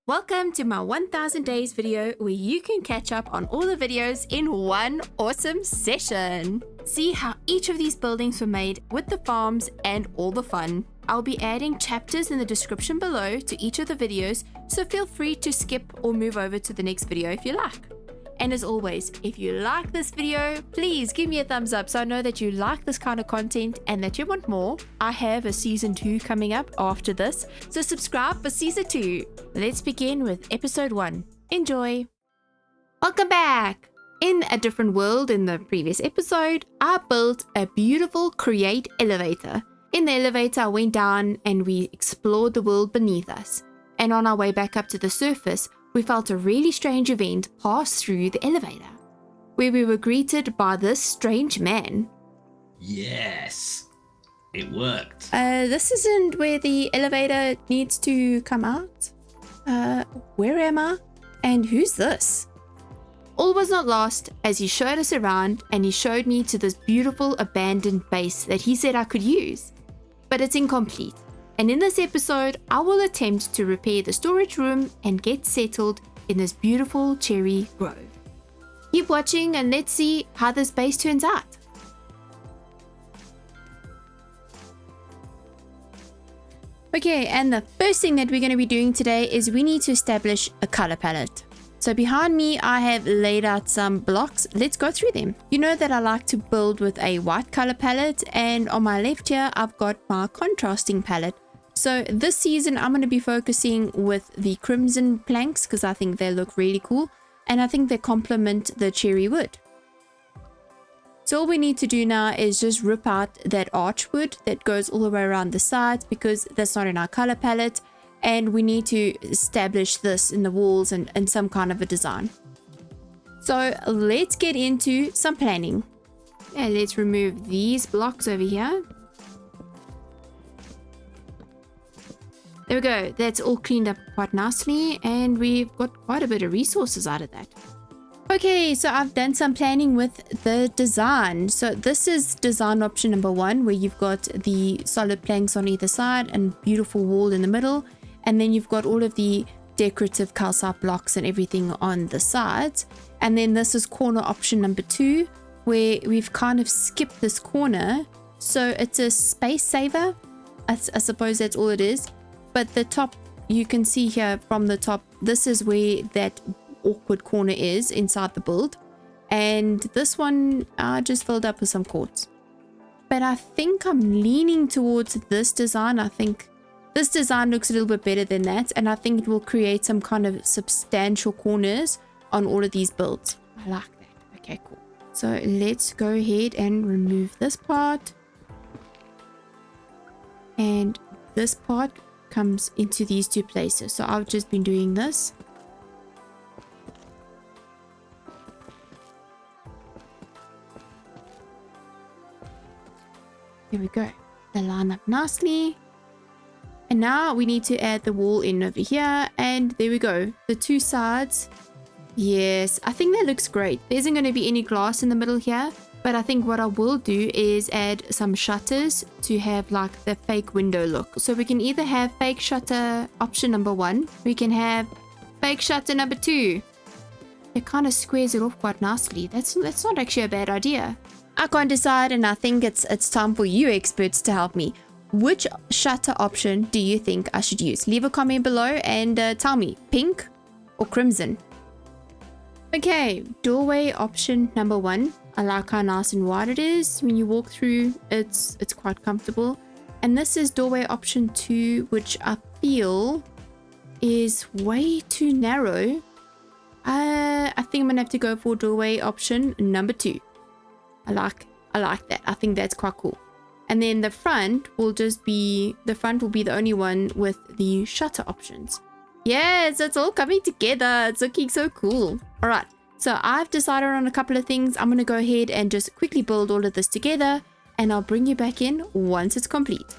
Welcome to my 1000 days video where you can catch up on all the videos in one awesome session. See how each of these buildings were made with the farms and all the fun. I'll be adding chapters in the description below to each of the videos, so feel free to skip or move over to the next video if you like. And as always, if you like this video, please give me a thumbs up so I know that you like this kind of content and that you want more. I have a season 2 coming up after this, so subscribe for season 2. Let's begin with episode 1. Enjoy! Welcome back! In a different world in the previous episode, I built a beautiful Create elevator. In the elevator, I went down and we explored the world beneath us. And on our way back up to the surface, we felt a really strange event pass through the elevator, where we were greeted by this strange man. Yes, it worked. This isn't where the elevator needs to come out. Where am I? And who's this? All was not lost as he showed us around and he showed me to this beautiful abandoned base that he said I could use. But it's incomplete. And in this episode, I will attempt to repair the storage room and get settled in this beautiful cherry grove. Keep watching and let's see how this base turns out. Okay, and the first thing that we're going to be doing today is we need to establish a color palette. So behind me, I have laid out some blocks. Let's go through them. You know that I like to build with a white color palette, and on my left here, I've got my contrasting palette. So this season, I'm going to be focusing with the crimson planks because I think they look really cool, and I think they complement the cherry wood. So all we need to do now is just rip out that arch wood that goes all the way around the sides because that's not in our color palette. And we need to establish this in the walls and some kind of a design. So let's get into some planning. And let's remove these blocks over here. There we go. That's all cleaned up quite nicely. And we've got quite a bit of resources out of that. Okay, so I've done some planning with the design. So this is design option number 1, where you've got the solid planks on either side and beautiful wall in the middle. And then you've got all of the decorative calcite blocks and everything on the sides. And then this is corner option number 2, where we've kind of skipped this corner. So it's a space saver. I suppose that's all it is. But the top, you can see here from the top, this is where that awkward corner is inside the build. And this one I just filled up with some quartz. But I think I'm leaning towards this design. I think this design looks a little bit better than that, and I think it will create some kind of substantial corners on all of these builds. I like that. Okay, cool. So let's go ahead and remove this part. And this part comes into these two places. So I've just been doing this. There we go. They line up nicely. And now we need to add the wall in over here, and there we go. The two sides. Yes, I think that looks great. There isn't going to be any glass in the middle here, but I think what I will do is add some shutters to have like the fake window look. So we can either have fake shutter option number 1, we can have fake shutter number 2. It kind of squares it off quite nicely. That's not actually a bad idea. I can't decide, and I think it's time for you experts to help me. Which shutter option do you think I should use? Leave a comment below and tell me, pink or crimson? Okay, doorway option number 1. I like how nice and wide it is. When you walk through, it's quite comfortable. And this is doorway option 2, which I feel is way too narrow. I think I'm gonna have to go for doorway option number 2. I like that. I think that's quite cool. And then the front will be the only one with the shutter options. Yes, it's all coming together. It's looking so cool. All right, so I've decided on a couple of things. I'm going to go ahead and just quickly build all of this together, and I'll bring you back in once it's complete.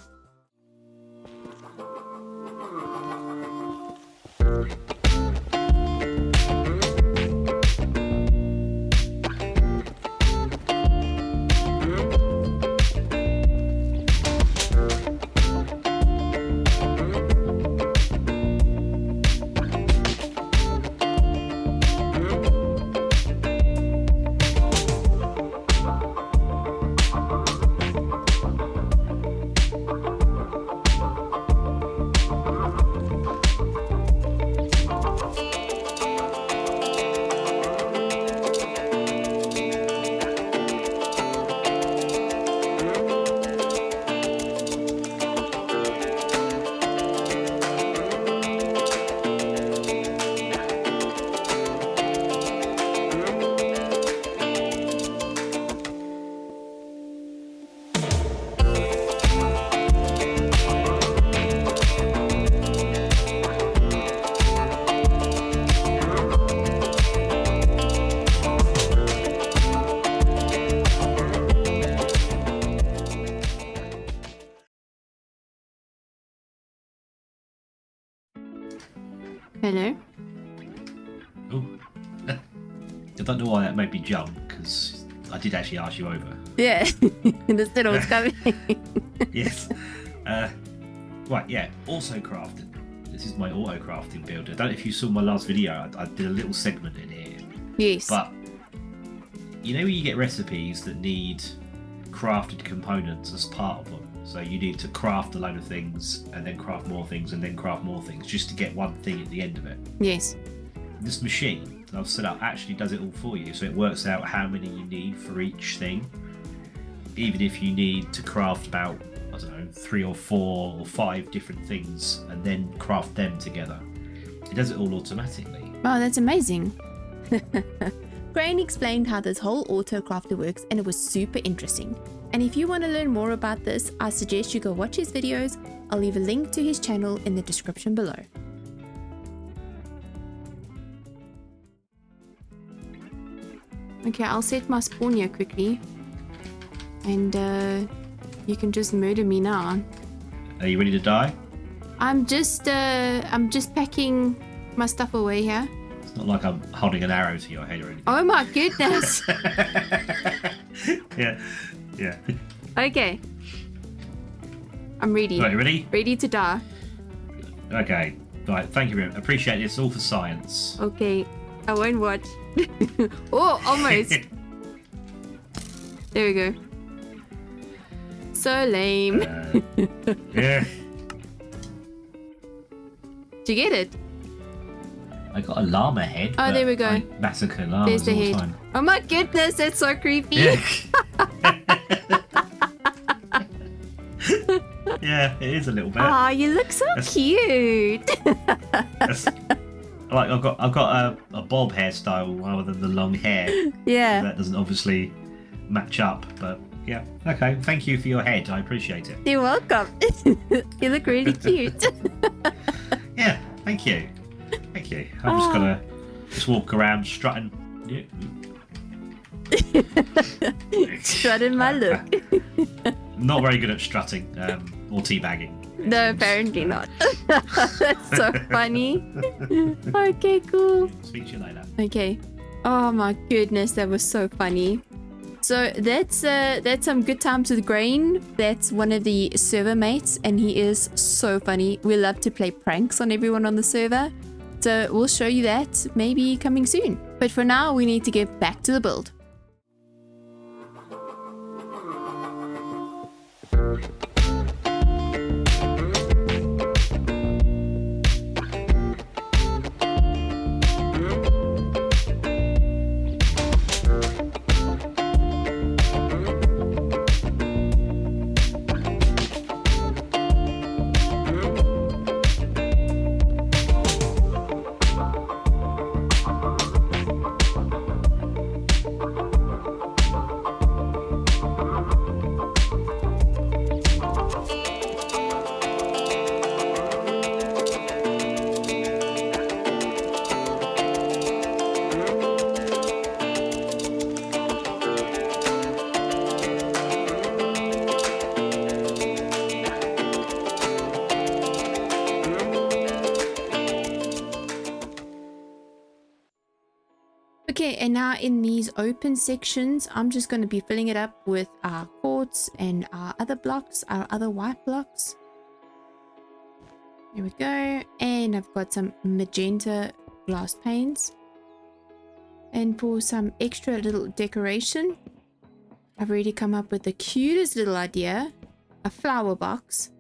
Hello. Oh. I don't know why that made me jump, because I did actually ask you over. Yeah. The signal's coming. Yes. Right, yeah. Also crafted. This is my auto crafting builder. I don't know if you saw my last video. I did a little segment in here. Yes. But you know when you get recipes that need crafted components as part of them. So you need to craft a load of things and then craft more things and then craft more things just to get one thing at the end of it. Yes. This machine that I've set up actually does it all for you. So it works out how many you need for each thing. Even if you need to craft about, I don't know, 3 or 4 or 5 different things and then craft them together. It does it all automatically. Wow, that's amazing. Crane explained how this whole auto crafter works and it was super interesting. And if you want to learn more about this, I suggest you go watch his videos. I'll leave a link to his channel in the description below. Okay, I'll set my spawn here quickly. And you can just murder me now. Are you ready to die? I'm just packing my stuff away here. It's not like I'm holding an arrow to your head or anything. Oh my goodness. Yeah. Yeah. Okay. I'm ready. Right, you ready? Ready to die. Okay. Right, thank you very much. Appreciate it. It's all for science. Okay. I won't watch. Oh, almost. There we go. So lame. Yeah. Did you get it? I got a llama head. Oh, there we go. I massacre llamas There's the all the head. time. Oh my goodness, that's so creepy. Yeah. Yeah, it is a little bit. Ah, you look so cute. Like I've got a bob hairstyle rather than the long hair. Yeah. That doesn't obviously match up, but yeah. Okay, thank you for your head. I appreciate it. You're welcome. You look really cute. Yeah, thank you. Thank you. I'm just gonna walk around strutting. Strutting my look. Not very good at strutting or teabagging. No, apparently not. That's so funny. Okay, cool. Speak to you later. Okay. Oh my goodness, that was so funny. So that's some good times with Grain. That's one of the server mates, and he is so funny. We love to play pranks on everyone on the server. So we'll show you that maybe coming soon. But for now, we need to get back to the build. Okay, and now in these open sections, I'm just going to be filling it up with our quartz and our other blocks, our other white blocks. There we go. And I've got some magenta glass panes. And for some extra little decoration, I've already come up with the cutest little idea. A flower box.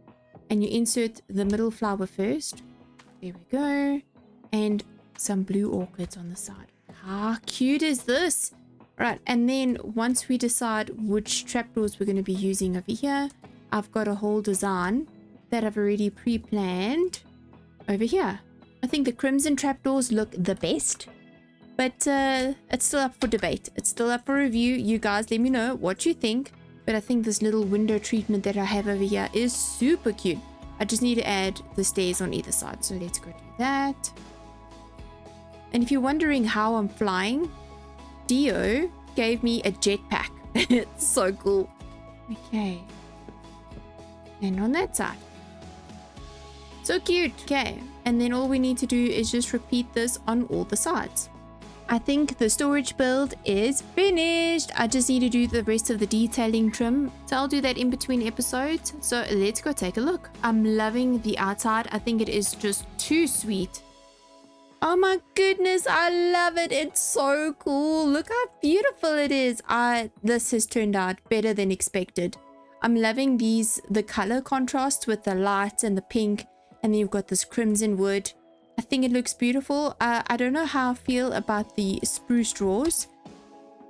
And you insert the middle flower first. There we go. And some blue orchids on the side. How cute is this? Right, and then once we decide which trapdoors we're going to be using over here, I've got a whole design that I've already pre-planned over here. I think the crimson trapdoors look the best, but it's still up for debate. It's still up for review. You guys let me know what you think, but I think this little window treatment that I have over here is super cute. I just need to add the stairs on either side, so let's go do that. And if you're wondering how I'm flying, Dio gave me a jetpack. It's so cool. Okay. And on that side. So cute. Okay. and then all we need to do is just repeat this on all the sides. I think the storage build is finished. I just need to do the rest of the detailing trim, so I'll do that in between episodes. So let's go take a look. I'm loving the outside. I think it is just too sweet. Oh my goodness, I love it. It's so cool. Look how beautiful it is. This has turned out better than expected. I'm loving the color contrast with the light and the pink, and then you've got this crimson wood. I think it looks beautiful. I don't know how I feel about the spruce drawers.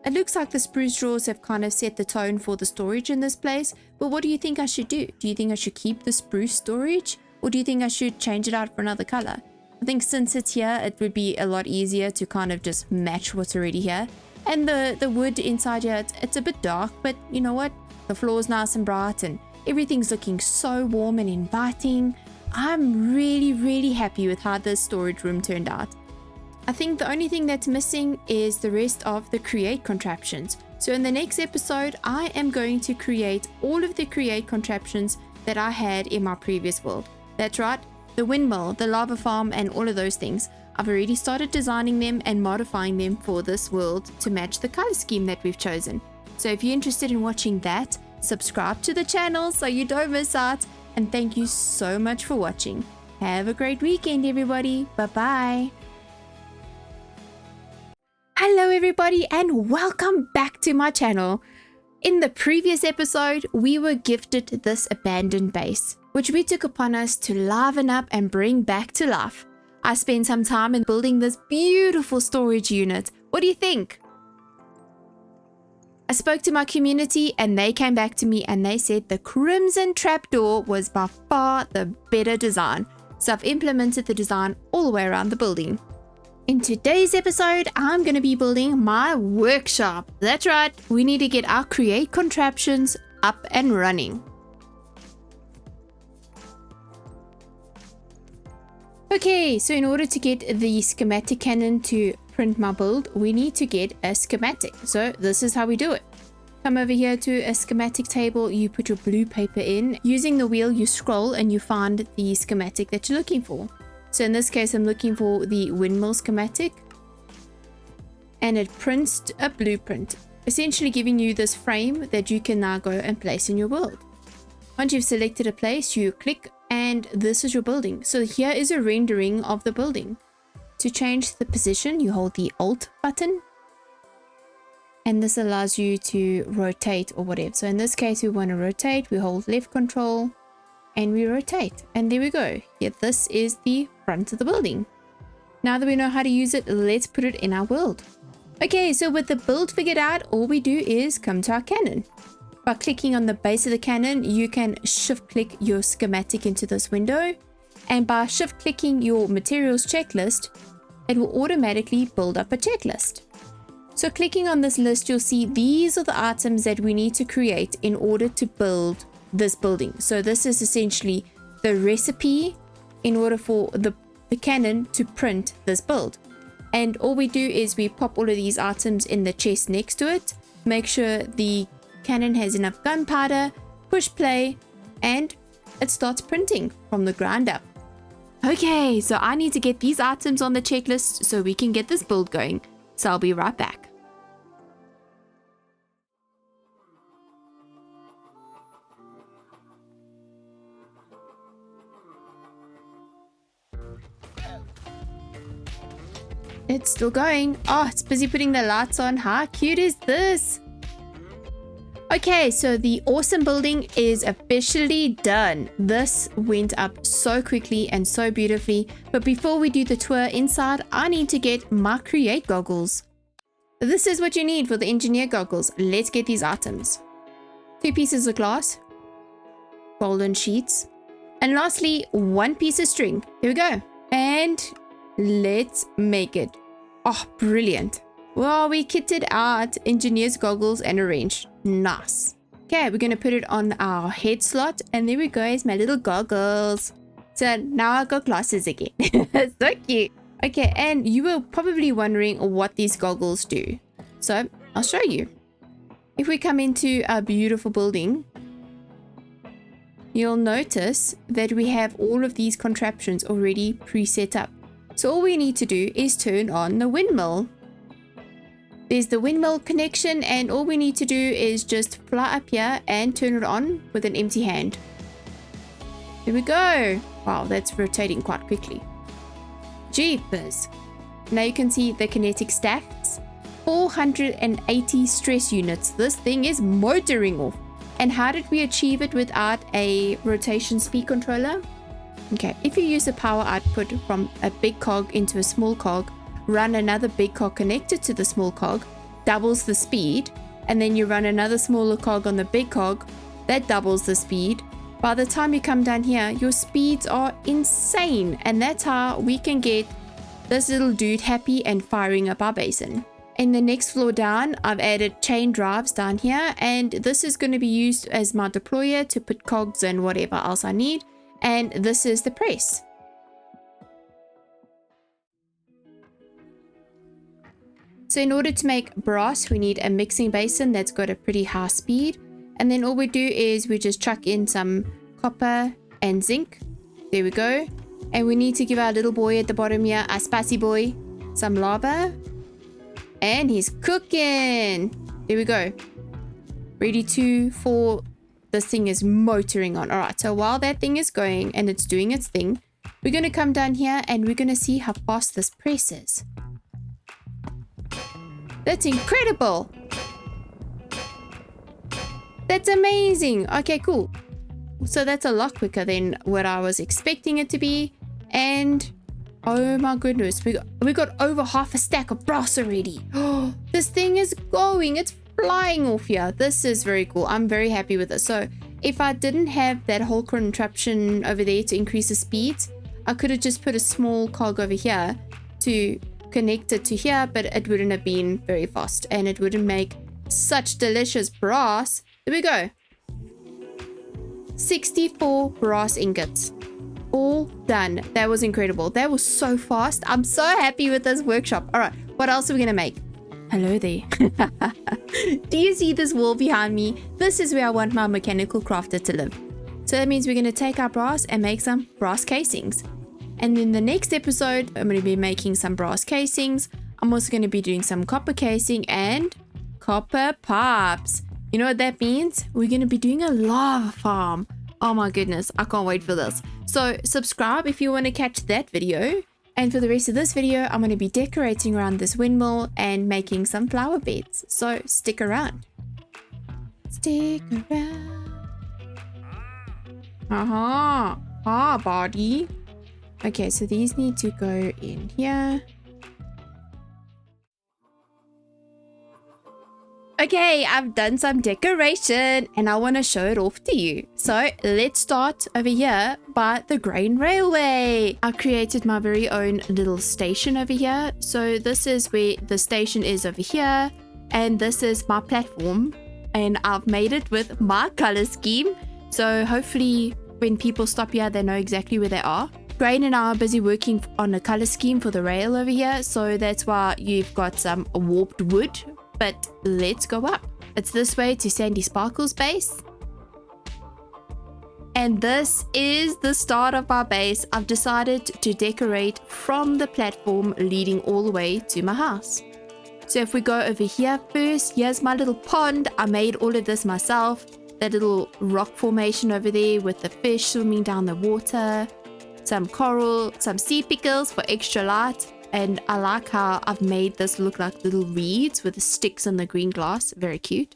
It looks like the spruce drawers have kind of set the tone for the storage in this place. But what do you think I should do? Do you think I should keep the spruce storage? Or do you think I should change it out for another color? I think since it's here, it would be a lot easier to kind of just match what's already here. And the wood inside here, it's a bit dark. But you know what? The floor's nice and bright and everything's looking so warm and inviting. I'm really happy with how this storage room turned out. I think the only thing that's missing is the rest of the Create contraptions. So in the next episode, I am going to create all of the Create contraptions that I had in my previous world. That's right, the windmill, the lava farm, and all of those things. I've already started designing them and modifying them for this world to match the color scheme that we've chosen. So if you're interested in watching that, subscribe to the channel so you don't miss out. And thank you so much for watching. Have a great weekend, everybody. Bye-bye. Hello, everybody, and welcome back to my channel. In the previous episode, we were gifted this abandoned base, which we took upon us to liven up and bring back to life. I spent some time in building this beautiful storage unit. What do you think? I spoke to my community and they came back to me and they said the crimson trapdoor was by far the better design. So I've implemented the design all the way around the building. In today's episode, I'm going to be building my workshop. That's right, we need to get our Create contraptions up and running. Okay, so in order to get the schematic cannon to print my build, we need to get a schematic. So this is how we do it. Come over here to a schematic table, you put your blue paper in. Using the wheel, you scroll and you find the schematic that you're looking for. So in this case, I'm looking for the windmill schematic. And it prints a blueprint, essentially giving you this frame that you can now go and place in your world. Once you've selected a place, you click and this is your building. So here is a rendering of the building. To change the position, you hold the Alt button. And this allows you to rotate or whatever. So in this case, we want to rotate. We hold left control and we rotate. And there we go. Yeah, this is the front of the building. Now that we know how to use it, let's put it in our world. Okay, so with the build figured out, all we do is come to our cannon. By clicking on the base of the cannon, you can shift click your schematic into this window. And by shift clicking your materials checklist, it will automatically build up a checklist. So clicking on this list, you'll see these are the items that we need to create in order to build this building. So this is essentially the recipe in order for the cannon to print this build. And all we do is we pop all of these items in the chest next to it, make sure the cannon has enough gunpowder, push play, and it starts printing from the ground up. Okay, so I need to get these items on the checklist so we can get this build going. So I'll be right back. It's still going. Oh, it's busy putting the lights on. How cute is this? Okay, so the awesome building is officially done. This went up so quickly and so beautifully. But before we do the tour inside, I need to get my Create goggles. This is what you need for the engineer goggles. Let's get these items. 2 pieces of glass, golden sheets, and lastly, 1 piece of string. Here we go. And let's make it. Oh, brilliant. Well, we kitted out engineer's goggles and a wrench. Nice. Okay, we're going to put it on our head slot. And there we go, it's my little goggles. So now I've got glasses again. So cute. Okay, and you were probably wondering what these goggles do. So I'll show you. If we come into our beautiful building, you'll notice that we have all of these contraptions already pre-set up. So all we need to do is turn on the windmill. There's the windmill connection, and all we need to do is just fly up here and turn it on with an empty hand. There we go. Wow, that's rotating quite quickly. Jeepers. Now you can see the kinetic stats. 480 stress units. This thing is motoring off. And how did we achieve it without a rotation speed controller? Okay, if you use the power output from a big cog into a small cog, run another big cog connected to the small cog, doubles the speed, and then you run another smaller cog on the big cog, that doubles the speed. By the time you come down here, your speeds are insane, and that's how we can get this little dude happy and firing up our basin. In the next floor down, I've added chain drives down here, and this is going to be used as my deployer to put cogs and whatever else I need. And this is the press. So in order to make brass, we need a mixing basin that's got a pretty high speed. And then all we do is we just chuck in some copper and zinc. There we go. And we need to give our little boy at the bottom here, our spicy boy, some lava. And he's cooking. There we go. Ready for this thing is motoring on. All right, so while that thing is going and it's doing its thing, we're going to come down here and we're going to see how fast this press is. That's incredible. That's amazing. Okay, cool. So that's a lot quicker than what I was expecting it to be. And oh my goodness, we got over half a stack of brass already. Oh, this thing is going. It's flying off here. This is very cool. I'm very happy with this. So if I didn't have that whole contraption over there to increase the speeds, I could have just put a small cog over here to connect it to here, but it wouldn't have been very fast and it wouldn't make such delicious brass. There we go. 64 brass ingots. All done. That was incredible. That was so fast. I'm so happy with this workshop. All right, what else are we gonna make? Hello there. Do you see this wall behind me? This is where I want my mechanical crafter to live. So that means we're gonna take our brass and make some brass casings. And in the next episode, I'm gonna be making some brass casings. I'm also gonna be doing some copper casing and copper pipes. You know what that means? We're gonna be doing a lava farm. Oh my goodness, I can't wait for this. So subscribe if you want to catch that video. And for the rest of this video, I'm going to be decorating around this windmill and making some flower beds. So stick around. Stick around. Ah, body. Okay, so these need to go in here. Okay, I've done some decoration and I want to show it off to you. So let's start over here by the grain railway. I created my very own little station over here. So this is where the station is over here. And this is my platform. And I've made it with my color scheme. So hopefully when people stop here, they know exactly where they are. Grain and I are busy working on a color scheme for the rail over here. So that's why you've got some warped wood. But let's go up. It's this way to Sandy Sparkle's base. And this is the start of our base. I've decided to decorate from the platform leading all the way to my house. So if we go over here first, here's my little pond. I made all of this myself. That little rock formation over there with the fish swimming down the water. Some coral, some sea pickles for extra light. And I like how I've made this look like little reeds with the sticks on the green glass. Very cute.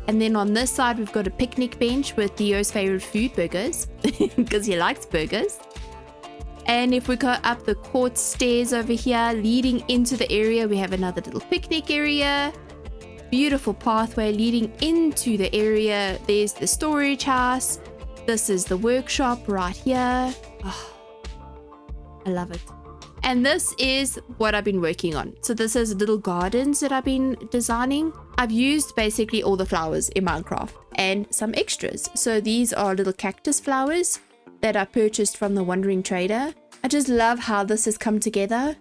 And then on this side, we've got a picnic bench with Theo's favorite food, burgers. Because he likes burgers. And if we go up the quartz stairs over here, leading into the area, we have another little picnic area. Beautiful pathway leading into the area. There's the storage house. This is the workshop right here. Oh, I love it. And this is what I've been working on. So this is little gardens that I've been designing. I've used basically all the flowers in Minecraft and some extras. So these are little cactus flowers that I purchased from the Wandering Trader. I just love how this has come together.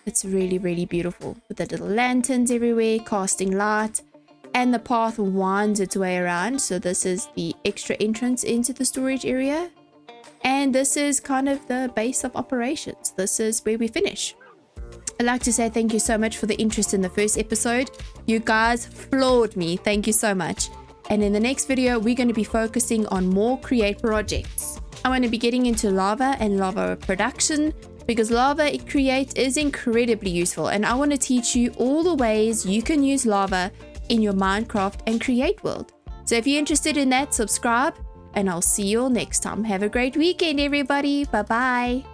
It's really, really beautiful with the little lanterns everywhere, casting light. and the path winds its way around. So this is the extra entrance into the storage area. And this is kind of the base of operations. This is where we finish. I'd like to say thank you so much for the interest in the first episode. You guys floored me. Thank you so much. And in the next video, we're going to be focusing on more Create projects. I'm going to be getting into lava and lava production because lava it creates is incredibly useful. And I want to teach you all the ways you can use lava in your Minecraft and Create world. So if you're interested in that, subscribe and I'll see you all next time. Have a great weekend, everybody. Bye-bye.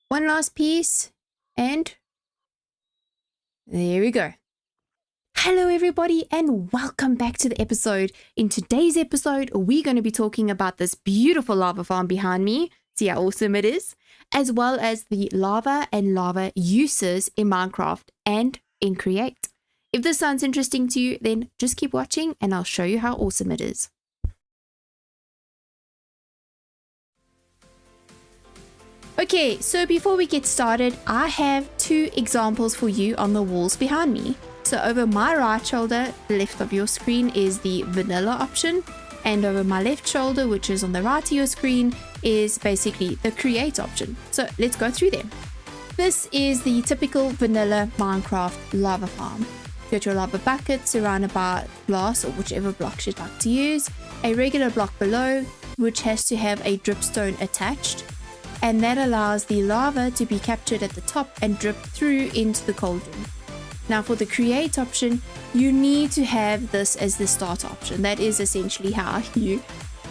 One last piece and there we go. Hello everybody and welcome back to the episode. In today's episode, we're going to be talking about this beautiful lava farm behind me. See how awesome it is? As well as the lava and lava uses in Minecraft and in Create. If this sounds interesting to you, then just keep watching and I'll show you how awesome it is. Okay, so before we get started, I have two examples for you on the walls behind me. So over my right shoulder, left of your screen is the vanilla option. And over my left shoulder, which is on the right of your screen, is basically the Create option. So let's go through them. This is the typical vanilla Minecraft lava farm. Get your lava bucket surrounded by glass or whichever blocks you'd like to use. A regular block below, which has to have a dripstone attached. And that allows the lava to be captured at the top and drip through into the cauldron. Now for the Create option, you need to have this as the start option. That is essentially how you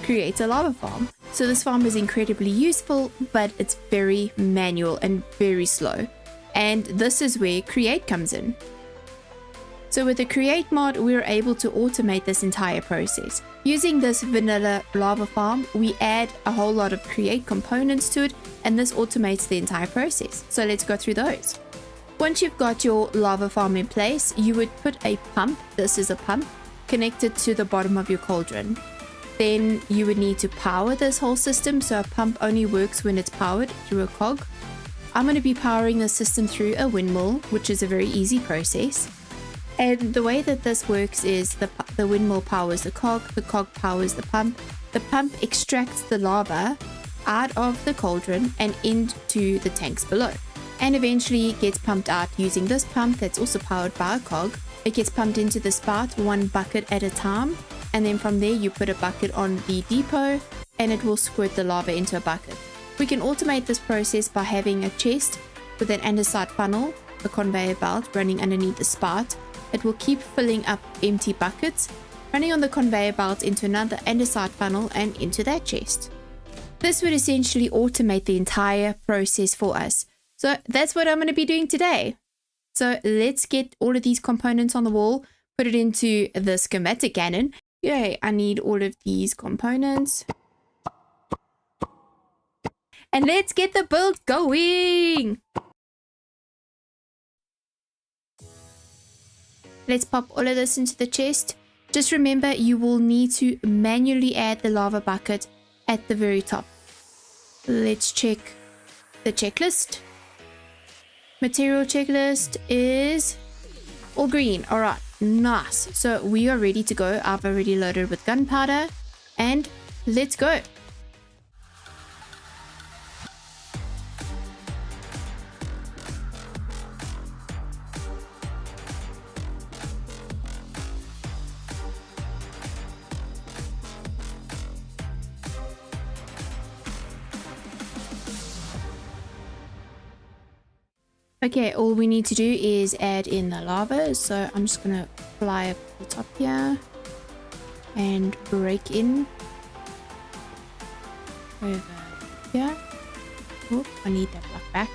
create a lava farm. So this farm is incredibly useful, but it's very manual and very slow. And this is where Create comes in. So with the Create mod, we're able to automate this entire process. Using this vanilla lava farm, we add a whole lot of Create components to it, and this automates the entire process. So let's go through those. Once you've got your lava farm in place, you would put a pump, this is a pump, connected to the bottom of your cauldron. Then you would need to power this whole system, so a pump only works when it's powered through a cog. I'm going to be powering the system through a windmill, which is a very easy process. And the way that this works is the windmill powers the cog powers the pump extracts the lava out of the cauldron and into the tanks below. And eventually gets pumped out using this pump that's also powered by a cog. It gets pumped into the spout one bucket at a time, and then from there you put a bucket on the depot and it will squirt the lava into a bucket. We can automate this process by having a chest with an andesite funnel, a conveyor belt running underneath the spout. It will keep filling up empty buckets, running on the conveyor belt into another andesite funnel and into that chest. This would essentially automate the entire process for us. So that's what I'm going to be doing today. So let's get all of these components on the wall, put it into the schematic cannon. Yay, I need all of these components. And let's get the build going! Let's pop all of this into the chest. Just remember, you will need to manually add the lava bucket at the very top. Let's check the checklist. Material checklist is all green. All right, nice. So we are ready to go. I've already loaded with gunpowder and let's go. Okay, all we need to do is add in the lava. So I'm just gonna fly up the top here and break in over here. Oh, I need that block back.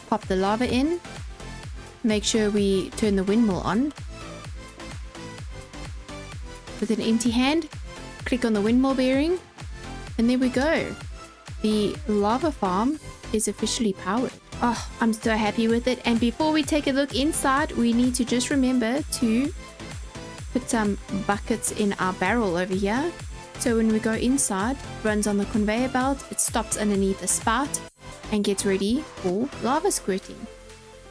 Pop the lava in. Make sure we turn the windmill on. With an empty hand, click on the windmill bearing, and there we go. The lava farm is officially powered. Oh, I'm so happy with it. And before we take a look inside, we need to just remember to put some buckets in our barrel over here. So when we go inside, it runs on the conveyor belt, it stops underneath the spout and gets ready for lava squirting.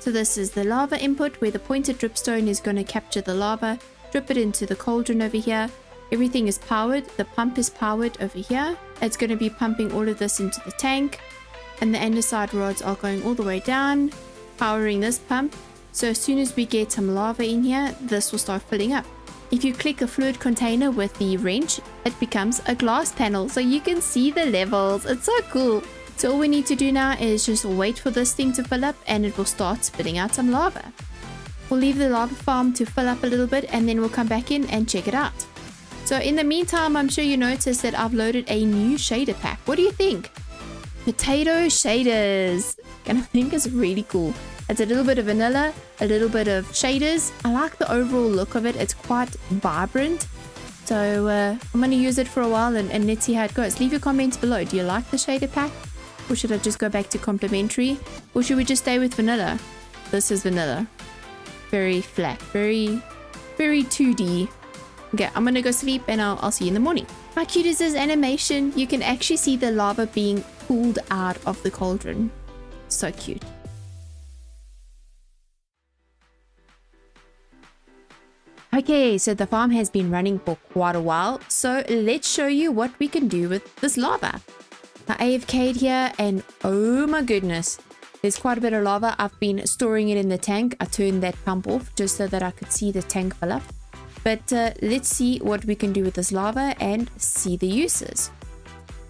So this is the lava input where the pointed dripstone is going to capture the lava, drip it into the cauldron over here. Everything is powered. The pump is powered over here. It's going to be pumping all of this into the tank. And the andesite rods are going all the way down, powering this pump. So as soon as we get some lava in here, this will start filling up. If you click a fluid container with the wrench, it becomes a glass panel. So you can see the levels. It's so cool. So all we need to do now is just wait for this thing to fill up and it will start spitting out some lava. We'll leave the lava farm to fill up a little bit and then we'll come back in and check it out. So in the meantime, I'm sure you noticed that I've loaded a new shader pack. What do you think? Potato shaders. And I think it's really cool. It's a little bit of vanilla, a little bit of shaders. I like the overall look of it. It's quite vibrant. So I'm going to use it for a while and let's see how it goes. Leave your comments below. Do you like the shader pack? Or should I just go back to complimentary? Or should we just stay with vanilla? This is vanilla. Very flat. Very 2D. Okay, I'm gonna go sleep and I'll see you in the morning. How cute is this animation? You can actually see the lava being pulled out of the cauldron. So cute. Okay, so the farm has been running for quite a while. So let's show you what we can do with this lava. I AFK'd here and oh my goodness, there's quite a bit of lava. I've been storing it in the tank. I turned that pump off just so that I could see the tank fill up. But let's see what we can do with this lava and see the uses.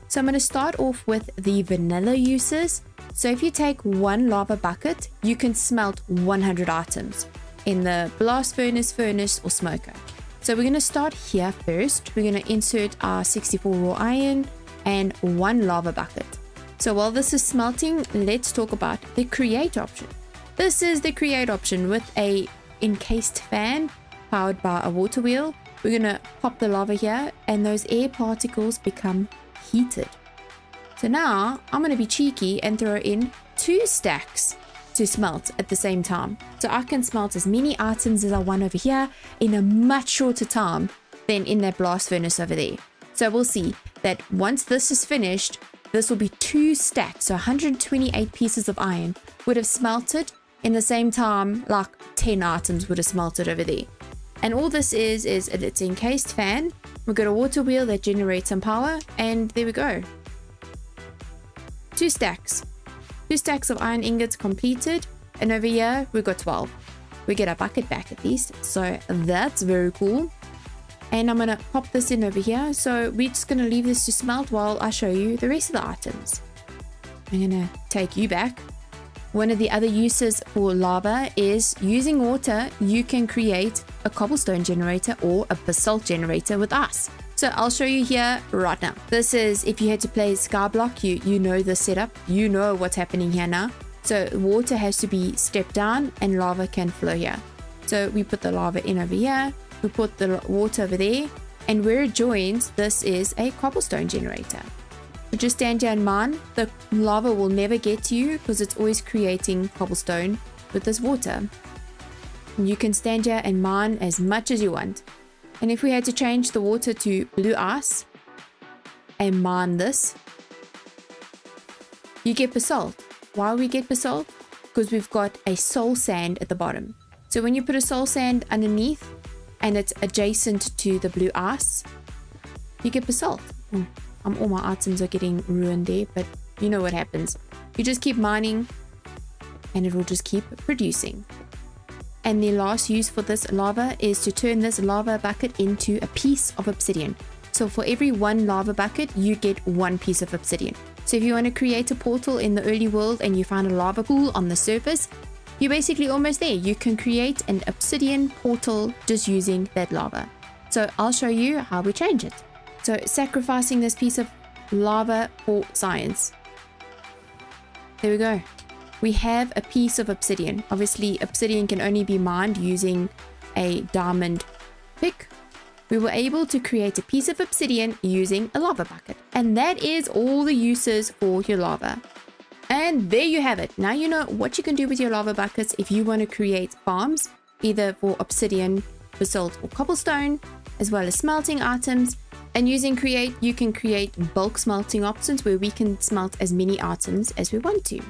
So I'm going to start off with the vanilla uses. So if you take one lava bucket, you can smelt 100 items in the blast furnace, or smoker. So we're going to start here first. We're going to insert our 64 raw iron and one lava bucket. So while this is smelting, let's talk about the create option. This is the create option with a encased fan powered by a water wheel. We're gonna pop the lava here and those air particles become heated. So now I'm gonna be cheeky and throw in 2 stacks to smelt at the same time. So I can smelt as many items as I want over here in a much shorter time than in that blast furnace over there. So we'll see that once this is finished, this will be 2 stacks, so 128 pieces of iron would have smelted in the same time like 10 items would have smelted over there. And all this is it's an encased fan. We've got a water wheel that generates some power, and there we go. 2 stacks. 2 stacks of iron ingots completed, and over here we've got 12. We get our bucket back at least, so that's very cool. And I'm gonna pop this in over here. So we're just gonna leave this to smelt while I show you the rest of the items. I'm gonna take you back. One of the other uses for lava is using water. You can create a cobblestone generator or a basalt generator with ice. So I'll show you here right now. This is if you had to play Skyblock, you know the setup. You know what's happening here now. So water has to be stepped down and lava can flow here. So we put the lava in over here. We put the water over there, and where it joins, this is a cobblestone generator. So just stand here and mine. The lava will never get to you because it's always creating cobblestone with this water. And you can stand here and mine as much as you want. And if we had to change the water to blue ice and mine this, you get basalt. Why we get basalt? Because we've got a soul sand at the bottom. So when you put a soul sand underneath, and it's adjacent to the blue ice, you get basalt. All my items are getting ruined there, but you know what happens. You just keep mining and it will just keep producing. And the last use for this lava is to turn this lava bucket into a piece of obsidian. So for every 1 lava bucket, you get 1 piece of obsidian. So if you want to create a portal in the early world and you find a lava pool on the surface, you're basically almost there. You can create an obsidian portal just using that lava. So I'll show you how we change it. So sacrificing this piece of lava for science. There we go. We have a piece of obsidian. Obviously, obsidian can only be mined using a diamond pick. We were able to create a piece of obsidian using a lava bucket. And that is all the uses for your lava. And there you have it. Now you know what you can do with your lava buckets if you want to create farms, either for obsidian, basalt, or cobblestone, as well as smelting items. And using Create, you can create bulk smelting options where we can smelt as many items as we want to.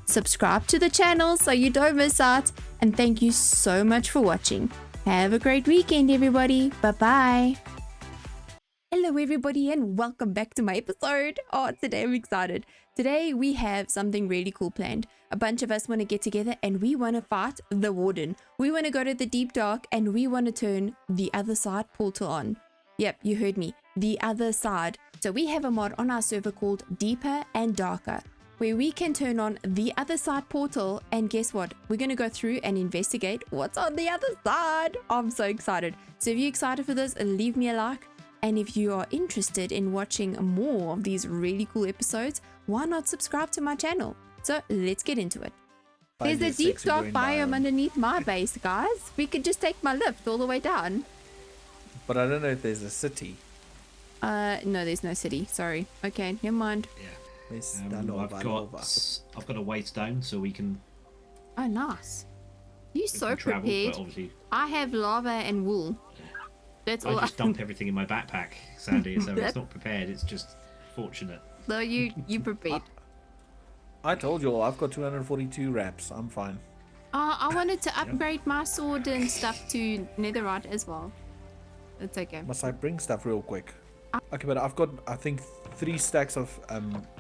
subscribe to the channel so you don't miss out, and thank you so much for watching. Have a great weekend, everybody. Bye-bye. Hello, everybody, and welcome back to my episode. Oh, today I'm excited. Today we have something really cool planned. A bunch of us want to get together and we want to fight the Warden. We want to go to the deep dark and we want to turn the Otherside portal on. Yep, you heard me. The other side. So we have a mod on our server called Deeper and Darker, where we can turn on the Otherside portal, and guess what? We're going to go through and investigate what's on the other side. I'm so excited. So if you're excited for this, leave me a like. And if you are interested in watching more of these really cool episodes, why not subscribe to my channel? So let's get into it. There's a deep dark biome underneath my base, guys. We could just take my lift all the way down. But I don't know if there's a city. No, there's no city. Sorry. Okay, never mind. Yeah. I've I've got a waystone so we can. Oh, nice. You're so travel, prepared. but obviously I have lava and wool. That's all. I just dump everything in my backpack, Sandy. So it's not prepared. It's just fortunate. No, you prepared. I told you all, I've got 242 wraps. I'm fine. I wanted to upgrade my sword and stuff to netherite as well. That's okay. Must I bring stuff real quick? Okay, but I've got, I think, 3 stacks of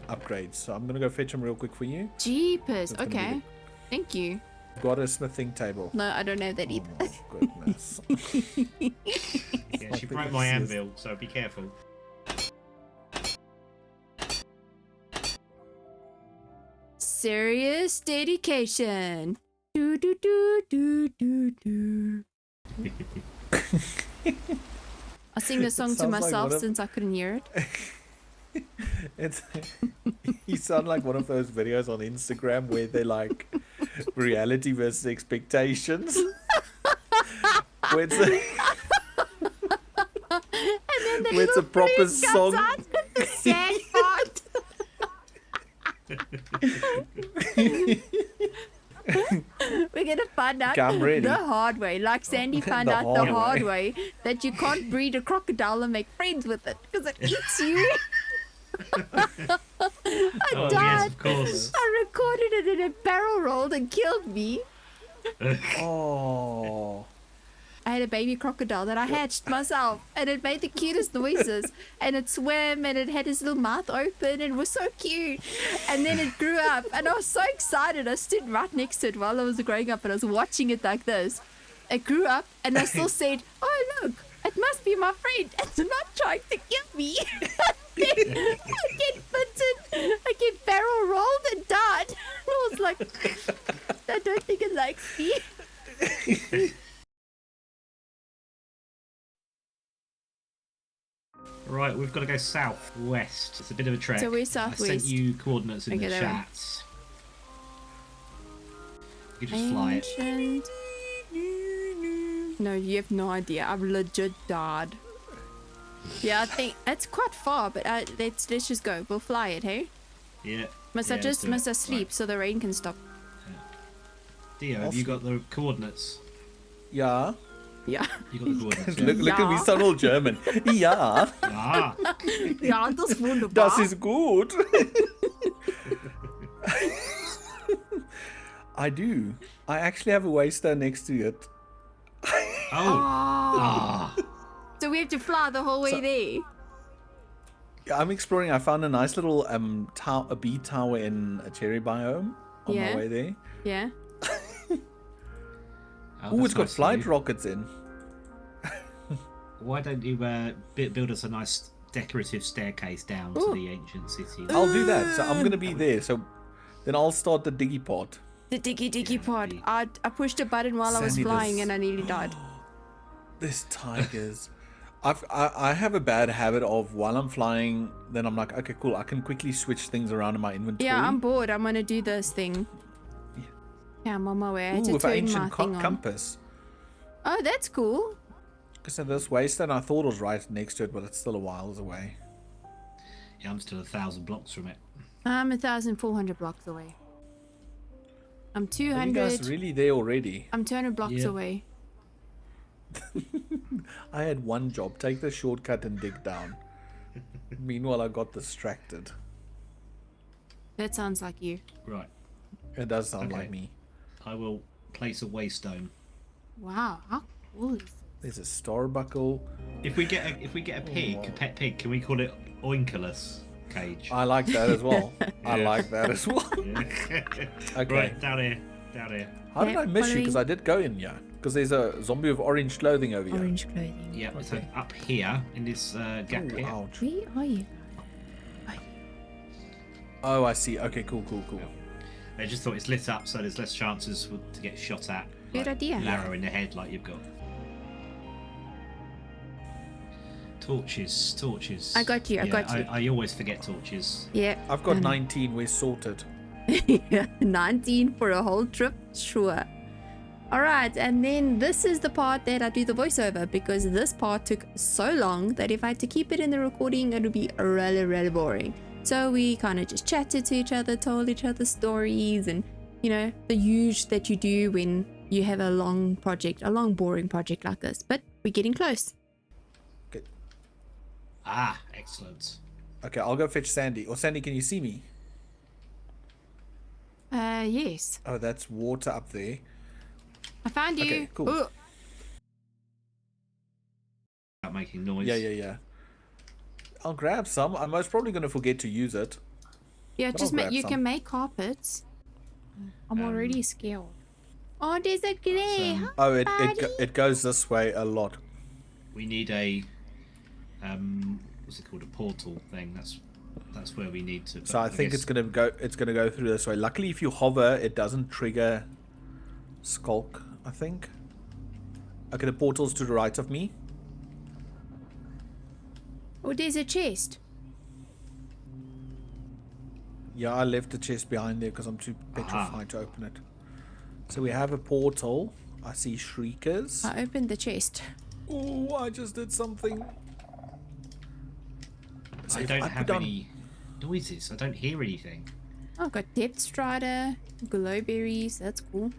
upgrades. So I'm gonna go fetch them real quick for you. Jeepers. Okay. Thank you. Got a smithing table. No, I don't have that either. Oh my goodness. Yeah, she broke my anvil, so be careful. Serious dedication. Do do do do do do. I sing the song to Sounds like myself one of- since I couldn't hear it. It's you sound like one of those videos on Instagram where they're like reality versus expectations. Where it's a, And then the where it's a little proper flute comes song. out with the sad part. We're gonna find out Okay, I'm ready. the hard way, like Sandy found The out the hard hard way. way that you can't breed a crocodile and make friends with it because it eats you. I Oh died. yes, of course. I recorded it and it barrel rolled and killed me. Oh. I had a baby crocodile that I hatched myself, and it made the cutest noises, and it swam, and it had its little mouth open, and it was so cute. And then it grew up, and I was so excited. I stood right next to it while I was growing up, and I was watching it like this. It grew up, and I still said, "Oh look, it must be my friend. It's not trying to kill me." I get bitten, I get barrel rolled and died. I was like, I don't think it likes me. Right, we've got to go southwest. It's a bit of a trek. So we're I southwest. sent you coordinates in Okay, the there. chat. You can just fly it. Ancient. No, you have no idea. I've legit died. Yeah, I think it's quite far, but let's just go. We'll fly it, hey? Yeah. Must yeah, I just let's do it. sleep so the rain can stop? Dio, have you got the coordinates? Yeah. Yeah. You got the coordinates. Look at me, Ja. sound all German. Ja, Ah, Ja, das ist wunderbar. das ist gut. I do. I actually have a waystone next to it. oh, Oh. ah, So we have to fly the whole way So- there. Yeah, I'm exploring. I found a nice little a bee tower in a cherry biome on Yeah. my way there. Yeah. Oh, that's it's got nice of flight you. rockets in. Why don't you build us a nice decorative staircase down to Ooh. the ancient city? I'll do that. So I'm gonna be there. So then I'll start the diggy pod. The diggy Yeah, pod. the- I pushed a button while I was Sandy, flying this- and I nearly died. This tigers. I have a bad habit of while I'm flying, then I'm like, okay, cool. I can quickly switch things around in my inventory. Yeah, I'm bored. I'm gonna do this thing. Yeah, I'm on my way. I had Ooh, to with an turn my ancient thing on. compass. Oh, that's cool. So this waystone I thought was right next to it, but it's still a whiles away. Yeah, I'm still 1,000 blocks from it. I'm 1,400 blocks away. I'm Are you 200. guys really there already? I'm 200 blocks Yeah. away. I had one job: take the shortcut and dig down. Meanwhile, I got distracted. That sounds like you. Right. It does sound Okay. like me. I will place a waystone. Wow, how cool is this? There's a star buckle. If we get a pig, a pet pig, can we call it Oinkulus Cage? I like that as well. I Yeah. like that as well. Yeah. Okay. Right, down here. Down here. How did Okay, I miss you? Because I following- did go in, yeah. Because there's a zombie with orange clothing over here. Orange clothing. Yeah, so Okay. up here in this gap Ooh, here. ouch. Where are you? Oh, I see. Okay, cool. I just thought it's lit up so there's less chances to get shot at. Good idea. An arrow in the head like you've got. Torches. I got you, I got you. I always forget torches. Yeah. I've got I know. 19. We're sorted. 19 for a whole trip? Sure. Alright, and then this is the part that I do the voiceover because this part took so long that if I had to keep it in the recording, it would be really, really boring. So we kind of just chatted to each other, told each other stories, and you know, the huge that you do when you have a long project, a long, boring project like this. But we're getting close. Okay. Ah, excellent. Okay, I'll go fetch Sandy. Or Sandy, can you see me? Yes. Oh, that's water up there. I found you. Okay, cool. Ooh. Without making noise. Yeah. I'll grab some. I'm most probably going to forget to use it. Yeah, But just I'll make. grab You some. can make carpets. I'm already scared. Oh, there's a grey. Some- Oh, Buddy. it goes this way a lot. We need a what's it called? A portal thing. That's where we need to. So I think guess- it's gonna go through this way. Luckily, if you hover, it doesn't trigger skulk. I think. Okay, the portal's to the right of me. Oh, there's a chest. Yeah, I left the chest behind there because I'm too petrified to open it. So we have a portal. I see shriekers. I opened the chest. Oh, I just did something. So I if don't put have down- any noises. I don't hear anything. Oh, I've got depth strider, glowberries. That's cool.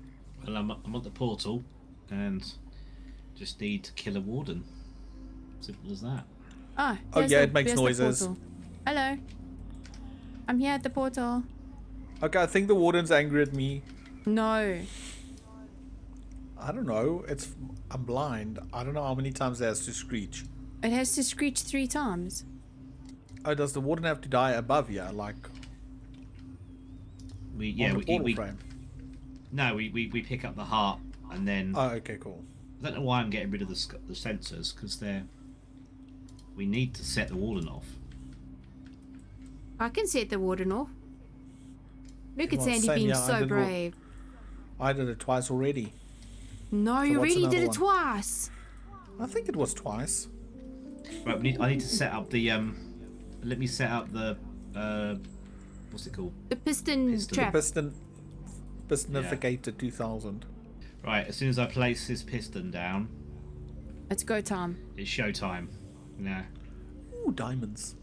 Well, I'm at the portal, and just need to kill a warden. Simple as that. Oh, Oh, here's yeah, the- it makes here's the noises. portal. Hello. I'm here at the portal. Okay, I think the warden's angry at me. No. I don't know. I'm blind. I don't know how many times it has to screech. It has to screech 3 times. Oh, does the warden have to die above here, like We on the portal we frame? no we pick up the heart and then Oh, okay, cool. I don't know why I'm getting rid of the sensors because we need to set the warden off. I can set the warden off. Look at Well, Sandy same, being yeah, I so did brave. I did it twice already. No, you what's already did another it one? twice. I think it was twice. Right, I need to set up the let me set up the what's it called? The piston, Piston. trap. Pistonificator 2000. Right, as soon as I place this piston down, It's go time. it's showtime. Now, Ooh, diamonds.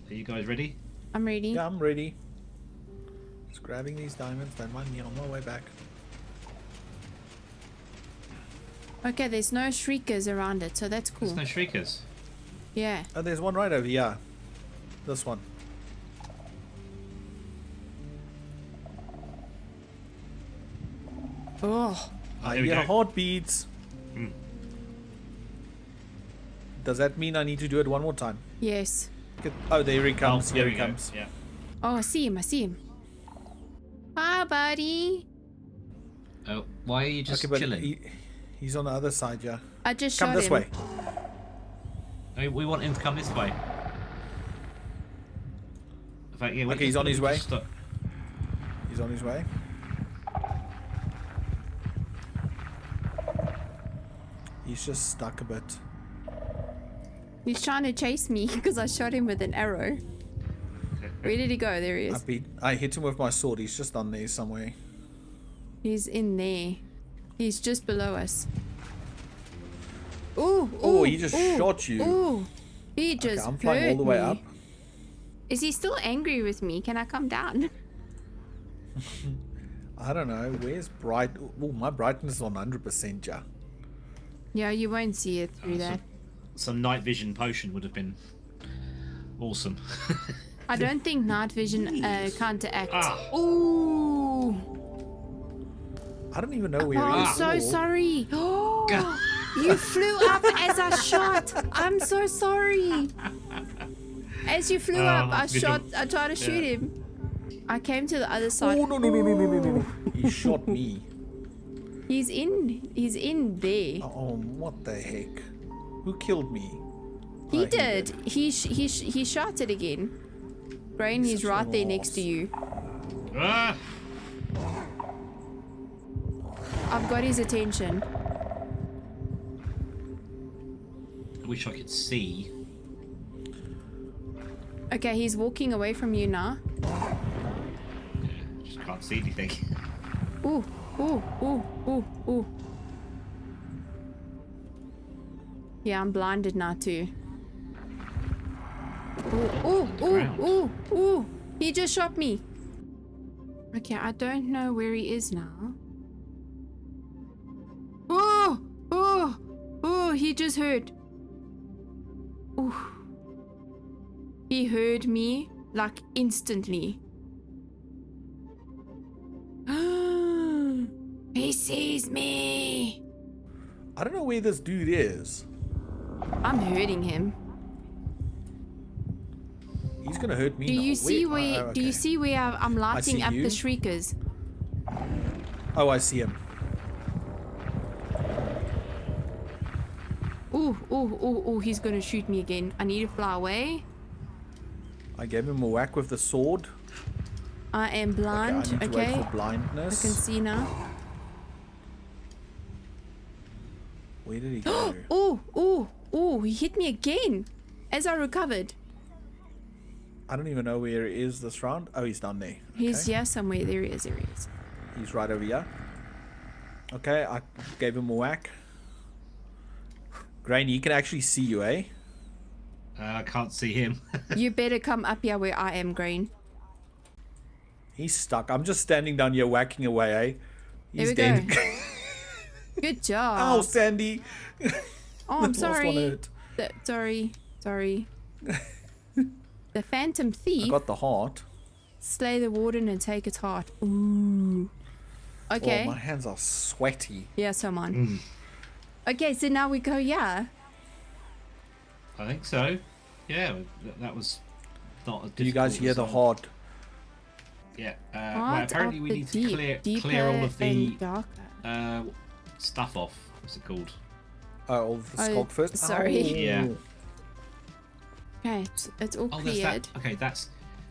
are you guys ready? I'm ready. Yeah, I'm ready. Just grabbing these diamonds. Don't mind me on my way back. Okay, there's no shriekers around it, so that's cool. There's no shriekers. Yeah. Oh, there's one right over here. This one. Oh. I here we hear go. heartbeats. Hmm. Does that mean I need to do it one more time? Yes. Oh, there he comes. Oh, Here there he we go. comes. Yeah. Oh, I see him. I see him. Hi, buddy. Oh, why are you just Okay, but chilling? he's on the other side, yeah. I just Come shot this him. way. We want him to come this way. In fact, yeah, Okay, he's on his way. Stop. He's on his way. He's just stuck a bit. He's trying to chase me because I shot him with an arrow. Where did he go? There he is. I hit him with my sword. He's just on there somewhere. He's in there. He's just below us. Ooh, Oh, ooh, he just ooh, shot you. Ooh, he Okay, just I'm flying all the way hurt up. me. Is he still angry with me? Can I come down? I don't know. Where's bright? Oh, my brightness is on 100%, yeah. Yeah, you won't see it through that. Some night vision potion would have been awesome. I don't think night vision counteracts. Ah. Ooh. I don't even know where Oh, he I'm is. so Oh. sorry. Oh, you flew up as I shot. I'm so sorry. As you flew up, I tried to shoot him. I came to the other side. Oh, no. He shot me. He's in there. Oh, what the heck? Who killed me? He Oh, did. He shot it again. Brain, he's such right an there next to ass. you. Ah! I've got his attention. I wish I could see. Okay, he's walking away from you now. Just can't see anything. Ooh. Yeah, I'm blinded now too. Ooh. He just shot me. Okay, I don't know where he is now. Oh, he just heard. Ooh. He heard me like instantly. He sees me. I don't know where this dude is. I'm hurting him. He's gonna hurt me. Do now. you see Where- where? oh, Do you okay. see where I'm lighting see up you. the shriekers? Oh, I see him. Ooh, he's gonna shoot me again. I need to fly away. I gave him a whack with the sword. I am blind, I need to okay? wait for I blindness. can see now. Where did he go? Ooh, he hit me again as I recovered. I don't even know where he is this round. Oh, he's down there. He's Okay. here somewhere. There he is. He's right over here. Okay, I gave him a whack. Grain, he can actually see you, eh? I can't see him. You better come up here where I am, Green. He's stuck. I'm just standing down here whacking away, eh? Here He's we dead. go. Good job. Ow, Sandy! Oh, I'm Last one sorry. hurt. Sorry. The Phantom I Thief. got the heart. Slay the Warden and take its heart. Ooh. Okay. Oh, my hands are sweaty. Yeah, so mine. Okay, so now we go, yeah. I think so. Yeah, that was not a difficult. Do you guys hear the result. heart? Yeah. Heart Well, apparently of we the need deep, to clear all of deeper the and darker. stuff off. What's it called? Oh, all the Oh, skog first? sorry. Ow. Yeah. Okay, it's all Oh, cleared.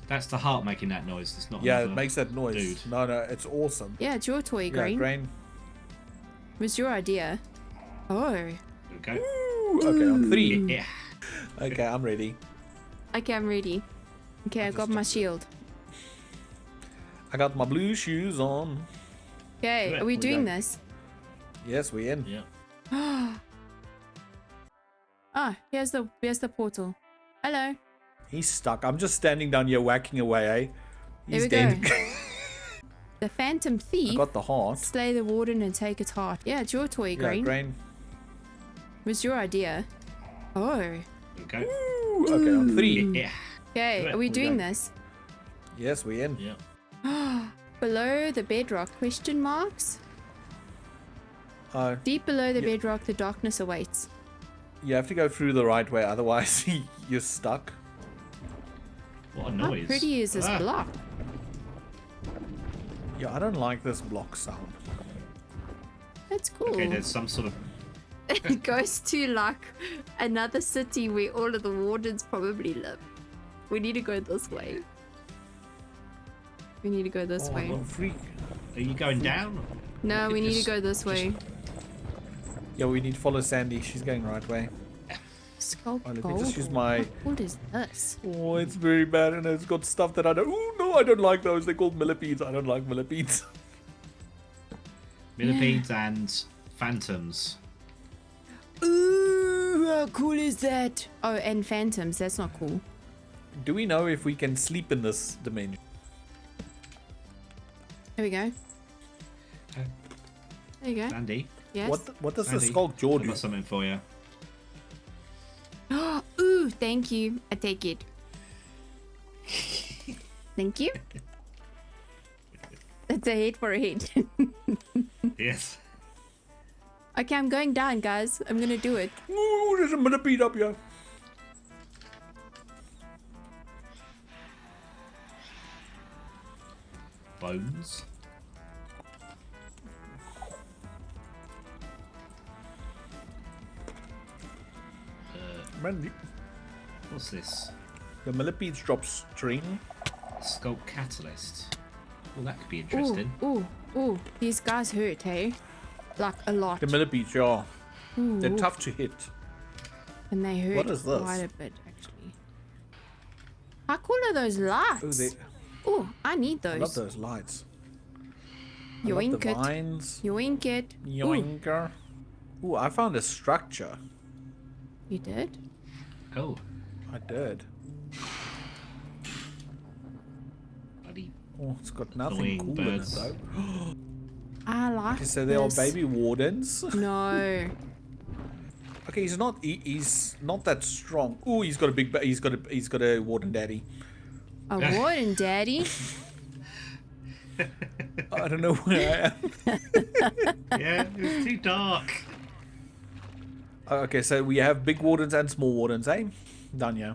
that's the heart making that noise. It's not. Yeah, it another makes that noise. Dude. No, it's awesome. Yeah, it's your toy, Yeah, Green. Grain. It was your idea. Oh. There we go. Ooh, okay, on 3. Yeah. Okay, I'm ready. Okay, I'm ready. Okay, I got my shield. I got my blue shoes on. Okay, Do it. are we We doing go. this? Yes, we're in. Yeah. Ah, here's the portal. Hello. He's stuck. I'm just standing down here whacking away, eh? Here He's we dead. go. The Phantom I Thief. got the heart. Slay the Warden and take its heart. Yeah, it's your toy, Yeah, Green. Grain. It was your idea. Oh. There we go. Ooh, okay, on 3. Yeah. Okay, Do it. are we We doing go. this? Yes, we're in. Yeah. Below the bedrock, question marks? Deep below the Yeah. bedrock, the darkness awaits. You have to go through the right way, otherwise you're stuck. What a How noise. pretty is this Ah. block? Yeah, I don't like this block sound. That's cool. Okay, there's some sort of. It goes to like another city where all of the wardens probably live. We need to go this way. We need to go this Oh, way. well, freak. Are you going down? No, we need to Just- go this way. Yeah, we need to follow Sandy. She's going right way. Skull Oh, let me gold. just use my... What is this? Oh, it's very bad and it's got stuff that I don't... Oh, no, I don't like those. They're called millipedes. I don't like millipedes. Millipedes and phantoms. Ooh, how cool is that? Oh, and phantoms. That's not cool. Do we know if we can sleep in this dimension? There we go. Okay. There you go. Sandy, Yes. What does the Sandy, skulk jaw I've do? got something for you. Ooh, thank you. I take it. Thank you. That's a hit for a hit. Yes. Okay, I'm going down, guys. I'm gonna do it. Ooh, there's a millipede up here. Bones. Man, What's this? the millipedes drop string. Sculpt catalyst. Well, that could be Ooh, interesting. ooh. These guys hurt, hey? Like a lot. The millipedes, yeah. Ooh, They're tough to hit. and they hurt What is this? quite a bit, actually. How cool are those lights? Ooh, I need I love those. those lights. I love Yoink the it. vines. Yoink it. Ooh, Yoinker. Ooh, I found a structure. you did? Oh, I did. bloody Oh, it's got nothing Annoying cool birds. in it though. I like Okay, so they are this. baby wardens. No. Okay, he's not that strong. Ooh, he's got a big. He's got a warden daddy. A warden, daddy. I don't know where I am. yeah, it's too dark. Okay, so we have big wardens and small wardens, eh? Done, yeah.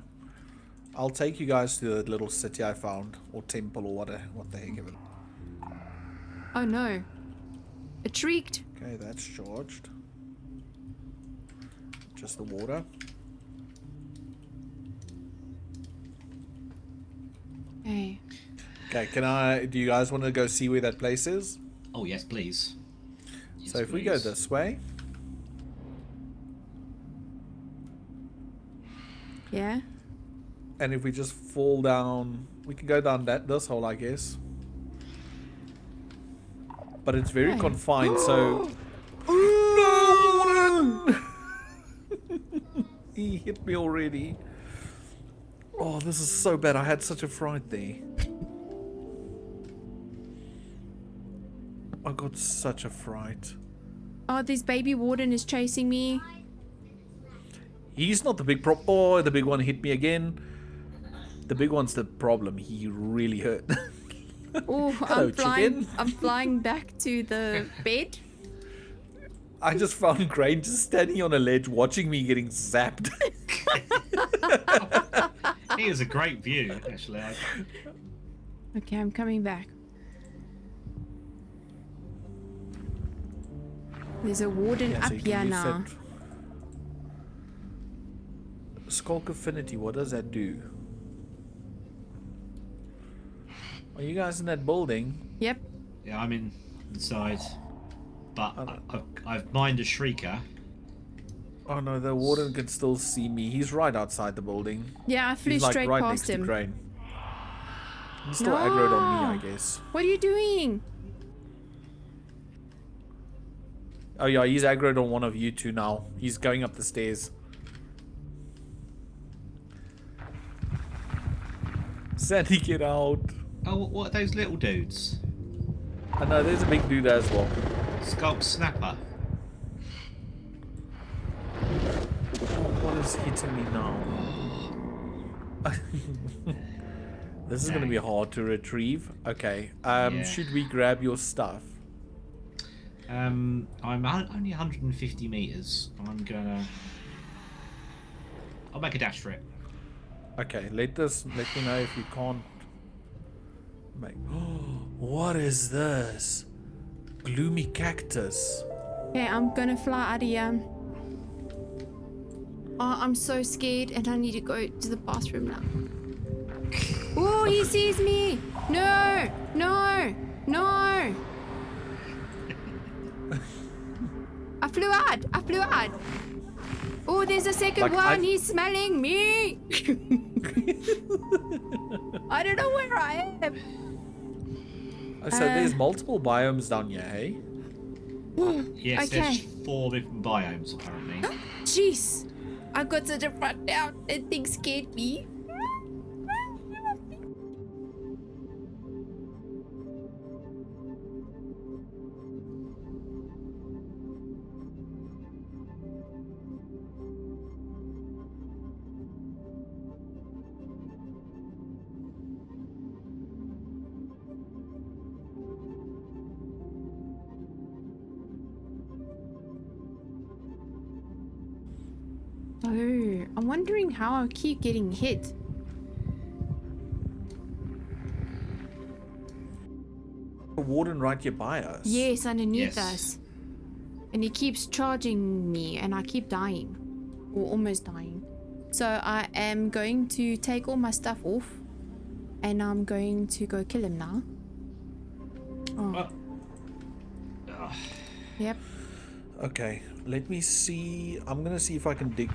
I'll take you guys to the little city I found, or temple, or what the heck of it. Oh no. It shrieked. Okay, that's charged. Just the water. Hey. Okay, do you guys want to go see where that place is? Oh yes, please. Yes, So if we go please. this way, Yeah? and if we just fall down, we can go down this hole, I guess. But it's very Hey. confined, so... No! He hit me already. Oh, this is so bad. I had such a fright there. I got such a fright. Oh, this baby warden is chasing me. He's not the big problem. Oh, the big one hit me again. The big one's the problem. He really hurt. Oh, Hello, chicken. I'm flying back to the bed. I just found Grain just standing on a ledge watching me getting zapped. It was a great view, actually. Okay, I'm coming back. There's a warden Yeah, so up you can here use now. that. Skulk Affinity, what does that do? Are you guys in that building? Yep. Yeah, I'm inside, but I've mined a shrieker. Oh no, the warden can still see me. He's right outside the building. Yeah, I flew He's like straight right past next to him. Grain. He's still aggroed on me, I guess. What are you doing? Oh yeah, he's aggroed on one of you two now. He's going up the stairs. Sandy, get out. Oh, what are those little dudes? I know, there's a big dude as well. Sculpt Snapper. What is hitting me now? This is going to be hard to retrieve. Okay, Yeah. should we grab your stuff? I'm only 150 meters. I'll make a dash for it. Okay, let me know if you can't make... What is this? Gloomy cactus. Okay, I'm gonna fly out of here. Oh, I'm so scared and I need to go to the bathroom now. Oh, he sees me! No! No! No! I flew out! I flew out! Oh, there's a second Like, one! He's smelling me! I don't know where I am. So there's multiple biomes down here, hey? Yes, Okay. there's 4 different biomes apparently. Jeez! I got such a front down. That thing scared me. Oh, I'm wondering how I keep getting hit. A warden right here by us. Yes, underneath Yes. us. And he keeps charging me and I keep dying. Or almost dying. So I am going to take all my stuff off. And I'm going to go kill him now. Oh. Yep. Okay, let me see. I'm gonna see if I can dig,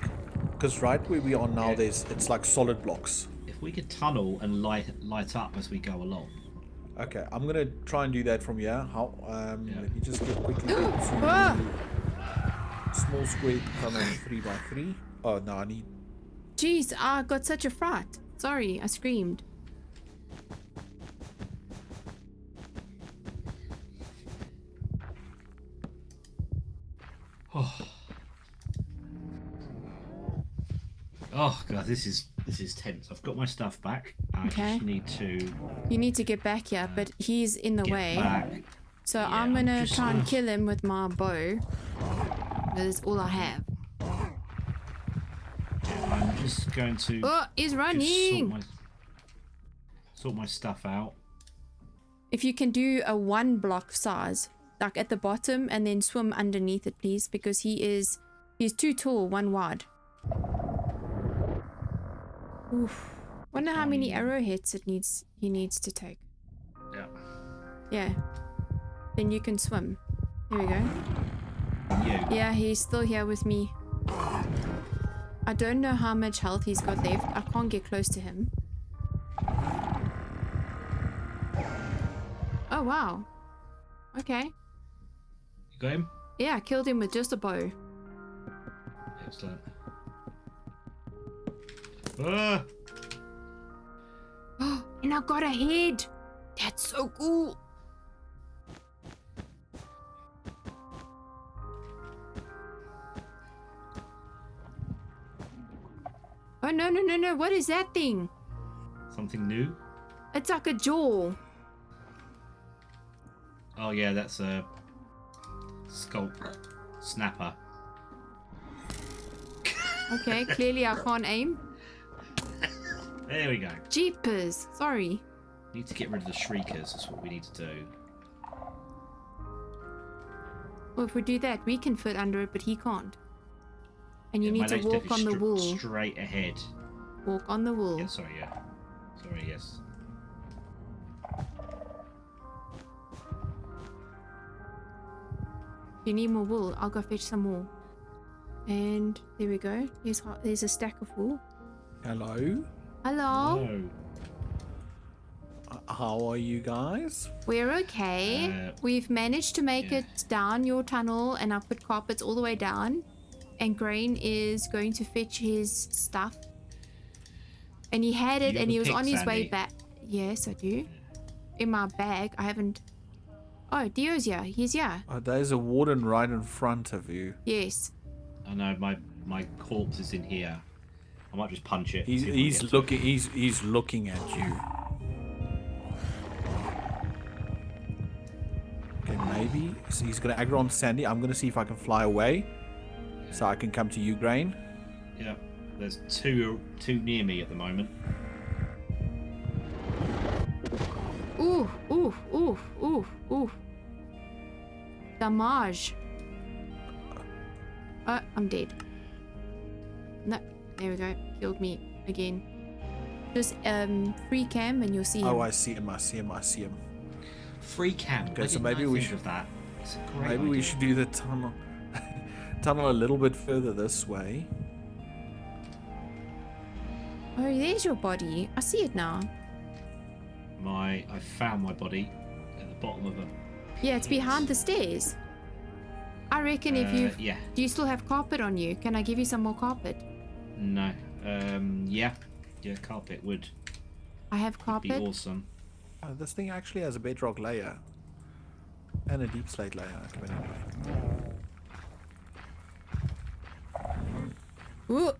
because right where we are now, Yeah. it's like solid blocks. If we could tunnel and light up as we go along. Okay, I'm gonna try and do that from here. How? Let me just get quickly Ah! to small square tunnel 3x3. Oh no, I need. Jeez, I got such a fright. Sorry, I screamed. Oh god, this is tense. I've got my stuff back. I Okay. just need to You need to get back here, but he's in the get way. back. So Yeah, I'm gonna just- try and kill him with my bow. That's all I have. I'm just going to Oh, he's just running! sort my stuff out. If you can do a 1 block size, like at the bottom, and then swim underneath it, please, because he's too tall, 1 wide. Oof. Wonder how many arrowheads he needs to take. Yeah. Yeah. Then you can swim. Here we go. You. Yeah, he's still here with me. I don't know how much health he's got left. I can't get close to him. Oh, wow. Okay. You got him? Yeah, I killed him with just a bow. Excellent. Ah! And I got a head. That's so cool. Oh, no, no, no, no. What is that thing? Something new? It's like a jaw. Oh yeah, that's a skulk snapper. Okay, clearly I can't aim. There we go. Jeepers. Sorry. Need to get rid of the shriekers. That's what we need to do. Well, if we do that, we can fit under it, but he can't. And you Yeah, my need to leg's walk on the definitely wool. straight ahead. Walk on the wool. Yeah, sorry, yeah. Sorry, yes. If you need more wool, I'll go fetch some more. And there we go. There's a stack of wool. Hello. Hello. No. How are you guys? We're okay. We've managed to make yeah. it down your tunnel, and I've put carpets all the way down. And Grain is going to fetch his stuff. And he had it, You and have he a was pick, on his way Sandy? back. Yes, I do. In my bag. I haven't. Oh, Dio's here. He's here. Oh, there's a warden right in front of you. Yes. I know my corpse is in here. I might just punch it. He's see if I get to it. looking. He's looking at you. Okay, maybe. So he's gonna aggro on Sandy. I'm gonna see if I can fly away, so I can come to you, Grain. Yeah. There's two near me at the moment. Ooh, ooh, ooh, ooh, ooh. Damage. Oh, I'm dead. No, there we go. Killed me again. Just free cam and you'll see him. Oh, I see him. I see him. I see him. Free cam. Okay, Why so didn't maybe I we think should- of that. It's a great Maybe we idea. should do the tunnel. Tunnel a little bit further this way. Oh, there's your body. I see it now. I found my body at the bottom of a. Yeah, it's behind the stairs. I reckon if you... Yeah. Do you still have carpet on you? Can I give you some more carpet? No. Yeah. Yeah. Carpet would I have be carpet. awesome. Oh, this thing actually has a bedrock layer and a deep slate layer. Okay, but anyway. Ooh.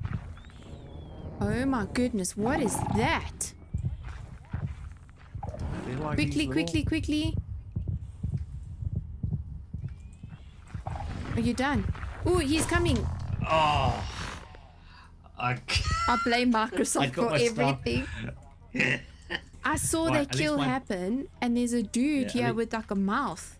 Oh my goodness, what is that? They're like Quickly, these little- quickly, quickly. Are you done? Ooh, he's coming. Oh. I blame Microsoft got for my stuff. everything. I saw Right, that at least kill my- happen, and there's a dude Yeah, here at with like a mouth.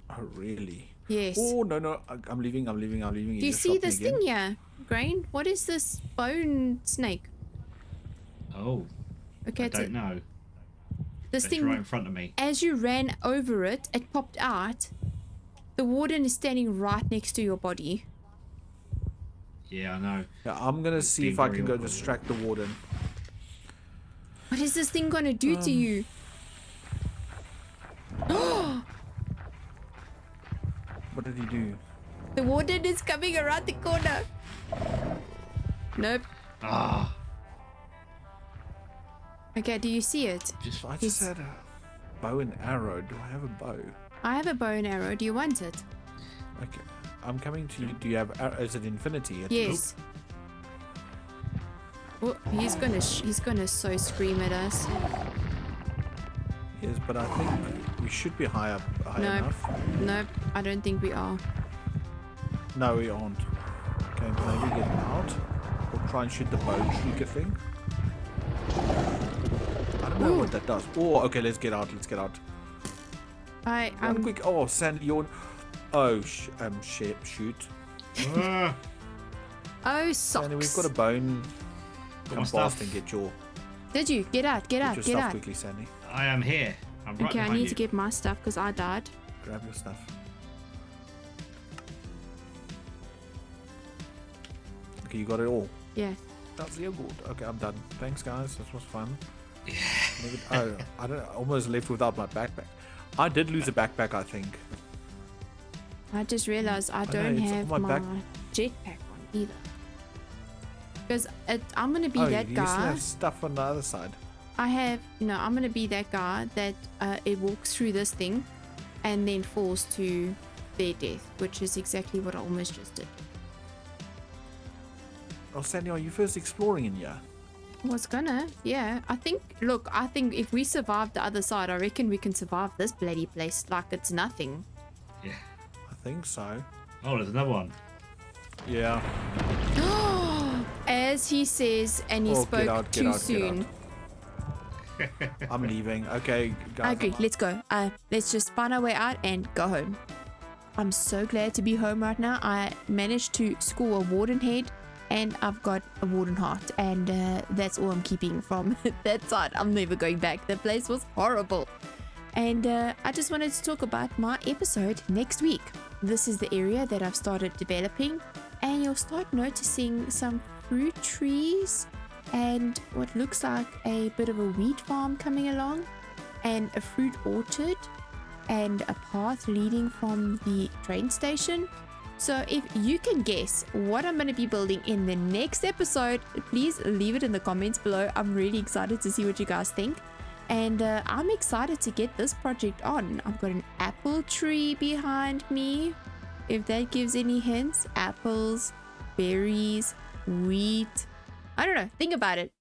Oh, really? Yes. Oh, no. I'm leaving. Do you see this thing here, Grain? What is this bone snake? Oh, Okay, I it's don't know. this It's thing. right in front of me. As you ran over it, it popped out. The warden is standing right next to your body. Yeah, I know. Yeah, I'm going to see being if I very can go awkward. distract the warden. What is this thing gonna do to you? What did he do? The warden is coming around the corner. Nope. Ah, Okay, do you see it? just I just had a bow and arrow. Do I have a bow? I have a bow and arrow. Do you want it? Okay. I'm coming to you. Do you have... is it infinity? Yes. Oh, he's gonna so scream at us. Yes, but I think we should be high Nope. enough. Nope, I don't think we are. No, we aren't. Okay, maybe get out. Or try and shoot the bow trigger thing. I don't know what that does. Oh, okay, let's get out. I'm Quick. Oh, Sandy, you're... Oh, shoot. Ah, Oh, socks. Sandy, we've got a bone. got my Come stuff. fast and get your Did you? Get out, get out, your get stuff out. quickly, Sandy. I am here. I'm right Okay, I behind need you. to get my stuff because I died. Grab your stuff. Okay, you got it all. Yeah. That's real good. Okay, I'm done. Thanks, guys. This was fun. Oh, I almost left without my backpack. I did lose a backpack, I think. I just realized I know, don't it's on have my my back. jetpack on either. Because I'm gonna be Oh, that you still guy. have stuff on the other side. I'm gonna be that guy that it walks through this thing and then falls to their death, which is exactly what I almost just did. Oh, Sandy, are you first exploring in here? Was gonna, yeah. I think if we survive the other side, I reckon we can survive this bloody place like it's nothing. Yeah. I think so. Oh, there's another one. Yeah. As he says, and he Oh, spoke get out, too soon. I'm leaving. Okay, guys. I agree. I'm out. Let's go. Let's just find our way out and go home. I'm so glad to be home right now. I managed to score a warden head, and I've got a warden heart, and that's all I'm keeping from that side. I'm never going back. The place was horrible. And I just wanted to talk about my episode next week. This is the area that I've started developing, and you'll start noticing some fruit trees and what looks like a bit of a wheat farm coming along, and a fruit orchard, and a path leading from the train station. So if you can guess what I'm going to be building in the next episode, please leave it in the comments below. I'm really excited to see what you guys think. And I'm excited to get this project on. I've got an apple tree behind me. If that gives any hints, apples, berries, wheat. I don't know. Think about it.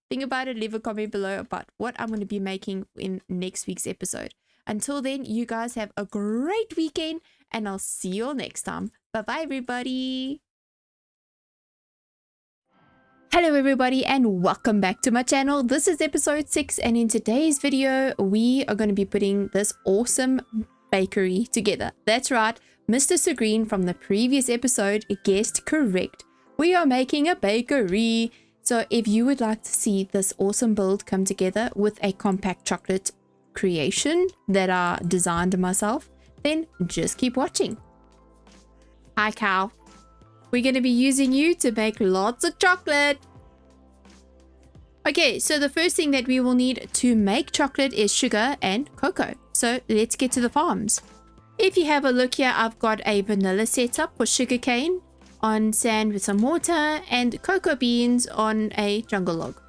Leave a comment below about what I'm going to be making in next week's episode. Until then, you guys have a great weekend, and I'll see you all next time. Bye-bye, everybody. Hello everybody and welcome back to my channel. This is episode 6, and in today's video we are going to be putting this awesome bakery together. That's right, Mr. Green from the previous episode guessed correct. We are making a bakery. So if you would like to see this awesome build come together with a compact chocolate creation that I designed myself, then just keep watching. Hi Cal. We're going to be using you to make lots of chocolate. Okay, so the first thing that we will need to make chocolate is sugar and cocoa. So let's get to the farms. If you have a look here, I've got a vanilla setup for sugarcane on sand with some water and cocoa beans on a jungle log.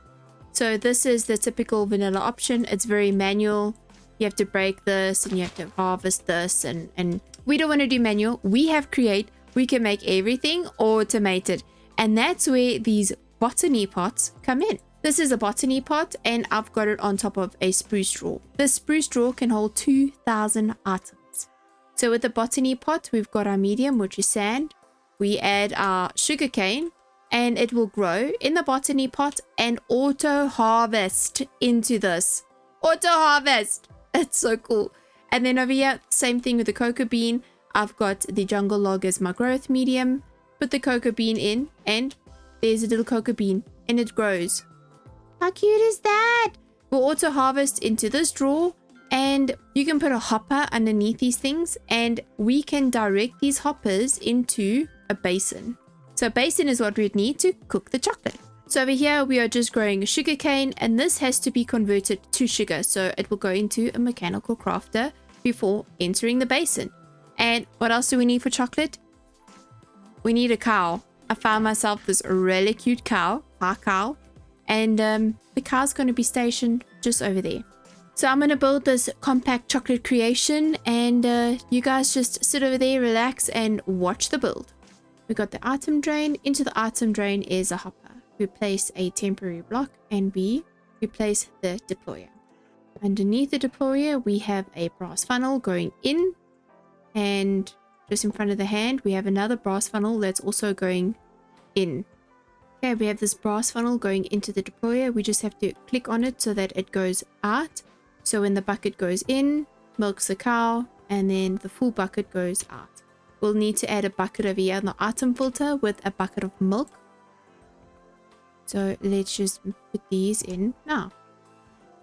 So this is the typical vanilla option. It's very manual. You have to break this and you have to harvest this, and we don't want to do manual. We have Create. We can make everything automated, and that's where these botany pots come in. This is a botany pot, and I've got it on top of a spruce straw. This spruce straw can hold 2,000 items. So with the botany pot, we've got our medium, which is sand. We add our sugarcane, and it will grow in the botany pot and auto harvest into this. Auto harvest. It's so cool. And then over here, same thing with the cocoa bean. I've got the jungle log as my growth medium. Put the cocoa bean in and there's a little cocoa bean and it grows. How cute is that? We'll auto harvest into this drawer and you can put a hopper underneath these things and we can direct these hoppers into a basin. So a basin is what we'd need to cook the chocolate. So over here we are just growing sugarcane and this has to be converted to sugar. So it will go into a mechanical crafter before entering the basin. And what else do we need for chocolate? We need a cow. I found myself this really cute cow, our cow. And the cow's going to be stationed just over there. So I'm going to build this compact chocolate creation and you guys just sit over there, relax and watch the build. We got the item drain. Into the item drain is a hopper. We place a temporary block and we replace the deployer. Underneath the deployer we have a brass funnel going in and just in front of the hand we have another brass funnel that's also going in. Okay, we have this brass funnel going into the deployer. We just have to click on it so that it goes out. So when the bucket goes in, milks the cow, and then the full bucket goes out. We'll need to add a bucket over here in the item filter with a bucket of milk. So let's just put these in now.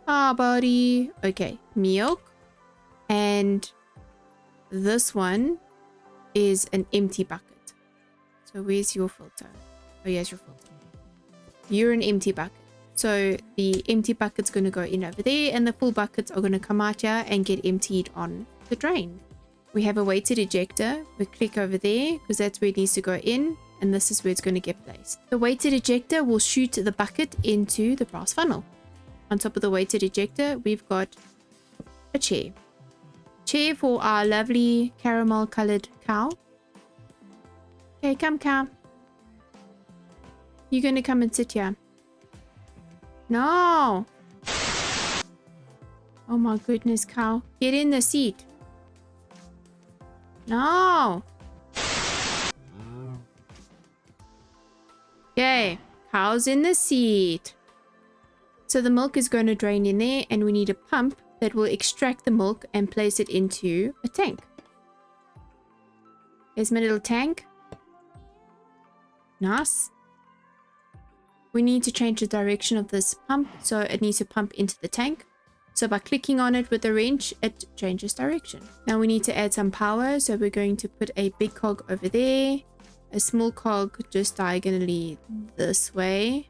Ah, buddy. Okay, milk. And this one is an empty bucket. So where's your filter? Oh, here's your filter. You're an empty bucket. So the empty bucket's going to go in over there and the full buckets are going to come out here and get emptied on the drain. We have a weighted ejector. We click over there because that's where it needs to go in and this is where it's going to get placed. The weighted ejector will shoot the bucket into the brass funnel. On top of the weighted ejector, we've got a chair. Chair for our lovely caramel colored cow. Okay, come cow. You're going to come and sit here. No. Oh my goodness, cow. Get in the seat. No. Okay, cow's in the seat. So the milk is going to drain in there and we need a pump that will extract the milk and place it into a tank. Here's my little tank. Nice. We need to change the direction of this pump, so it needs to pump into the tank. So by clicking on it with the wrench, it changes direction. Now we need to add some power, so we're going to put a big cog over there, a small cog just diagonally this way,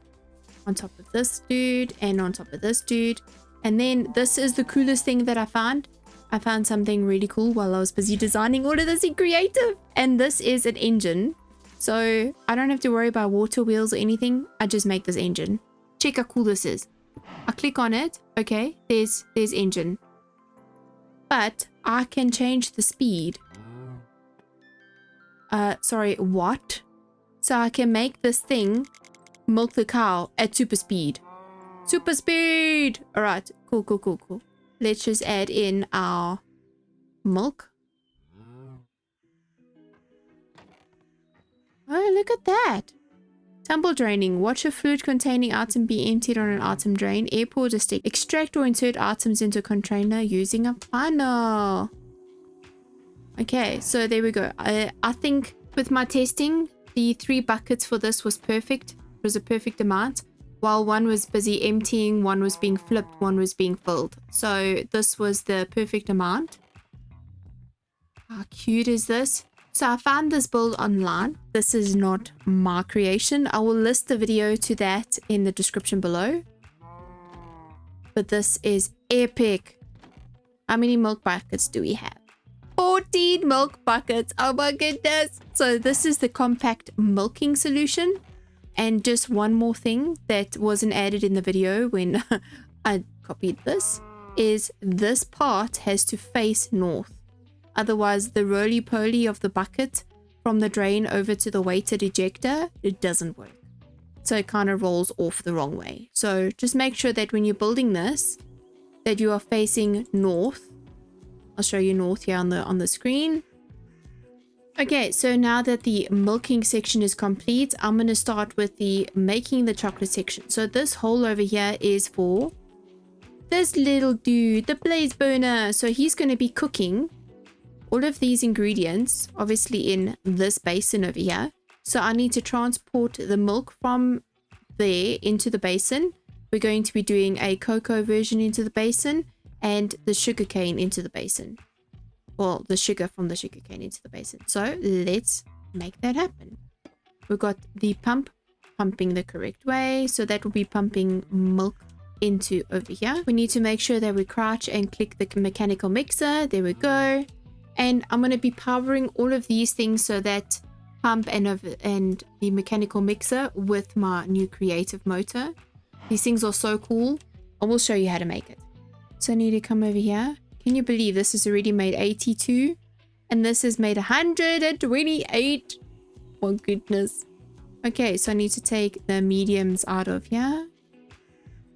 on top of this dude, and on top of this dude. And then this is the coolest thing that I found. I found something really cool while I was busy designing all of this in creative. And this is an engine. So I don't have to worry about water wheels or anything. I just make this engine. Check how cool this is. I click on it. Okay, there's engine. But I can change the speed. Sorry, what? So I can make this thing milk the cow at super speed. Super speed! Alright, cool. Let's just add in our milk. Oh, look at that. Tumble draining. Watch a fluid containing item be emptied on an item drain. Air pour a stick. Extract or insert items into a container using a funnel. Okay, so there we go. I think with my testing, the 3 buckets for this was perfect. It was a perfect amount. While one was busy emptying, one was being flipped, one was being filled. So this was the perfect amount. How cute is this? So I found this build online. This is not my creation. I will list the video to that in the description below. But this is epic. How many milk buckets do we have? 14 milk buckets. Oh my goodness. So this is the compact milking solution. And just one more thing that wasn't added in the video when I copied this is this part has to face north. Otherwise, the roly-poly of the bucket from the drain over to the weighted ejector, it doesn't work. So it kind of rolls off the wrong way. So just make sure that when you're building this, that you are facing north. I'll show you north here on the screen. Okay, so now that the milking section is complete, I'm going to start with the making the chocolate section. So this hole over here is for this little dude, the blaze burner. So he's going to be cooking all of these ingredients, obviously in this basin over here. So I need to transport the milk from there into the basin. We're going to be doing a cocoa version into the basin and the sugarcane into the basin. Well, the sugar from the sugarcane into the basin. So let's make that happen. We've got the pump pumping the correct way. So that will be pumping milk into over here. We need to make sure that we crouch and click the mechanical mixer. There we go. And I'm going to be powering all of these things so that pump and the mechanical mixer with my new creative motor. These things are so cool. I will show you how to make it. So I need to come over here. Can you believe this is already made 82 and this is made 128? Oh goodness. Okay, so I need to take the mediums out of here.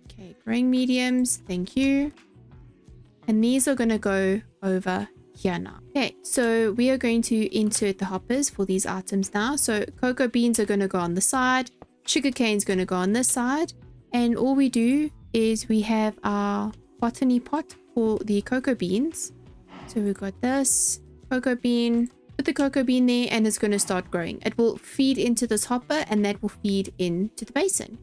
Okay, growing mediums, thank you. And these are going to go over here now. Okay, so we are going to insert the hoppers for these items now. So cocoa beans are going to go on the side, sugarcane is going to go on this side, and all we do is we have our botany pot for the cocoa beans. So we've got this cocoa bean, put the cocoa bean there, and it's going to start growing. It will feed into this hopper and that will feed into the basin.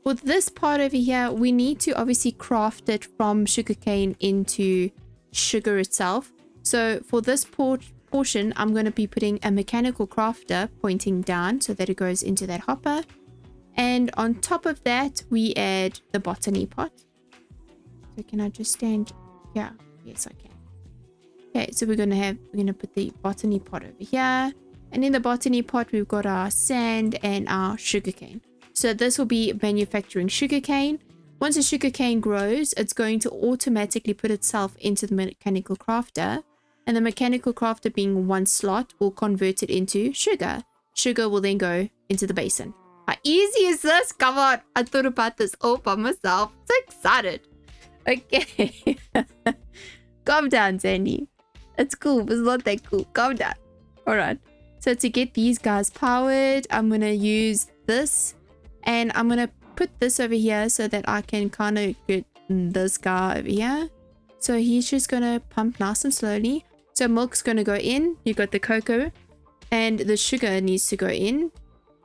For this part over here, we need to obviously craft it from sugarcane into sugar itself. So for this portion, I'm going to be putting a mechanical crafter pointing down so that it goes into that hopper. And on top of that, we add the botany pot. So can I just stand? Yeah, yes, I can. Okay, so we're going to put the botany pot over here. And in the botany pot, we've got our sand and our sugarcane. So this will be manufacturing sugarcane. Once the sugarcane grows, it's going to automatically put itself into the mechanical crafter. And the mechanical crafter being one slot will convert it into sugar. Sugar will then go into the basin. How easy is this? Come on. I thought about this all by myself. So excited. Okay. Calm down, Sandy. It's cool, but it's not that cool. Calm down. Alright. So to get these guys powered, I'm going to use this. And I'm going to put this over here so that I can kind of get this guy over here. So he's just going to pump nice and slowly. So milk's going to go in. You got the cocoa. And the sugar needs to go in.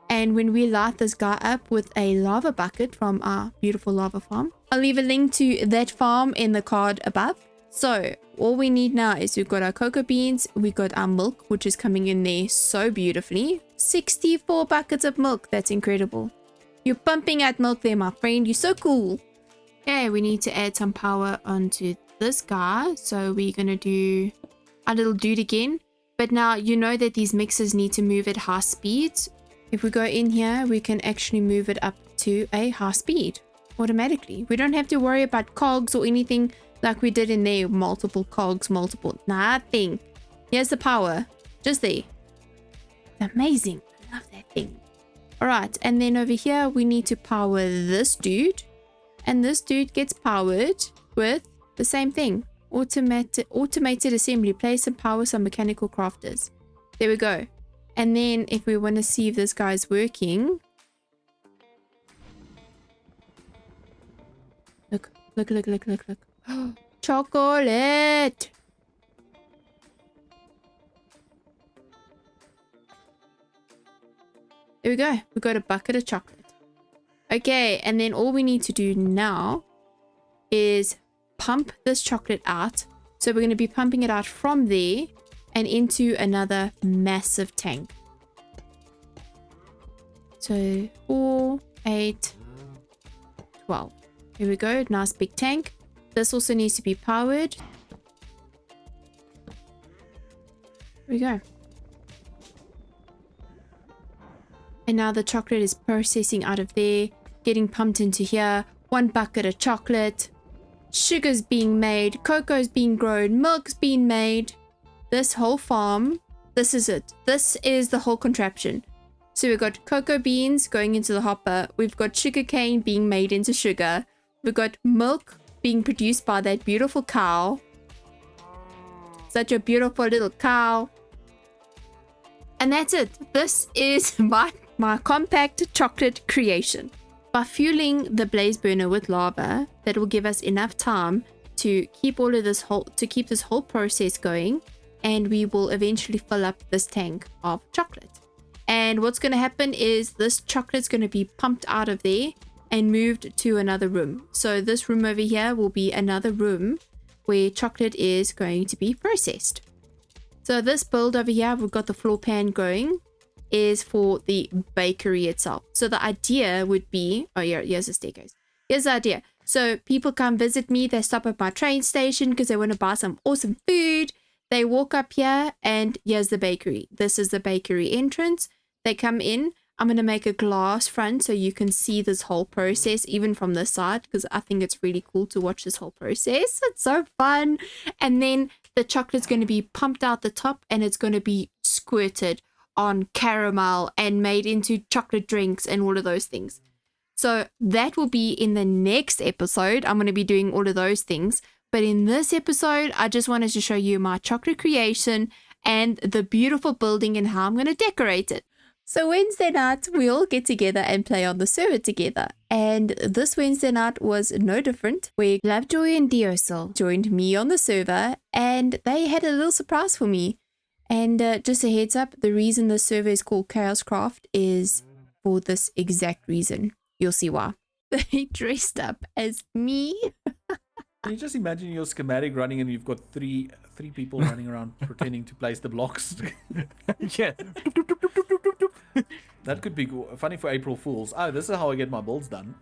And when we light this guy up with a lava bucket from our beautiful lava farm, I'll leave a link to that farm in the card above. So all we need now is we've got our cocoa beans, we've got our milk, which is coming in there so beautifully. 64 buckets of milk. That's incredible. You're pumping out milk there, my friend. You're so cool. Okay, we need to add some power onto this guy. So we're going to do our little dude again. But now you know that these mixers need to move at high speeds. If we go in here, we can actually move it up to a high speed automatically. We don't have to worry about cogs or anything like we did in there. Multiple cogs, nothing. Here's the power. Just there. Amazing. I love that thing. Alright, and then over here, we need to power this dude. And this dude gets powered with the same thing. Automated assembly. Place and power some mechanical crafters. There we go. And then if we want to see if this guy's working. Look. Chocolate! There we go. We got a bucket of chocolate. Okay, and then all we need to do now is pump this chocolate out. So we're going to be pumping it out from there and into another massive tank. So 4, 8, 12. Here we go. Nice big tank. This also needs to be powered. Here we go. And now the chocolate is processing out of there, getting pumped into here. 1 bucket of chocolate. Sugar's being made. Cocoa's being grown. Milk's being made. This whole farm, this is it. This is the whole contraption. So we've got cocoa beans going into the hopper. We've got sugar cane being made into sugar. We've got milk being produced by that beautiful cow. Such a beautiful little cow. And that's it. This is my compact chocolate creation. By fueling the blaze burner with lava, that will give us enough time to keep this whole process going, and we will eventually fill up this tank of chocolate. And what's going to happen is this chocolate's going to be pumped out of there and moved to another room. So this room over here will be another room where chocolate is going to be processed. So this build over here, we've got the floor pan going, is for the bakery itself. So the idea would be, oh yeah, here's the staircase. Here's the idea. So people come visit me, they stop at my train station because they want to buy some awesome food. They walk up here and here's the bakery. This is the bakery entrance. They come in. I'm going to make a glass front so you can see this whole process even from this side, because I think it's really cool to watch this whole process. It's so fun. And then the chocolate's going to be pumped out the top and it's going to be squirted on caramel and made into chocolate drinks and all of those things. So that will be in the next episode. I'm going to be doing all of those things. But in this episode, I just wanted to show you my chocolate creation and the beautiful building and how I'm going to decorate it. So Wednesday night, we all get together and play on the server together. And this Wednesday night was no different, where Lovejoy and Diosil joined me on the server and they had a little surprise for me. And just a heads up, the reason the server is called ChaosCraft is for this exact reason. You'll see why. They dressed up as me. Can you just imagine your schematic running and you've got three people running around pretending to place the blocks? Yeah. That could be funny for April Fools. Oh, this is how I get my builds done.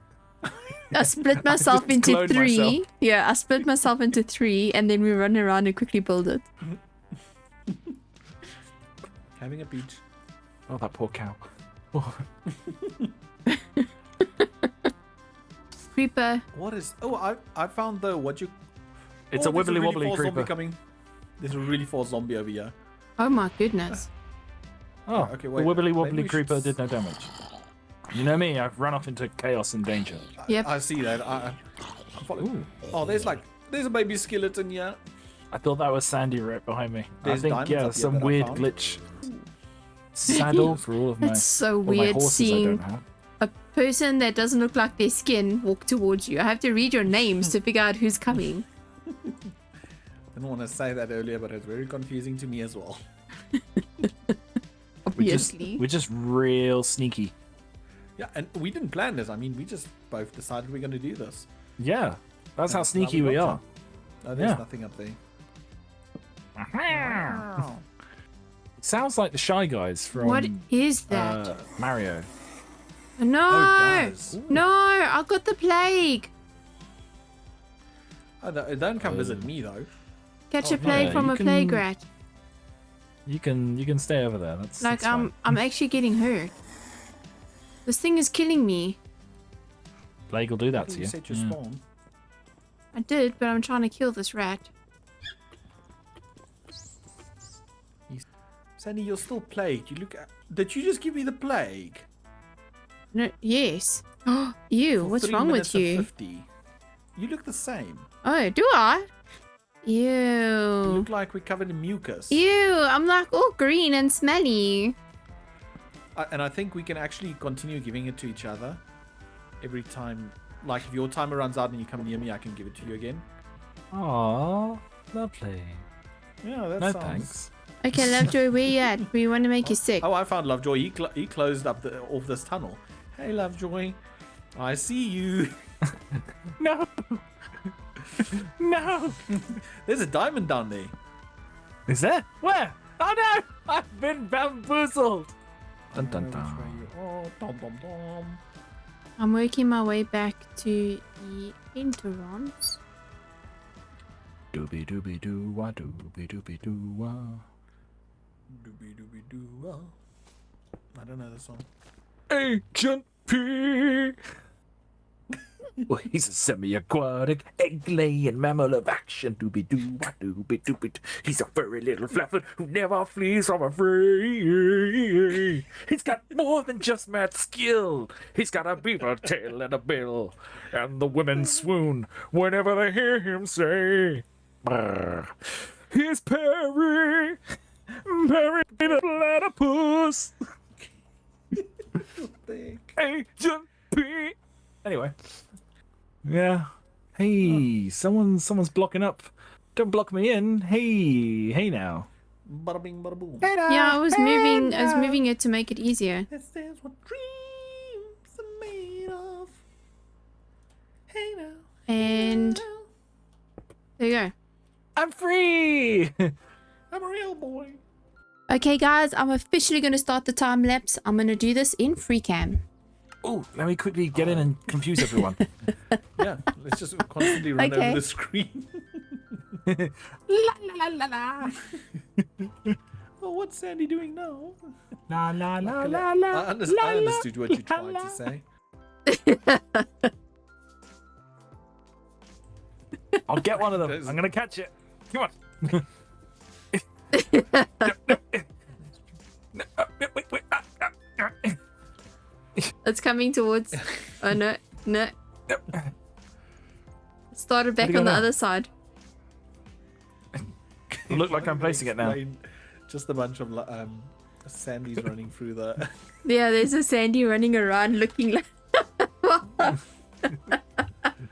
I split myself Just into clone 3. myself. Yeah, I split myself into 3 and then we run around and quickly build it. Having a peach. Oh, that poor cow. Oh. Creeper. What is... Oh, I found the... What you... It's Oh, a there's wibbly really wobbly fast zombie creeper. coming. There's a really fast zombie over here. Oh my goodness. Oh, Okay, the wait, wibbly maybe wobbly we creeper should- did no damage. You know me, I've run off into chaos and danger. Yep. I see that. I'm following. Oh, there's a baby skeleton here. I thought that was Sandy right behind me. There's I think, diamonds yeah, up here some that I weird found. glitch. Saddle for all of my, It's so all my weird horses I seeing don't have. a person that doesn't look like their skin walk towards you. I have to read your names to figure out who's coming. Didn't want to say that earlier, but it's very confusing to me as well. Obviously. We're just real sneaky. Yeah, and we didn't plan this. I mean, we just both decided we're going to do this. Yeah, that's how And now sneaky we we got are. some. Oh, there's Yeah. nothing up there. It sounds like the Shy Guys from What is that? Mario. No! Oh, it does. No! I got the plague! Oh, don't come visit me though. Catch Oh, a plague yeah, from you a can- plague rat. You can stay over there. That's Like, that's fine. I'm actually getting hurt. This thing is killing me. Plague will do that You to you. set your Yeah. spawn. I did, but I'm trying to kill this rat. Sandy, you're still plagued. You look. Did you just give me the plague? No, yes. Oh, ew, For what's 3 wrong with minutes and you? 50. You look the same. Oh, do I? You Ew. look like we're covered in mucus. Ew, I'm like all green and smelly. And I think we can actually continue giving it to each other every time. Like if your timer runs out and you come near me, I can give it to you again. Aw, lovely. Yeah, that No sounds... thanks. Okay, Lovejoy, where you at? We want to make you sick. Oh, I found Lovejoy. He closed up off this tunnel. Hey, Lovejoy. I see you. No. No. There's a diamond down there. Is there? Where? Oh no! I've been bamboozled. Dun dun I don't know which way dun. you- Oh, dum dum dum. I'm working my way back to the entrance. Doobie doobie doo wah doobie doobie doo wah. Doobie doobie doo. Oh. I don't know the song. Agent P. Well, he's a semi-aquatic, egg-laying mammal of action. Doobie-doo, doobie-doobie. He's a furry little flappet who never flees from a fray. He's got more than just mad skill. He's got a beaver tail and a bill. And the women swoon whenever they hear him say, "Brr." He's Perry, Very little platypus. Thick. Agent P. Anyway. Yeah. Hey, someone's blocking up. Don't block me in. Hey now. Bada bing, bada boom. Yeah, I was moving it to make it easier. This is what dreams are made of. Hey now. And there you go. I'm free. I'm a real boy. Okay, guys, I'm officially going to start the time lapse. I'm going to do this in free cam. Oh, let me quickly get in and confuse everyone. Yeah, let's just constantly run Okay. over the screen. La la la la Oh, what's Sandy doing now? la la la Luckily, la la. I understood what you tried to say. I'll get one of them. I'm gonna catch it. Come on. It's coming towards. Oh, no. No. Started back Where'd it on go the now? other side. Look like I'm placing it now. Explain Just a bunch of Sandy's running through the. Yeah, there's a Sandy running around looking like.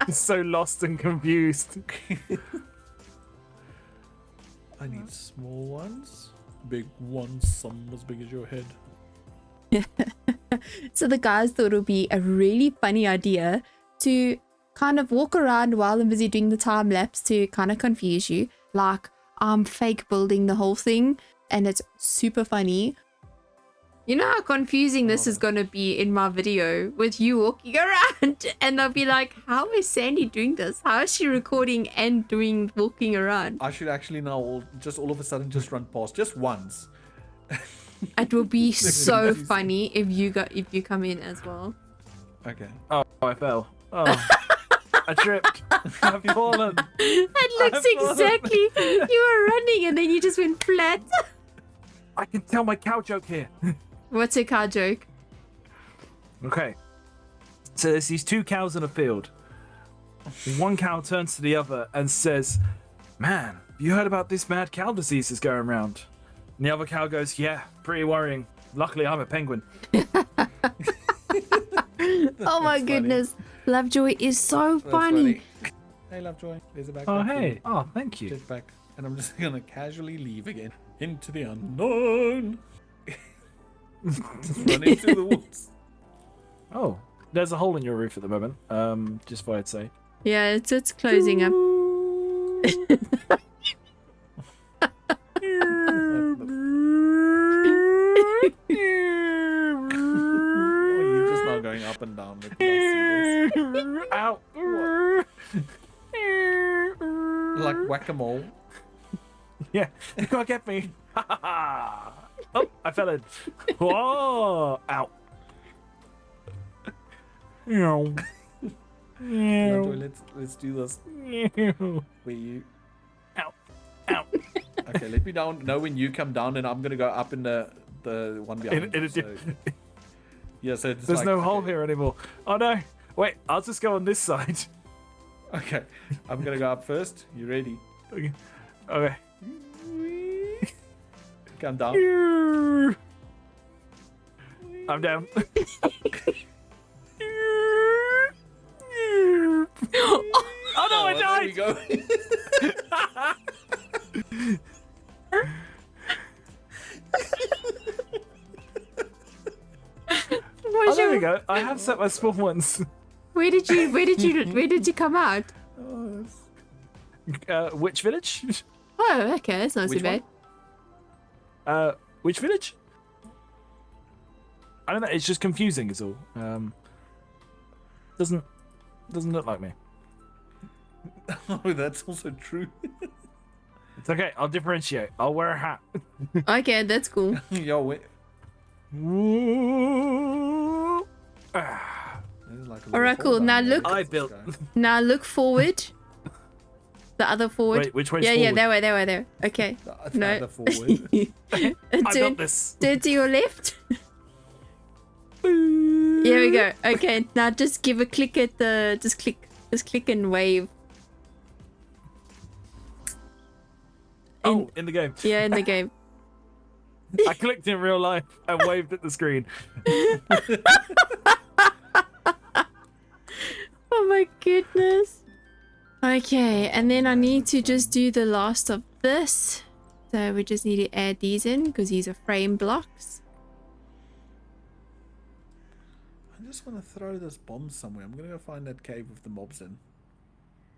So lost and confused. I need small ones, big ones, some as big as your head. So the guys thought it would be a really funny idea to kind of walk around while I'm busy doing the time lapse to kind of confuse you. Like I'm fake building the whole thing and it's super funny. You know how confusing this is going to be in my video with you walking around and they'll be like, how is Sandy doing this? How is she recording and doing walking around? I should actually now all of a sudden just run past just once. It will be so funny if you come in as well. Okay. Oh, I fell. Oh, I tripped. I've fallen. It looks exactly. You were running and then you just went flat. I can tell my cow joke here. What's a car joke? Okay. So there's these two cows in a field. One cow turns to the other and says, "Man, you heard about this mad cow disease that's going around?" And the other cow goes, "Yeah, pretty worrying. Luckily, I'm a penguin." Oh my That's goodness. Lovejoy is so That's funny. Hey, Lovejoy. There's a backpack. Oh, for hey. you. Oh, thank you. Jetpack. And I'm just gonna casually leave again into the unknown. Just run into the woods. Oh, there's a hole in your roof at the moment. Just thought I'd say. Yeah, it's closing up. Oh, you're just now going up and down. With the Ow. like whack-a-mole. Yeah, you can't get me. Oh, I fell in. Whoa! Ow. Meow. Lovejoy, let's do this. Meow. Where you? Ow. Ow. Okay, let me know when you come down, and I'm gonna go up in the one behind. In a you, so... Yeah, so it's There's like, no hole okay. here anymore. Oh no! Wait, I'll just go on this side. Okay, I'm gonna go up first. You ready? Okay. Okay. Come down. I'm down. Oh no, I There died! we go. Oh, there we go. I have set my spawn once. Where did you come out? Which village? Oh, okay, that's not Which so bad. Which village? I don't know. It's just confusing, is all. Doesn't look like me. Oh, that's also true. It's okay. I'll differentiate. I'll wear a hat. Okay, that's cool. Yo, wait. Ooh. This is like a All right, little cool. Now fall look- down. I built. Now look forward. The other forward. Wait, which way's yeah, forward? that way. Okay. That's No. either forward. I turn, built this. turn to your left. Here we go. Okay, now just give a click at the just click and wave. Oh, in the game. Yeah, in the game. I clicked in real life and waved at the screen. Oh my goodness. Okay, and then I need to just do the last of this. So we just need to add these in because these are frame blocks. I just want to throw this bomb somewhere. I'm going to go find that cave with the mobs in.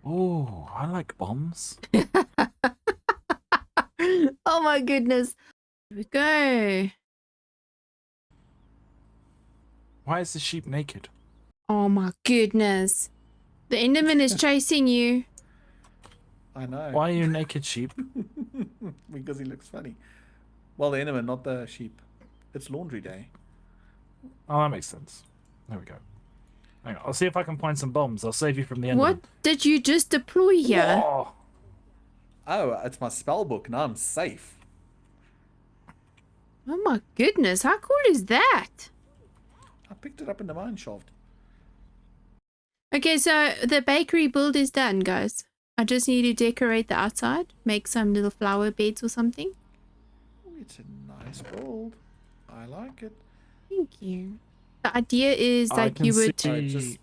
Oh, I like bombs. Oh my goodness. Here we go. Why is the sheep naked? Oh my goodness. The Enderman is chasing you. I know. Why are you naked, sheep? Because he looks funny. Well, the Enderman, not the sheep. It's laundry day. Oh, that makes sense. There we go. Hang on, I'll see if I can find some bombs. I'll save you from the end. What did you just deploy here? Oh, Oh, it's my spell book. Now I'm safe. Oh my goodness, how cool is that? I picked it up in the mine shaft. Okay, so the bakery build is done, guys. I just need to decorate the outside, make some little flower beds or something. Oh, it's a nice build. I like it. Thank you. The idea is I like can you would see-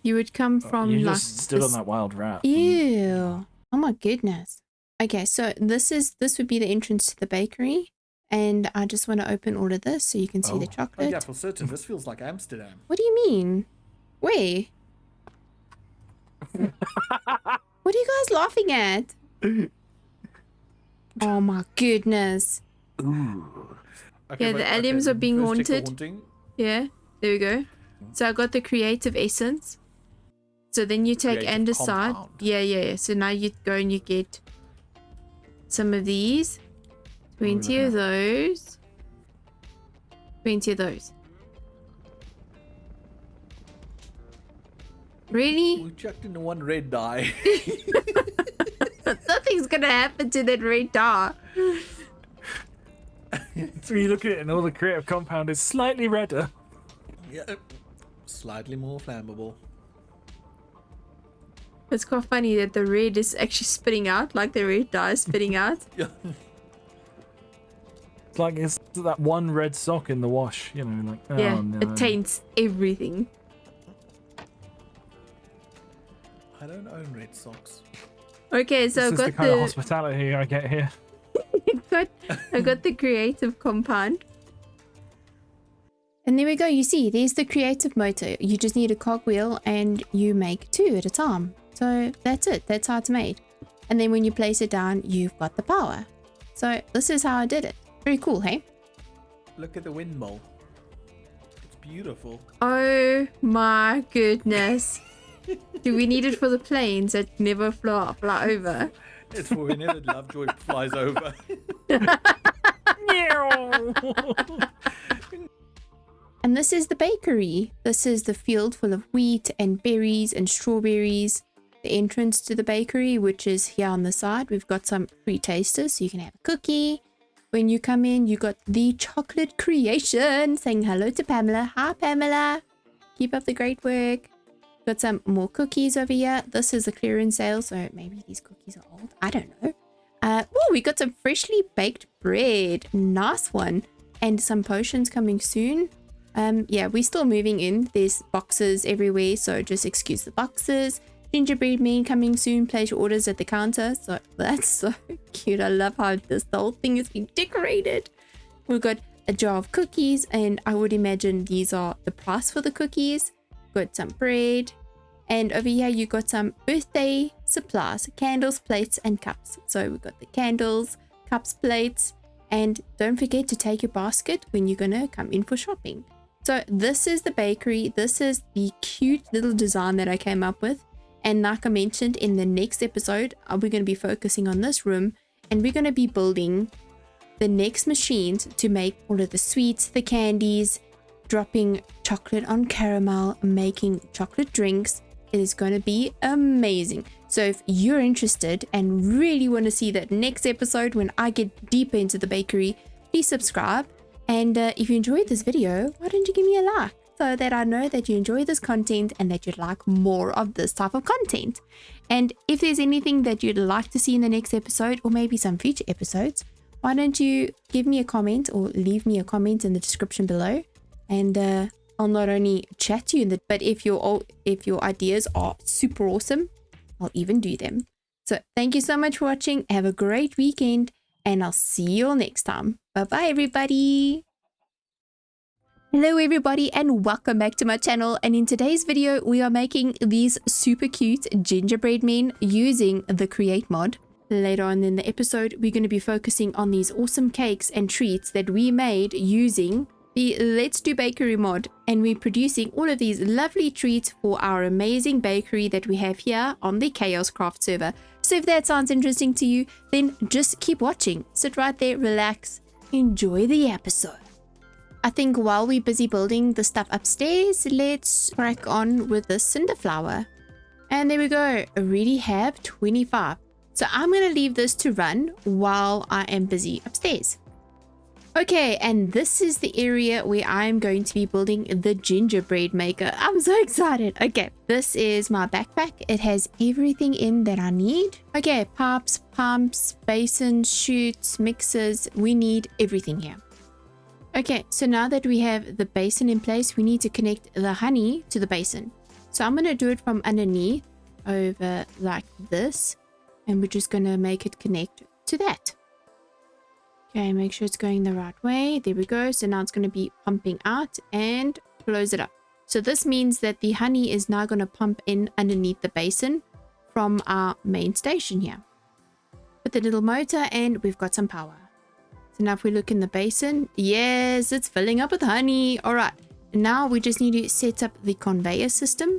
you would come from you like just stood this- on that wild rat. Ew. Oh my goodness. Okay, so this would be the entrance to the bakery, and I just want to open all of this so you can see the Oh. Oh chocolate. yeah, for certain. This feels like Amsterdam. What do you mean? Where? What are you guys laughing at? Oh my goodness. Ooh. Yeah, the aliens are being first check the haunted. haunting. Yeah, there we go. So I got the creative essence. So then you take Creative andesite. compound. Yeah. So now you go and you get some of these. 20 of those. 20 of those. Really? We chucked in the one red dye. Nothing's gonna happen to that red dye. So you look at it and all the creative compound is slightly redder. Yeah. Slightly more flammable. It's quite funny that the red is actually spitting out, like the red dye is spitting out. Yeah. It's like it's that one red sock in the wash, you know, like, oh Yeah, no. it taints everything. I don't own red socks. Okay, so This I've is the got kind of hospitality I get here. I got the creative compound. And there we go. You see, there's the creative motor. You just need a cogwheel and you make 2 at a time. So that's it. That's how it's made. And then when you place it down, you've got the power. So this is how I did it. Very cool, hey? Look at the windmill. It's beautiful. Oh my goodness. Do we need it for the planes that never fly over? It's for whenever Lovejoy flies over. And this is the bakery. This is the field full of wheat and berries and strawberries. The entrance to the bakery, which is here on the side. We've got some free tasters, so you can have a cookie. When you come in, you got the chocolate creation saying hello to Pamela. Hi, Pamela. Keep up the great work. Got some more cookies over here. This is a clearance sale, so maybe these cookies are old. I don't know. Oh, we got some freshly baked bread. Nice one. And some potions coming soon. Yeah, we're still moving in. There's boxes everywhere, so just excuse the boxes. Gingerbread man coming soon. Place your orders at the counter. So that's so cute. I love how the whole thing has been decorated. We've got a jar of cookies, and I would imagine these are the price for the cookies. Got some bread, and over here you got some birthday supplies: candles, plates, and cups. So we've got the candles, cups, plates, and don't forget to take your basket when you're gonna come in for shopping. So this is the bakery. This is the cute little design that I came up with. And like I mentioned, in the next episode, we're going to be focusing on this room, and we're going to be building the next machines to make all of the sweets, the candies, dropping chocolate on caramel, making chocolate drinks. It is going to be amazing. So if you're interested and really want to see that next episode when I get deeper into the bakery, please subscribe. And if you enjoyed this video, why don't you give me a like so that I know that you enjoy this content and that you'd like more of this type of content. And if there's anything that you'd like to see in the next episode, or maybe some future episodes, why don't you give me a comment or leave me a comment in the description below, and I'll not only chat to you but if your ideas are super awesome, I'll even do them. So thank you so much for watching. Have a great weekend, and I'll see you all next time. Bye bye everybody. Hello everybody, and welcome back to my channel. And in today's video we are making these super cute gingerbread men using the Create mod. Later on in the episode we're going to be focusing on these awesome cakes and treats that we made using the Let's Do Bakery mod, and we're producing all of these lovely treats for our amazing bakery that we have here on the ChaosCraft server. So if that sounds interesting to you, then just keep watching. Sit right there, relax, enjoy the episode. I think while we're busy building the stuff upstairs, let's crack on with the cinder flower. And there we go. I already have 25. So I'm going to leave this to run while I am busy upstairs. Okay, and this is the area where I'm going to be building the gingerbread maker. I'm so excited. Okay, this is my backpack. It has everything in that I need. Okay, pipes, pumps, basins, chutes, mixers. We need everything here. Okay, so now that we have the basin in place, we need to connect the honey to the basin. So I'm going to do it from underneath over like this, and we're just going to make it connect to that. Okay, make sure it's going the right way. There we go. So now it's going to be pumping out and close it up. So this means that the honey is now going to pump in underneath the basin from our main station here. Put the little motor and we've got some power. So now if we look in the basin, yes, it's filling up with honey. All right, now we just need to set up the conveyor system.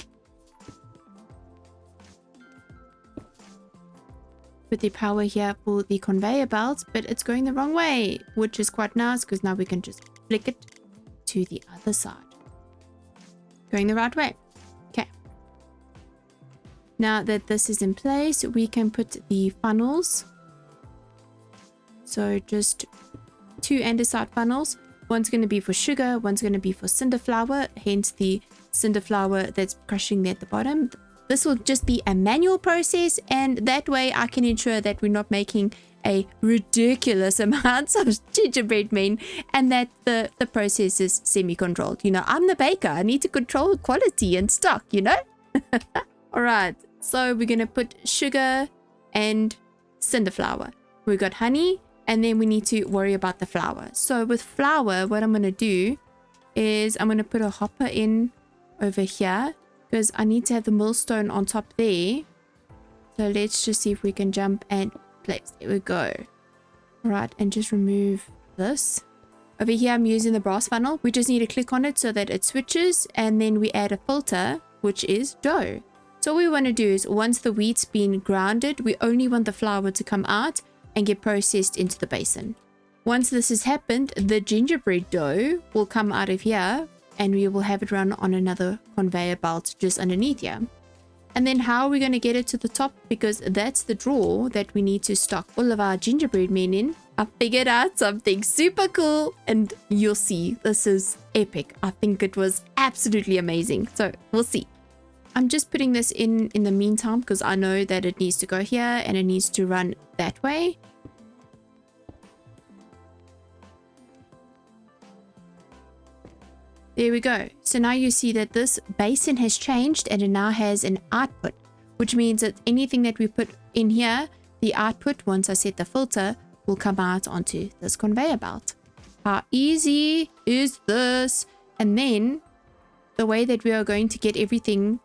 Put the power here for the conveyor belt, but it's going the wrong way, which is quite nice because now we can just flick it to the other side. Going the right way. Okay. Now that this is in place, we can put the funnels. So just 2 andesite funnels. One's going to be for sugar, one's going to be for cinder flour, hence the cinder flour that's crushing there at the bottom. This will just be a manual process, and that way I can ensure that we're not making a ridiculous amount of gingerbread men, and that the process is semi-controlled. You know, I'm the baker. I need to control quality and stock, you know? All right, so we're going to put sugar and cinder flour. We've got honey, and then we need to worry about the flour. So with flour, what I'm going to do is I'm going to put a hopper in over here, because I need to have the millstone on top there. So let's just see if we can jump and place. There we go. All right, and just remove this. Over here, I'm using the brass funnel. We just need to click on it so that it switches, and then we add a filter, which is dough. So what we want to do is once the wheat's been grounded, we only want the flour to come out and get processed into the basin. Once this has happened, the gingerbread dough will come out of here, and we will have it run on another conveyor belt just underneath here. And then how are we going to get it to the top? Because that's the drawer that we need to stock all of our gingerbread men in. I figured out something super cool, and you'll see this is epic. I think it was absolutely amazing. So we'll see. I'm just putting this in the meantime because I know that it needs to go here and it needs to run that way. There we go. So now you see that this basin has changed and it now has an output, which means that anything that we put in here, the output, once I set the filter, will come out onto this conveyor belt. How easy is this? And then the way that we are going to get everything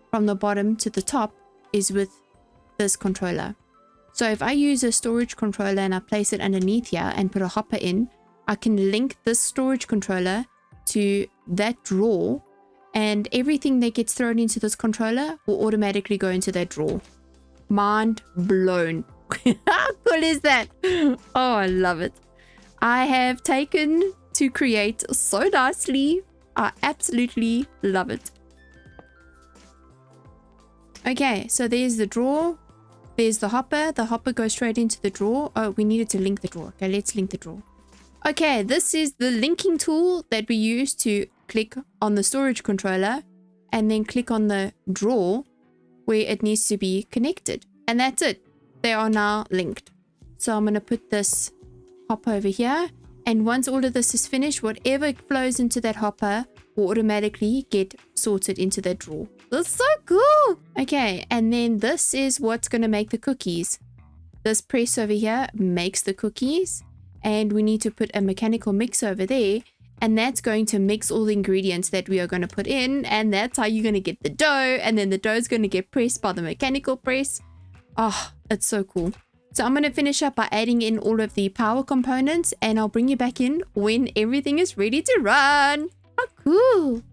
from the bottom to the top is with this controller. So if I use a storage controller and I place it underneath here and put a hopper in, I can link this storage controller to that drawer, and everything that gets thrown into this controller will automatically go into that drawer. Mind blown. How cool is that? Oh, I love it. I have taken to Create so nicely. I absolutely love it. Okay, so there's the drawer. There's the hopper. The hopper goes straight into the drawer. Oh, we needed to link the drawer. Okay, let's link the drawer. Okay, this is the linking tool that we use to click on the storage controller and then click on the drawer where it needs to be connected. And that's it. They are now linked. So I'm going to put this hopper over here. And once all of this is finished, whatever flows into that hopper will automatically get sorted into that drawer. That's so cool. Okay, and then this is what's going to make the cookies. This press over here makes the cookies. And we need to put a mechanical mix over there. And that's going to mix all the ingredients that we are going to put in. And that's how you're going to get the dough. And then the dough is going to get pressed by the mechanical press. Oh, it's so cool. So I'm going to finish up by adding in all of the power components. And I'll bring you back in when everything is ready to run. Oh, cool.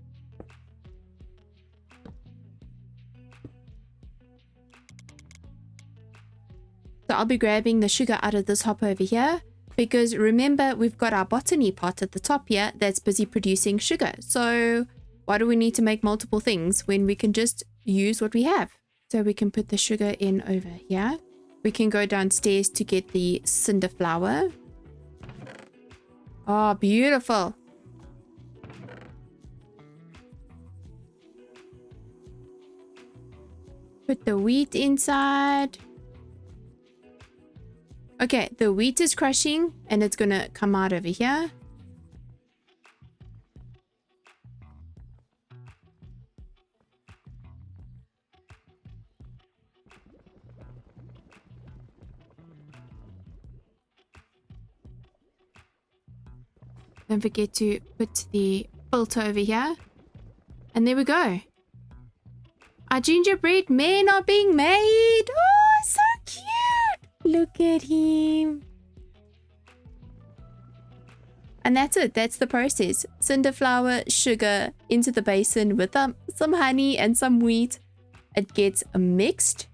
So I'll be grabbing the sugar out of this hopper over here. Because remember, we've got our botany pot at the top here that's busy producing sugar. So why do we need to make multiple things when we can just use what we have? So we can put the sugar in over here. We can go downstairs to get the cinder flour. Oh, beautiful. Put the wheat inside. Okay, the wheat is crushing and it's gonna come out over here. Don't forget to put the filter over here. And there we go. Our gingerbread men are being made. Oh, so cute. Look at him. And that's it. That's the process. Cinder flour, sugar into the basin with some honey and some wheat. It gets mixed.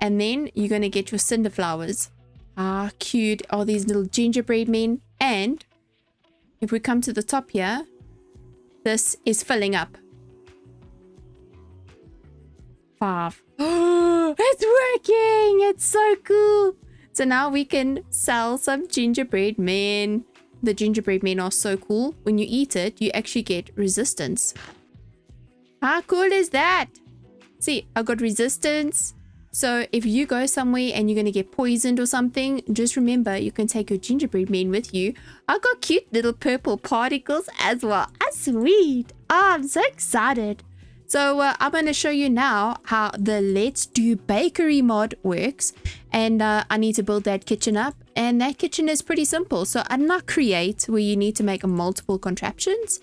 And then you're going to get your cinder flowers. Ah, cute. All these little gingerbread men. And if we come to the top here, this is filling up. 5. Oh, it's working! It's so cool! So now we can sell some gingerbread men. The gingerbread men are so cool. When you eat it, you actually get resistance. How cool is that? See, I got resistance. So if you go somewhere and you're going to get poisoned or something, just remember you can take your gingerbread men with you. I got cute little purple particles as well. Ah, sweet. Oh, I'm so excited. So I'm going to show you now how the Let's Do Bakery mod works. And I need to build that kitchen up. And that kitchen is pretty simple. So unlike Create, where you need to make multiple contraptions,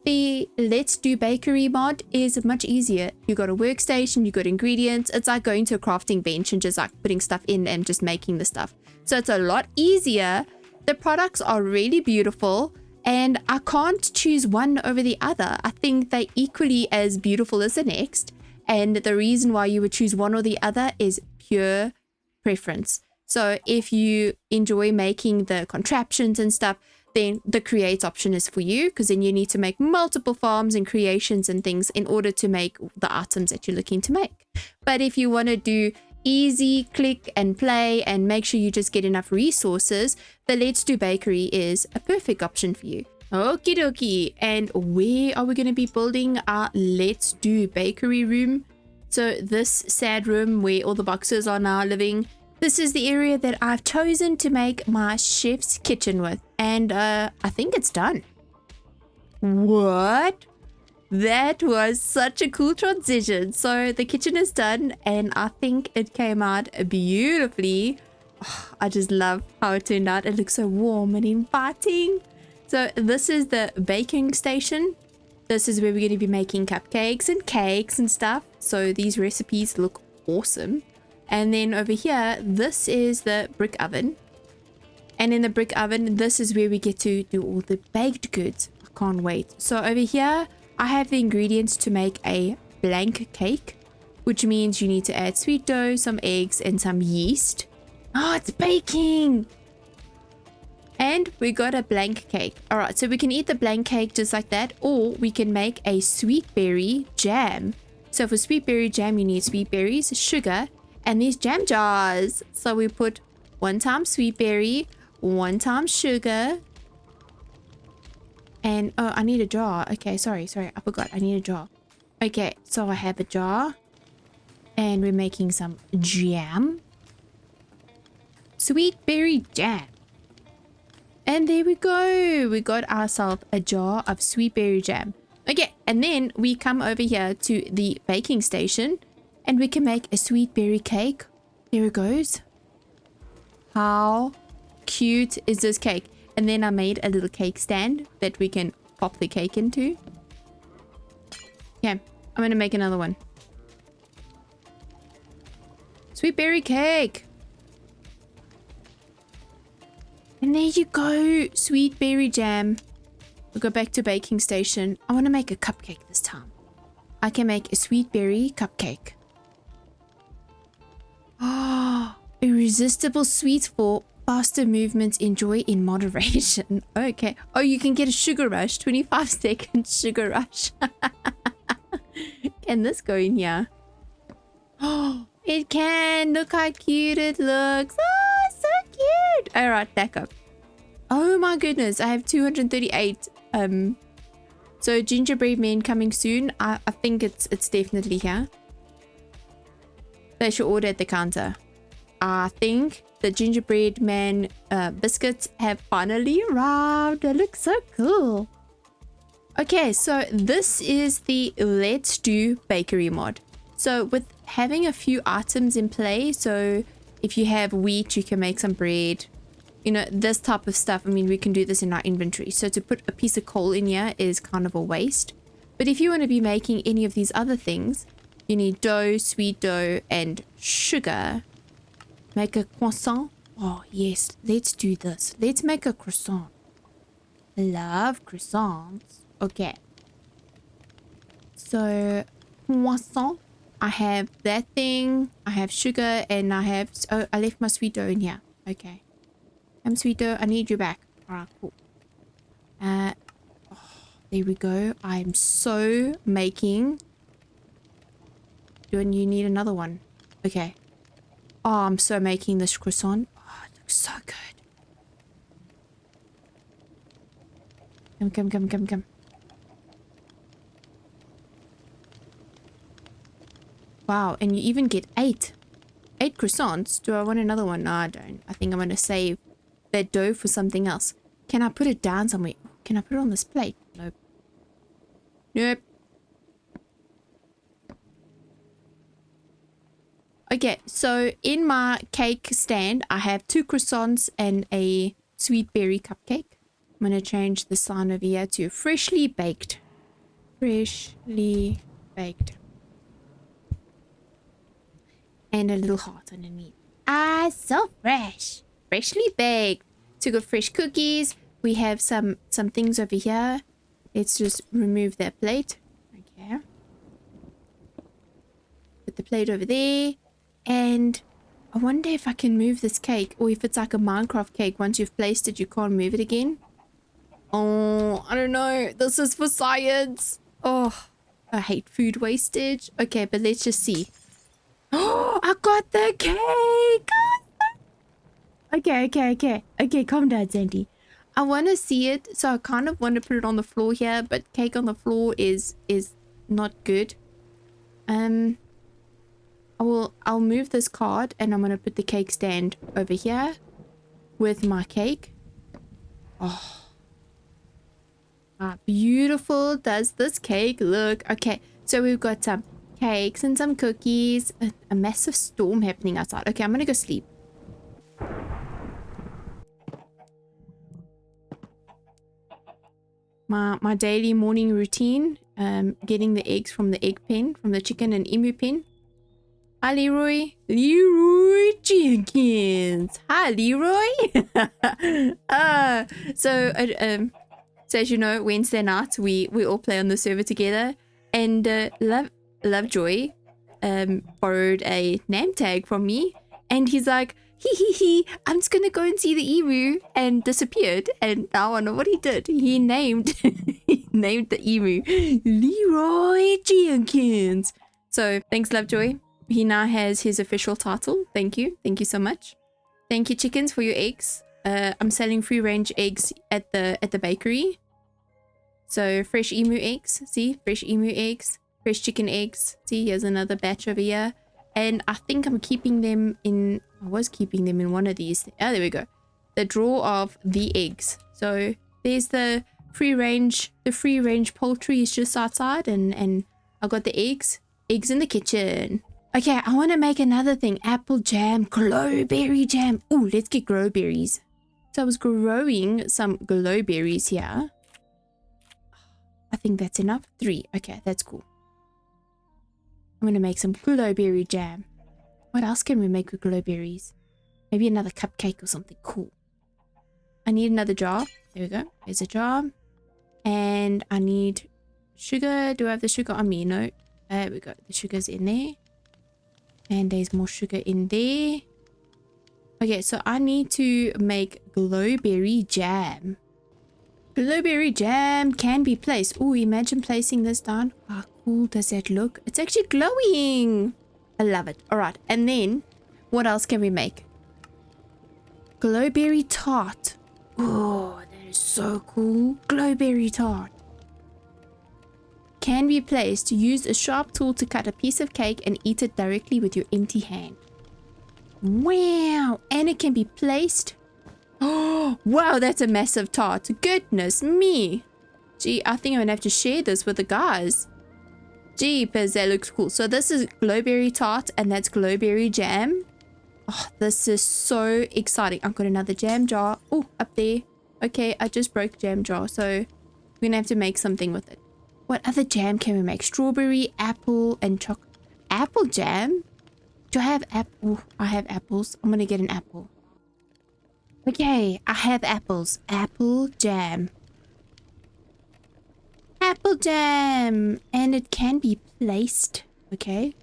the Let's Do Bakery mod is much easier. You got a workstation, you got ingredients. It's like going to a crafting bench and just like putting stuff in and just making the stuff. So it's a lot easier. The products are really beautiful. And I can't choose one over the other. I think they're equally as beautiful as the next. And the reason why you would choose one or the other is pure preference. So if you enjoy making the contraptions and stuff, then the Create option is for you, because then you need to make multiple farms and creations and things in order to make the items that you're looking to make. But if you want to do easy click and play and make sure you just get enough resources, the Let's Do Bakery is a perfect option for you. Okie dokie. And where are we going to be building our Let's Do Bakery room? So this sad room where all the boxes are now living, this is the area that I've chosen to make my chef's kitchen with. And I think it's done. What? That was such a cool transition. So the kitchen is done and I think it came out beautifully. Oh, I just love how it turned out. It looks so warm and inviting. So this is the baking station. This is where we're going to be making cupcakes and cakes and stuff. So these recipes look awesome. And then over here, this is the brick oven. And in the brick oven, this is where we get to do all the baked goods. I can't wait. So over here, I have the ingredients to make a blank cake, which means you need to add sweet dough, some eggs, and some yeast. Oh, it's baking! And we got a blank cake. All right, so we can eat the blank cake just like that, or we can make a sweet berry jam. So for sweet berry jam, you need sweet berries, sugar, and these jam jars. So we put 1 time sweet berry, 1 time sugar, and oh, I need a jar. Okay, sorry, I forgot. I need a jar. Okay, so I have a jar, and we're making some jam. Sweet berry jam. And there we go. We got ourselves a jar of sweet berry jam. Okay, and then we come over here to the baking station and we can make a sweet berry cake. There it goes. How cute is this cake? And then I made a little cake stand that we can pop the cake into. Yeah, I'm gonna make another one. Sweet berry cake. And there you go, sweet berry jam. We'll go back to baking station. I want to make a cupcake this time. I can make a sweet berry cupcake. Ah, irresistible sweets for faster movements. Enjoy in moderation. Okay. Oh, you can get a sugar rush. 25-second sugar rush. Can this go in here? Oh, it can. Look how cute it looks. Oh, so cute. All right, back up. Oh my goodness, I have 238. So gingerbread men coming soon. I think it's definitely here. Place your order at the counter. I think the gingerbread man biscuits have finally arrived. They look so cool. Okay, so this is the Let's Do Bakery mod. So with having a few items in play, so if you have wheat, you can make some bread. You know, this type of stuff. I mean, we can do this in our inventory. So to put a piece of coal in here is kind of a waste. But if you want to be making any of these other things, you need dough, sweet dough, and sugar. Make a croissant. Oh, yes. Let's do this. Let's make a croissant. Love croissants. Okay. So, croissant. I have that thing. I have sugar, and I have... Oh, I left my sweet dough in here. Okay. Sweet dough, I need you back. Alright, cool. Oh, there we go. I'm so making... Do you need another one? Okay. Oh, I'm so making this croissant. Oh, it looks so good. Come. Wow, and you even get 8. 8 croissants. Do I want another one? No, I don't. I think I'm going to save that dough for something else. Can I put it down somewhere? Can I put it on this plate? Nope. Nope. Okay, so in my cake stand, I have 2 croissants and a sweet berry cupcake. I'm going to change the sign over here to freshly baked. Freshly baked. And a little heart underneath. Ah, so fresh. Freshly baked. So we got fresh cookies. We have some things over here. Let's just remove that plate. Okay. Put the plate over there. And I wonder if I can move this cake. Or if it's like a Minecraft cake. Once you've placed it, you can't move it again. Oh, I don't know. This is for science. Oh, I hate food wastage. Okay, but let's just see. Oh, I got the cake. Okay, calm down, Sandy. I want to see it, so I kind of want to put it on the floor here, but cake on the floor is not good. I'll move this card and I'm going to put the cake stand over here with my cake. Oh. How beautiful does this cake look? Okay, so we've got some cakes and some cookies. A massive storm happening outside. Okay, I'm going to go sleep. My daily morning routine, getting the eggs from the egg pen, from the chicken and emu pen. Hi, Leroy. Leroy Jenkins. Hi, Leroy. So as you know, Wednesday night, we all play on the server together. And Lovejoy borrowed a name tag from me. And he's like, he, I'm just going to go and see the emu, and disappeared. And now I know what he did. He named the emu Leroy Jenkins. So thanks, Lovejoy. He now has his official title. Thank you so much. Thank you, chickens, for your eggs. I'm selling free range eggs at the bakery. So fresh emu eggs. See, fresh emu eggs, fresh chicken eggs. See, here's another batch over here. And I think I'm keeping them in... I was keeping them in one of these. Oh, there we go. the drawer of the eggs. So there's the free range poultry is just outside, and I got the eggs in the kitchen. Okay, I want to make another thing. Apple jam, glowberry jam. Ooh, let's get glowberries. So I was growing some glowberries here. I think that's enough. 3. Okay, that's cool. I'm going to make some glowberry jam. What else can we make with glowberries? Maybe another cupcake or something cool. I need another jar. There we go. There's a jar. And I need sugar. Do I have the sugar on me? No. There we go. The sugar's in there. And there's more sugar in there. Okay, so I need to make glowberry jam. Glowberry jam can be placed. Oh, imagine placing this down. How cool does that look? It's actually glowing. I love it. All right, and then what else can we make? Glowberry tart. Oh, that is so cool. Glowberry tart. Can be placed. Use a sharp tool to cut a piece of cake and eat it directly with your empty hand. Wow. And it can be placed. Oh, wow, that's a massive tart. Goodness me. Gee, I think I'm gonna have to share this with the guys. Jeepers, that looks cool. So this is glowberry tart and that's glowberry jam. Oh, this is so exciting. I've got another jam jar. Oh, up there. Okay, I just broke jam jar, so we're gonna have to make something with it. What other jam can we make? Strawberry, apple, and chocolate. Apple jam? Do I have apple? I have apples. I'm gonna get an apple. Okay, I have apples. Apple jam. Apple jam! And it can be placed. Okay.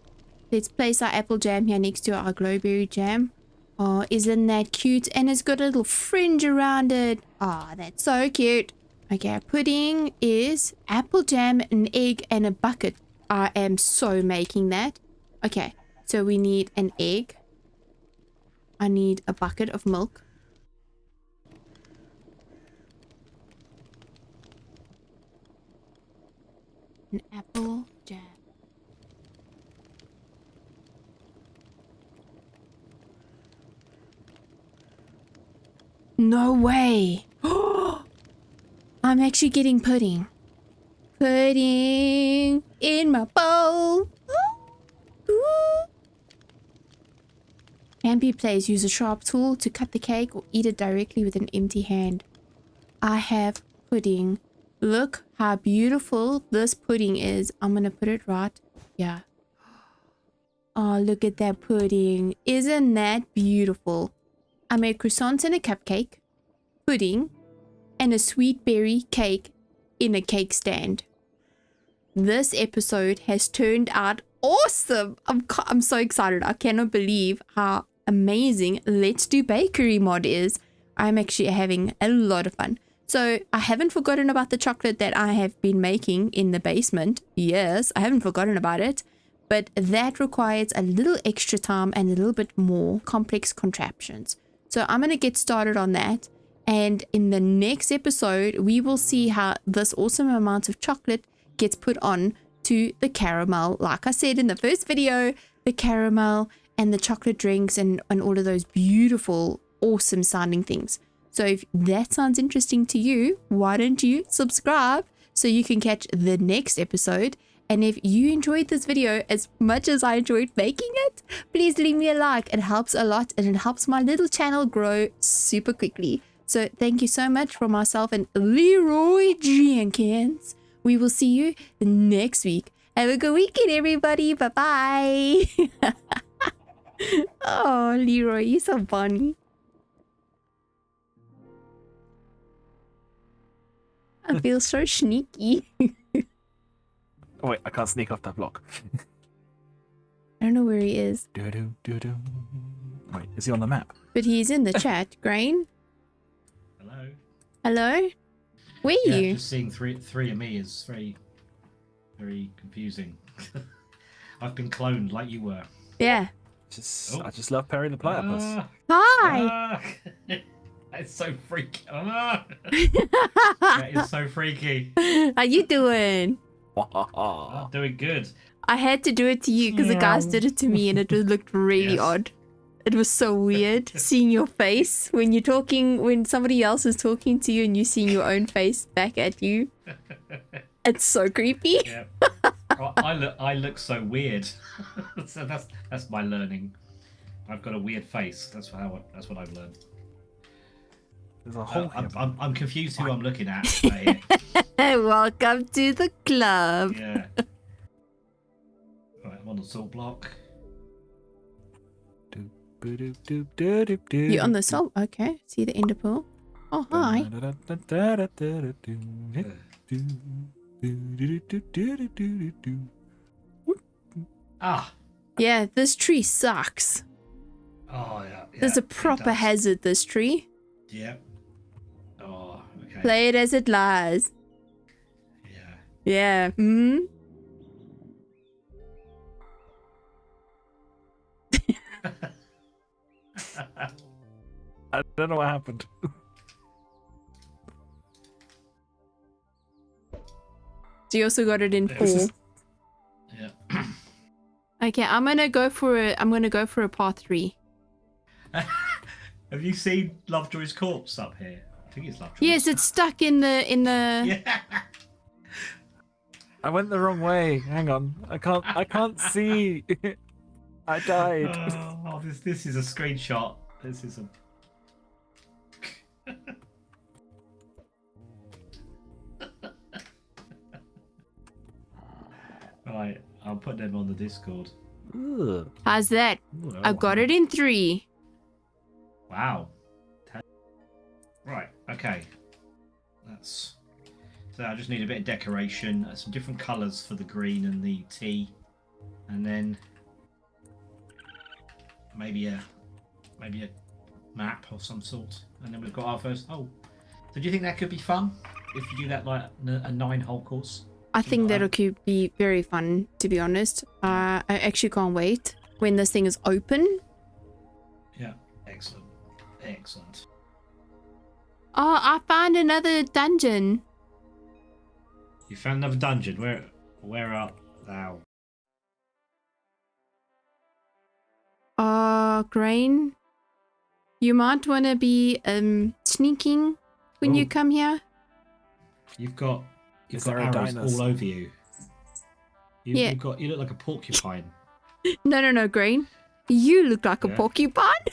Let's place our apple jam here next to our glowberry jam. Oh, isn't that cute? And it's got a little fringe around it. Oh, that's so cute. Okay, our pudding is apple jam, an egg, and a bucket. I am so making that. Okay, so we need an egg. I need a bucket of milk. An apple jam. No way. I'm actually getting pudding. Pudding in my bowl. Can be placed. Use a sharp tool to cut the cake or eat it directly with an empty hand. I have pudding. Look how beautiful this pudding is. I'm gonna put it right. Yeah. Oh, look at that pudding. Isn't that beautiful? I made croissants and a cupcake, pudding, and a sweet berry cake in a cake stand. This episode has turned out awesome. I'm so excited. I cannot believe how amazing Let's Do Bakery mod is. I'm actually having a lot of fun. So I haven't forgotten about the chocolate that I have been making in the basement. Yes, I haven't forgotten about it. But that requires a little extra time and a little bit more complex contraptions. So I'm going to get started on that. And in the next episode, we will see how this awesome amount of chocolate gets put on to the caramel. Like I said in the first video, the caramel and the chocolate drinks and all of those beautiful, awesome sounding things. So if that sounds interesting to you, why don't you subscribe so you can catch the next episode? And if you enjoyed this video as much as I enjoyed making it, please leave me a like. It helps a lot and it helps my little channel grow super quickly. So thank you so much from myself and Leroy Jenkins. We will see you next week. Have a good weekend, everybody. Bye-bye. Oh, Leroy, you're so funny. I feel so sneaky. Oh wait, I can't sneak off that block. I don't know where he is. Do-do-do-do. Wait, is he on the map? But he's in the chat. Grain? Hello. Hello? Where are Yeah, you? just seeing three of me is very, very confusing. I've been cloned like you were. Yeah. I just love parrying the platypus. Hi! That's so freaky. That is so freaky. How you doing? I'm doing good. I had to do it to you because the guys did it to me and it just looked really Yes. odd. It was so weird seeing your face when you're talking, when somebody else is talking to you and you seeing your own face back at you. It's so creepy. Yeah. I look so weird. So that's my learning. I've got a weird face. That's what I've learned. There's a hole here. I'm confused who I'm looking at. Right here. Welcome to the club. Yeah. Right, I'm on the salt block. You're on the salt. Okay. See the ender pearl. Oh, hi. Ah. Yeah, this tree sucks. Oh yeah. There's a proper hazard, this tree. Yeah. Oh, okay. Play it as it lies. Yeah. Yeah. Hmm. I don't know what happened. So you also got it in 4. Yeah. Okay, I'm gonna go for a part 3. Have you seen Lovejoy's corpse up here? I think it's Lovejoy. Yes, it's stuck in the Yeah. I went the wrong way. Hang on. I can't see. I died. Oh, this is a screenshot. This is a. Right, I'll put them on the Discord. Ugh. How's that? Ooh, I got it in 3. Wow. Right, okay. So I just need a bit of decoration, some different colours for the green and the tea, and then maybe a map of some sort. And then we've got our first. Oh, so do you think that could be fun if you do that like a 9-hole course? I think that it could be very fun, to be honest. I actually can't wait when this thing is open. Yeah, excellent, excellent. Oh, I found another dungeon. You found another dungeon. Where art thou? Grain. You might want to be sneaking when you come here. You've got there a arrows dinosaur? all over you. Yeah. You look like a porcupine. No, Grain. You look like a Yeah. porcupine.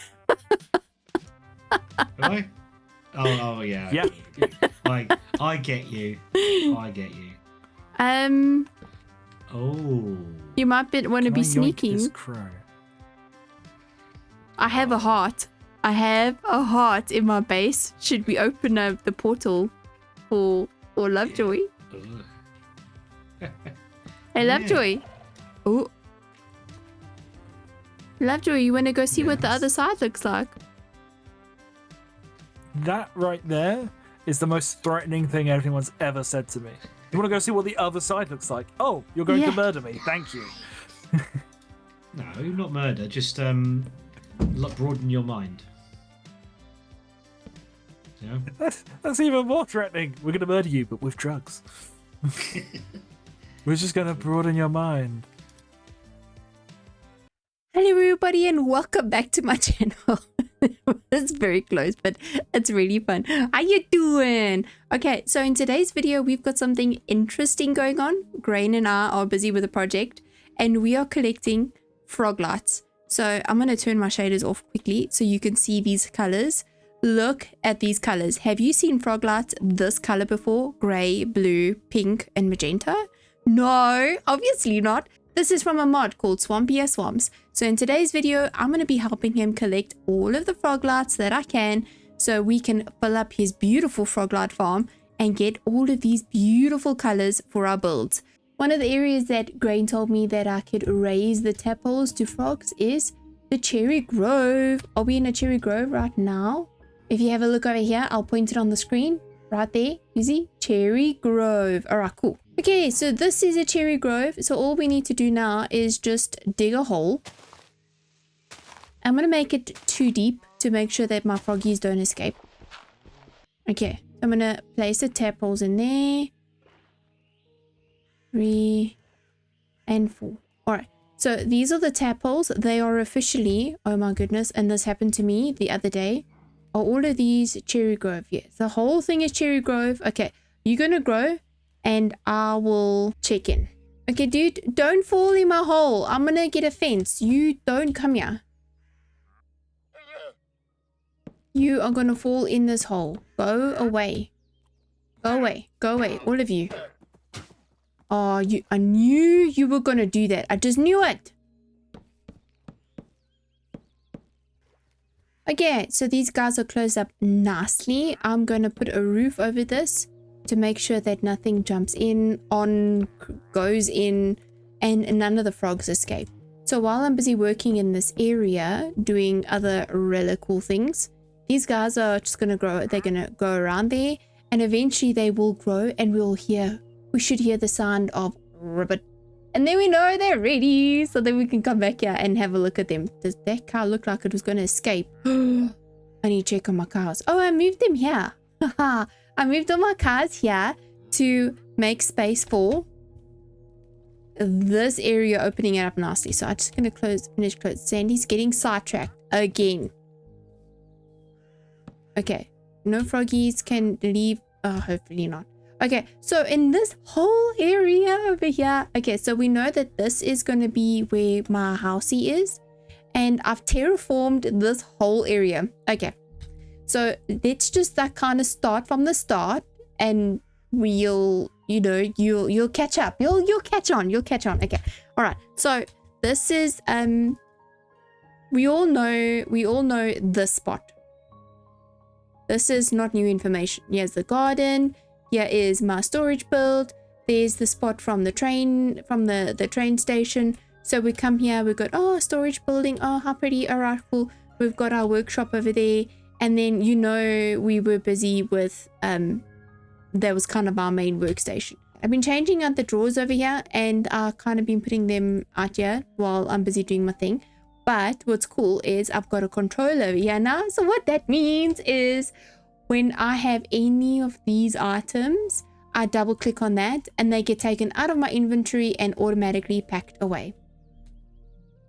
Am I? Oh yeah. Yeah. I get you. I get you. Oh. You might want to be Can I yoink sneaking. this crow? I have a heart. I have a heart in my base. Should we open up the portal for Lovejoy? Ugh. Hey, Lovejoy. Oh. Lovejoy, you want to go see what the Yes. other side looks like? That right there is the most threatening thing anyone's ever said to me. You want to go see what the other side looks like? Oh, you're going Yeah. to murder me. Thank you. No, not murder. Just broaden your mind. You know? That's even more threatening. We're going to murder you, but with drugs. We're just going to broaden your mind. Hello everybody and welcome back to my channel. It's very close, but it's really fun. How you doing? Okay, so in today's video, we've got something interesting going on. Grain and I are busy with a project and we are collecting frog lights. So I'm going to turn my shaders off quickly so you can see these colors. Look at these colors. Have you seen frog lights this color before? Gray, blue, pink, and magenta? No, obviously not. This is from a mod called Swampier Swamps. So in today's video, I'm going to be helping him collect all of the frog lights that I can so we can fill up his beautiful frog light farm and get all of these beautiful colors for our builds. One of the areas that Grain told me that I could raise the tadpoles to frogs is the cherry grove. Are we in a cherry grove right now? If you have a look over here, I'll point it on the screen right there. You see? Cherry grove. All right, cool. Okay, so this is a cherry grove. So all we need to do now is just dig a hole. I'm going to make it too deep to make sure that my froggies don't escape. Okay, I'm going to place the tadpoles in there. 3 and 4. All right, So these are the tap holes. They are officially, oh my goodness, and this happened to me the other day. Are all of these cherry grove? Yes, the whole thing is cherry grove. Okay, you're gonna grow and I will check in. Okay, dude, don't fall in my hole. I'm gonna get a fence. You don't come here. You are gonna fall in this hole. Go away. Go away. Go away. All of you. Oh, I knew you were gonna do that. I just knew it. Okay, so these guys are closed up nicely. I'm gonna put a roof over this to make sure that nothing jumps in, goes in, and none of the frogs escape. So while I'm busy working in this area, doing other really cool things, these guys are just gonna grow. They're gonna go around there, and eventually they will grow, and we should hear the sound of ribbit. And then we know they're ready, so then we can come back here and have a look at them. Does that cow look like it was going to escape? I need to check on my cows. Oh, I moved them here. I moved all my cows here to make space for this area, opening it up nicely. So I'm just going to finish close. Sandy's getting sidetracked again. Okay, no froggies can leave. Oh, hopefully not. Okay, so in this whole area over here, okay, so we know that this is going to be where my housey is, and I've terraformed this whole area. Okay, so let's just kind of start from the start, and you'll catch up. You'll catch on. Okay, all right. So this is we all know this spot. This is not new information. Here's the garden. Here is my storage build. There's the spot from the train, from the train station. So we come here, we've got, oh, storage building. Oh, how pretty. All right, cool. We've got our workshop over there. And then, we were busy with, that was kind of our main workstation. I've been changing out the drawers over here, and I've kind of been putting them out here while I'm busy doing my thing. But what's cool is I've got a controller over here now. So what that means is, when I have any of these items, I double click on that and they get taken out of my inventory and automatically packed away.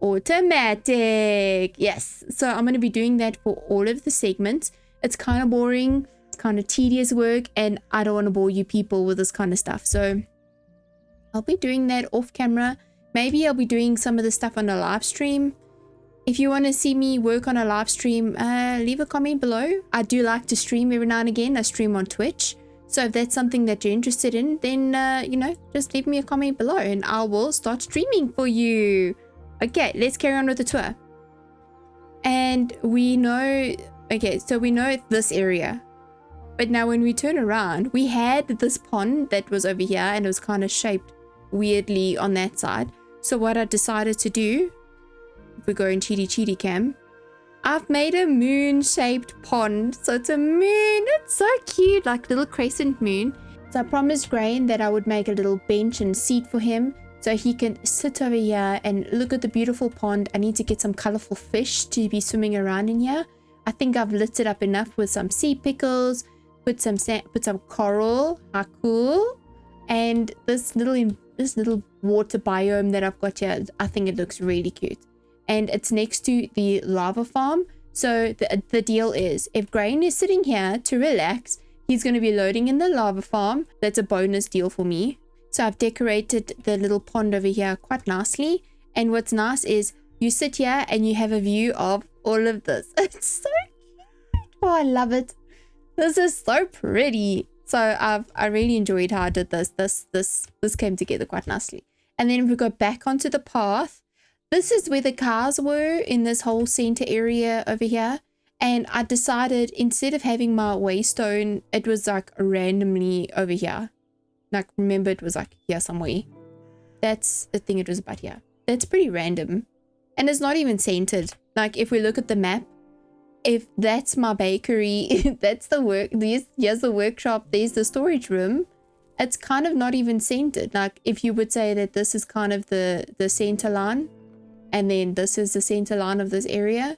Automatic. Yes. So I'm going to be doing that for all of the segments. It's kind of boring. It's kind of tedious work, and I don't want to bore you people with this kind of stuff. So I'll be doing that off camera. Maybe I'll be doing some of the stuff on a live stream. If you want to see me work on a live stream, leave a comment below. I do like to stream every now and again. I stream on Twitch. So if that's something that you're interested in, then, just leave me a comment below and I will start streaming for you. Okay, let's carry on with the tour. And we know, okay, so we know this area. But now when we turn around, we had this pond that was over here and it was kind of shaped weirdly on that side. So what I decided to do, if we go in cheaty cam, I've made a moon-shaped pond. So it's a moon. It's so cute, like little crescent moon. So I promised Grain that I would make a little bench and seat for him so he can sit over here and look at the beautiful pond. I need to get some colorful fish to be swimming around in here. I think I've lit it up enough with some sea pickles, put some coral, how cool, and this little water biome that I've got here. I think it looks really cute. And it's next to the lava farm. So the deal is, if Grain is sitting here to relax, he's going to be loading in the lava farm. That's a bonus deal for me. So I've decorated the little pond over here quite nicely. And what's nice is you sit here and you have a view of all of this. It's so cute. Oh, I love it. This is so pretty. So I really enjoyed how I did this. This came together quite nicely. And then if we go back onto the path, this is where the cars were in this whole center area over here. And I decided, instead of having my waystone, it was like randomly over here. Like, remember, it was like here somewhere. That's the thing, it was about here. That's pretty random. And it's not even centered. Like, if we look at the map, if that's my bakery, that's the here's the workshop, there's the storage room. It's kind of not even centered. Like, if you would say that this is kind of the center line, and then this is the center line of this area,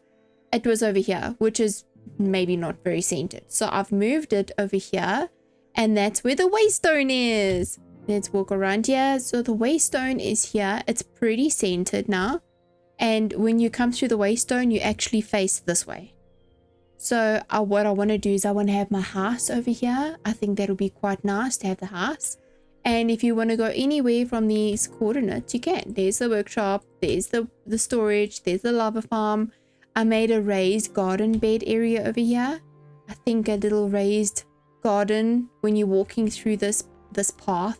it was over here, which is maybe not very centered. So I've moved it over here, and that's where the waystone is. let's walk around here. So the waystone is here. It's pretty centered now. And when you come through the waystone, you actually face this way. So what I want to do is I want to have my house over here. I think that'll be quite nice to have the house. And if you want to go anywhere from these coordinates, you can. There's the workshop, there's the storage, there's the lava farm. I made a raised garden bed area over here. I think a little raised garden when you're walking through this path.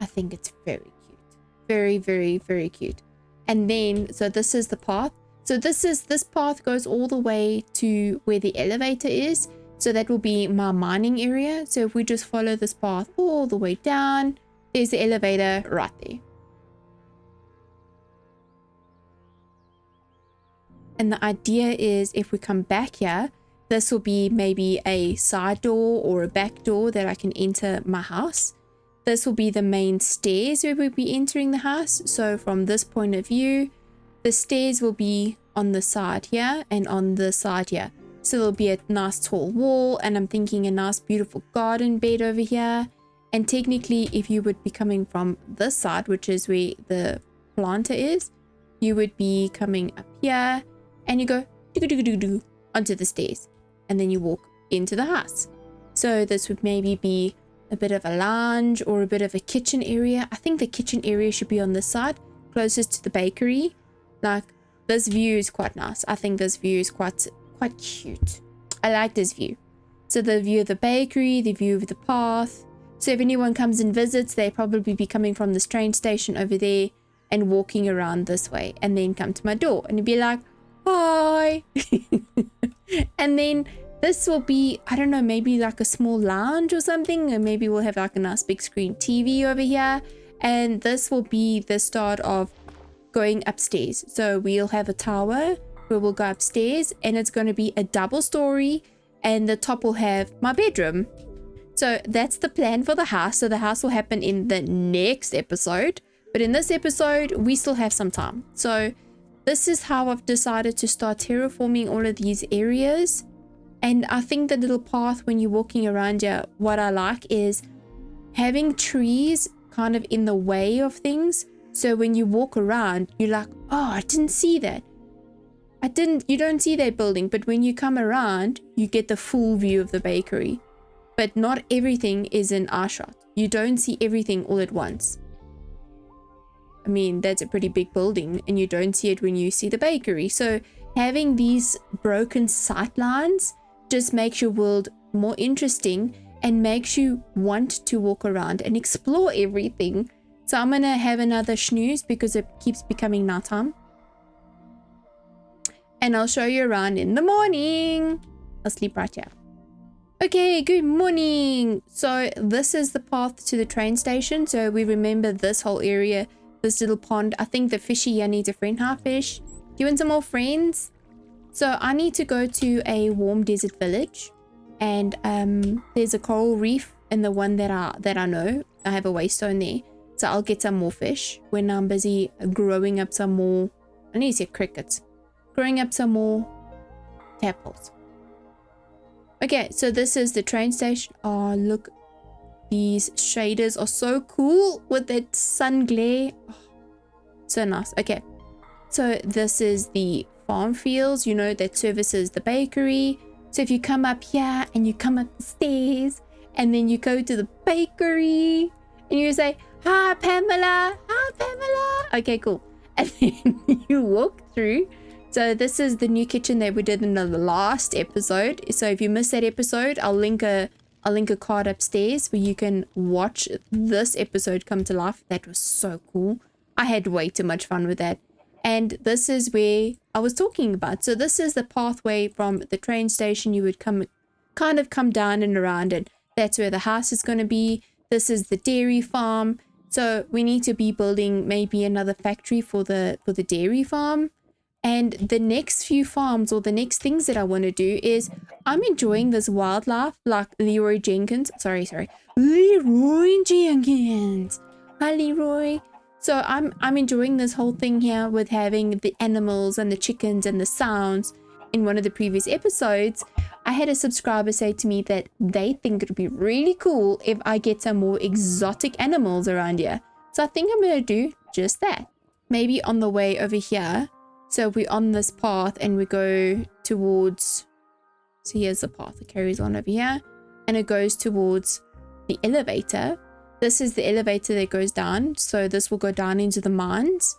I think it's very cute. Very, very, very cute. And then, so this is the path. So this path goes all the way to where the elevator is. So that will be my mining area. So if we just follow this path all the way down, there's the elevator right there. And the idea is if we come back here, this will be maybe a side door or a back door that I can enter my house. This will be the main stairs where we'll be entering the house. So from this point of view, the stairs will be on the side here and on the side here. So there'll be a nice tall wall, and I'm thinking a nice beautiful garden bed over here. And technically, if you would be coming from this side, which is where the planter is, you would be coming up here and you go onto the stairs, and then you walk into the house. So this would maybe be a bit of a lounge or a bit of a kitchen area. I think the kitchen area should be on this side, closest to the bakery. Like, this view is quite nice. I think this view is quite cute. I like this view. So the view of the bakery, the view of the path. So if anyone comes and visits, they probably be coming from this train station over there and walking around this way, and then come to my door and be like, hi. And then this will be, I don't know, maybe like a small lounge or something, and maybe we'll have like a nice big screen TV over here. And this will be the start of going upstairs. So we'll have a tower where we'll go upstairs, and it's going to be a double story, and the top will have my bedroom. So that's the plan for the house. So the house will happen in the next episode, but in this episode we still have some time. So this is how I've decided to start terraforming all of these areas. And I think the little path when you're walking around here, what I like is having trees kind of in the way of things. So when you walk around, you're like, oh, I didn't see that. You don't see that building. But when you come around, you get the full view of the bakery. But not everything is in eye shot. You don't see everything all at once. I mean, that's a pretty big building, and you don't see it when you see the bakery. So having these broken sight lines just makes your world more interesting and makes you want to walk around and explore everything. So I'm gonna have another snooze because it keeps becoming nighttime. And I'll show you around in the morning. I'll sleep right here. Okay, good morning. So this is the path to the train station. So we remember this whole area, this little pond. I think the fishy here needs a friend. Hi, fish. Do you want some more friends? So I need to go to a warm desert village, and there's a coral reef in the one that I know. I have a waystone there, so I'll get some more fish when I'm busy growing up some more. I need to say crickets, growing up some more tadpoles. Okay, so this is the train station. Oh, look, these shaders are so cool with that sun glare. Oh, so nice. Okay, so this is the farm fields, you know, that services the bakery. So if you come up here and you come up the stairs and then you go to the bakery and you say, hi Pamela, hi Pamela. Okay, cool. And then you walk through. So this is the new kitchen that we did in the last episode. So if you missed that episode, I'll link a card upstairs where you can watch this episode come to life. That was so cool. I had way too much fun with that. And this is where I was talking about. So this is the pathway from the train station. You would come down and around, and that's where the house is going to be. This is the dairy farm. So we need to be building maybe another factory for the dairy farm. And the next few farms, or the next things that I want to do, is I'm enjoying this wildlife, like Leroy Jenkins. Sorry. Leroy Jenkins. Hi, Leroy. So I'm enjoying this whole thing here with having the animals and the chickens and the sounds. In one of the previous episodes, I had a subscriber say to me that they think it would be really cool if I get some more exotic animals around here. So I think I'm going to do just that. Maybe on the way over here. So we're on this path and we go towards... So here's the path. It carries on over here. And it goes towards the elevator. This is the elevator that goes down. So this will go down into the mines.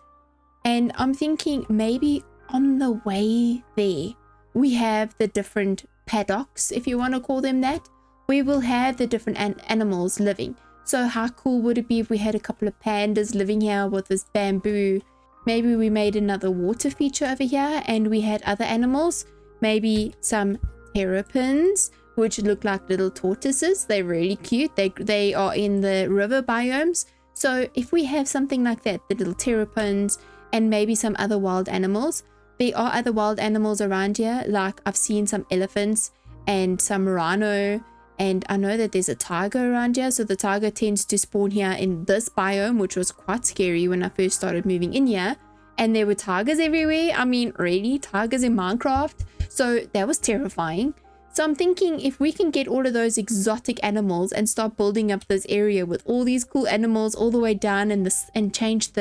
And I'm thinking maybe on the way there, we have the different paddocks, if you want to call them that. We will have the different animals living. So how cool would it be if we had a couple of pandas living here with this bamboo? Maybe we made another water feature over here and we had other animals. Maybe some terrapins, which look like little tortoises. They're really cute. They are in the river biomes. So if we have something like that, the little terrapins and maybe some other wild animals. There are other wild animals around here. Like I've seen some elephants and some rhino. And I know that there's a tiger around here. So the tiger tends to spawn here in this biome, which was quite scary when I first started moving in here. And there were tigers everywhere. I mean, really? Tigers in Minecraft? So that was terrifying. So I'm thinking if we can get all of those exotic animals and start building up this area with all these cool animals all the way down and change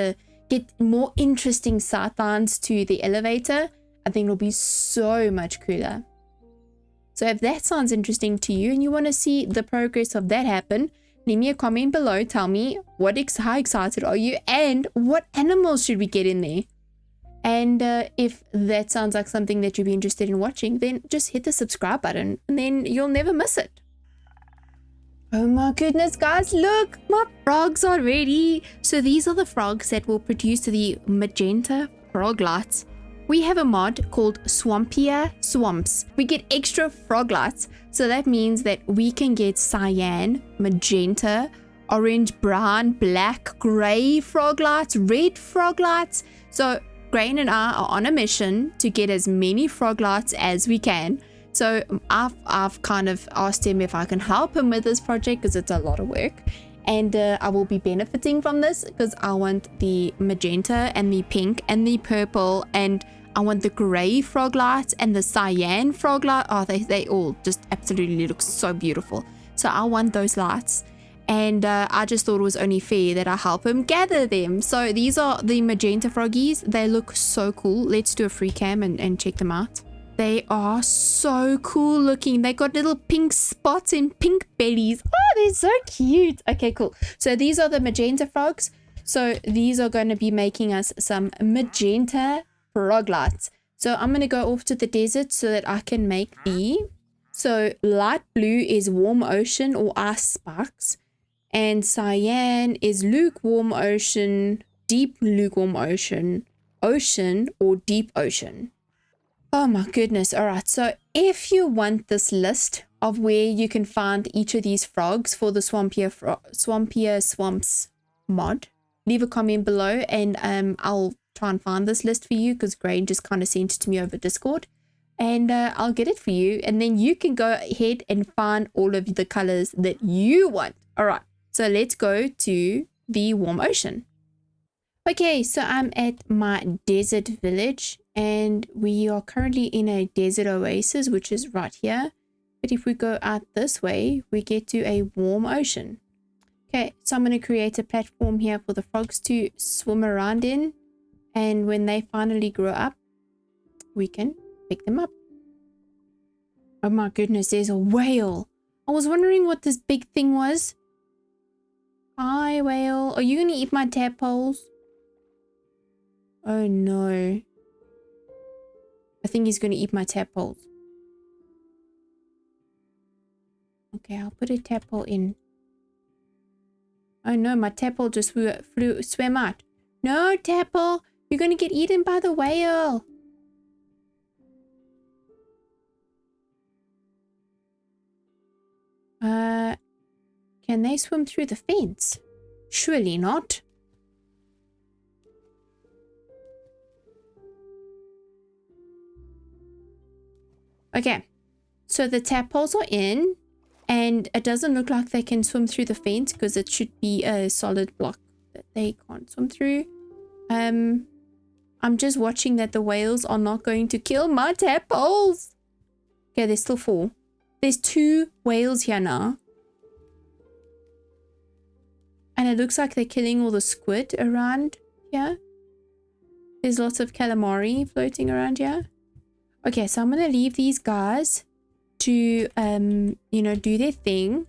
get more interesting sightlines to the elevator, I think it'll be so much cooler. So if that sounds interesting to you and you want to see the progress of that happen, leave me a comment below. Tell me how excited are you and what animals should we get in there. And if that sounds like something that you'd be interested in watching, then just hit the subscribe button and then you'll never miss it. Oh my goodness, guys, look, my frogs are ready. So these are the frogs that will produce the magenta frog lights. We have a mod called Swampier Swamps. We get extra frog lights. So that means that we can get cyan, magenta, orange, brown, black, gray frog lights, red frog lights. So Grain and I are on a mission to get as many frog lights as we can. So I've kind of asked him if I can help him with this project because it's a lot of work. And I will be benefiting from this because I want the magenta and the pink and the purple, and I want the gray frog lights and the cyan frog light. Oh, they all just absolutely look so beautiful. So I want those lights. And I just thought it was only fair that I help him gather them. So these are the magenta froggies. They look so cool. Let's do a free cam and check them out. They are so cool looking. They got little pink spots and pink bellies. Oh, they're so cute. Okay, cool. So these are the magenta frogs. So these are going to be making us some magenta frog lights. So I'm going to go off to the desert so that I can make the... So light blue is warm ocean or ice sparks. And cyan is lukewarm ocean, deep lukewarm ocean, ocean or deep ocean. Oh my goodness. All right. So if you want this list of where you can find each of these frogs for the Swampier Swamps mod, leave a comment below and I'll try and find this list for you because Grain just kind of sent it to me over Discord. And I'll get it for you. And then you can go ahead and find all of the colors that you want. All right. So let's go to the warm ocean. Okay, so I'm at my desert village and we are currently in a desert oasis, which is right here. But if we go out this way, we get to a warm ocean. Okay, so I'm going to create a platform here for the frogs to swim around in. And when they finally grow up, we can pick them up. Oh my goodness, there's a whale. I was wondering what this big thing was. Hi, whale. Are you going to eat my tadpoles? Oh no. I think he's going to eat my tadpoles. Okay, I'll put a tadpole in. Oh no, my tadpole just swam out. No, tadpole, you're going to get eaten by the whale. Can they swim through the fence? Surely not. Okay, so the tadpoles are in, and it doesn't look like they can swim through the fence because it should be a solid block that they can't swim through. I'm just watching that the whales are not going to kill my tadpoles. Okay, there's still 4. There's 2 whales here now. And it looks like they're killing all the squid around here. There's lots of calamari floating around here. Okay, so I'm going to leave these guys to, you know, do their thing.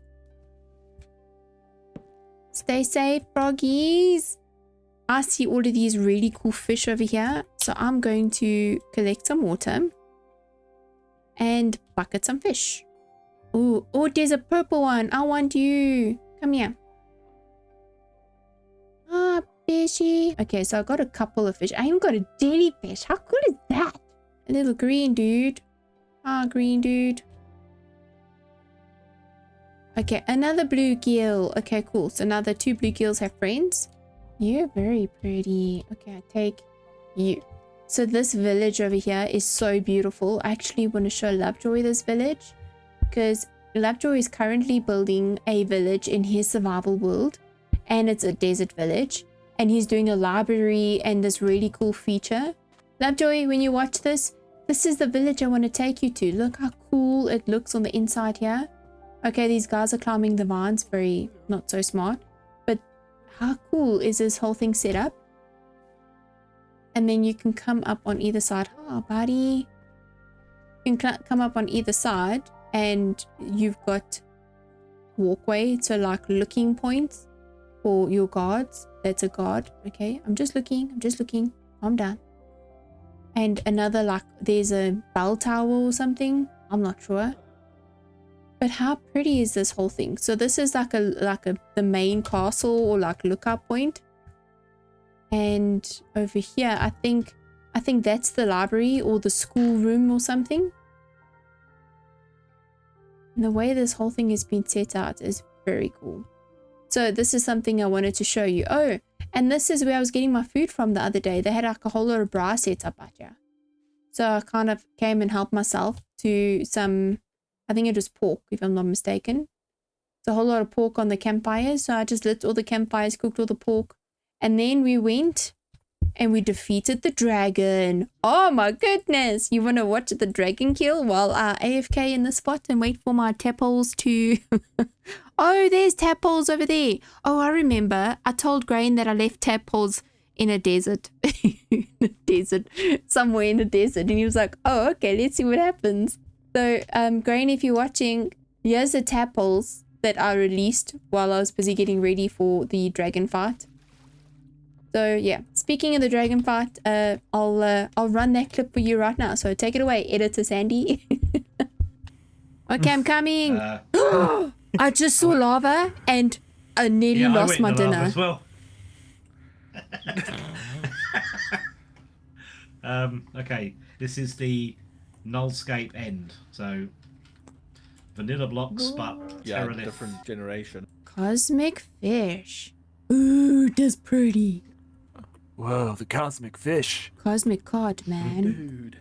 Stay safe, froggies. I see all of these really cool fish over here. So I'm going to collect some water and bucket some fish. Ooh, oh, there's a purple one. I want you. Come here. Ah, fishy. Okay, so I got a couple of fish. I even got a jellyfish. How cool is that? A little green dude. Ah, green dude. Okay, another bluegill. Okay, cool. So now the 2 bluegills have friends. You're very pretty. Okay, I take you. So this village over here is so beautiful. I actually want to show Lovejoy this village because Lovejoy is currently building a village in his survival world, and it's a desert village, and he's doing a library and this really cool feature. Lovejoy, when you watch this, this is the village I want to take you to. Look how cool it looks on the inside here. Okay, these guys are climbing the vines, very not so smart, but how cool is this whole thing set up? And then you can come up on either side. Oh, buddy. You can come up on either side and you've got walkway, so like looking points for your guards. That's a guard. Okay, I'm just looking. Calm down. And another, like, there's a bell tower or something. I'm not sure. But how pretty is this whole thing? So this is like the main castle or like lookout point. And over here, I think that's the library or the school room or something. And the way this whole thing has been set out is very cool. So this is something I wanted to show you. Oh, and this is where I was getting my food from the other day. They had like a whole lot of braai set up out here. So I kind of came and helped myself to some, I think it was pork, if I'm not mistaken. It's a whole lot of pork on the campfires. So I just lit all the campfires, cooked all the pork. And then we went and we defeated the dragon. Oh my goodness. You want to watch the dragon kill while I AFK in the spot and wait for my tadpoles to... Oh, there's tadpoles over there. Oh, I remember. I told Grain that I left tadpoles in a desert. Somewhere in a desert. And he was like, oh, okay, let's see what happens. So, Grain, if you're watching, here's the tadpoles that I released while I was busy getting ready for the dragon fight. So yeah, speaking of the dragon fight, I'll run that clip for you right now. So take it away, editor Sandy. Okay, I'm coming. I just saw lava and I nearly lost my dinner. As well. Okay, this is the nullscape end. So vanilla blocks, but yeah, different generation. Cosmic fish. Ooh, that's pretty. Whoa, the cosmic fish. Cosmic cod, man. Dude.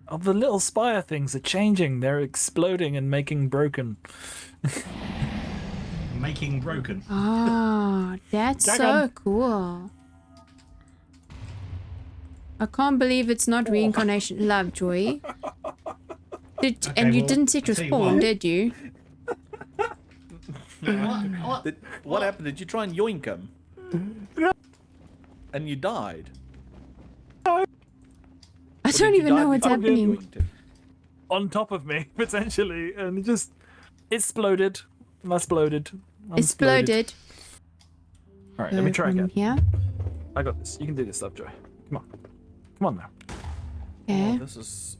Oh, the little spire things are changing. They're exploding and making broken. Making broken. Ah, that's so Dragon. cool. I can't believe it's not reincarnation. Lovejoy. And you didn't set your spawn, did you? What happened? Did you try and yoink him? And you died? I don't even know what's happening. On top of me, potentially, and it just exploded. Exploded. Exploded. Alright, let me try again. Yeah. I got this. You can do this stuff, Joy. Come on. Come on now. Okay. Oh, this is...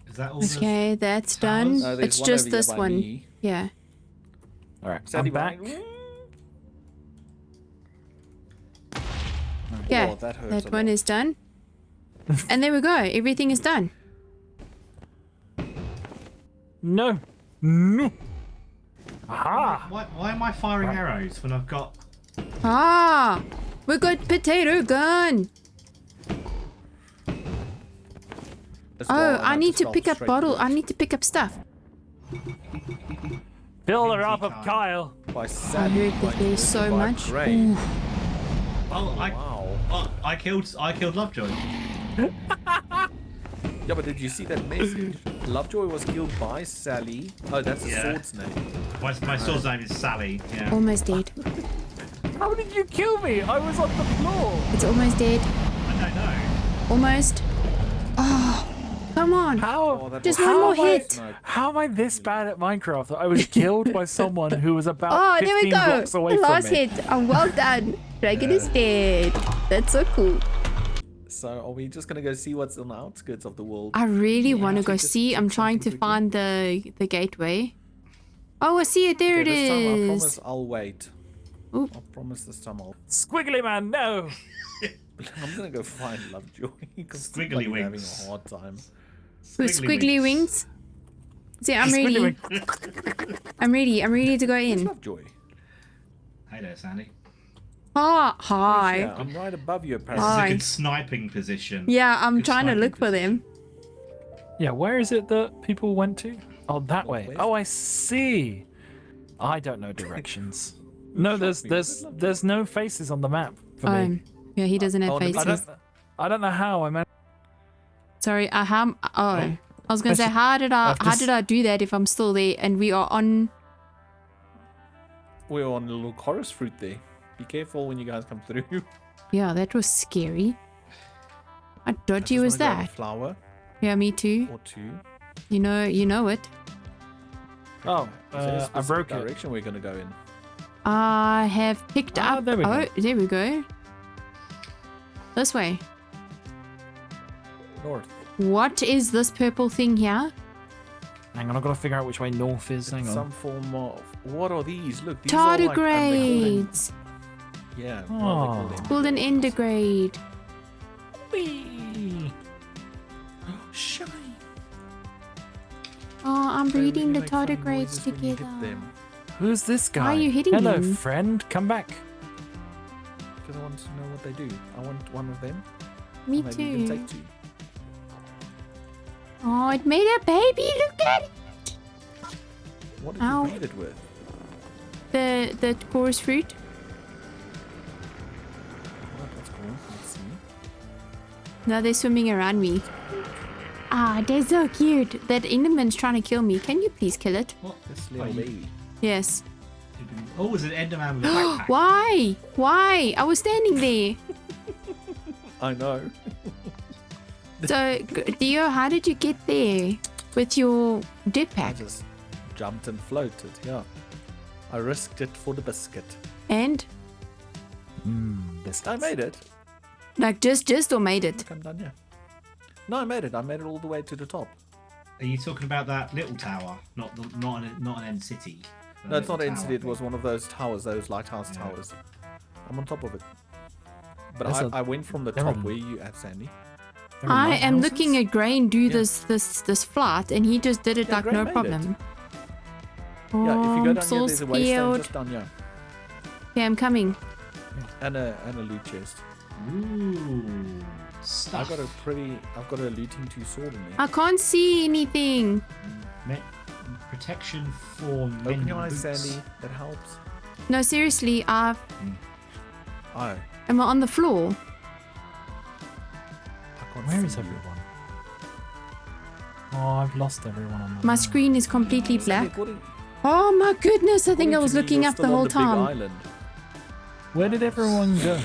Is that all? Okay, that's done. No, it's one just over here this by one. me. Yeah. Alright, Sandy I'm back. Yeah, Oh, that hurts that a one lot. is done. And there we go. Everything is done. No. No. Aha! Why am I firing arrows when I've got... Ah, we got potato gun. That's Oh, why I had need to stop pick up straight bottle. to I it. need to pick up stuff. Fill her up of time. Kyle. By I Sandy, heard by that there's so by much. Gray. Ooh. Oh, Wow. I killed Lovejoy. Yeah, but did you see that message? Lovejoy was killed by Sally. Oh, that's a Yeah. sword's name. My sword's name is Sally. Yeah. Almost dead. How did you kill me? I was on the floor. It's almost dead. I don't know. Almost. Oh, come on. How? that Just was- one more am I- hit. No, How am I this bad at Minecraft that I was killed by someone who was about Oh, 15 there we go. blocks away The from last me? hit. Oh, well done. Dragon is dead. That's so cool. So are we just gonna go see what's on the outskirts of the world? I really want to actually go just see. I'm check trying to something find the gateway. Oh, I see it. There Okay, this time I it promise is. I'll wait. Ooh. I promise this time I'll. Squiggly man, no. I'm gonna go find Lovejoy because Squiggly having wings. a hard time. With squiggly wings. See, I'm Squiggly ready. wing. I'm ready. I'm ready to go Where's in. Lovejoy? Hey there, Sandy. Oh, hi. Yeah, I'm right above you This apparently. is Hi. a good sniping position. Yeah, I'm Good trying to sniping look for them. Yeah, where is it that people went to? Oh, that way. Northwest. Oh, I see. I don't know directions. No, there's no faces on the map for me. Yeah, he doesn't have Oh, the- faces. I don't know how I meant. Sorry, I was gonna say, Let's- how did I've how just- did I do that if I'm still there and we are on? We're on a little chorus fruit there. Be careful when you guys come through. Yeah, that was scary. How I dodgy just was wanna grab a that? flower Yeah, me too. or two. You know it. Oh, Is there a I specific broke it. direction we're gonna go in? I have picked Ah, up. there we go. Oh, there we go. This way. North. What is this purple thing here? Hang on, I've got to figure out which way north is. Hang It's on. some form of. What are these? Look, these are like. Tardigrades. Yeah. Oh. What are they called? Golden endergrade. Whee! Shine. Oh, I'm They breeding really the make funny tardigrades noises when you hit together. them. Who's this guy? Why are you hitting Hello, him? friend. Come back. Because I want to know what they do. I want one of them. Me Maybe you can too. take two. Oh, it made a baby. Look at it. What did Ow. you breed it with? The chorus fruit. Oh, that's cool. Let's see. Now they're swimming around me. Ah, they're so cute. That Enderman's trying to kill me. Can you please kill it? What? This little you- baby. Yes. Oh, there's an Enderman with a backpack. Why? Why? I was standing there. I know. So, Theo, how did you get there with your I jetpack? just jumped and floated. Yeah. I risked it for the biscuit. And Biscuits. I made it. like just or made it? Look, I'm done. Yeah. No, I made it. I made it all the way to the top. Are you talking about that little tower? Not an end city. The No, it's not little Entity. tower It was thing. one of those towers, those lighthouse Yeah. towers. I'm on top of it. But That's I went from the they're top. in- Where you at, Sandy? There are I am lighthouses? looking at Grain do Yeah. this flight, and he just did it Yeah, like Grain no made problem. Yeah, if you go I'm down so here, there's a waystone scared. just down here. Okay, I'm coming. And a loot chest. Ooh, stuff. I've got a looting 2 sword in there. I can't see anything. Me- protection for Open menu your eyes, boots. Sandy. That helps. No, seriously, am Oh, I on the floor? I can't Where see is you. everyone? Oh, I've lost everyone on the My map. screen is completely Sandy, black. according- Oh my goodness, I think I according was to me, looking you're up the still on whole big time. island. Where did everyone go?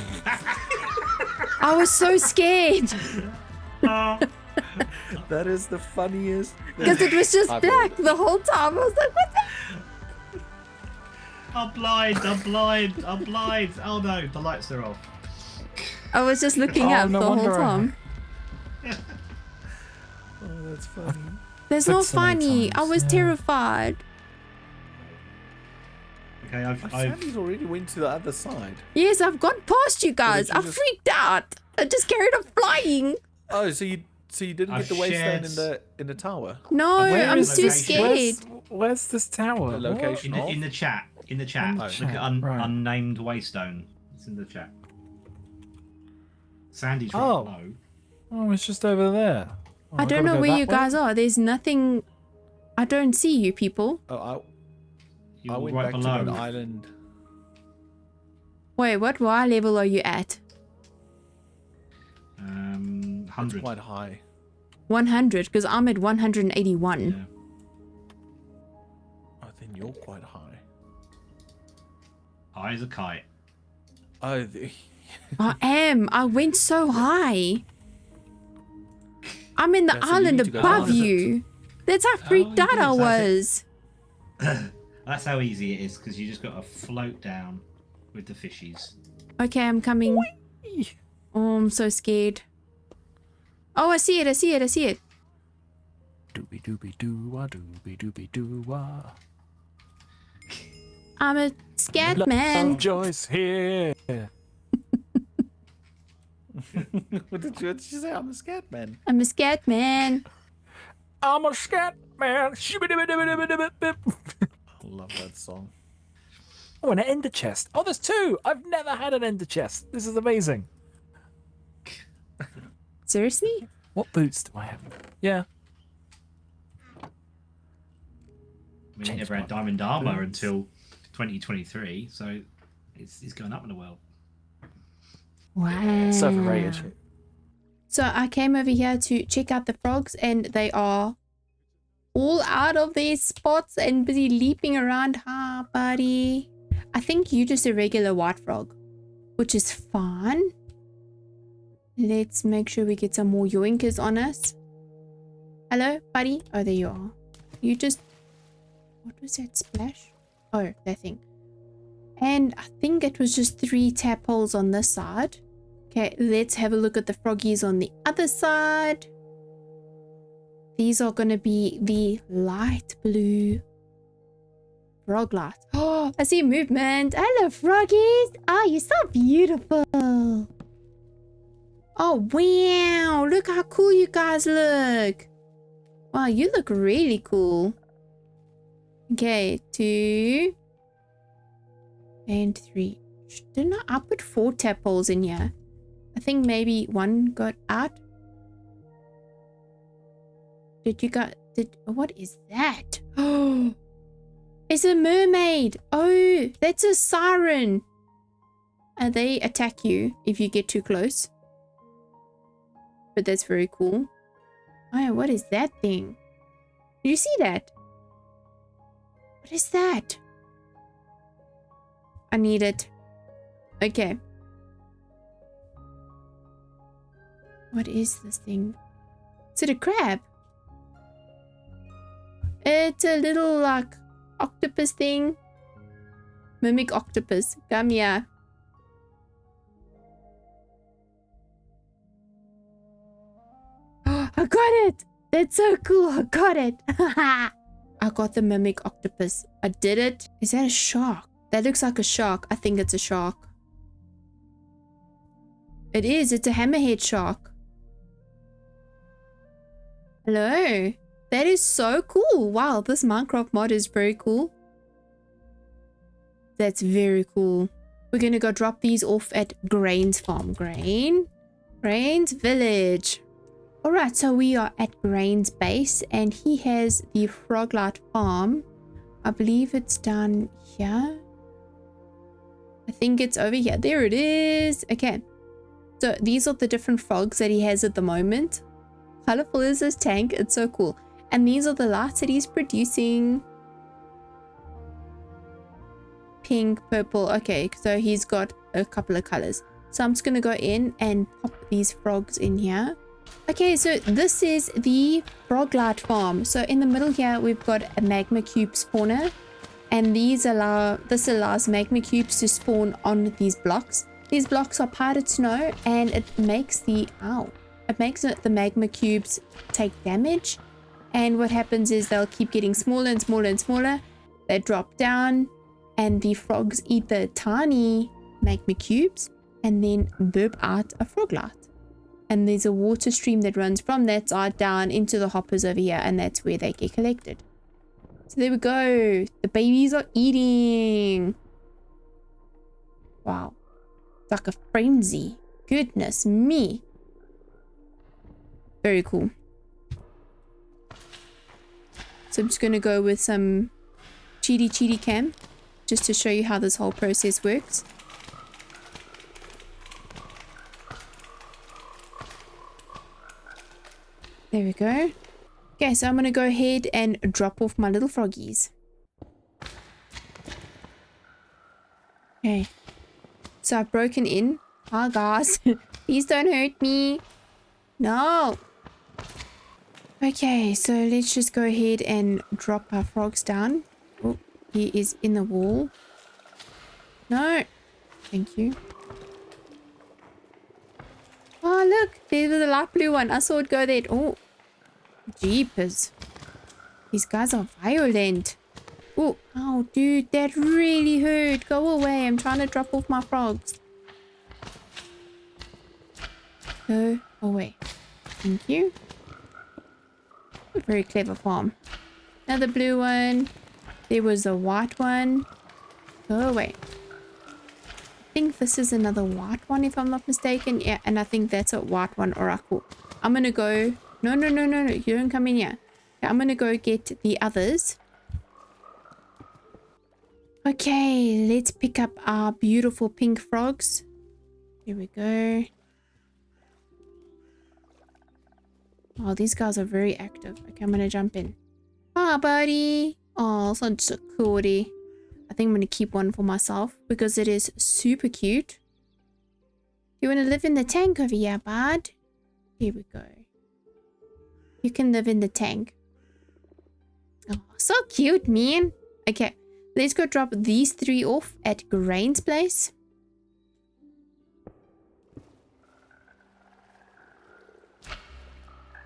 I was so scared That is the funniest. because it was just I've black already- the whole time. I was like, what the? I'm blind. I'm blind. I'm blind. Oh no, the lights are off. I was just looking Oh, up no the whole wonder I- time. Oh, that's funny. That's Clicked not so many funny. I times, was yeah. terrified. Okay, Oh, I've Sandy's already went to the other side. Yes, I've gone past you guys. you I just- freaked out. I just carried on flying. Oh, so you didn't I've get the waystone shared- in the tower. No, Where I'm is too location? scared. Where's this tower? The location of? in the chat. In the chat. In the Look chat, at right. unnamed waystone. It's in the chat. Sandy's right Oh. below. Oh, it's just over there. Oh, I don't gotta know go where that you way? guys are. There's nothing. I don't see you people. Oh, You're I went right back below. to that island. Wait, what Y level are you at? 100. Quite high. 100 because I'm at 181. Yeah. I think you're quite high. High as a kite. Oh, I am. I went so high. I'm in the Yeah, so you island need to go above down. you. That's how freaked you out do, I so was. That's how easy it is, because you just got to float down with the fishies. Okay, I'm coming. Oh, I'm so scared. Oh, I see it. I see it. I see it. Doobie doobie doo wah doobie doobie doo wah. I'm a scat man. Lovejoy's here. what did you say? I'm a scat man. I'm a scat man. I'm a scat man. I love that song. Oh, and an ender chest. Oh, there's two. I've never had an ender chest. This is amazing. Seriously? What boots do I have? Yeah. I mean, you never had diamond armor until 2023, so it's going up in the world. Wow. It's overrated. So I came over here to check out the frogs and they are all out of their spots and busy leaping around. Hi, buddy. I think you're just a regular white frog, which is fine. Let's make sure we get some more yoinkers on us. Hello, buddy. Oh, there you are. You just... What was that splash? Oh, that thing. And I think it was just 3 tadpoles on this side. Okay, let's have a look at the froggies on the other side. These are going to be the light blue frog light. Oh, I see movement. Hello, froggies. Oh, you're so beautiful. Oh, wow. Look how cool you guys look. Wow, you look really cool. Okay, 2 and 3. Didn't I put 4 tadpoles in here? I think maybe 1 got out. What is that? Oh, it's a mermaid. Oh, that's a siren. And they attack you if you get too close. But that's very cool. Oh, what is that thing? Do you see that? What is that? I need it. Okay. What is this thing? Is it a crab? It's a little like octopus thing. Mimic octopus. Come here. I got it! That's so cool. I got it. I got the mimic octopus. I did it. Is that a shark? That looks like a shark. I think it's a shark. It is. It's a hammerhead shark. Hello. That is so cool. Wow, this Minecraft mod is very cool. That's very cool. We're going to go drop these off at Grain's farm. Grain's village. Alright, so we are at Grain's base and he has the Froglight farm. I believe it's down here. I think it's over here. There it is. Okay. So these are the different frogs that he has at the moment. Colorful is his tank. It's so cool. And these are the lights that he's producing. Pink, purple. Okay, so he's got a couple of colors. So I'm just going to go in and pop these frogs in here. Okay, so this is the Froglight farm. So in the middle here, we've got a magma cube spawner. And this allows magma cubes to spawn on these blocks. These blocks are powdered snow and it makes the magma cubes take damage. And what happens is they'll keep getting smaller and smaller and smaller. They drop down and the frogs eat the tiny magma cubes and then burp out a Froglight. And there's a water stream that runs from that side down into the hoppers over here, and that's where they get collected. So there we go. The babies are eating. Wow. It's like a frenzy. Goodness me. Very cool. So I'm just going to go with some cheaty cam just to show you how this whole process works. There we go. Okay, so I'm going to go ahead and drop off my little froggies. Okay. So I've broken in. Hi, guys. Please don't hurt me. No. Okay, so let's just go ahead and drop our frogs down. Oh, he is in the wall. No. Thank you. Oh, look. There's the light blue one. I saw it go there. Oh. Jeepers. These guys are violent. Oh, oh, dude. That really hurt. Go away. I'm trying to drop off my frogs. Go away. Thank you. A very clever farm. Another blue one. There was a white one. Go away. I think this is another white one if I'm not mistaken. Yeah, and I think that's a white one oracle. I'm gonna go. No. You don't come in here. Okay, I'm gonna go get the others. Okay, let's pick up our beautiful pink frogs. Here we go. Oh, these guys are very active. Okay, I'm gonna jump in. Hi, buddy. Oh, such a cutie. I think I'm gonna keep one for myself because it is super cute. You wanna live in the tank over here, bud? Here we go. You can live in the tank. Oh, so cute, man. Okay, let's go drop these 3 off at Grain's place.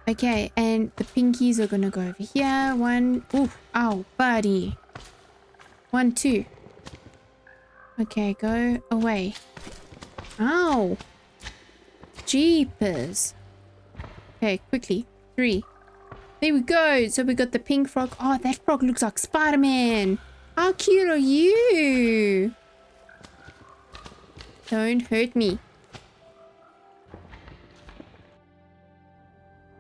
Okay, and the pinkies are gonna go over here. 1. Ooh, ow, buddy. 1, 2. Okay, go away. Ow. Jeepers. Okay, quickly. 3. There we go. So we got the pink frog. Oh, that frog looks like Spider-Man. How cute are you? Don't hurt me.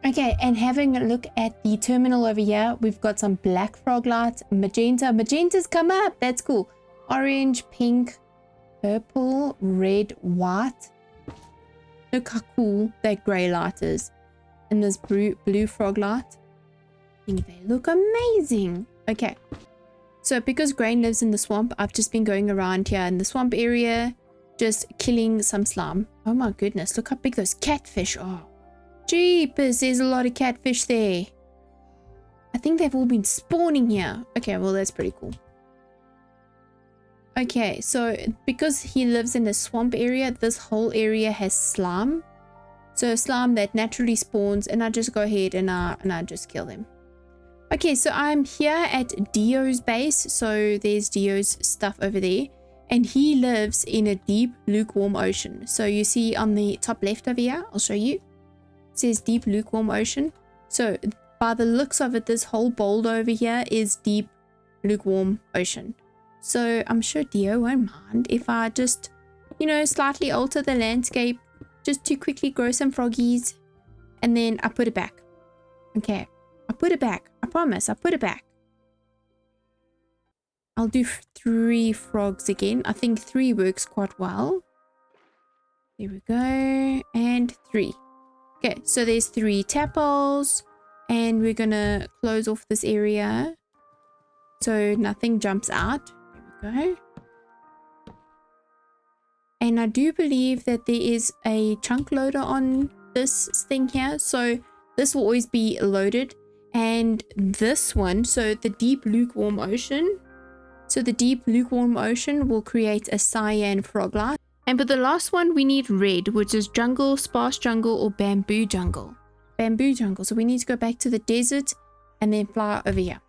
Okay, and having a look at the terminal over here, we've got some black frog lights, magenta. Magenta's come up. That's cool. Orange, pink, purple, red, white. Look how cool that grey light is. And this blue frog light. I think they look amazing. Okay. So because Grain lives in the swamp, I've just been going around here in the swamp area, just killing some slime. Oh my goodness, look how big those catfish are. Jeepers, there's a lot of catfish there. I think they've all been spawning here. Okay, well, that's pretty cool. Okay, so because he lives in a swamp area, this whole area has slime. So slime that naturally spawns, and I just go ahead and I just kill them. Okay, so I'm here at Dio's base. So there's Dio's stuff over there. And he lives in a deep, lukewarm ocean. So you see on the top left over here, I'll show you. It says deep lukewarm ocean. So by the looks of it, this whole boulder over here is deep lukewarm ocean. So I'm sure Dio won't mind if I just, you know, slightly alter the landscape just to quickly grow some froggies. And then I put it back. Okay, I put it back. I promise, I put it back. I'll do 3 frogs again. I think 3 works quite well. There we go. And 3. Okay, so there's 3 tadpoles, and we're gonna close off this area so nothing jumps out. There we go. And I do believe that there is a chunk loader on this thing here, so this will always be loaded. And this one, so the deep lukewarm ocean, will create a cyan frog light. And for the last one, we need red, which is jungle, sparse jungle, or bamboo jungle. Bamboo jungle. So we need to go back to the desert and then fly over here.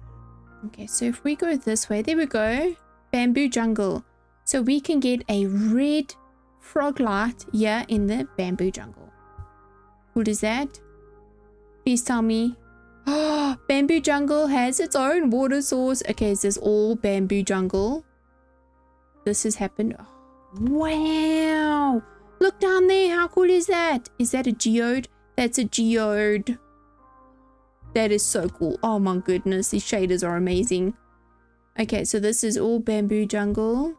Okay, so if we go this way, there we go. Bamboo jungle. So we can get a red frog light here in the bamboo jungle. What is that? Please tell me. Oh, bamboo jungle has its own water source. Okay, this is all bamboo jungle. This has happened. Oh. Wow, look down there. How cool is that? Is that a geode? That's a geode. That is so cool. Oh my goodness, these shaders are amazing. Okay, so this is all bamboo jungle.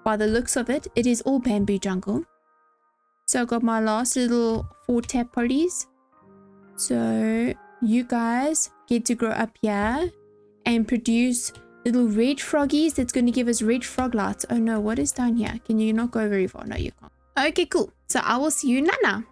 By the looks of it, it is all bamboo jungle. So I got my last little 4 tadpoles. So you guys get to grow up here and produce little red froggies that's going to give us red frog lights. Oh no, what is down here? Can you not go very far? No, you can't. Okay, cool. So I will see you Nana.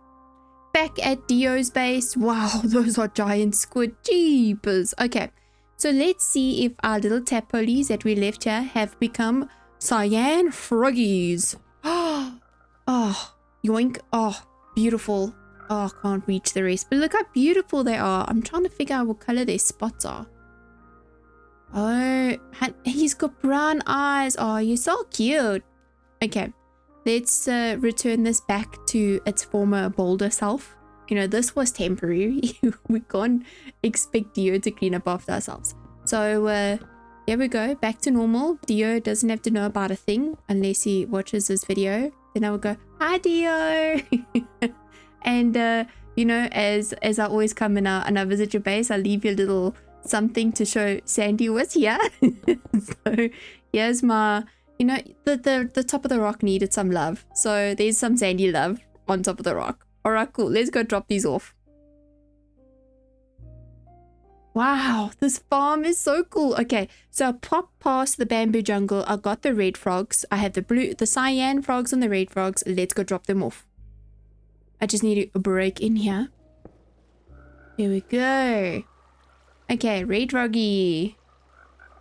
Back at Dio's base. Wow, those are giant squid. Jeepers. Okay, so let's see if our little tadpoles that we left here have become cyan froggies. Oh, yoink. Oh, beautiful. Oh, I can't reach the rest. But look how beautiful they are. I'm trying to figure out what color their spots are. Oh, he's got brown eyes. Oh, you're so cute. Okay, let's return this back to its former bolder self. You know, this was temporary. We can't expect Dio to clean up after ourselves. So, here we go. Back to normal. Dio doesn't have to know about a thing unless he watches this video. Then I will go, hi, Dio. And, you know, as I always come and I visit your base, I leave you a little something to show Sandy was here. So here's my, you know, the top of the rock needed some love, so there's some Sandy love on top of the rock. All right, cool, let's go drop these off. Wow, this farm is so cool. Okay, so I popped past the bamboo jungle. I got the red frogs. I have the cyan frogs and the red frogs. Let's go drop them off. I just need to break in here. Here we go. Okay, red froggy.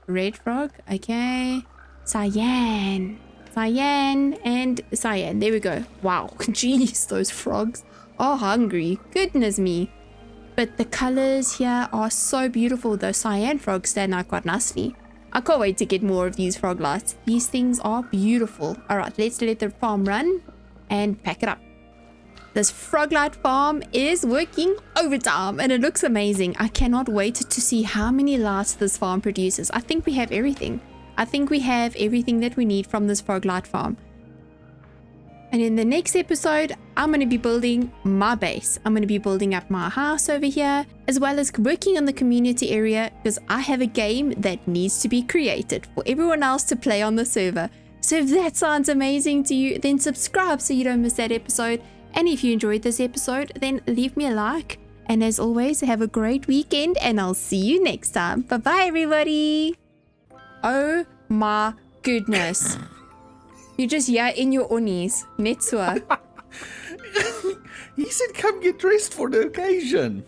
Red frog, okay. Cyan. Cyan and cyan. There we go. Wow, jeez, those frogs are hungry. Goodness me. But the colors here are so beautiful. Those cyan frogs stand out quite nicely. I can't wait to get more of these frog lights. These things are beautiful. Alright, let's let the farm run and pack it up. This frog light farm is working overtime and it looks amazing. I cannot wait to see how many lights this farm produces. I think we have everything. I think we have everything that we need from this frog light farm. And in the next episode, I'm going to be building my base. I'm going to be building up my house over here, as well as working on the community area, because I have a game that needs to be created for everyone else to play on the server. So if that sounds amazing to you, then subscribe so you don't miss that episode. And if you enjoyed this episode, then leave me a like. And as always, have a great weekend and I'll see you next time. Bye-bye, everybody. Oh my goodness. You're just here in your unis. Netsua. He said come get dressed for the occasion.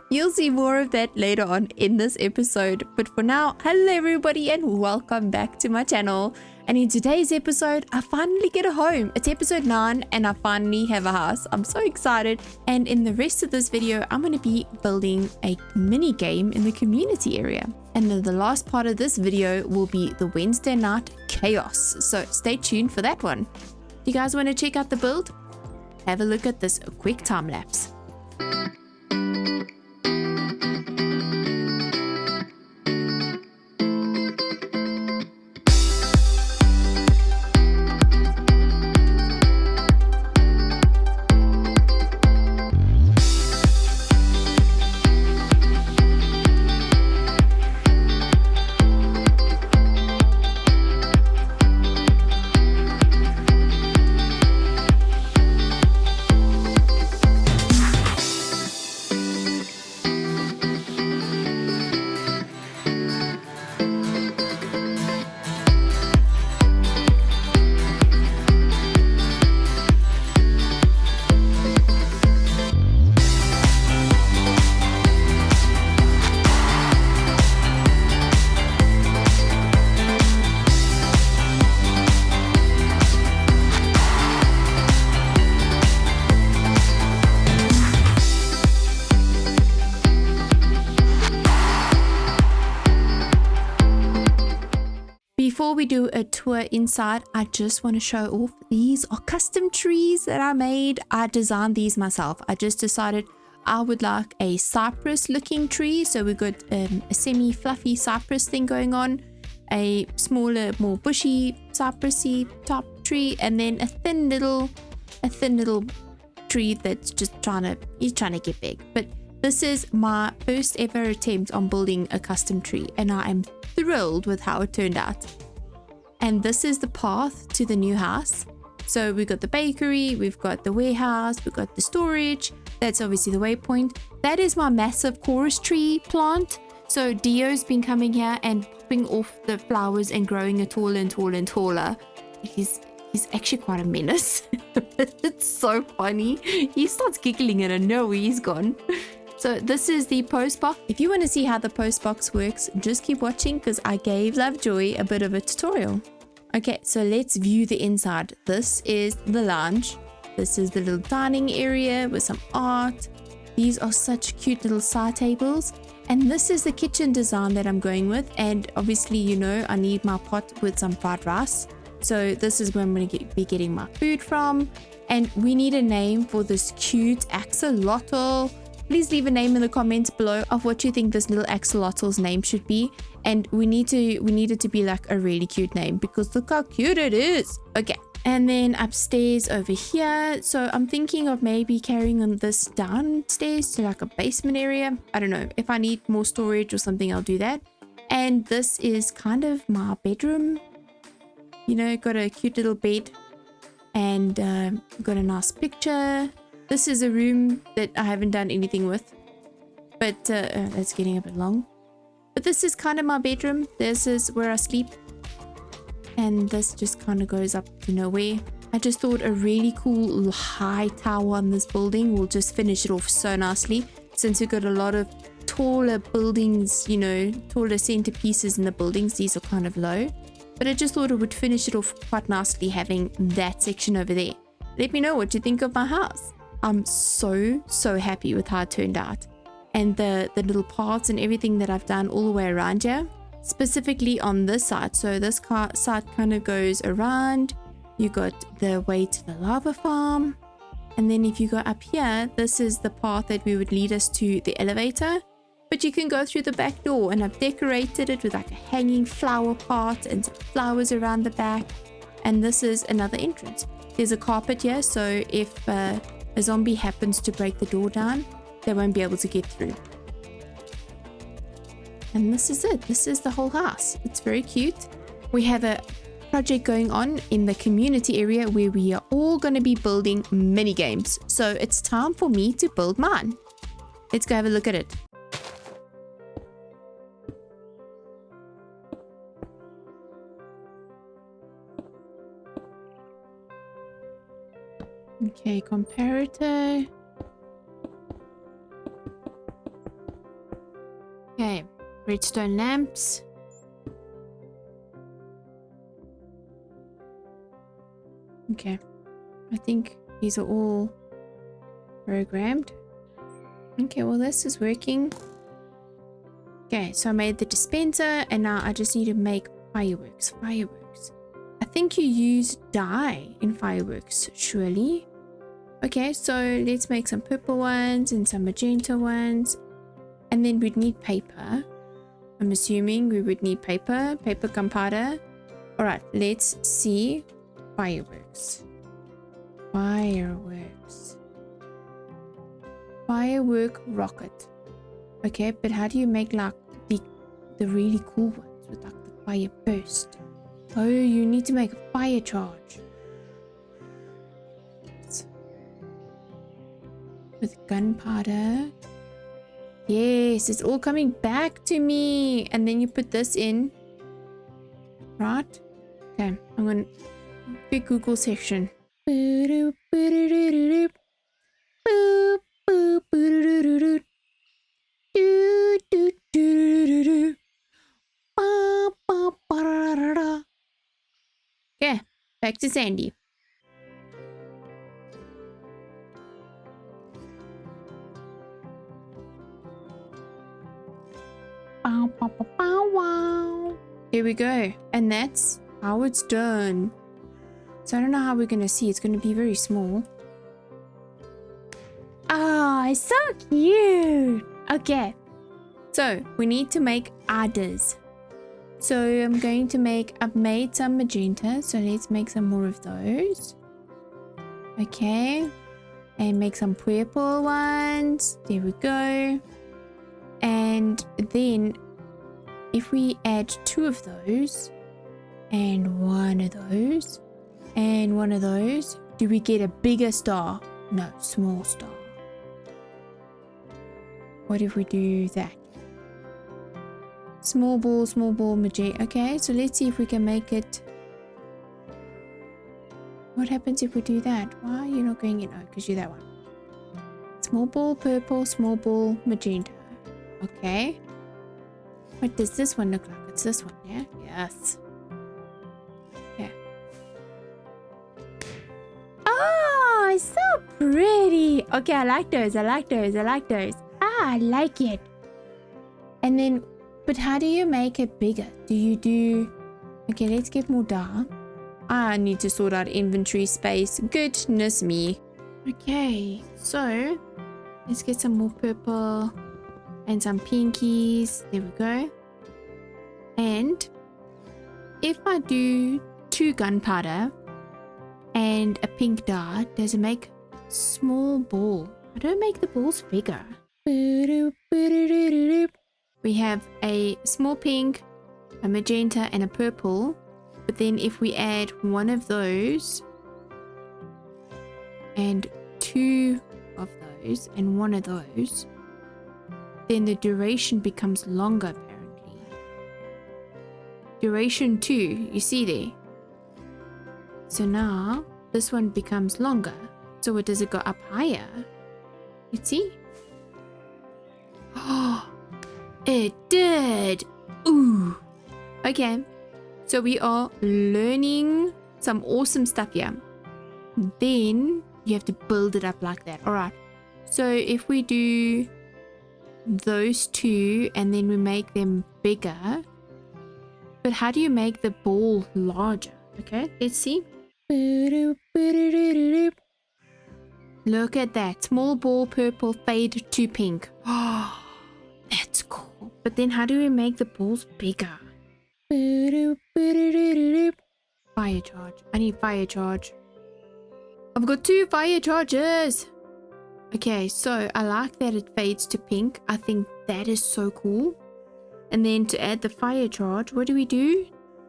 You'll see more of that later on in this episode. But for now, hello everybody and welcome back to my channel. And in today's episode, I finally get a home. It's episode 9 and I finally have a house. I'm so excited. And in the rest of this video, I'm going to be building a mini game in the community area. And then the last part of this video will be the Wednesday night chaos. So stay tuned for that one. Do you guys want to check out the build? Have a look at this quick time lapse. Before we do a tour inside, I just want to show off. These are custom trees that I made. I designed these myself. I just decided I would like a cypress looking tree. So we got a semi-fluffy cypress thing going on, a smaller, more bushy cypressy top tree, and then a thin little tree that's just trying to get big. But this is my first ever attempt on building a custom tree, and I am thrilled with how it turned out. And this is the path to the new house. So we've got the bakery, we've got the warehouse, we've got the storage. That's obviously the waypoint. That is my massive chorus tree plant. So Dio's been coming here and popping off the flowers and growing it taller and taller and taller. He's actually quite a menace. It's so funny. He starts giggling and I know where he's gone. So this is the post box. If you want to see how the post box works, just keep watching because I gave Lovejoy a bit of a tutorial. Okay, so let's view the inside. This is the lounge. This is the little dining area with some art. These are such cute little side tables. And this is the kitchen design that I'm going with. And obviously, you know, I need my pot with some fried rice. So this is where I'm going to be getting my food from. And we need a name for this cute axolotl. Please leave a name in the comments below of what you think this little axolotl's name should be. And we need it to be like a really cute name because look how cute it is. Okay. And then upstairs over here, so I'm thinking of maybe carrying on this downstairs to like a basement area. I don't know, if I need more storage or something, I'll do that. And this is kind of my bedroom. You know, got a cute little bed and got a nice picture. This is a room that I haven't done anything with, but that's getting a bit long. But this is kind of my bedroom. This is where I sleep. And this just kind of goes up to nowhere. I just thought a really cool high tower on this building will just finish it off so nicely. Since we've got a lot of taller buildings, you know, taller centerpieces in the buildings, these are kind of low. But I just thought it would finish it off quite nicely having that section over there. Let me know what you think of my house. I'm so happy with how it turned out. And the little parts and everything that I've done all the way around here. Specifically on this side, so this side kind of goes around. You got the way to the lava farm, and then if you go up here, this is the path that we would lead us to the elevator, but you can go through the back door, and I've decorated it with like a hanging flower pot and some flowers around the back. And this is another entrance. There's a carpet here, so if a zombie happens to break the door down, they won't be able to get through. And this is it. This is the whole house. It's very cute. We have a project going on in the community area where we are all going to be building mini games. So it's time for me to build mine. Let's go have a look at it. Okay, comparator. Okay. Redstone lamps. Okay, I think these are all programmed. Okay, well this is working. Okay, so I made the dispenser and now I just need to make fireworks. I think you use dye in fireworks, surely. Okay, so let's make some purple ones and some magenta ones. And then we'd need paper. I'm assuming we would need paper gunpowder. Alright, let's see. Fireworks. Firework rocket. Okay, but how do you make like the really cool ones with like the fire burst? Oh, you need to make a fire charge. With gunpowder. Yes, it's all coming back to me. And then you put this in. Right? Okay, I'm going to quick Google section. Okay, back to Sandy. Here we go. And that's how it's done. So I don't know how we're going to see. It's going to be very small. Ah, it's so cute. Okay. So we need to make adders. So I've made some magenta. So let's make some more of those. Okay. And make some purple ones. There we go. And then if we add 2 of those and 1 of those And one of those. Do we get a bigger star? No, small star. What if we do that? Small ball, magenta. Okay, so let's see if we can make it. What happens if we do that? Why are you not going in? Oh, because you're that one. Small ball, purple, small ball, magenta. Okay. What does this one look like? It's this one, yeah? Yes. Okay. Oh, it's so pretty. Okay, I like those. I like those. Ah, I like it. And then, but how do you make it bigger? Do you do... Okay, let's get more dark. I need to sort out inventory space. Goodness me. Okay, so let's get some more purple and some pinkies. There we go. And if I do 2 gunpowder and a pink dart, does it make small ball? I don't make the balls bigger. We have a small pink, a magenta, and a purple. But then if we add one of those and 2 of those and one of those, then the duration becomes longer apparently. Duration 2, you see there? So now this one becomes longer. So what does it go up higher? Let's see. Oh, it did. Ooh. Okay. So we are learning some awesome stuff here. Then you have to build it up like that. All right. So if we do those 2 and then we make them bigger, but how do you make the ball larger? Okay, let's see. Look at that. Small ball, purple, fade to pink. Oh, that's cool. But then how do we make the balls bigger? Fire charge. I need fire charge. I've got 2 fire charges. Okay, so I like that it fades to pink. I think that is so cool. And then to add the fire charge, what do we do?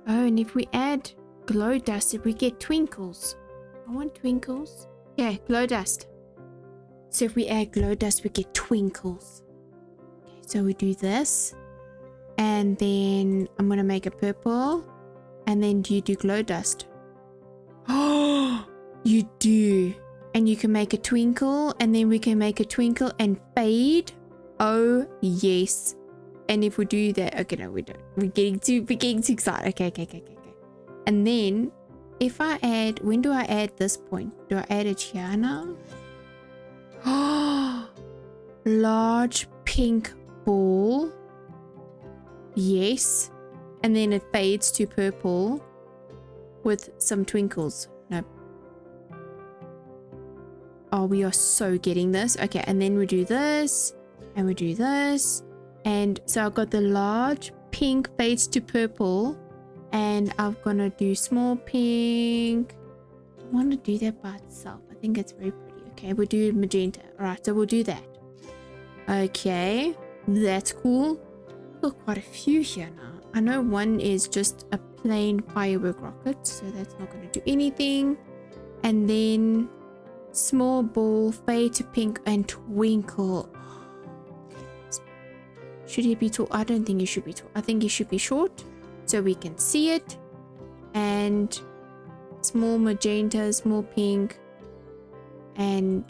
Oh, and if we add glow dust, we get twinkles. I want twinkles. Yeah, glow dust. So if we add glow dust, we get twinkles. Okay, so we do this. And then I'm going to make a purple. And then do you do glow dust? Oh, you do. And you can make a twinkle. And then we can make a twinkle and fade. Oh, yes. And if we do that... Okay, no, we don't. We're getting too excited. Okay. And then if I add... When do I add this point? Do I add it here now? Oh, large pink ball. Yes. And then it fades to purple with some twinkles. Nope. Oh, we are so getting this. Okay, and then we do this. And we do this. And so I've got the large pink fades to purple. And I'm gonna do small pink. I want to do that by itself. I think it's very pretty. Okay, we'll do magenta. Alright, so we'll do that. Okay, that's cool. Got quite a few here now. I know one is just a plain firework rocket, so that's not going to do anything. And then small ball, fade to pink, and twinkle. Should he be tall? I don't think he should be tall. I think he should be short so we can see it. And small magenta, small pink, and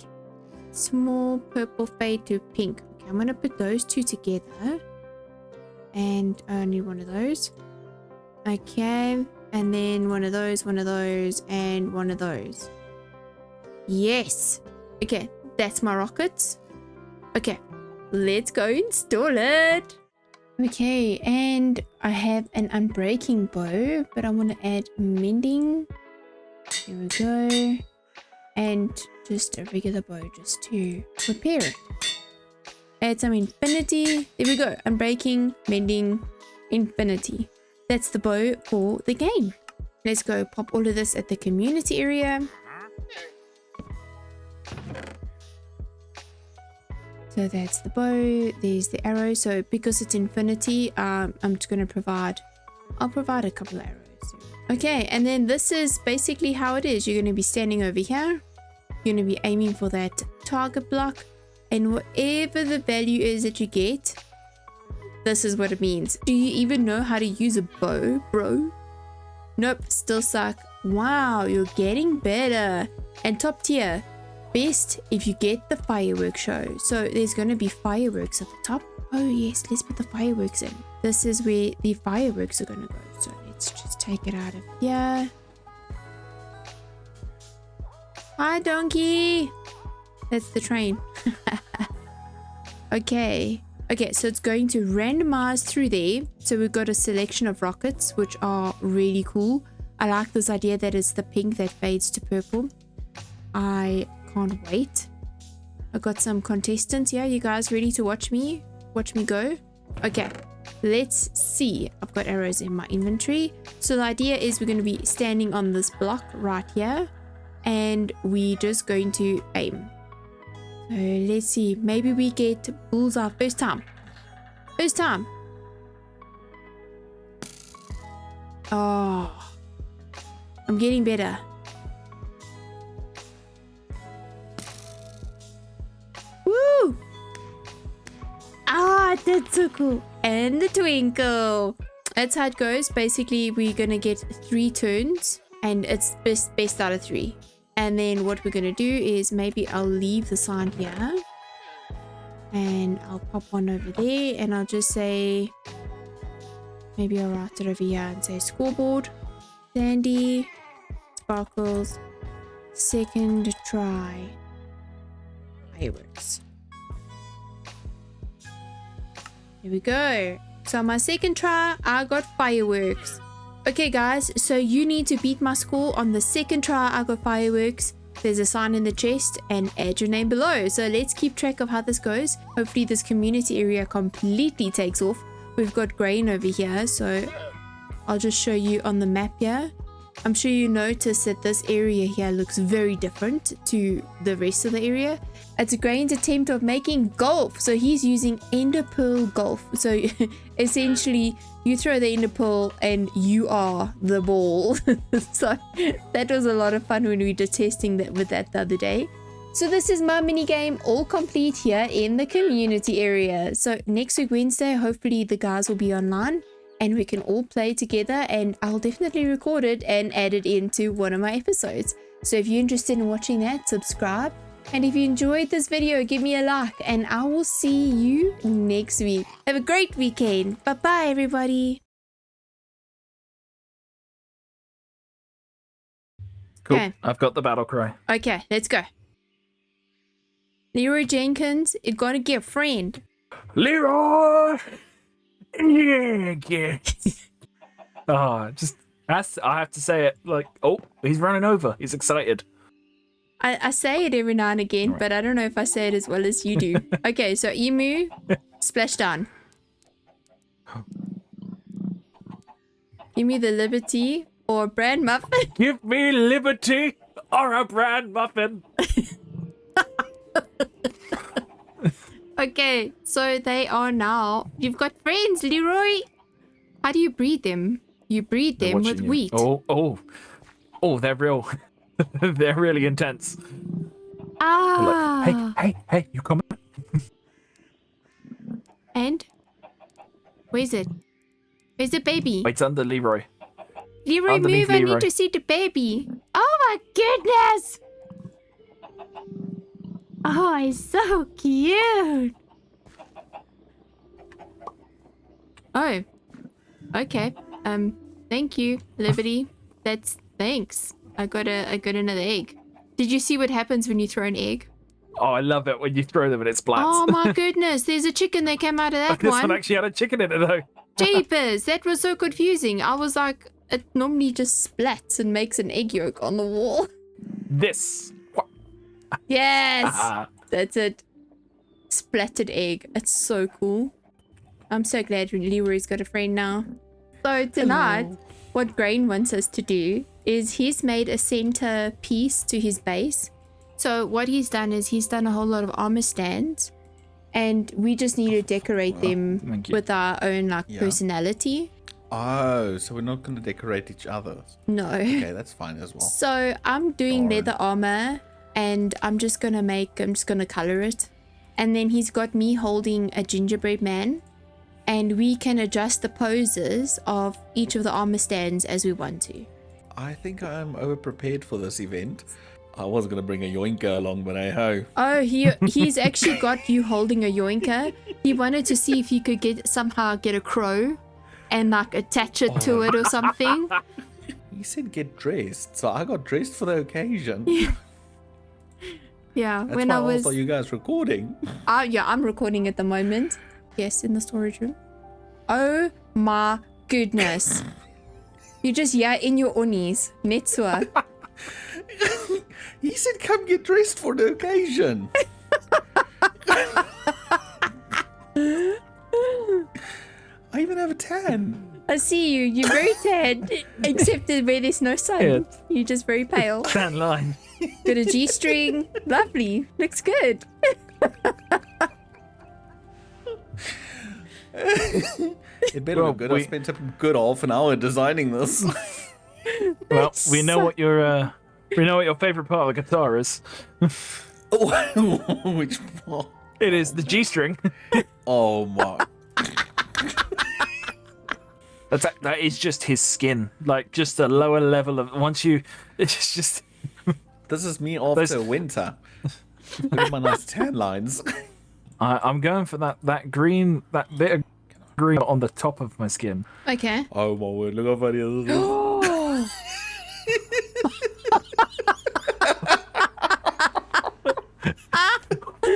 small purple fade to pink. Okay, I'm going to put those 2 together. And I need one of those. Okay, and then one of those, and one of those. Yes. Okay, that's my rockets. Okay, let's go install it. Okay, and I have an unbreaking bow, but I want to add mending. Here we go. And just a regular bow just to repair it. Add some infinity. There we go. Unbreaking, mending, infinity. That's the bow for the game. Let's go pop all of this at the community area. So that's the bow. There's the arrow. So because it's infinity, I'm just going to provide... I'll provide a couple of arrows. Okay, and then this is basically how it is. You're going to be standing over here. You're going to be aiming for that target block. And whatever the value is that you get, this is what it means. Do you even know how to use a bow, bro? Nope, still suck. Wow, you're getting better. And top tier, best if you get the fireworks show. So there's going to be fireworks at the top. Oh yes, let's put the fireworks in. This is where the fireworks are going to go. So let's just take it out of here. Hi, donkey. That's the train. Okay. Okay, so it's going to randomize through there. So we've got a selection of rockets, which are really cool. I like this idea that it's the pink that fades to purple. I can't wait. I've got some contestants here. You guys ready to watch me? Watch me go? Okay, let's see. I've got arrows in my inventory. So the idea is we're going to be standing on this block right here. And we're just going to aim. So let's see. Maybe we get bullseye first time. First time. Oh. I'm getting better. Woo! Ah, that's so cool. And the twinkle. That's how it goes. Basically, we're going to get 3 turns. And it's best out of 3. And then what we're going to do is maybe I'll leave the sign here. And I'll pop one over there. And I'll just say... Maybe I'll write it over here and say scoreboard. Sandy. Sparkles. Second try. Fireworks. Here we go. So on my second try, I got fireworks. Okay guys, so you need to beat my score on the second try. I got fireworks. There's a sign in the chest and add your name below. So let's keep track of how this goes. Hopefully this community area completely takes off. We've got grain over here, so I'll just show you on the map here. I'm sure you notice that this area here looks very different to the rest of the area. It's Grain's attempt of making golf. So he's using ender pearl golf. So essentially you throw the ender pearl and you are the ball. So that was a lot of fun when we were testing that with that the other day. So this is my mini game all complete here in the community area. So next week Wednesday, hopefully the guys will be online and we can all play together, and I'll definitely record it and add it into one of my episodes. So if you're interested in watching that, subscribe. And if you enjoyed this video, give me a like, and I will see you next week. Have a great weekend. Bye-bye, everybody. Cool. Okay. I've got the battle cry. Okay, let's go. Leroy Jenkins is gonna get a friend. Leroy! Yeah. Oh, just I have to say it like, oh, he's running over. He's excited. I say it every now and again, but I don't know if I say it as well as you do. Okay, so emu, splashdown. Give me the liberty or bran muffin. Give me liberty or a bran muffin. Okay, so they are now. You've got friends, Leroy. How do you breed them? You breed them with wheat. Oh, they're real. They're really intense. Ah. Like, hey, you coming? And? Where's it? Where's the baby? It's under Leroy. Leroy, Underneath move. I Leroy. need to see the baby. Oh my goodness. Oh, he's so cute. Oh. Okay. Thank you, Liberty. Thanks. I got another egg. Did you see what happens when you throw an egg? Oh, I love it when you throw them and it splats. Oh my goodness, there's a chicken that came out of that This one. one actually had a chicken in it though. Jeepers, that was so confusing. I was like, it normally just splats and makes an egg yolk on the wall. This. Yes, that's it. Splattered egg. It's so cool. I'm so glad Leroy's got a friend now. So tonight, what Grain wants us to do is he's made a center piece to his base. So what he's done is he's done a whole lot of armor stands, and we just need to decorate them thank you. with our own personality. Oh, so we're not going to decorate each other's. No. Okay, that's fine as well. So I'm doing Darn. leather armor, and I'm just gonna color it. And then he's got me holding a gingerbread man, and we can adjust the poses of each of the armor stands as we want to. I think I'm over-prepared for this event. I was going to bring a yoinker along, but hey ho. Oh, he's actually got you holding a yoinker. He wanted to see if he could somehow get a crow and like attach it to it or something. He said get dressed, so I got dressed for the occasion. Yeah, That's when why I was also you guys recording. yeah, I'm recording at the moment. Yes, in the storage room. Oh my goodness. You just in your unis. Netsua. He said come get dressed for the occasion. I even have a tan. I see you. You're very tan. Except that where there's no sun. Yeah. You're just very pale. Tan line. Got a G-string. Lovely. Looks good. It better look good. I spent a good half an hour designing this. Well, we know what your favorite part of the guitar is. Which part? It is the G string. Oh my. That is just his skin, like just a lower level of it's just. This is me after winter. Look at my nice tan lines. I'm going for that green, that bit of green on the top of my skin. Okay. Oh my word, look how funny this is.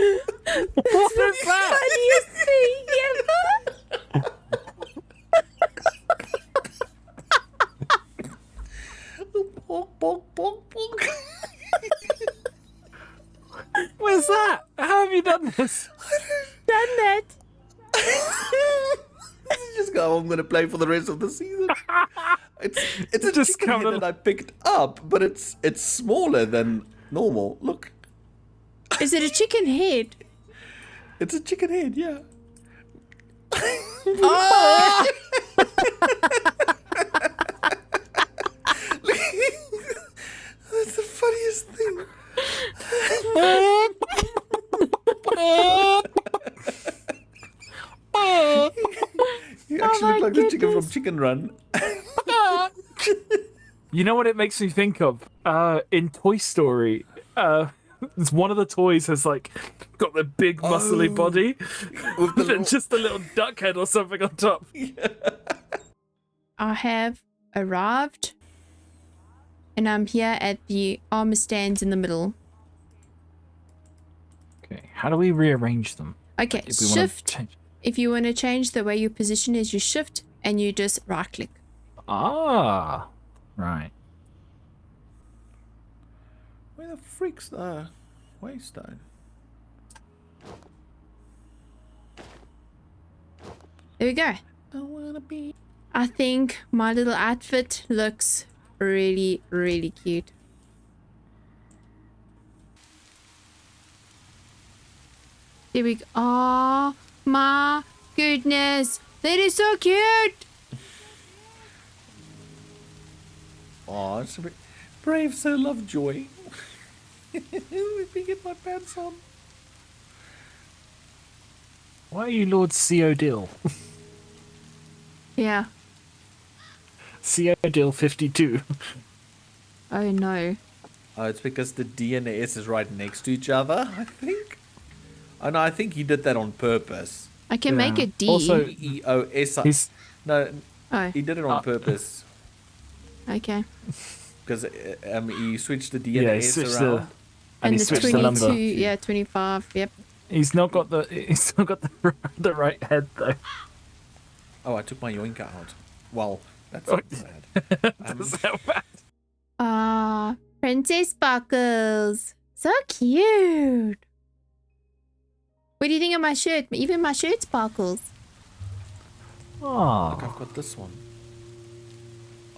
What is that? Funniest thing ever. Bonk, bonk, bonk, bonk. Where's that? How have you done this? Done that. This is just how I'm gonna play for the rest of the season. It's a Just chicken head coming that I picked up, but it's smaller than normal. Look, Is it a chicken head? it's a chicken head, yeah. Oh! That's the funniest thing. You actually my look like the chicken from goodness. Chicken Run. You know what it makes me think of? In Toy Story, one of the toys has like got the big muscly Oh. body With the and little- just a little duck head or something on top. I have arrived. And I'm here at the armor stands in the middle. Okay, how do we rearrange them? Okay, If we wanna shift. change- If you want to change the way your position is, you shift and you just right click. Ah, right. Where the freak's the waystone? There we go. I wanna be. I think my little outfit looks really, really cute. There we go. Oh my goodness. That is so cute. Oh, it's a bit brave Sir Lovejoy. Let me get my pants on. Why are you Lord C.O. Dill? Yeah. C.O. Dill 52. Oh no. Oh, it's because the D and the S is right next to each other, I think. Oh no, I think he did that on purpose. I can make Yeah. a D. Also- E-O-S. He's No, Oh, he did it on purpose. okay. Because he switched the D and yeah, the he S switched around. the and he the switched the 22, number. yeah, 25. Yep. He's not got the the right head though. Oh, I took my yoinker out. Well, that's Oh. not bad. That's how bad. Ah, Princess Sparkles. So cute. What do you think of my shirt? Even my shirt sparkles. Look, Oh, I've got this one.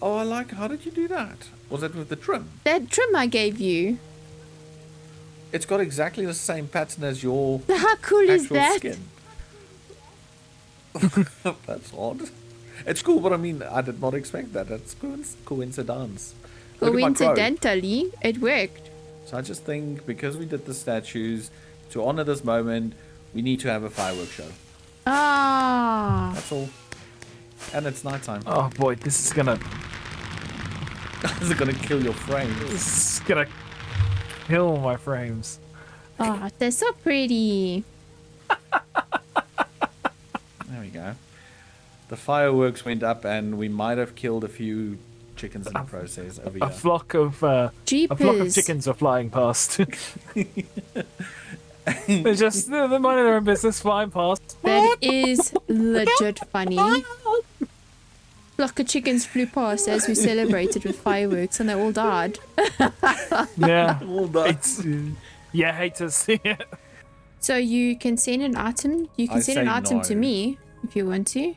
Oh, I like. How did you do that? Was that with the trim? That trim I gave you. It's got exactly the same pattern as your How cool is actual that? skin. That's odd. It's cool, but I mean, I did not expect that. That's coincidence. Look at my quote. Coincidentally, it worked. So I just think because we did the statues, to honor this moment, we need to have a fireworks show. Ah. That's all. And it's nighttime. Oh boy, this is gonna kill your frames. this is gonna kill my frames. Oh, they're so pretty. There we go. The fireworks went up, and we might have killed a few chickens in the process over A here. flock of Jeepers. chickens are flying past. they're minding their own business, flying past. That is legit funny. Flock of chickens flew past as we celebrated with fireworks, and they all died. Yeah, All done. it's I hate to see it. So you can send an item. You can I send an say item no. to me if you want to.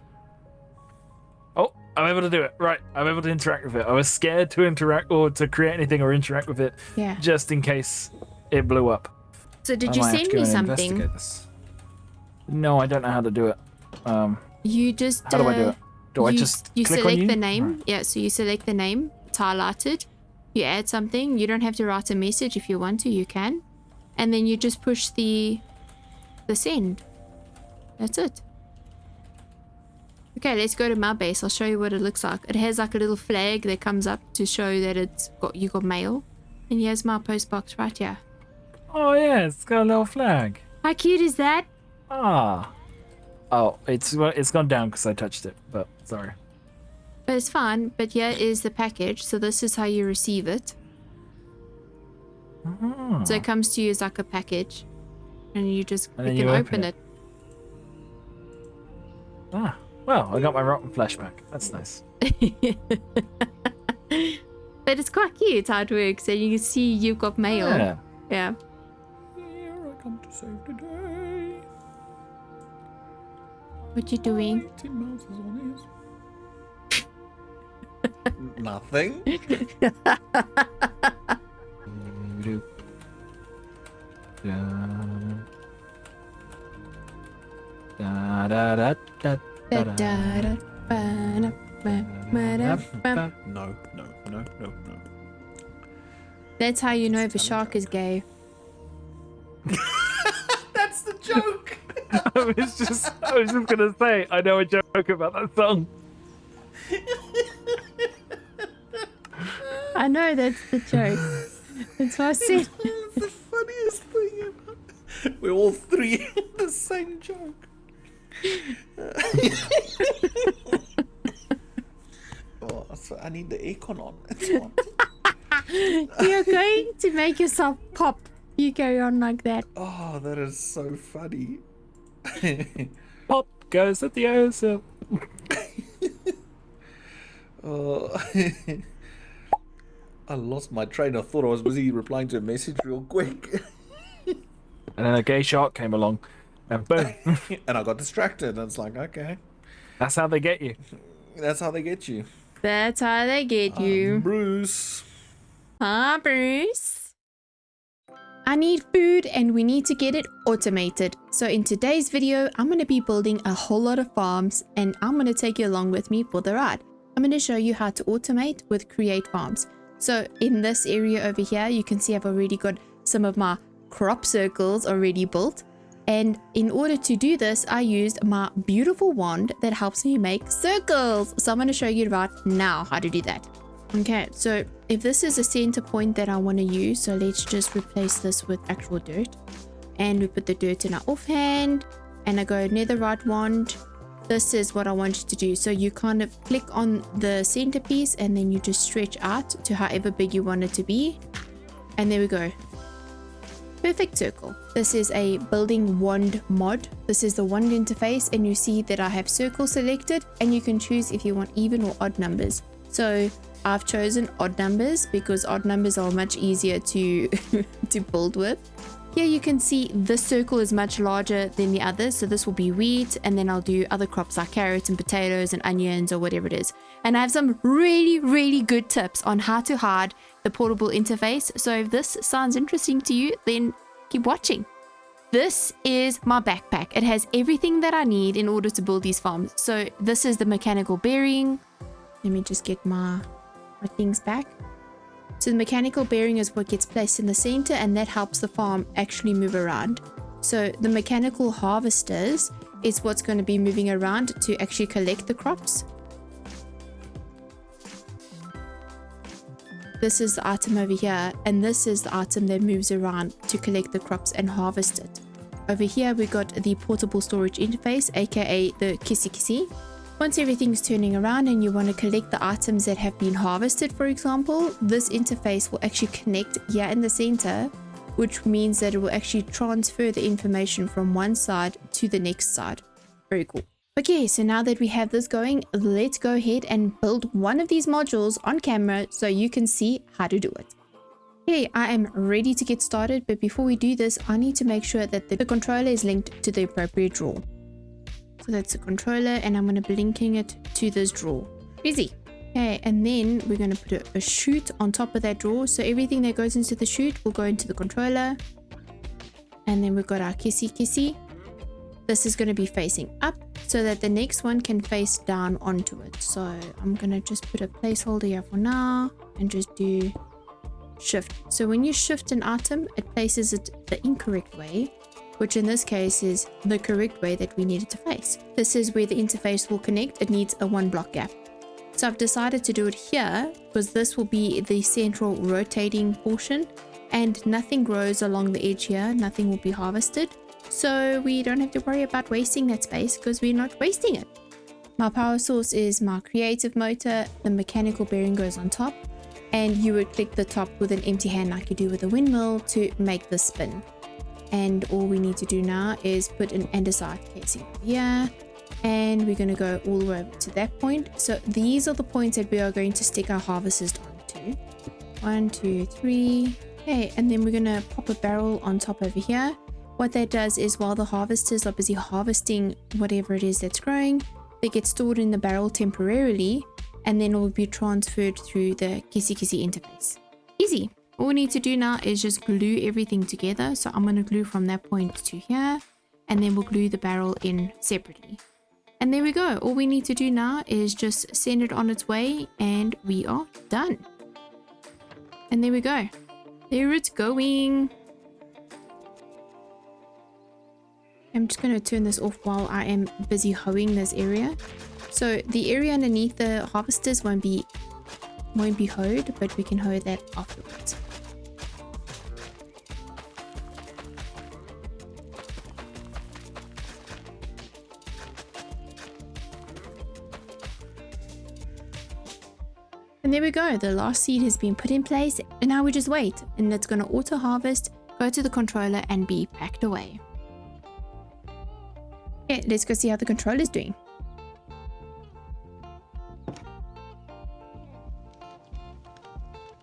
Oh, I'm able to do it. Right, I'm able to interact with it. I was scared to interact or to create anything or interact with it, Yeah. just in case it blew up. So did I you might have send to go me and something? investigate this. No, I don't know how to do it. You just. How do I do it? Do I you just you click select on you? the name? Right. Yeah. So you select the name. It's highlighted. You add something. You don't have to write a message if you want to. You can, and then you just push the send. That's it. Okay, let's go to my base. I'll show you what it looks like. It has like a little flag that comes up to show that you got mail. And here's my post box right here. Oh yeah, it's got a little flag. How cute is that? Ah. Oh, it's gone down because I touched it. But sorry. But it's fine. But here is the package. So this is how you receive it. Mm. So it comes to you as like a package. And you just And then click you and open open it. Ah. Well, I got my rotten flesh back. That's nice. But it's quite cute how it works. And you can see you've got mail. Yeah. Yeah. Here I come to save the day. What you doing? 18 mouse is on his. Nothing. Da da da da da da. No. That's how you know if a shark is gay. That's the joke. I was just gonna say, I know a joke about that song. I know that's the joke. That's what I said. It's the funniest thing ever. We're all three in the same joke. Oh, so I need the aircon on. That's one. You're going to make yourself pop. You carry on like that. Oh, that is so funny. Pop goes at the ocean. Oh, I lost my train of thought. I was busy replying to a message real quick. And then a gay shark came along, and boom. And I got distracted. And it's like, okay. That's how they get you. That's how they get you. That's how they get you. Bruce. Huh, Bruce? I need food and we need to get it automated. So in today's video, I'm going to be building a whole lot of farms and I'm going to take you along with me for the ride. I'm going to show you how to automate with Create Farms. So in this area over here, you can see I've already got some of my crop circles already built. And in order to do this, I used my beautiful wand that helps me make circles. So I'm going to show you right now how to do that. Okay, so if this is a center point that I want to use, so let's just replace this with actual dirt. And we put the dirt in our offhand and I go netherite wand. This is what I want you to do. So you kind of click on the centerpiece and then you just stretch out to however big you want it to be. And there we go. Perfect circle. This is a building wand mod. This is the wand interface and you see that I have circle selected and you can choose if you want even or odd numbers. So I've chosen odd numbers because odd numbers are much easier to to build with. Here you can see this circle is much larger than the others, so this will be wheat, and then I'll do other crops like carrots and potatoes and onions or whatever it is. And I have some really good tips on how to hide the portable interface, so if this sounds interesting to you, then keep watching. this is my backpack. It has everything that I need in order to build these farms. So this is the mechanical bearing. Let me just get my things back. So the mechanical bearing is what gets placed in the center, and that helps the farm actually move around. So the mechanical harvesters is what's going to be moving around to actually collect the crops. This is the item over here, and this is the item that moves around to collect the crops and harvest it. Over here we got the portable storage interface, aka the kissy kissy. Once everything's turning around and you want to collect the items that have been harvested, for example, this interface will actually connect here in the center, which means that it will actually transfer the information from one side to the next side. Very cool. Okay, so now that we have this going, let's go ahead and build one of these modules on camera so you can see how to do it. Okay, I am ready to get started, but before we do this, I need to make sure that the controller is linked to the appropriate drawer. So that's the controller, and I'm going to be linking it to this drawer. Easy. Okay, and then we're going to put a chute on top of that drawer. So everything that goes into the chute will go into the controller. And then we've got our kissy kissy. This is going to be facing up so that the next one can face down onto it. So I'm going to just put a placeholder here for now and just do shift. So when you shift an item, it places it the incorrect way, which in this case is the correct way that we need it to face. This is where the interface will connect. It needs a 1 block gap. So I've decided to do it here because this will be the central rotating portion, and nothing grows along the edge here. Nothing will be harvested. So we don't have to worry about wasting that space because we're not wasting it. My power source is my creative motor. The mechanical bearing goes on top, and you would click the top with an empty hand like you do with a windmill to make the spin. And all we need to do now is put an andesite casing here, and we're going to go all the way over to that point. So these are the points that we are going to stick our harvesters onto. 1, 2, 3. Okay, and then we're going to pop a barrel on top over here. What that does is while the harvesters are busy harvesting whatever it is that's growing, they get stored in the barrel temporarily, and then it will be transferred through the kissy kissy interface. Easy. All we need to do now is just glue everything together. So I'm going to glue from that point to here, and then we'll glue the barrel in separately. And there we go. All we need to do now is just send it on its way, and we are done. And there we go. There it's going. I'm just going to turn this off while I am busy hoeing this area. So the area underneath the harvesters won't be hoed, but we can hoe that afterwards. And there we go, the last seed has been put in place, and now we just wait, and it's going to auto harvest, go to the controller, and be packed away. Okay, let's go see how the controller is doing.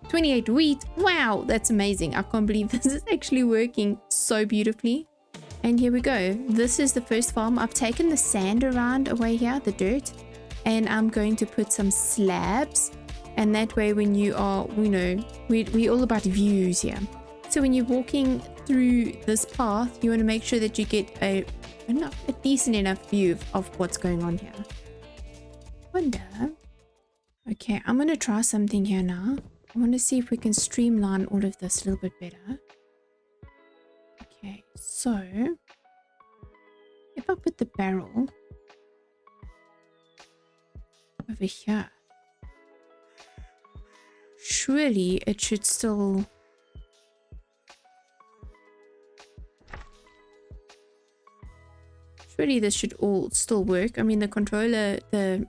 $28 wheat. Wow, that's amazing. I can't believe this is actually working so beautifully. And here we go. This is the first farm. I've taken the sand around away here, the dirt, and I'm going to put some slabs. And that way when you are, you know, we're all about views here. So when you're walking through this path, you want to make sure that you get a decent enough view of what's going on here. Wonder. Okay, I'm going to try something here now. I want to see if we can streamline all of this a little bit better. Okay, so if I put the barrel over here, surely it should still... Surely this should all still work. I mean, the controller, the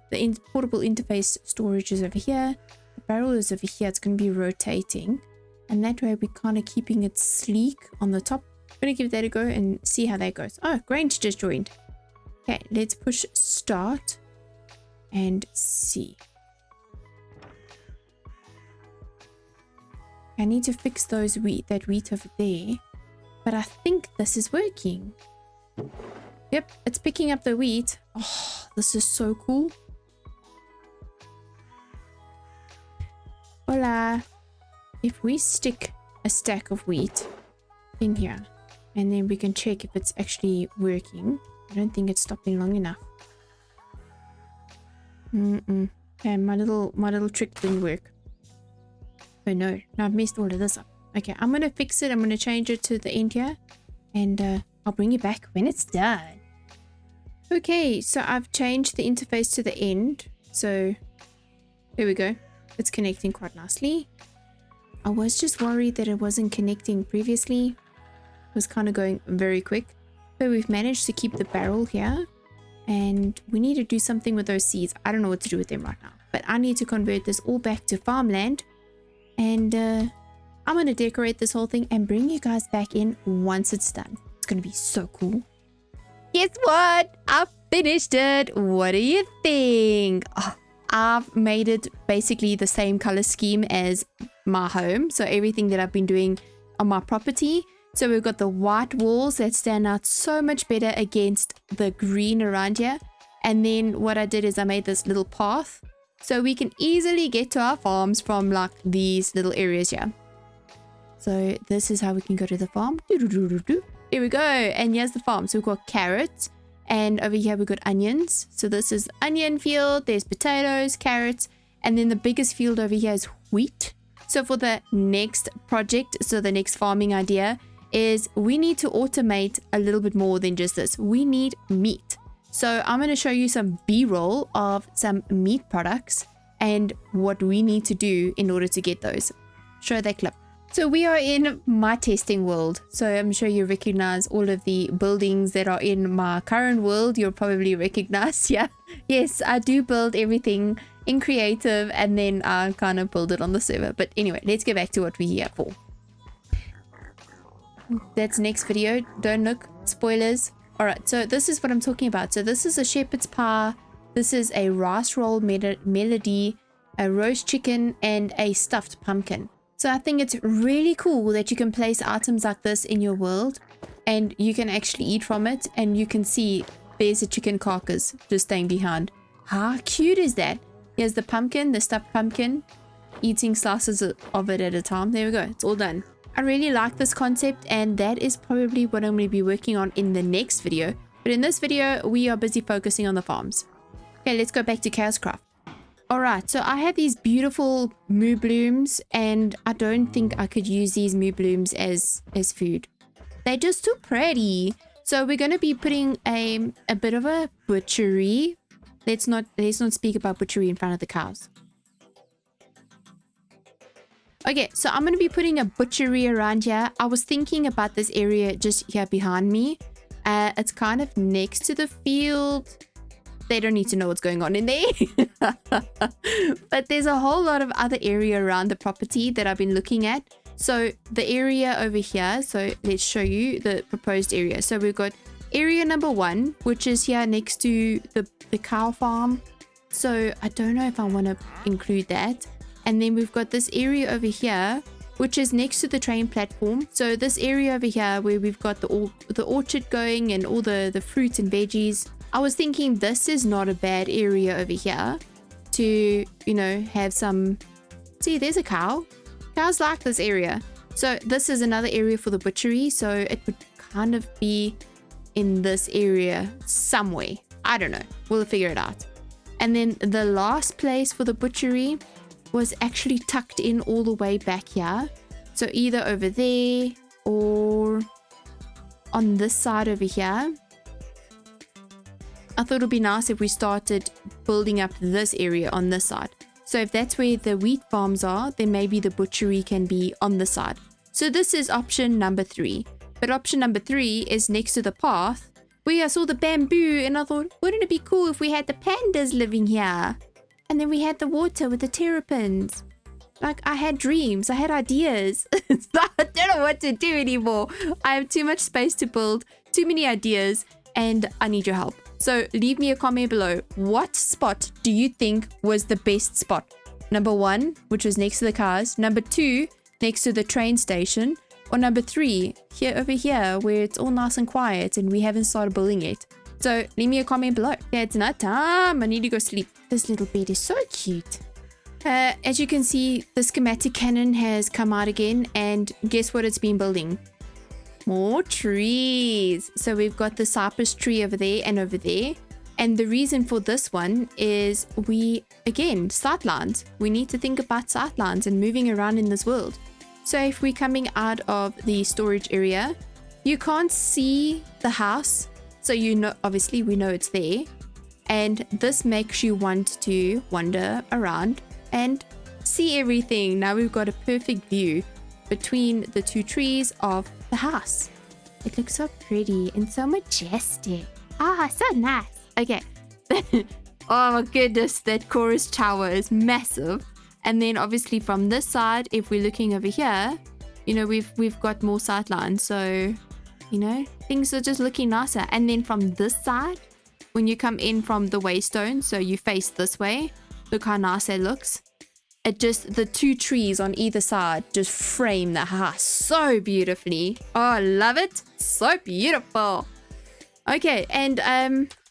portable interface storage is over here. The barrel is over here. It's going to be rotating. And that way we're kind of keeping it sleek on the top. I'm going to give that a go and see how that goes. Oh, Grange just joined. Okay, let's push start and see. I need to fix that wheat over there. But I think this is working. Yep, it's picking up the wheat. Oh, this is so cool. Voila. If we stick a stack of wheat in here, And then we can check if it's actually working. I don't think it's stopping long enough. Okay, my little trick didn't work. Oh no, now I've messed all of this up. Okay, I'm gonna fix it. I'm gonna change it to the end here, and I'll bring you back when it's done. Okay, so I've changed the interface to the end. So there we go. It's connecting quite nicely. I was just worried that it wasn't connecting previously. It was kind of going very quick. But we've managed to keep the barrel here. And we need to do something with those seeds. I don't know what to do with them right now. But I need to convert this all back to farmland. And I'm going to decorate this whole thing and bring you guys back in once it's done. It's going to be so cool. Guess what? I finished it. What do you think? Oh, I've made it basically the same color scheme as my home. So everything that I've been doing on my property. So we've got the white walls that stand out so much better against the green around here. And then what I did is I made this little path. So we can easily get to our farms from like these little areas here. So this is how we can go to the farm. Here we go. And here's the farm. So we've got carrots. And over here we've got onions. So this is onion field. There's potatoes, carrots. And then the biggest field over here is wheat. So for the next project, so the next farming idea is we need to automate a little bit more than just this. We need meat. So I'm going to show you some B-roll of some meat products and what we need to do in order to get those. Show that clip. So we are in my testing world. So I'm sure you recognize all of the buildings that are in my current world. You'll probably recognize, yeah. Yes, I do build everything in creative and then I kind of build it on the server. But anyway, let's get back to what we're here for. That's next video. Don't look. Spoilers. Alright, so this is what I'm talking about. So this is a shepherd's pie. This is a rice roll melody, a roast chicken, and a stuffed pumpkin. So I think it's really cool that you can place items like this in your world and you can actually eat from it and you can see there's a chicken carcass just staying behind. How cute is that? Here's the pumpkin, the stuffed pumpkin, eating slices of it at a time. There we go. It's all done. I really like this concept and that is probably what I'm going to be working on in the next video. But in this video, we are busy focusing on the farms. Okay, let's go back to ChaosCraft. Alright, so I have these beautiful moo blooms and I don't think I could use these moo blooms as food. They're just too pretty. So we're going to be putting a bit of a butchery. Let's not speak about butchery in front of the cows. Okay, so I'm going to be putting a butchery around here. I was thinking about this area just here behind me. It's kind of next to the field. They don't need to know what's going on in there. But there's a whole lot of other area around the property that I've been looking at. So the area over here, so let's show you the proposed area. So we've got area number 1, which is here next to the cow farm. So I don't know if I want to include that. And then we've got this area over here, which is next to the train platform. So this area over here where we've got the orchard going and all the fruits and veggies. I was thinking this is not a bad area over here to, you know, have some... See, there's a cow. Cows like this area. So this is another area for the butchery. So it would kind of be in this area somewhere. I don't know. We'll figure it out. And then the last place for the butchery was actually tucked in all the way back here. So either over there or on this side over here. I thought it would be nice if we started building up this area on this side. So if that's where the wheat farms are, then maybe the butchery can be on the side. So this is option number 3. But option number 3 is next to the path where I saw the bamboo and I thought, wouldn't it be cool if we had the pandas living here? And then we had the water with the terrapins. Like, I had dreams. I had ideas. So I don't know what to do anymore. I have too much space to build, too many ideas, and I need your help. So leave me a comment below. What spot do you think was the best spot? Number 1, which was next to the cars. Number 2, next to the train station. Or number 3, here over here, where it's all nice and quiet and we haven't started building it. So leave me a comment below. Yeah, it's night time. I need to go sleep. This little bed is so cute. As you can see, the schematic cannon has come out again. And guess what it's been building? More trees. So we've got the cypress tree over there and over there. And the reason for this one is again, sightlines. We need to think about sightlines and moving around in this world. So if we're coming out of the storage area, you can't see the house. So obviously we know it's there. And this makes you want to wander around and see everything. Now we've got a perfect view between the two trees of the house. It looks so pretty and so majestic. So nice. Okay. Oh my goodness, that chorus tower is massive. And then obviously from this side, if we're looking over here, we've got more sight lines. So, things are just looking nicer. And then from this side, when you come in from the waystone, so you face this way, look how nice it looks. The two trees on either side just frame the house so beautifully. Oh, I love it. So beautiful. Okay, and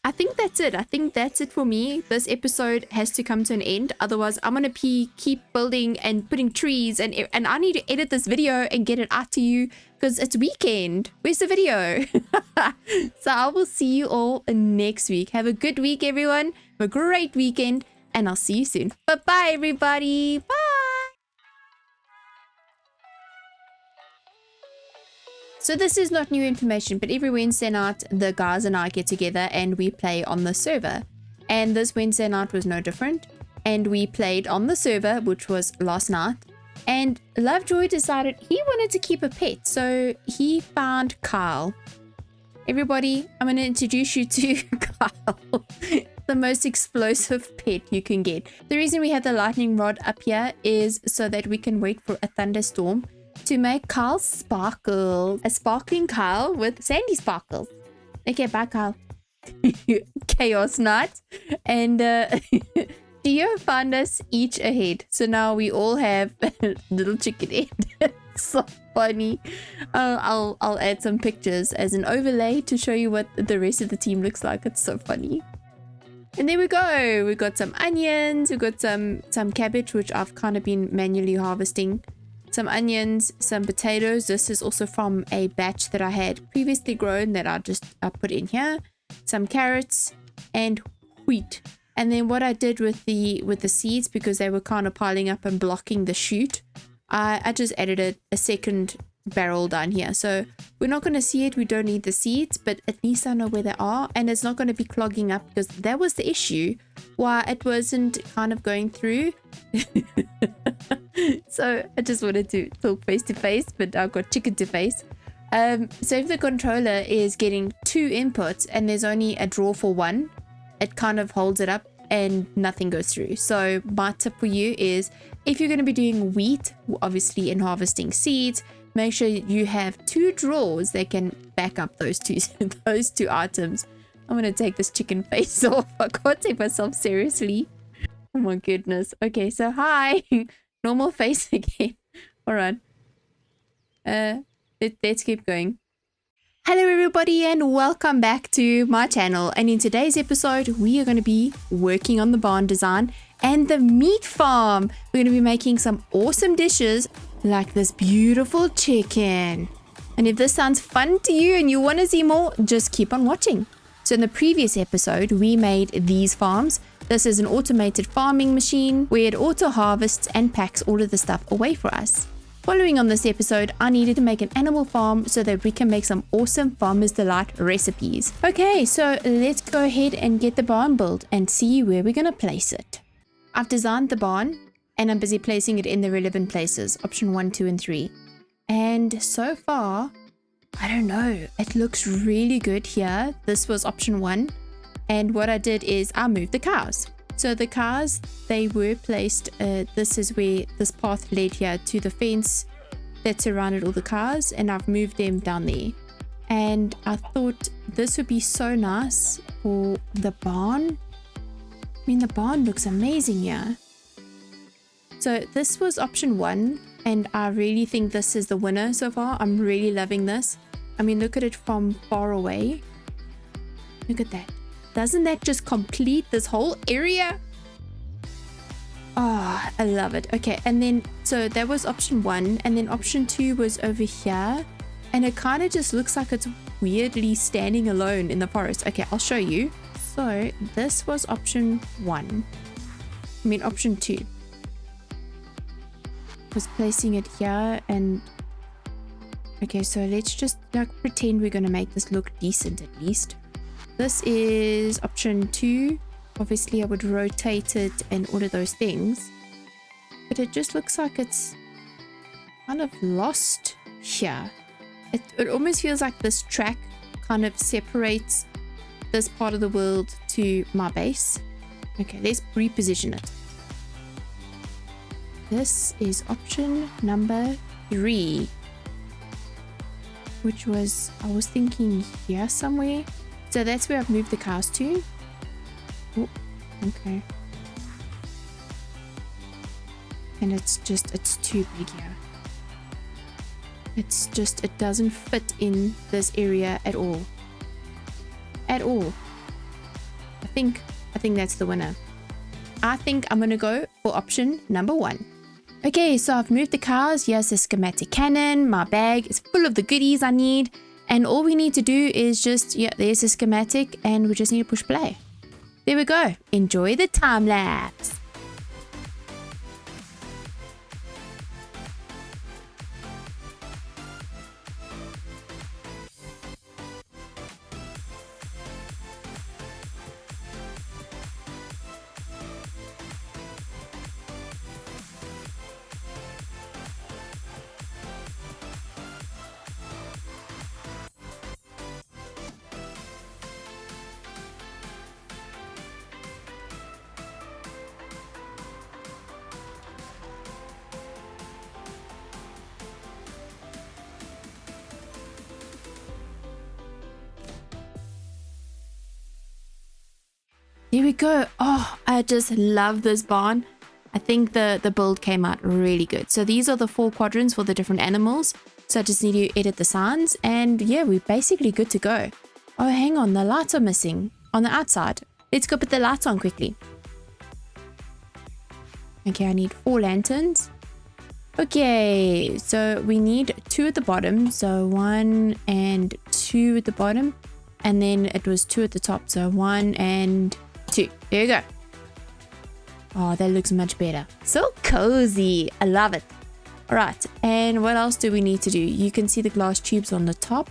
I think that's it. I think that's it for me. This episode has to come to an end. Otherwise, I'm going to keep building and putting trees. And I need to edit this video and get it out to you because it's weekend. Where's the video? So I will see you all next week. Have a good week, everyone. Have a great weekend. And I'll see you soon. Bye-bye, everybody. Bye. So this is not new information, but every Wednesday night, the guys and I get together and we play on the server. And this Wednesday night was no different. And we played on the server, which was last night. And Lovejoy decided he wanted to keep a pet. So he found Kyle. Everybody, I'm going to introduce you to Kyle. The most explosive pet you can get. The reason we have the lightning rod up here is so that we can wait for a thunderstorm to make Kyle sparkle. A sparkling Kyle with sandy sparkles. Okay, bye Kyle. Chaos Knight. And Theo found us each a head. So now we all have a little chicken head. So funny. I'll add some pictures as an overlay to show you what the rest of the team looks like. It's so funny. And there we go. We got some onions. We got some cabbage, which I've kind of been manually harvesting. Some onions, some potatoes. This is also from a batch that I had previously grown that I put in here. Some carrots and wheat. And then what I did with the seeds, because they were kind of piling up and blocking the shoot, I just added a second barrel down here. So we're not going to see it. We don't need the seeds, but at least I know where they are, and it's not going to be clogging up, because that was the issue why it wasn't kind of going through. So I just wanted to talk face to face, but I've got chicken to face. So if the controller is getting 2 inputs and there's only a draw for 1, it kind of holds it up and nothing goes through. So my tip for you is, if you're going to be doing wheat, obviously in harvesting seeds, make sure you have 2 drawers that can back up those two items. I'm going to take this chicken face off. I can't take myself seriously. Oh my goodness. Okay, so hi. Normal face again. All right. Let's keep going. Hello everybody and welcome back to my channel, and in today's episode we are going to be working on the barn design and the meat farm. We're going to be making some awesome dishes like this beautiful chicken. And if this sounds fun to you and you want to see more, just keep on watching. So in the previous episode we made these farms. This is an automated farming machine where it auto harvests and packs all of the stuff away for us. Following on this episode, I needed to make an animal farm so that we can make some awesome Farmer's Delight recipes. Okay, so let's go ahead and get the barn built and see where we're going to place it. I've designed the barn and I'm busy placing it in the relevant places, option 1, 2, and 3. And so far, I don't know, it looks really good here. This was option 1. And what I did is I moved the cows. So the cars, they were placed, this is where this path led here to the fence that surrounded all the cars, and I've moved them down there. And I thought this would be so nice for the barn. I mean, the barn looks amazing here. So this was option 1, and I really think this is the winner so far. I'm really loving this. I mean, look at it from far away. Look at that. Doesn't that just complete this whole area? Oh, I love it. Okay, and then, so that was option 1. And then option 2 was over here. And it kind of just looks like it's weirdly standing alone in the forest. Okay, I'll show you. So this was option 1. I mean option 2. Was placing it here and... Okay, so let's just like pretend we're going to make this look decent at least. This is option 2. Obviously I would rotate it and all of those things. But it just looks like it's kind of lost here. It almost feels like this track kind of separates this part of the world to my base. Okay, let's reposition it. This is option number 3. Which was, I was thinking here somewhere. So that's where I've moved the cows to. Oh, okay. And it's too big here. It's just, it doesn't fit in this area at all. At all. I think that's the winner. I think I'm gonna go for option number 1. Okay, so I've moved the cows. Here's the schematic cannon. My bag is full of the goodies I need. And all we need to do is just, yeah, there's the schematic and we just need to push play. There we go. Enjoy the time lapse. There we go. Oh, I just love this barn. I think the build came out really good. So these are the 4 quadrants for the different animals. So I just need to edit the signs and yeah, we're basically good to go. Oh, hang on, the lights are missing on the outside. Let's go put the lights on quickly. Okay, I need 4 lanterns. Okay, so we need 2 at the bottom. So 1 and 2 at the bottom. And then it was 2 at the top. So 1 and 2. There you go. Oh, that looks much better. So cozy. I love it. All right. And what else do we need to do? You can see the glass tubes on the top.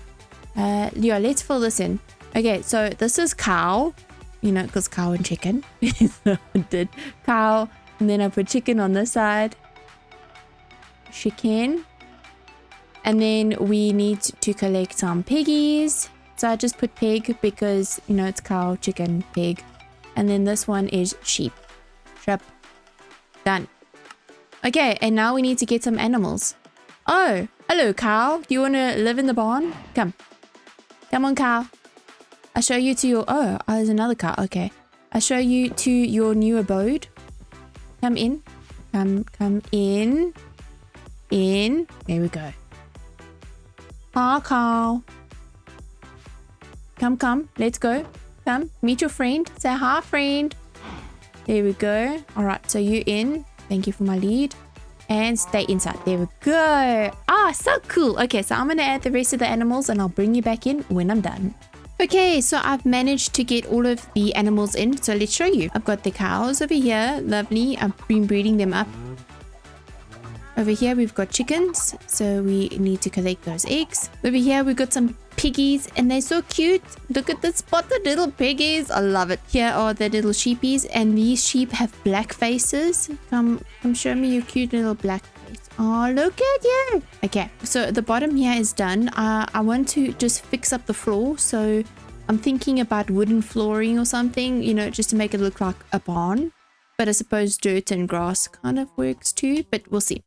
Yeah, let's fill this in. Okay, so this is cow. You know, because cow and chicken. So I did cow. And then I put chicken on this side. Chicken. And then we need to collect some piggies. So I just put pig because, you know, it's cow, chicken, pig. And then this one is sheep. Sheep. Done. Okay, and now we need to get some animals. Oh, hello, cow. Do you want to live in the barn? Come. Come on, cow. I'll show you to your... Oh, there's another cow. Okay. I'll show you to your new abode. Come in. Come in. In. There we go. Hi, cow. Come. Let's go. Come. Meet your friend. Say hi, friend. There we go. All right. So you in. Thank you for my lead. And stay inside. There we go. Ah, so cool. Okay, so I'm going to add the rest of the animals and I'll bring you back in when I'm done. Okay, so I've managed to get all of the animals in. So let's show you. I've got the cows over here. Lovely. I've been breeding them up. Over here, we've got chickens. So we need to collect those eggs. Over here, we've got some piggies and they're so cute. Look at the spotted little piggies. I love it. Here are the little sheepies and these sheep have black faces. Come show me your cute little black face. Oh, look at you. Okay, so the bottom here is done. I want to just fix up the floor. So I'm thinking about wooden flooring or something, you know, just to make it look like a barn. But I suppose dirt and grass kind of works too, but we'll see.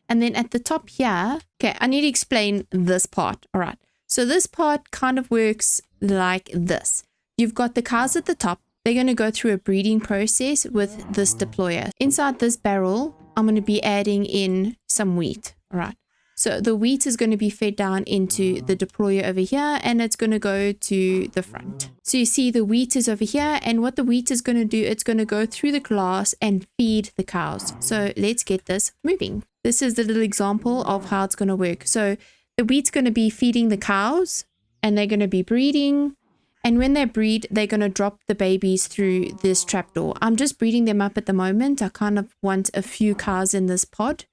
And then at the top here, okay, I need to explain this part. All right. So this part kind of works like this. You've got the cows at the top. They're going to go through a breeding process with this deployer. Inside this barrel, I'm going to be adding in some wheat. All right. So the wheat is going to be fed down into the deployer over here and it's going to go to the front. So you see the wheat is over here and what the wheat is going to do, it's going to go through the glass and feed the cows. So let's get this moving. This is the little example of how it's going to work. So The wheat's going to be feeding the cows and they're going to be breeding. And when they breed, they're going to drop the babies through this trapdoor. I'm just breeding them up at the moment. I kind of want a few cows in this pod.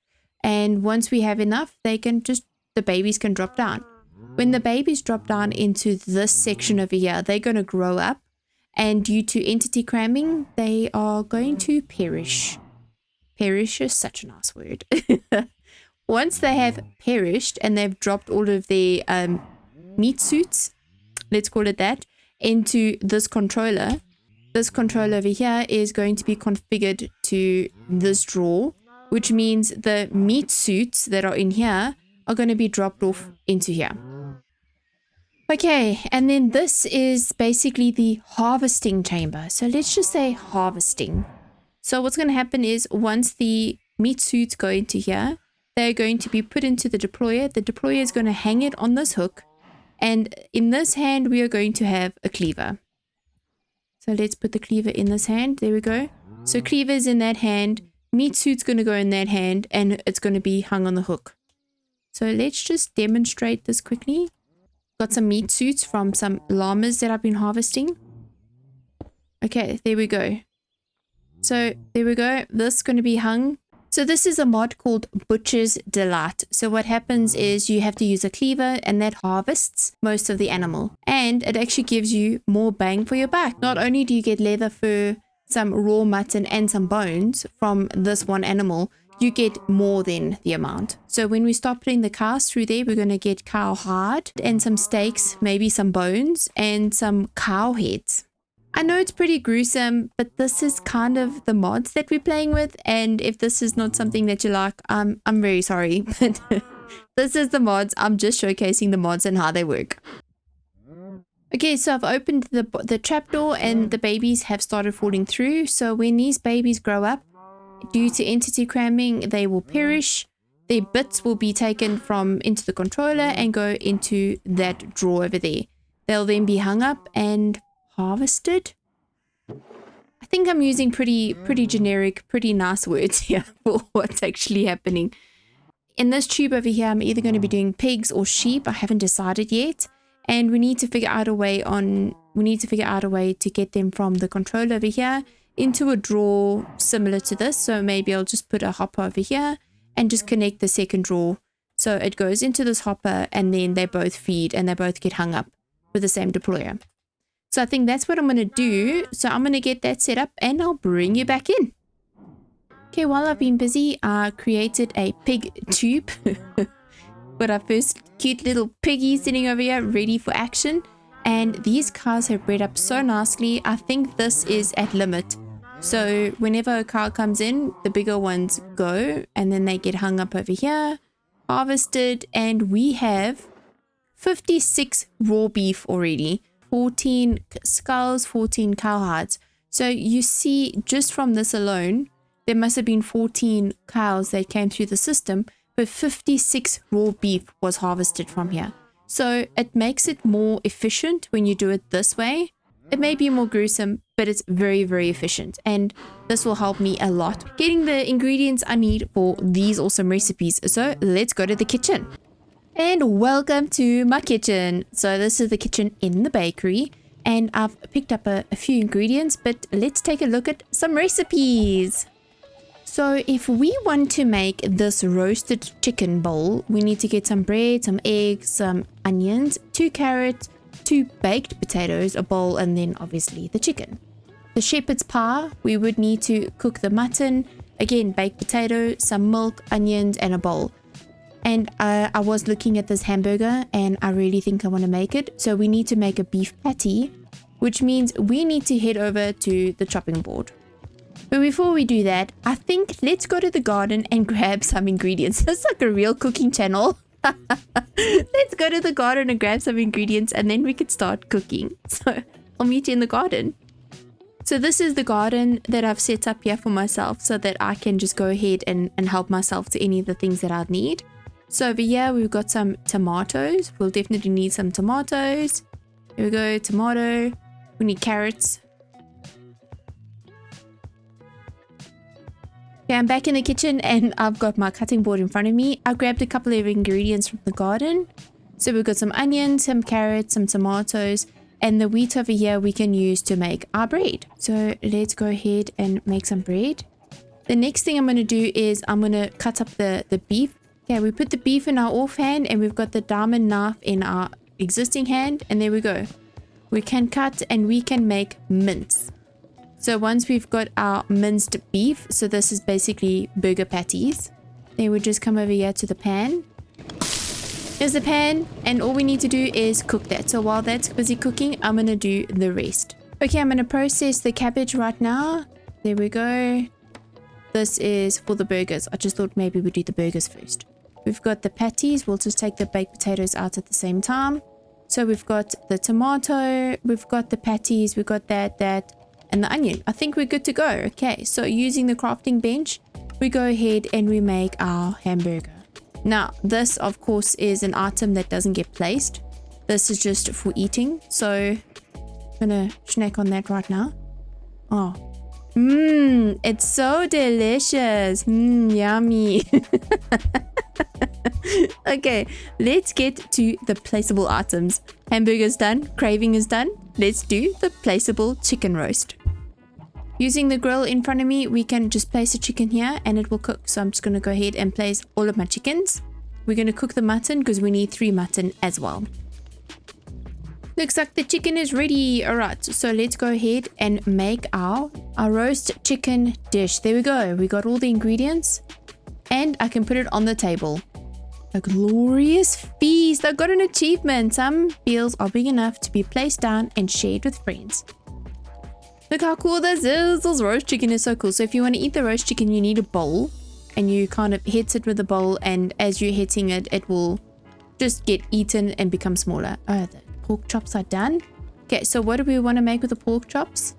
And once we have enough, the babies can drop down. When the babies drop down into this section over here, they're going to grow up. And due to entity cramming, they are going to perish. Perish is such a nice word. Once they have perished and they've dropped all of their meat suits, let's call it that, into this controller over here is going to be configured to this drawer, which means the meat suits that are in here are going to be dropped off into here. Okay, and then this is basically the harvesting chamber. So let's just say harvesting. So what's going to happen is once the meat suits go into here, they're going to be put into the deployer. The deployer is going to hang it on this hook. And in this hand, we are going to have a cleaver. So let's put the cleaver in this hand. There we go. So cleaver is in that hand. Meat suit's going to go in that hand. And it's going to be hung on the hook. So let's just demonstrate this quickly. Got some meat suits from some llamas that I've been harvesting. Okay, there we go. So there we go. This is going to be hung. So this is a mod called Butcher's Delight. So what happens is you have to use a cleaver and that harvests most of the animal. And it actually gives you more bang for your buck. Not only do you get leather, fur, some raw mutton and some bones from this one animal, you get more than the amount. So when we start putting the cows through there, we're going to get cow hide and some steaks, maybe some bones and some cow heads. I know it's pretty gruesome, but this is kind of the mods that we're playing with. And if this is not something that you like, I'm very sorry. But this is the mods. I'm just showcasing the mods and how they work. Okay, so I've opened the trapdoor and the babies have started falling through. So when these babies grow up, due to entity cramming, they will perish. Their bits will be taken from into the controller and go into that drawer over there. They'll then be hung up and harvested. I think I'm using pretty generic, pretty nice words here for what's actually happening. In this tube over here, I'm either going to be doing pigs or sheep. I haven't decided yet. And we need to figure out a way to get them from the controller over here into a drawer similar to this. So maybe I'll just put a hopper over here and just connect the second drawer. So it goes into this hopper and then they both feed and they both get hung up with the same deployer. So I think that's what I'm going to do. So I'm going to get that set up and I'll bring you back in. Okay, while I've been busy, I created a pig tube. With our first cute little piggy sitting over here ready for action. And these cows have bred up so nicely. I think this is at limit. So whenever a cow comes in, the bigger ones go and then they get hung up over here, harvested, and we have 56 raw beef already. 14 skulls, 14 cowhides. So you see, just from this alone, there must have been 14 cows that came through the system, but 56 raw beef was harvested from here. So it makes it more efficient when you do it this way. It may be more gruesome, but it's very, very efficient. And this will help me a lot getting the ingredients I need for these awesome recipes. So let's go to the kitchen. And welcome to my kitchen. So this is the kitchen in the bakery. And I've picked up a few ingredients, but let's take a look at some recipes. So if we want to make this roasted chicken bowl, we need to get some bread, some eggs, some onions, 2 carrots, 2 baked potatoes, a bowl, and then obviously the chicken. The shepherd's pie, we would need to cook the mutton, again baked potato, some milk, onions, and a bowl. And I was looking at this hamburger and I really think I want to make it. So we need to make a beef patty, which means we need to head over to the chopping board. But before we do that, I think let's go to the garden and grab some ingredients. That's like a real cooking channel. Let's go to the garden and grab some ingredients and then we could start cooking. So I'll meet you in the garden. So this is the garden that I've set up here for myself so that I can just go ahead and help myself to any of the things that I need. So over here, we've got some tomatoes. We'll definitely need some tomatoes. Here we go, tomato. We need carrots. Okay, I'm back in the kitchen and I've got my cutting board in front of me. I grabbed a couple of ingredients from the garden. So we've got some onions, some carrots, some tomatoes, and the wheat over here we can use to make our bread. So let's go ahead and make some bread. The next thing I'm going to do is I'm going to cut up the beef. Okay, we put the beef in our offhand and we've got the diamond knife in our existing hand. And there we go. We can cut and we can make mince. So once we've got our minced beef, so this is basically burger patties. Then we just come over here to the pan. Here's the pan, and all we need to do is cook that. So while that's busy cooking, I'm going to do the rest. Okay, I'm going to process the cabbage right now. There we go. This is for the burgers. I just thought maybe we'd do the burgers first. We've got the patties. We'll just take the baked potatoes out at the same time. So we've got the tomato, we've got the patties, we've got that, and the onion. I think we're good to go. Okay, so using the crafting bench, we go ahead and we make our hamburger. Now, this, of course, is an item that doesn't get placed. This is just for eating. So, I'm gonna snack on that right now. Oh. It's so delicious. Yummy. Okay, let's get to the placeable items. Hamburger's done. Craving is done. Let's do the placeable chicken roast. Using the grill in front of me, we can just place a chicken here and it will cook. So I'm just going to go ahead and place all of my chickens. We're going to cook the mutton because we need 3 mutton as well. Looks like the chicken is ready. Alright, so let's go ahead and make our roast chicken dish. There we go. We got all the ingredients and I can put it on the table. A glorious feast. I got an achievement. Some meals are big enough to be placed down and shared with friends. Look how cool this is. This roast chicken is so cool. So if you want to eat the roast chicken, you need a bowl. And you kind of hit it with the bowl. And as you're hitting it, it will just get eaten and become smaller. Oh, the pork chops are done. Okay, so what do we want to make with the pork chops?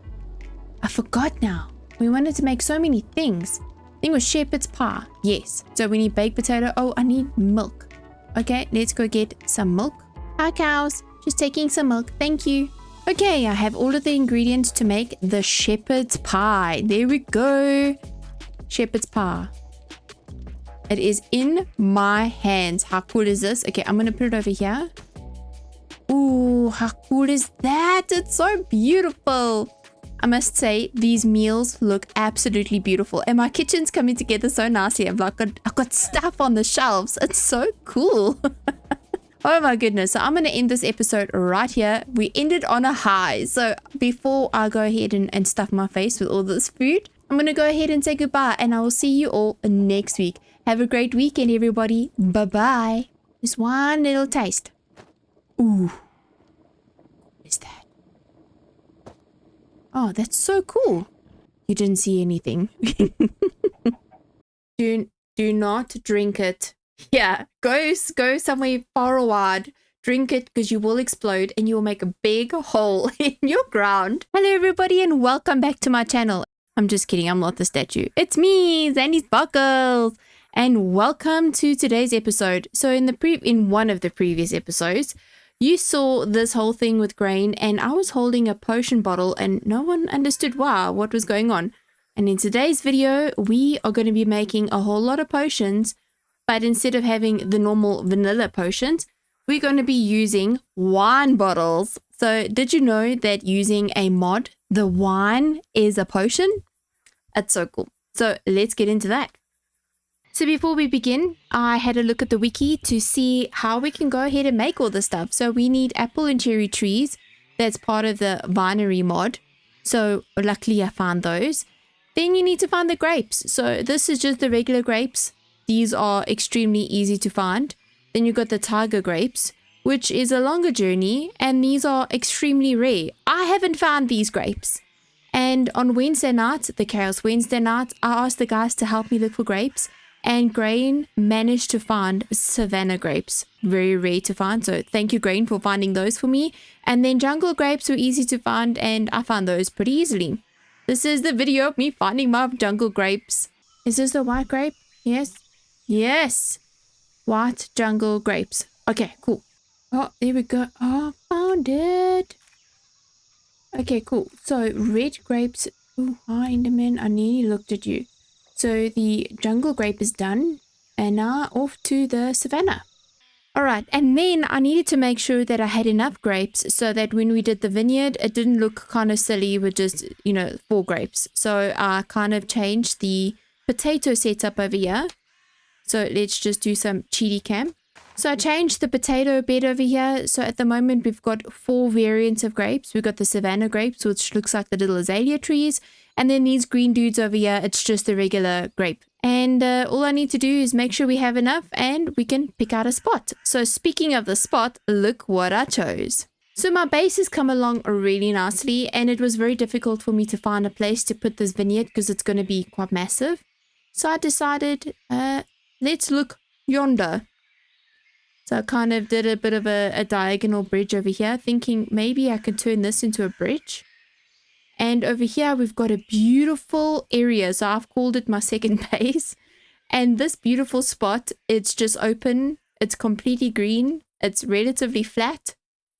I forgot now. We wanted to make so many things. I think it was shepherd's pie. Yes. So we need baked potato. Oh, I need milk. Okay, let's go get some milk. Hi, cows. Just taking some milk. Thank you. Okay, I have all of the ingredients to make the shepherd's pie. There we go. Shepherd's pie. It is in my hands. How cool is this? Okay, I'm going to put it over here. Ooh, how cool is that? It's so beautiful. I must say, these meals look absolutely beautiful. And my kitchen's coming together so nicely. I've got stuff on the shelves. It's so cool. Oh my goodness. So I'm going to end this episode right here. We ended on a high. So before I go ahead and stuff my face with all this food, I'm going to go ahead and say goodbye. And I will see you all next week. Have a great weekend, everybody. Bye-bye. Just one little taste. Ooh. What is that? Oh, that's so cool. You didn't see anything. Do not drink it. Yeah, go somewhere far wide. Drink it because you will explode and you will make a big hole in your ground. Hello everybody and welcome back to my channel. I'm just kidding, I'm not the statue. It's me, Zandy's Buckles. And welcome to today's episode. So in one of the previous episodes, you saw this whole thing with grain and I was holding a potion bottle and no one understood what was going on. And in today's video, we are going to be making a whole lot of potions, but instead of having the normal vanilla potions, we're going to be using wine bottles. So did you know that using a mod, the wine is a potion? That's so cool. So let's get into that. So before we begin, I had a look at the wiki to see how we can go ahead and make all this stuff. So we need apple and cherry trees. That's part of the Vinery mod. So luckily I found those. Then you need to find the grapes. So this is just the regular grapes. These are extremely easy to find. Then you've got the tiger grapes, which is a longer journey. And these are extremely rare. I haven't found these grapes. And on Wednesday night, the Chaos Wednesday night, I asked the guys to help me look for grapes. And Grain managed to find Savannah grapes. Very rare to find. So thank you, Grain, for finding those for me. And then jungle grapes were easy to find. And I found those pretty easily. This is the video of me finding my jungle grapes. Is this the white grape? Yes. Yes. White jungle grapes. Okay, cool. Oh, there we go. Oh, found it. Okay, cool. So red grapes. Oh, hi, Enderman. I nearly looked at you. So the jungle grape is done. And now off to the savannah. Alright, and then I needed to make sure that I had enough grapes so that when we did the vineyard, it didn't look kind of silly with just, 4 grapes. So I kind of changed the potato setup over here. So let's just do some chili cam. So I changed the potato bed over here. So at the moment, we've got 4 variants of grapes. We've got the savannah grapes, which looks like the little azalea trees. And then these green dudes over here, it's just the regular grape. And all I need to do is make sure we have enough and we can pick out a spot. So speaking of the spot, look what I chose. So my base has come along really nicely, and it was very difficult for me to find a place to put this vineyard because it's going to be quite massive. So I decided, let's look yonder. So I kind of did a bit of a diagonal bridge over here, thinking maybe I could turn this into a bridge. And over here, we've got a beautiful area. So I've called it my second base. And this beautiful spot, it's just open. It's completely green. It's relatively flat.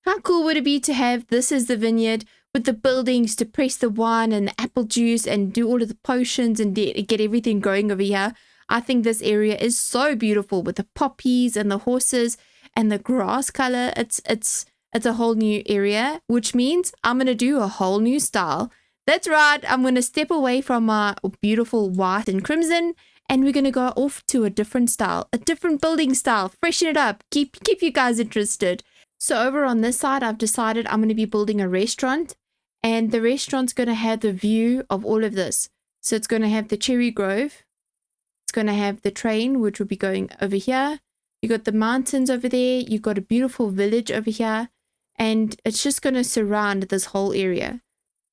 How cool would it be to have this as the vineyard with the buildings to press the wine and the apple juice and do all of the potions and get everything going over here? I think this area is so beautiful with the poppies and the horses and the grass color. It's a whole new area, which means I'm going to do a whole new style. That's right. I'm going to step away from my beautiful white and crimson, and we're going to go off to a different style, a different building style, freshen it up, keep you guys interested. So over on this side, I've decided I'm going to be building a restaurant, and the restaurant's going to have the view of all of this. So it's going to have the cherry grove. It's going to have the train, which will be going over here. You got the mountains over there. You've got a beautiful village over here. And it's just going to surround this whole area.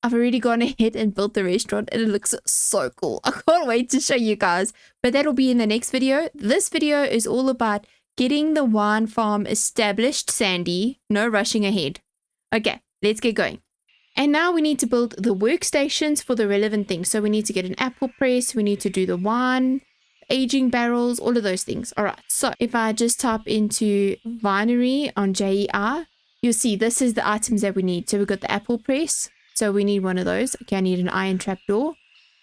I've already gone ahead and built the restaurant, and it looks so cool. I can't wait to show you guys. But that'll be in the next video. This video is all about getting the wine farm established, Sandy. No rushing ahead. Okay, let's get going. And now we need to build the workstations for the relevant things. So we need to get an apple press. We need to do the wine, aging barrels, all of those things. All right, so if I just type into Vinery on JER, you'll see this is the items that we need. So we've got the apple press. So we need one of those. Okay, I need an iron trapdoor.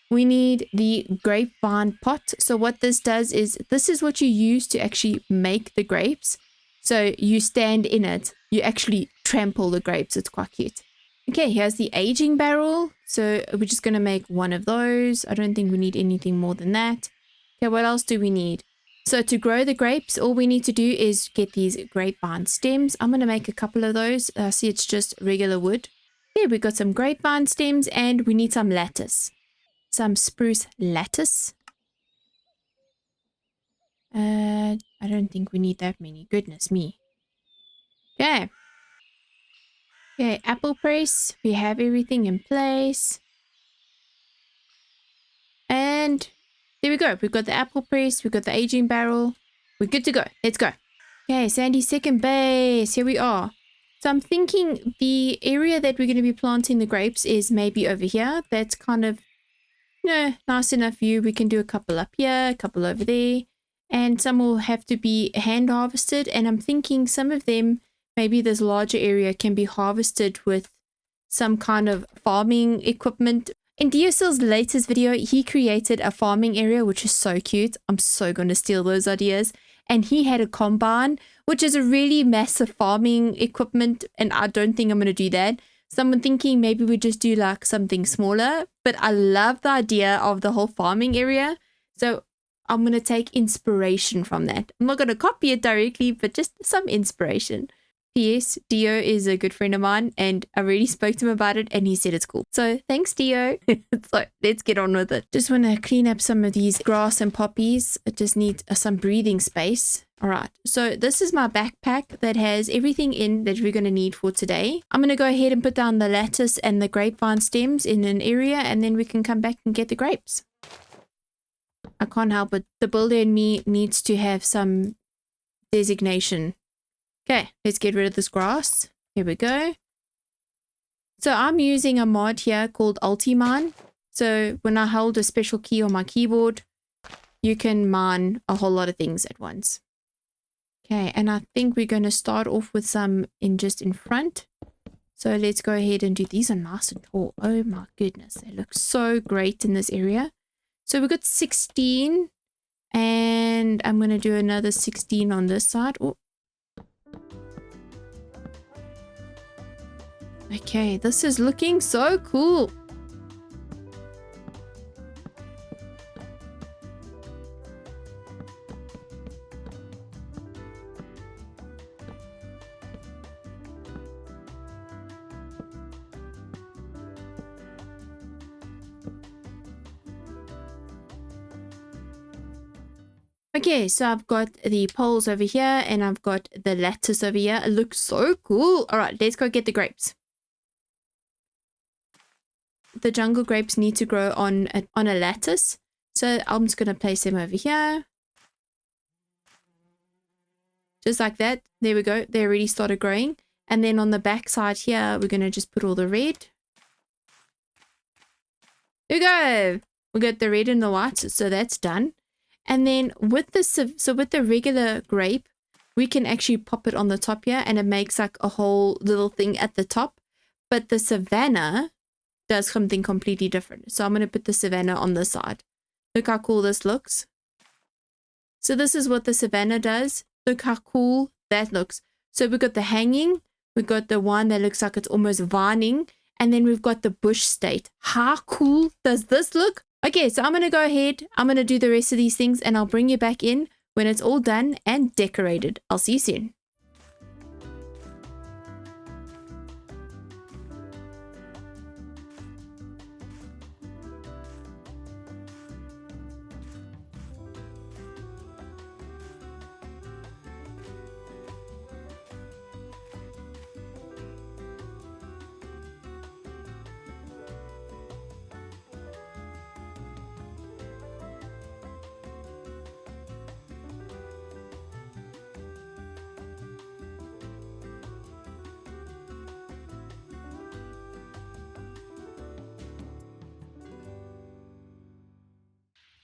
We need the grapevine pot. So what this does is, this is what you use to actually make the grapes. So you stand in it. You actually trample the grapes. It's quite cute. Okay, here's the aging barrel. So we're just going to make one of those. I don't think we need anything more than that. Okay, what else do we need? So to grow the grapes, all we need to do is get these grapevine stems. I'm going to make a couple of those. See, it's just regular wood. There, we got some grapevine stems, and we need some lattice. Some spruce lattice. I don't think we need that many. Goodness me. Okay. Okay, apple press. We have everything in place. And there we go. We've got the apple press. We've got the aging barrel. We're good to go. Let's go. Okay, Sandy's second base. Here we are. So I'm thinking the area that we're going to be planting the grapes is maybe over here. That's kind of, nice enough view. We can do a couple up here, a couple over there. And some will have to be hand harvested. And I'm thinking some of them, maybe this larger area can be harvested with some kind of farming equipment. In DSL's latest video, he created a farming area, which is so cute. I'm so going to steal those ideas. And he had a combine, which is a really massive farming equipment. And I don't think I'm going to do that. So I'm thinking maybe we just do like something smaller. But I love the idea of the whole farming area. So I'm going to take inspiration from that. I'm not going to copy it directly, but just some inspiration. P.S. Dio is a good friend of mine, and I already spoke to him about it, and he said it's cool. So thanks, Dio. So let's get on with it. Just want to clean up some of these grass and poppies. I just need some breathing space. All right, so this is my backpack that has everything in that we're going to need for today. I'm going to go ahead and put down the lattice and the grapevine stems in an area, and then we can come back and get the grapes. I can't help it. The builder in me needs to have some designation. Okay, let's get rid of this grass. Here we go. So I'm using a mod here called Ultimine. So when I hold a special key on my keyboard, you can mine a whole lot of things at once. Okay, and I think we're going to start off with some just in front. So let's go ahead and do these. Are nice and tall. Oh my goodness, they look so great in this area. So we got 16. And I'm going to do another 16 on this side. Oh. Okay, this is looking so cool. Okay, so I've got the poles over here and I've got the lattice over here. It looks so cool. All right, let's go get the grapes. The jungle grapes need to grow on a lattice. So I'm just going to place them over here. Just like that. There we go. They already started growing. And then on the back side here, we're going to just put all the red. Here we go. We got the red and the white. So that's done. And then with the regular grape, we can actually pop it on the top here and it makes like a whole little thing at the top. But the savannah does something completely different. So I'm going to put the savannah on this side. Look how cool this looks. So this is what the savannah does. Look how cool that looks. So we've got the hanging. We've got the one that looks like it's almost vining. And then we've got the bush state. How cool does this look? Okay, so I'm going to go ahead. I'm going to do the rest of these things and I'll bring you back in when it's all done and decorated. I'll see you soon.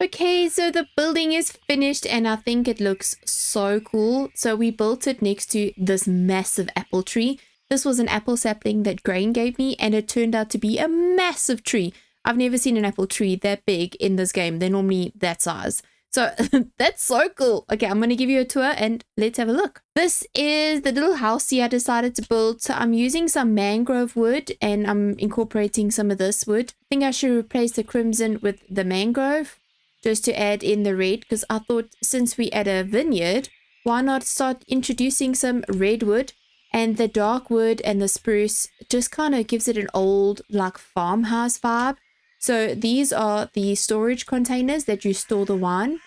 Okay, so the building is finished and I think it looks so cool. So we built it next to this massive apple tree. This was an apple sapling that Grain gave me and it turned out to be a massive tree. I've never seen an apple tree that big in this game. They're normally that size. So that's so cool. Okay, I'm going to give you a tour and let's have a look. This is the little house I decided to build. So I'm using some mangrove wood and I'm incorporating some of this wood. I think I should replace the crimson with the mangrove, just to add in the red, because I thought since we at a vineyard, why not start introducing some redwood, and the dark wood and the spruce just kind of gives it an old like farmhouse vibe. So these are the storage containers that you store the wine.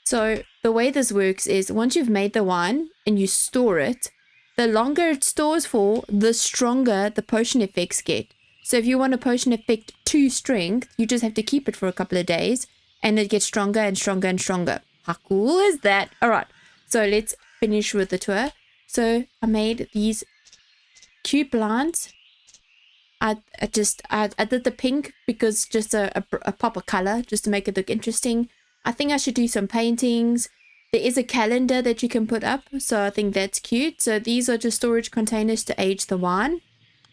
So the way this works is once you've made the wine and you store it, the longer it stores for, the stronger the potion effects get. So if you want a potion effect 2 strength, you just have to keep it for a couple of days and it gets stronger and stronger and stronger. How cool is that? All right, so let's finish with the tour. So I made these cute blinds. I did the pink because just a pop of color just to make it look interesting. I think I should do some paintings. There is a calendar that you can put up, so I think that's cute. So these are just storage containers to age the wine.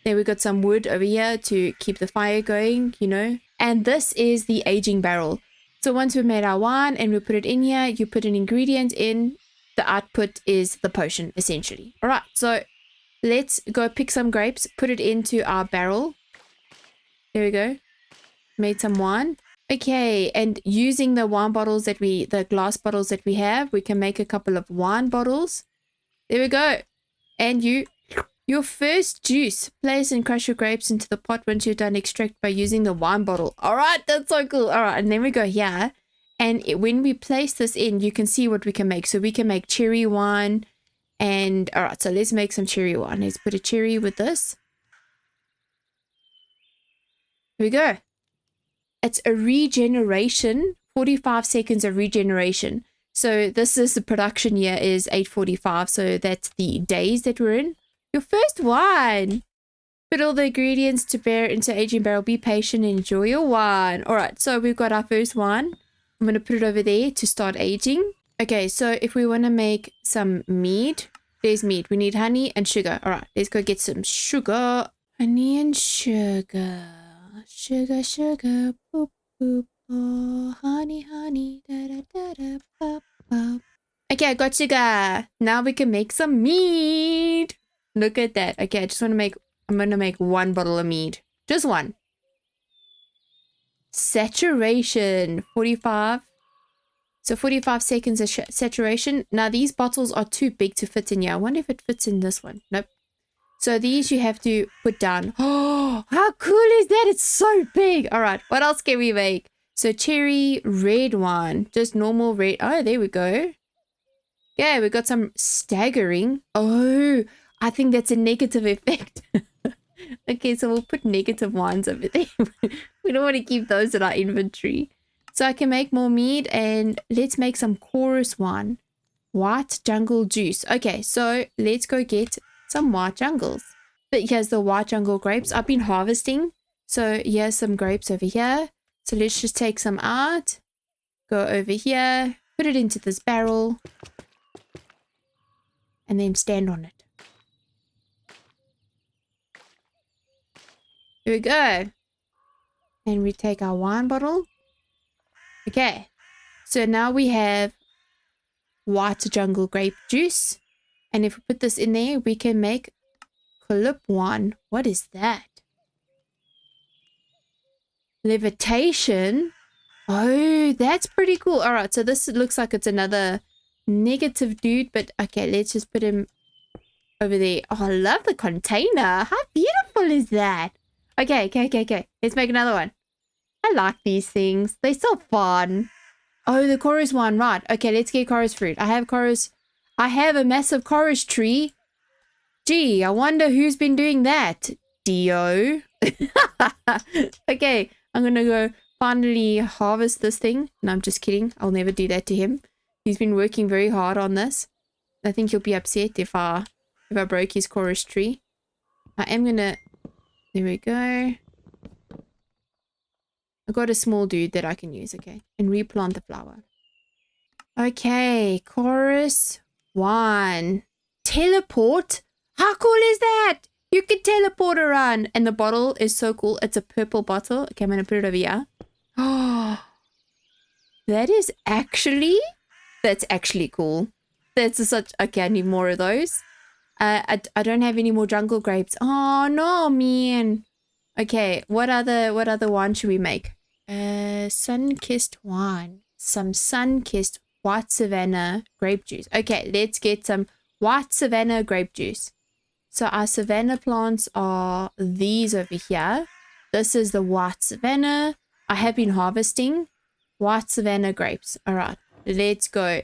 Then we got some wood over here to keep the fire going, you know. And this is the aging barrel. So once we've made our wine and we put it in here, you put an ingredient in, the output is the potion, essentially. All right, so let's go pick some grapes, put it into our barrel. There we go. Made some wine. Okay, and using the wine bottles the glass bottles that we have, we can make a couple of wine bottles. There we go. And your first juice. Place and crush your grapes into the pot once you're done extract by using the wine bottle. All right, that's so cool. All right, and then we go here. And when we place this in, you can see what we can make. So we can make cherry wine. And all right, so let's make some cherry wine. Let's put a cherry with this. Here we go. It's a regeneration, 45 seconds of regeneration. So this is the production year is 8:45. So that's the days that we're in. Your first wine. Put all the ingredients to bear into aging barrel. Be patient and enjoy your wine. All right, so we've got our first wine. I'm going to put it over there to start aging. Okay, so if we want to make some mead, there's mead. We need honey and sugar. All right, let's go get some sugar. Honey and sugar. Sugar, sugar. Boop, boop, Oh, honey, honey. Da, da, da, da, ba, ba. Okay, I got sugar. Now we can make some mead. Look at that. Okay, I'm going to make 1 bottle of mead. Just 1. Saturation, 45. So 45 seconds of saturation. Now these bottles are too big to fit in here. I wonder if it fits in this one. Nope. So these you have to put down. Oh, how cool is that? It's so big. All right, what else can we make? So cherry red wine, just normal red. Oh, there we go. Yeah, we got some staggering. Oh, I think that's a negative effect. Okay, so we'll put negative wines over there. We don't want to keep those in our inventory. So I can make more mead, and let's make some chorus wine. White jungle juice. Okay, so let's go get some white jungles. But here's the white jungle grapes. I've been harvesting. So here's some grapes over here. So let's just take some out. Go over here. Put it into this barrel. And then stand on it. Here we go. And we take our wine bottle. Okay. So now we have white jungle grape juice. And if we put this in there, we can make Culip wine. What is that? Levitation. Oh, that's pretty cool. All right, so this looks like it's another negative dude. But okay, let's just put him over there. Oh, I love the container. How beautiful is that? Okay. Let's make another one. I like these things. They're so fun. Oh, the chorus one. Right. Okay, let's get chorus fruit. I have a massive chorus tree. Gee, I wonder who's been doing that. Dio. Okay, I'm going to go finally harvest this thing. No, I'm just kidding. I'll never do that to him. He's been working very hard on this. I think he'll be upset if I broke his chorus tree. I am going to... There we go. I got a small dude that I can use, okay. And replant the flower. Okay, chorus 1. Teleport? How cool is that? You can teleport around. And the bottle is so cool. It's a purple bottle. Okay, I'm going to put it over here. Oh, that's actually cool. That's such... Okay, I need more of those. I don't have any more jungle grapes. Oh, no, man. Okay, what other wine should we make? Sun-kissed wine. Some sun-kissed white savannah grape juice. Okay, let's get some white savannah grape juice. So our savannah plants are these over here. This is the white savannah. I have been harvesting white savannah grapes. All right, let's go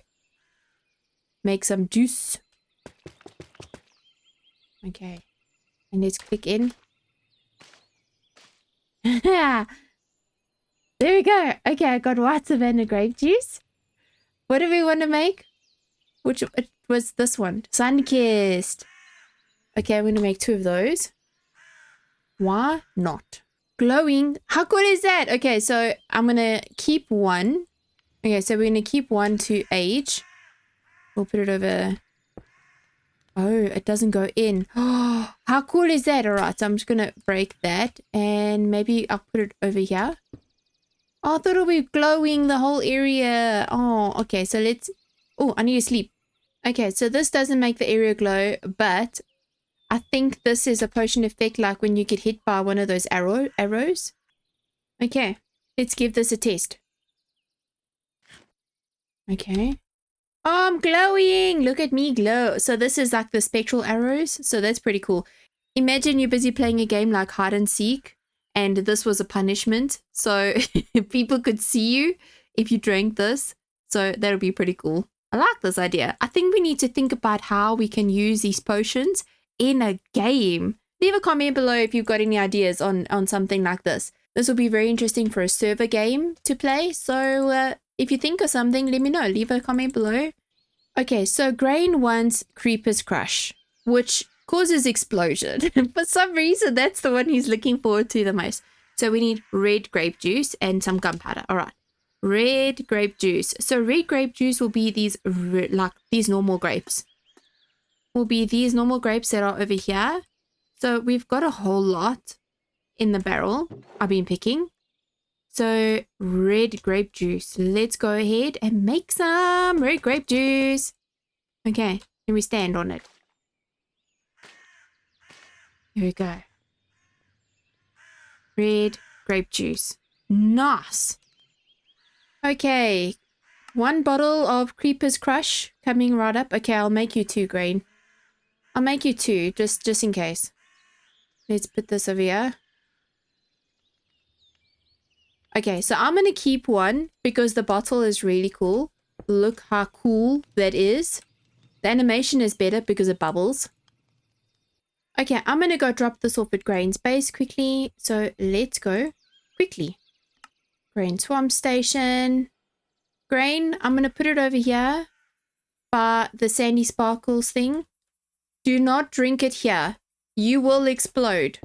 make some juice. Okay, and let's click in. There we go. Okay, I got white savannah grape juice. What do we want to make? Which it was this one. Sun-kissed. Okay, I'm going to make 2 of those. Why not? Glowing. How cool is that? Okay, so I'm going to keep 1. Okay, so we're going to keep 1 to age. We'll put it over... Oh, it doesn't go in. Oh, how cool is that? All right, so I'm just going to break that. And maybe I'll put it over here. Oh, I thought it would be glowing the whole area. Oh, okay, so let's... Oh, I need to sleep. Okay, so this doesn't make the area glow, but I think this is a potion effect like when you get hit by one of those arrows. Okay, let's give this a test. Okay. Oh, I'm glowing. Look at me glow. So this is like the spectral arrows. So that's pretty cool. Imagine you're busy playing a game like hide and seek, and this was a punishment. So people could see you if you drank this. So that would be pretty cool. I like this idea. I think we need to think about how we can use these potions in a game. Leave a comment below if you've got any ideas on something like this. This will be very interesting for a server game to play. So if you think of something, let me know. Leave a comment below. Okay, so Grain wants Creeper's Crush, which causes explosion. For some reason, that's the one he's looking forward to the most. So we need red grape juice and some gunpowder. All right, red grape juice. So red grape juice will be these normal grapes. Will be these normal grapes that are over here. So we've got a whole lot in the barrel I've been picking. So red grape juice. Let's go ahead and make some red grape juice. Okay, let me stand on it. Here we go. Red grape juice. Nice. Okay, 1 bottle of Creeper's Crush coming right up. Okay, I'll make you 2, Grain. I'll make you 2, just in case. Let's put this over here. Okay, so I'm going to keep 1 because the bottle is really cool. Look how cool that is. The animation is better because it bubbles. Okay, I'm going to go drop this off at Grain's base quickly. So let's go quickly. Grain Swamp Station. Grain, I'm going to put it over here by the Sandy Sparkles thing. Do not drink it here. You will explode.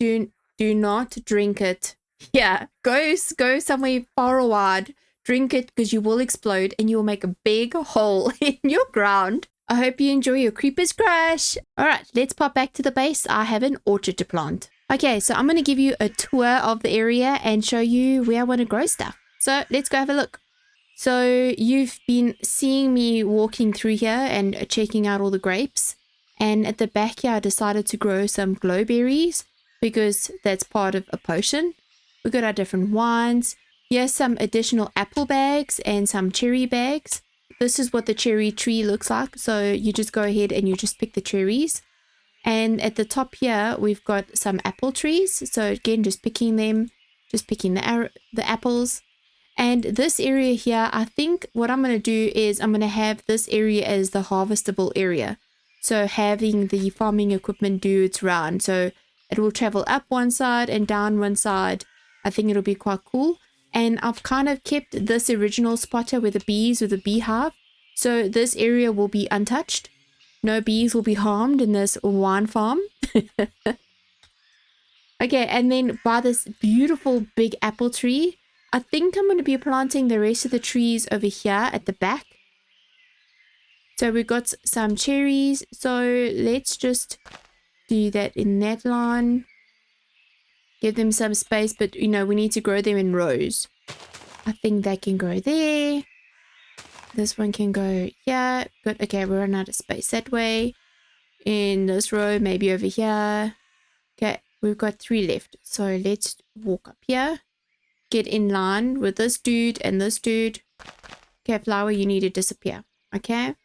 Do not drink it. Yeah, go somewhere far and wide. Drink it because you will explode and you will make a big hole in your ground. I hope you enjoy your Creeper's Crush. All right, let's pop back to the base. I have an orchard to plant. Okay, so I'm going to give you a tour of the area and show you where I want to grow stuff. So let's go have a look. So you've been seeing me walking through here and checking out all the grapes. And at the back here, I decided to grow some glowberries because that's part of a potion. We got our different wines. Here's some additional apple bags and some cherry bags. This is what the cherry tree looks like. So you just go ahead and you just pick the cherries. And at the top here, we've got some apple trees. So again, just picking them, just picking the apples. And this area here, I think what I'm going to do is I'm going to have this area as the harvestable area. So having the farming equipment do its round. So it will travel up one side and down one side. I think it'll be quite cool. And I've kind of kept this original spot here with the bees, with the beehive. So this area will be untouched. No bees will be harmed in this wine farm. Okay, and then by this beautiful big apple tree, I think I'm going to be planting the rest of the trees over here at the back. So we've got some cherries. So let's just do that in that line. Give them some space, but you know, we need to grow them in rows. I think that can go there. This one can go here. Good. Okay, we're running out of space that way. In this row, maybe over here. Okay, we've got 3 left. So let's walk up here. Get in line with this dude and this dude. Okay, flower, you need to disappear. Okay.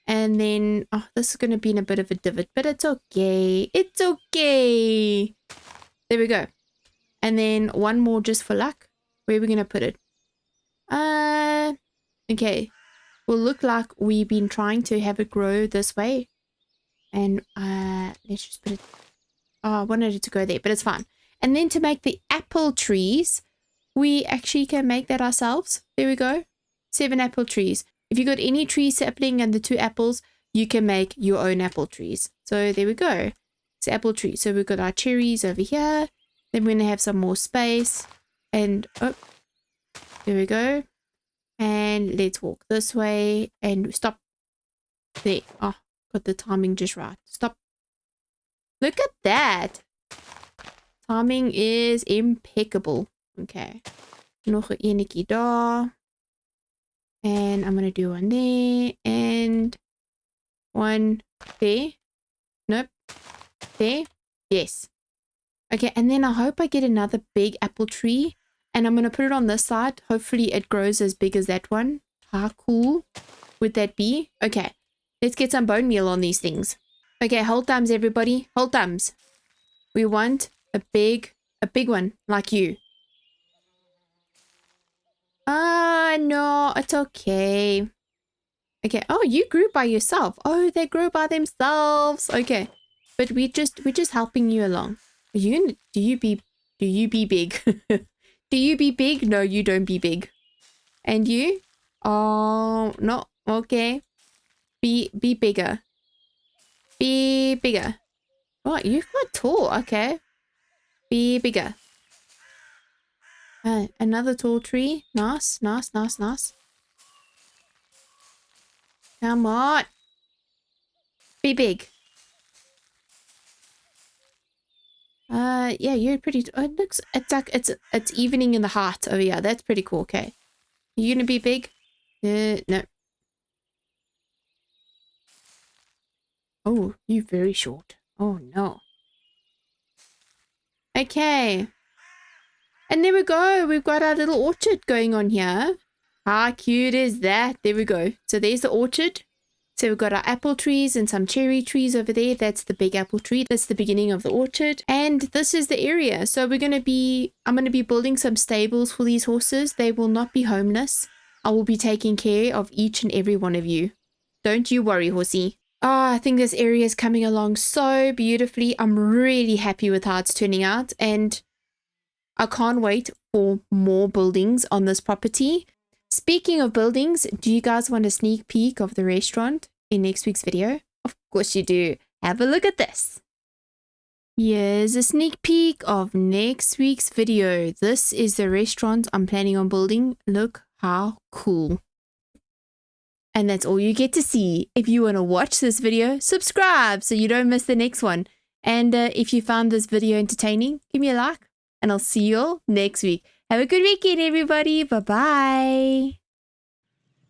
And then, oh, this is going to be in a bit of a divot, but it's okay. It's okay. There we go. And then one more just for luck. Where are we going to put it? Okay. Will look like we've been trying to have it grow this way. And let's just put it. Oh, I wanted it to go there, but it's fine. And then to make the apple trees, we actually can make that ourselves. There we go. 7 apple trees. If you got any tree sapling and the 2 apples, you can make your own apple trees. So there we go. It's apple tree. So we've got our cherries over here. Then we're going to have some more space. And, oh, there we go. And let's walk this way and stop. There. Oh, got the timing just right. Stop. Look at that. Timing is impeccable. Okay. Nog 'n enetjie daar. And I'm going to do one there. And one there. Nope. There. Yes. Okay, and then I hope I get another big apple tree. And I'm going to put it on this side. Hopefully it grows as big as that one. How cool would that be? Okay, let's get some bone meal on these things. Okay, hold thumbs, everybody. Hold thumbs. We want a big one like you. Ah, no, it's okay. Okay, oh, you grew by yourself. Oh, they grow by themselves. Okay, but we're just helping you along. Are you gonna, do you be big? Do you be big? No, you don't be big. And you? Oh, no. Okay. Be bigger. Be bigger. Oh, you're quite tall. Okay. Be bigger. Another tall tree. Nice, nice, nice, nice. Come on. Be big. Yeah, you're pretty. Oh, it looks. It's like it's evening in the heart. Oh yeah, that's pretty cool. Okay, you gonna be big? No. Oh, you very short. Oh no. Okay. And there we go. We've got our little orchard going on here. How cute is that? There we go. So there's the orchard. So we've got our apple trees and some cherry trees over there. That's the big apple tree. That's the beginning of the orchard. And this is the area. So I'm going to be building some stables for these horses. They will not be homeless. I will be taking care of each and every one of you. Don't you worry, horsey. Oh, I think this area is coming along so beautifully. I'm really happy with how it's turning out. And I can't wait for more buildings on this property. Speaking of buildings, do you guys want a sneak peek of the restaurant in next week's video? Of course you do. Have a look at this. Here's a sneak peek of next week's video. This is the restaurant I'm planning on building. Look how cool. And that's all you get to see. If you want to watch this video, subscribe so you don't miss the next one. And if you found this video entertaining, give me a like. And I'll see you all next week. Have a good weekend, everybody. Bye-bye.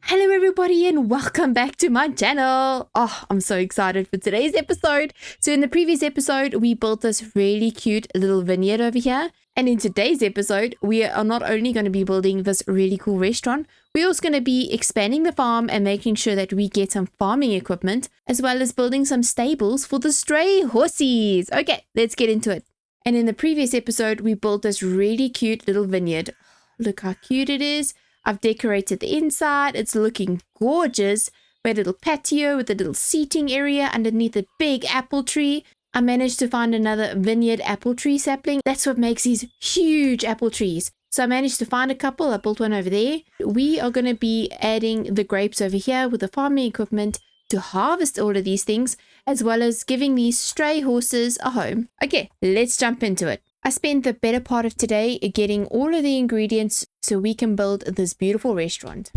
Hello, everybody, and welcome back to my channel. Oh, I'm so excited for today's episode. So in the previous episode, we built this really cute little vineyard over here. And in today's episode, we are not only going to be building this really cool restaurant, we're also going to be expanding the farm and making sure that we get some farming equipment, as well as building some stables for the stray horsies. Okay, let's get into it. And in the previous episode, we built this really cute little vineyard. Look how cute it is. I've decorated the inside. It's looking gorgeous. We had a little patio with a little seating area underneath a big apple tree. I managed to find another vineyard apple tree sapling. That's what makes these huge apple trees. So I managed to find a couple. I built one over there. We are going to be adding the grapes over here with the farming equipment to harvest all of these things, as well as giving these stray horses a home. Okay, let's jump into it. I spent the better part of today getting all of the ingredients so we can build this beautiful restaurant.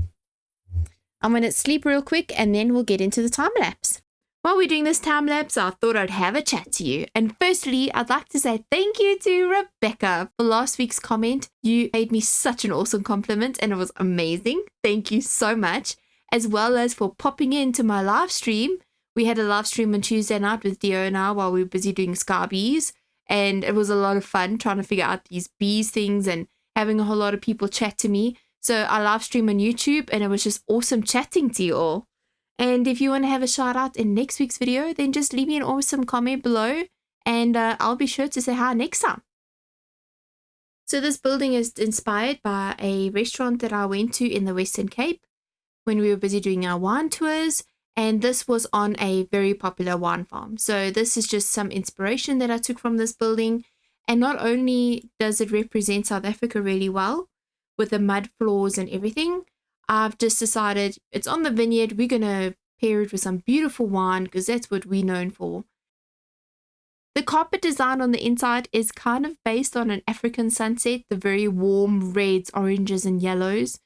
I'm going to sleep real quick and then we'll get into the time lapse. While we're doing this time lapse, I thought I'd have a chat to you. And firstly, I'd like to say thank you to Rebecca for last week's comment. You made me such an awesome compliment and it was amazing. Thank you so much. As well as for popping into my live stream. We had a live stream on Tuesday night with Dio and I while we were busy doing scar bees. And it was a lot of fun trying to figure out these bees things and having a whole lot of people chat to me. So I live stream on YouTube and it was just awesome chatting to you all. And if you want to have a shout out in next week's video, then just leave me an awesome comment below and I'll be sure to say hi next time. So this building is inspired by a restaurant that I went to in the Western Cape when we were busy doing our wine tours, and this was on a very popular wine farm. So this is just some inspiration that I took from this building, and not only does it represent South Africa really well with the mud floors and everything, I've just decided it's on the vineyard, we're going to pair it with some beautiful wine because that's what we're known for. The carpet design on the inside is kind of based on an African sunset, the very warm reds, oranges and yellows.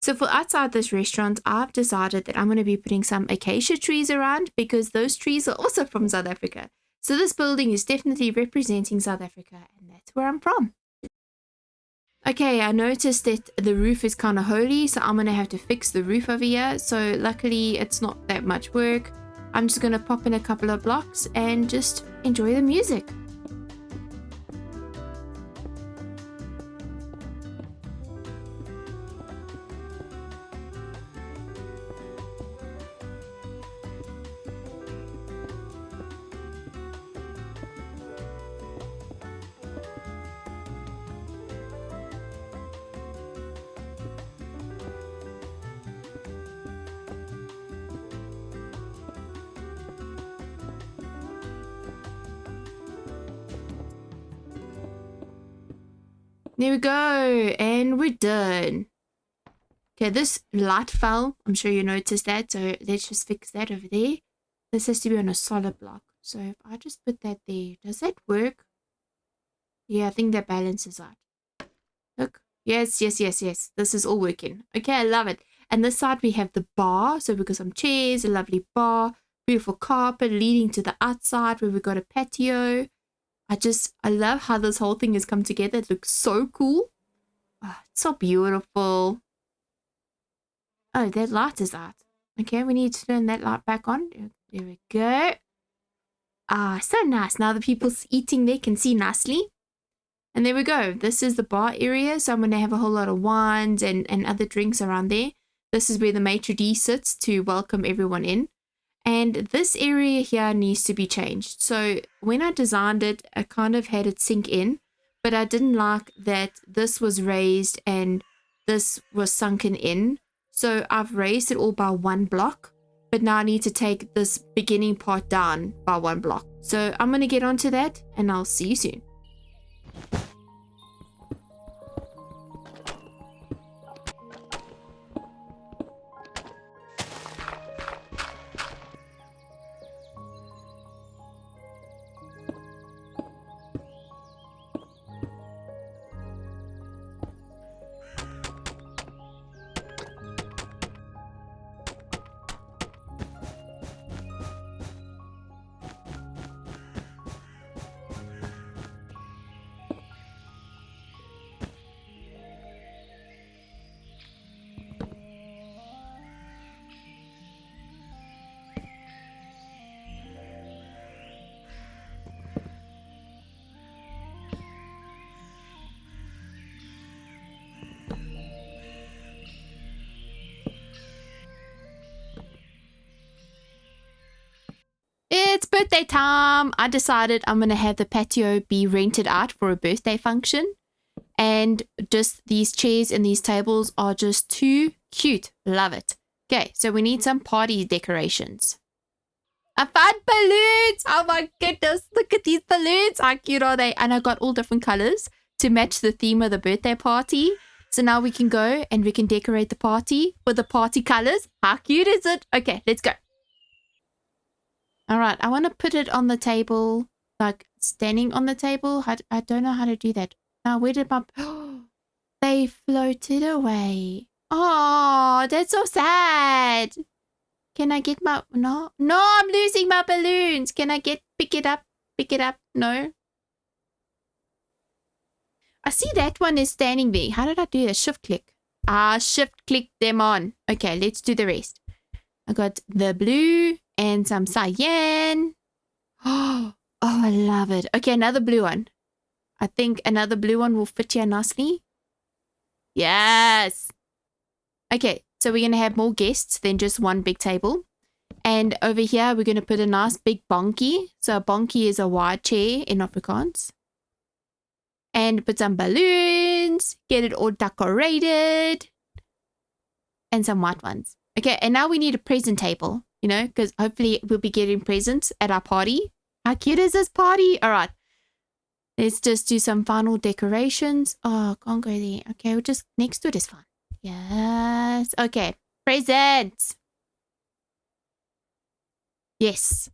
So for outside this restaurant, I've decided that I'm going to be putting some acacia trees around because those trees are also from South Africa. So this building is definitely representing South Africa and that's where I'm from. Okay, I noticed that the roof is kind of holy, so I'm going to have to fix the roof over here. So luckily it's not that much work. I'm just going to pop in a couple of blocks and just enjoy the music. There we go, and we're done. Okay, this light fell. I'm sure you noticed that, so let's just fix that over there. This has to be on a solid block. So if I just put that there, does that work? Yeah, I think that balances out. Look, yes. This is all working. Okay, I love it. And this side we have the bar. So we've got some chairs, a lovely bar, beautiful carpet leading to the outside where we've got a patio. I love how this whole thing has come together. It looks so cool. Oh, it's so beautiful. Oh, that light is out. Okay, we need to turn that light back on. There we go. Ah, so nice. Now the people eating there can see nicely. And there we go. This is the bar area. So I'm going to have a whole lot of wines and other drinks around there. This is where the maitre d' sits to welcome everyone in. And this area here needs to be changed. So when I designed it, I kind of had it sink in. But I didn't like that this was raised and this was sunken in. So I've raised it all by 1 block. But now I need to take this beginning part down by 1 block. So I'm going to get onto that and I'll see you soon. It's birthday time. I decided I'm going to have the patio be rented out for a birthday function. And just these chairs and these tables are just too cute. Love it. Okay, so we need some party decorations. I found balloons. Oh my goodness. Look at these balloons. How cute are they? And I got all different colors to match the theme of the birthday party. So now we can go and we can decorate the party with the party colors. How cute is it? Okay, let's go. All right, I want to put it on the table, like standing on the table. I don't know how to do that. Now, where did my... They floated away. Oh, that's so sad. Can I get my... No, I'm losing my balloons. Can I pick it up? Pick it up? No. I see that one is standing there. How did I do that? Shift click. Shift click them on. Okay, let's do the rest. I got the blue and some cyan. Oh, I love it. Okay, another blue one. I think another blue one will fit here nicely. Yes. Okay, so we're going to have more guests than just one big table. And over here, we're going to put a nice big bonky. So a bonky is a wide chair in Afrikaans. And put some balloons. Get it all decorated. And some white ones. Okay, and now we need a present table. You know, because hopefully we'll be getting presents at our party. How cute is this party? All right. Let's just do some final decorations. Oh, can't go there. Okay, we'll just next to it is fine. Yes. Okay. Presents. Yes.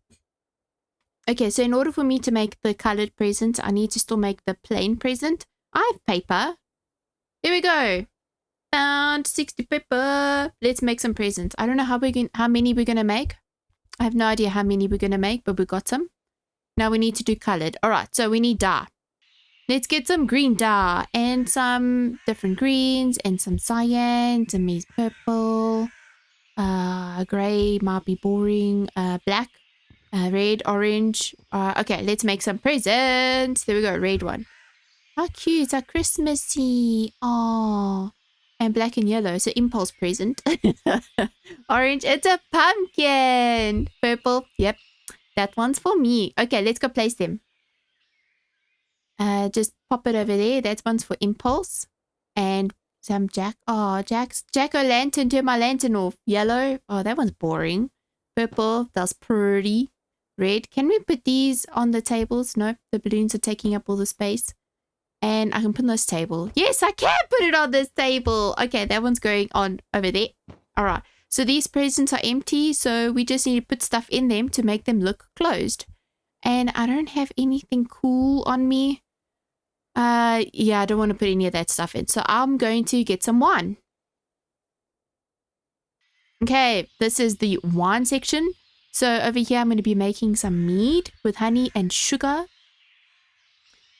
Okay, so in order for me to make the colored present, I need to still make the plain present. I have paper. Here we go. Found 60 paper. Let's make some presents. I don't know how many we're gonna make. I have no idea how many we're gonna make, but we got some. Now we need to do colored. All right, so we need dye. Let's get some green dye and some different greens and some cyan, some purple, gray might be boring, black, red, orange. Okay, let's make some presents. There we go, red one. How cute! It's a Christmassy. Oh. And black and yellow, so impulse present. Orange, it's a pumpkin. Purple, yep. That one's for me. Okay, let's go place them. Just pop it over there. That one's for impulse. And some jack. Oh, jack-o'-lantern, turn my lantern off. Yellow. Oh, that one's boring. Purple, that's pretty. Red. Can we put these on the tables? No, the balloons are taking up all the space. And I can put on this table. Yes, I can put it on this table. Okay, that one's going on over there. All right. So these presents are empty. So we just need to put stuff in them to make them look closed. And I don't have anything cool on me. Yeah, I don't want to put any of that stuff in. So I'm going to get some wine. Okay, this is the wine section. So over here, I'm going to be making some mead with honey and sugar.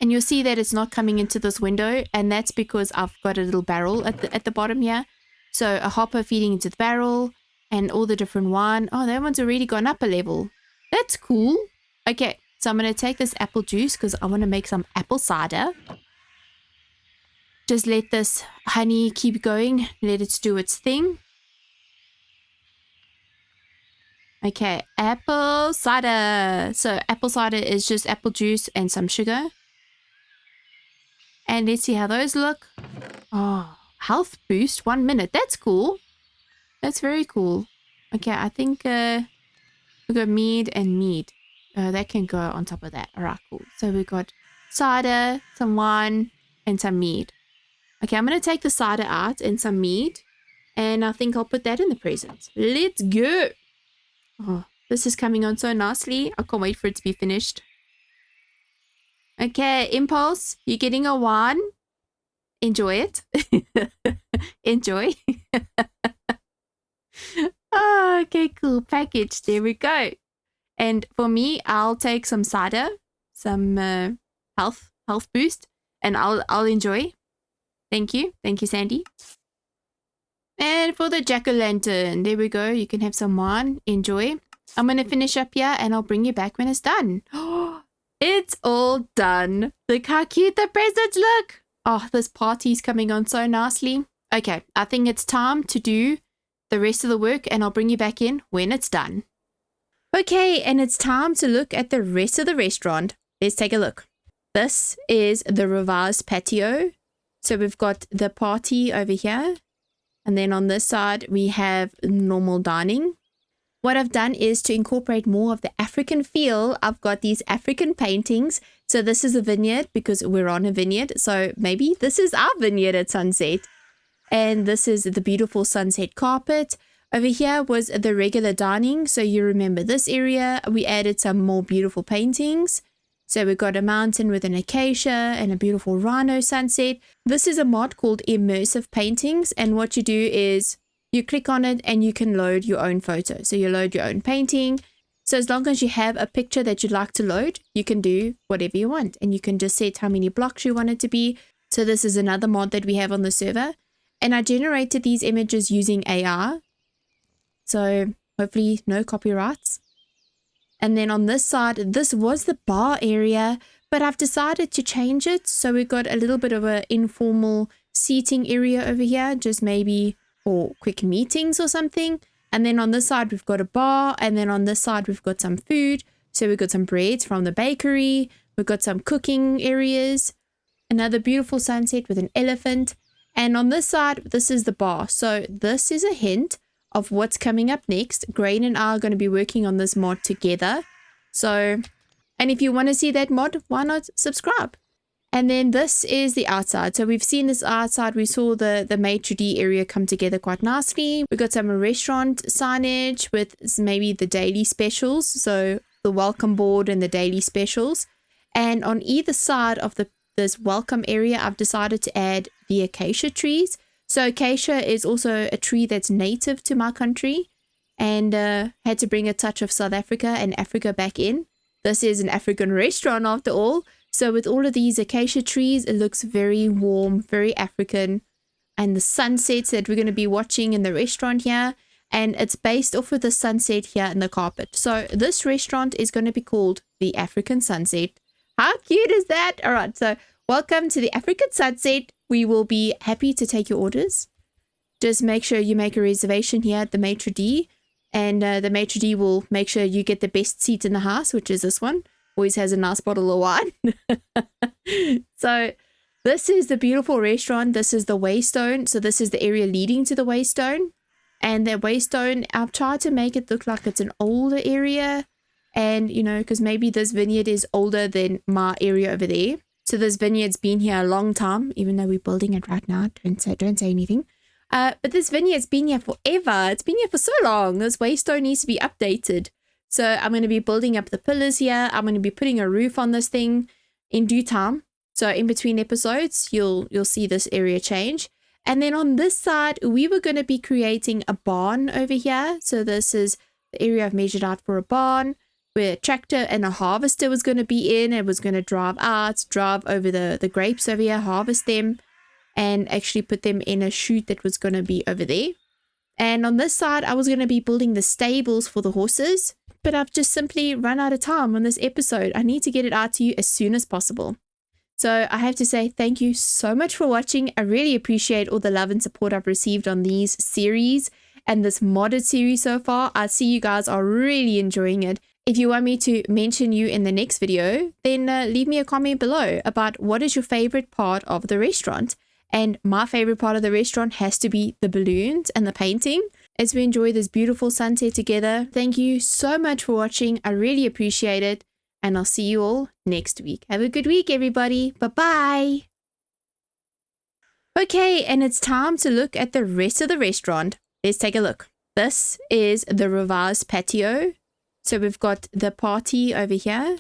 And you'll see that it's not coming into this window, and that's because I've got a little barrel at the bottom here. So a hopper feeding into the barrel and all the different wine. Oh, that one's already gone up a level. That's cool. Okay, so I'm going to take this apple juice because I want to make some apple cider. Just let this honey keep going. Let it do its thing. Okay, apple cider. So apple cider is just apple juice and some sugar. And let's see how those look. Oh, health boost, 1 minute. That's cool. That's very cool. Okay, I think we got mead and mead. That can go on top of that. All right, cool. So we got cider, some wine, and some mead. Okay, I'm going to take the cider out and some mead. And I think I'll put that in the present. Let's go. Oh, this is coming on so nicely. I can't wait for it to be finished. Okay, Impulse, you're getting a wine. Enjoy it. Enjoy. Oh, okay, cool. Package. There we go. And for me, I'll take some cider, some health boost, and I'll enjoy. Thank you. Thank you, Sandy. And for the jack-o'-lantern, there we go. You can have some wine. Enjoy. I'm going to finish up here, and I'll bring you back when it's done. Oh, it's all done. Look how cute the presents look. Oh, this party's coming on so nicely. Okay, I think it's time to do the rest of the work, and I'll bring you back in when it's done. Okay, and it's time to look at the rest of the restaurant. Let's take a look. This is the revised patio. So we've got the party over here. And then on this side, we have normal dining. What I've done is to incorporate more of the African feel. I've got these African paintings. So this is a vineyard because we're on a vineyard. So maybe this is our vineyard at sunset. And this is the beautiful sunset carpet. Over here was the regular dining. So you remember this area. We added some more beautiful paintings. So we've got a mountain with an acacia and a beautiful rhino sunset. This is a mod called Immersive Paintings. And what you do is you click on it and you can load your own photo. So you load your own painting. So as long as you have a picture that you'd like to load, you can do whatever you want. And you can just set how many blocks you want it to be. So this is another mod that we have on the server. And I generated these images using AI. So hopefully no copyrights. And then on this side, this was the bar area, but I've decided to change it. So we've got a little bit of an informal seating area over here, just maybe for quick meetings or something. And then on this side, we've got a bar. And then on this side, we've got some food. So we've got some breads from the bakery. We've got some cooking areas. Another beautiful sunset with an elephant. And on this side, this is the bar. So this is a hint of what's coming up next. Grain and I are going to be working on this mod together. So, and if you want to see that mod, why not subscribe? And then this is the outside. So we've seen this outside. We saw the maitre d' area come together quite nicely. We've got some restaurant signage with maybe the daily specials. So the welcome board and the daily specials. And on either side of this welcome area, I've decided to add the acacia trees. So acacia is also a tree that's native to my country, and had to bring a touch of South Africa and Africa back in. This is an African restaurant after all. So with all of these acacia trees, it looks very warm, very African. And the sunsets that we're going to be watching in the restaurant here, and it's based off of the sunset here in the carpet. So this restaurant is going to be called the African Sunset. How cute is that? All right, so welcome to the African Sunset. We will be happy to take your orders. Just make sure you make a reservation here at the maitre d', and the maitre d' will make sure you get the best seat in the house, which is this one. Always has a nice bottle of wine. So this is the beautiful restaurant. This is the Waystone. So this is the area leading to the Waystone. And the Waystone, I've tried to make it look like it's an older area. And, you know, because maybe this vineyard is older than my area over there. So this vineyard's been here a long time, even though we're building it right now. Don't say anything. But this vineyard's been here forever. It's been here for so long. This Waystone needs to be updated. So I'm going to be building up the pillars here. I'm going to be putting a roof on this thing in due time. So in between episodes, you'll see this area change. And then on this side, we were going to be creating a barn over here. So this is the area I've measured out for a barn. where a tractor and a harvester was going to be in. It was going to drive over the grapes over here, harvest them, and actually put them in a chute that was going to be over there. And on this side, I was going to be building the stables for the horses, but I've just simply run out of time on this episode. I need to get it out to you as soon as possible. So I have to say thank you so much for watching. I really appreciate all the love and support I've received on these series and this modded series so far. I see you guys are really enjoying it. If you want me to mention you in the next video, then leave me a comment below about what is your favorite part of the restaurant. And my favorite part of the restaurant has to be the balloons and the painting as we enjoy this beautiful sunset together. Thank you so much for watching. I really appreciate it. And I'll see you all next week. Have a good week, everybody. Bye-bye. Okay, and it's time to look at the rest of the restaurant. Let's take a look. This is the revised patio. So we've got the party over here.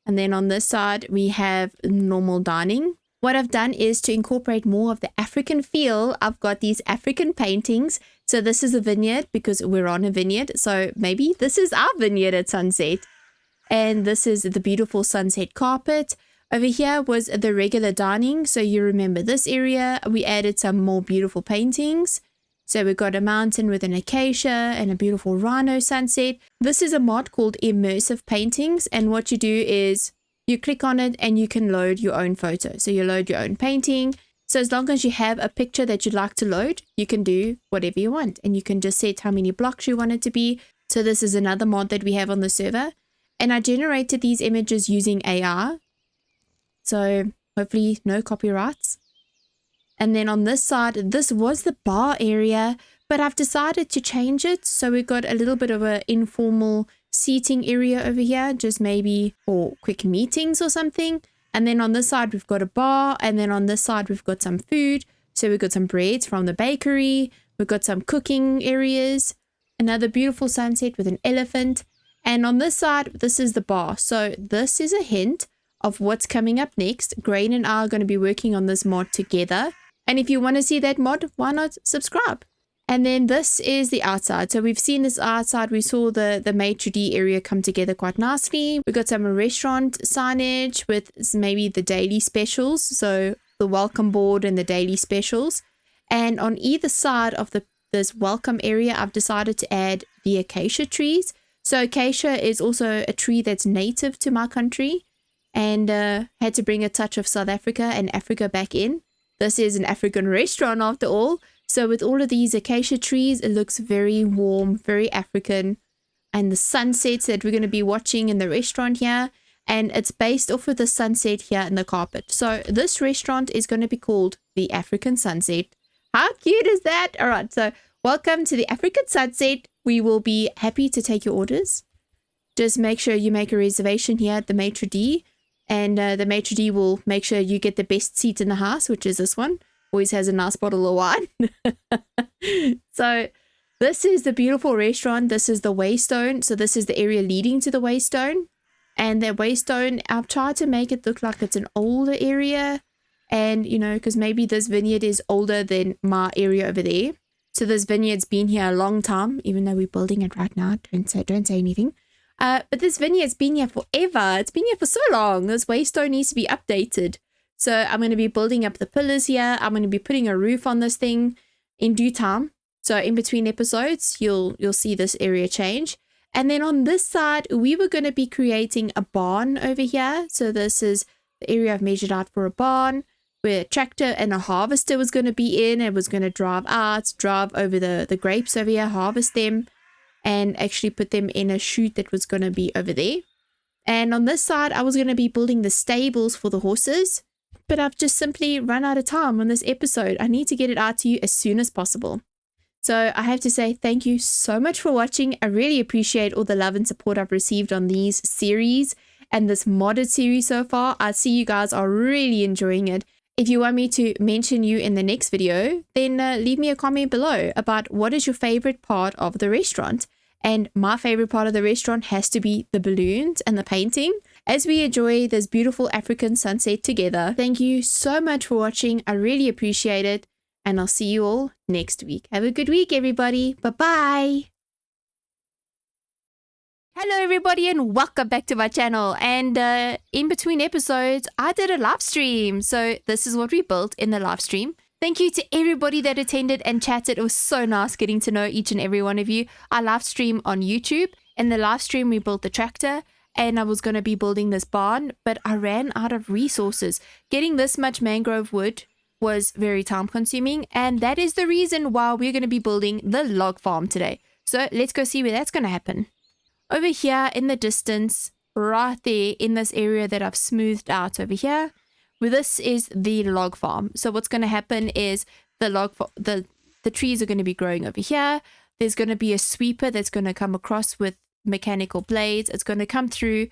And then on this side, we have normal dining. What I've done is to incorporate more of the African feel. I've got these African paintings. So this is a vineyard because we're on a vineyard. So maybe this is our vineyard at sunset. And this is the beautiful sunset carpet. Over here was the regular dining. So you remember this area. We added some more beautiful paintings. So we've got a mountain with an acacia and a beautiful rhino sunset. This is a mod called Immersive Paintings. And what you do is you click on it and you can load your own photo. So you load your own painting. So as long as you have a picture that you'd like to load, you can do whatever you want. And you can just set how many blocks you want it to be. So this is another mod that we have on the server. And I generated these images using AI. So hopefully no copyrights. And then on this side, this was the bar area, but I've decided to change it. So we've got a little bit of an informal seating area over here, just maybe for quick meetings or something. And then on this side, we've got a bar. And then on this side, we've got some food. So we've got some breads from the bakery. We've got some cooking areas. Another beautiful sunset with an elephant. And on this side, this is the bar. So this is a hint of what's coming up next. Grain and I are going to be working on this mod together. And if you want to see that mod, why not subscribe? And then this is the outside. So we've seen this outside. We saw the maitre d' area come together quite nicely. We got some restaurant signage with maybe the daily specials. So the welcome board and the daily specials. And on either side of this welcome area, I've decided to add the acacia trees. So acacia is also a tree that's native to my country and had to bring a touch of South Africa and Africa back in. This is an African restaurant after all. So with all of these acacia trees, it looks very warm, very African. And the sunsets that we're going to be watching in the restaurant here. And it's based off of the sunset here in the carpet. So this restaurant is going to be called the African Sunset. How cute is that? All right, so welcome to the African Sunset. We will be happy to take your orders. Just make sure you make a reservation here at the maitre d'. And the maitre d' will make sure you get the best seat in the house, which is this one. Always has a nice bottle of wine. So this is the beautiful restaurant. This is the Waystone. So this is the area leading to the Waystone. And the Waystone, I've tried to make it look like it's an older area. And, you know, because maybe this vineyard is older than my area over there. So this vineyard's been here a long time, even though we're building it right now. Don't say anything. But this vineyard's been here forever. It's been here for so long. This Waystone needs to be updated. So I'm going to be building up the pillars here. I'm going to be putting a roof on this thing in due time. So in between episodes, you'll see this area change. And then on this side, we were going to be creating a barn over here. So this is the area I've measured out for a barn, where a tractor and a harvester was going to be in. It was going to drive over the grapes over here, harvest them, and actually put them in a chute that was going to be over there. And on this side, I was going to be building the stables for the horses. But I've just simply run out of time on this episode. I need to get it out to you as soon as possible. So I have to say thank you so much for watching. I really appreciate all the love and support I've received on these series and this modded series so far. I see you guys are really enjoying it. If you want me to mention you in the next video, then leave me a comment below about what is your favorite part of the restaurant. And my favorite part of the restaurant has to be the balloons and the painting. As we enjoy this beautiful African sunset together. Thank you so much for watching. I really appreciate it. And I'll see you all next week. Have a good week, everybody. Bye-bye. Hello everybody and welcome back to my channel. And in between episodes, I did a live stream. So this is what we built in the live stream. Thank you to everybody that attended and chatted. It was so nice getting to know each and every one of you. I live stream on YouTube. In the live stream, we built the tractor and I was going to be building this barn, but I ran out of resources. Getting this much mangrove wood was very time consuming, and that is the reason why we're going to be building the log farm today. So let's go see where that's going to happen. Over here in the distance, right there in this area that I've smoothed out over here, well, this is the log farm. So what's going to happen is the trees are going to be growing over here. There's going to be a sweeper that's going to come across with mechanical blades. It's going to come through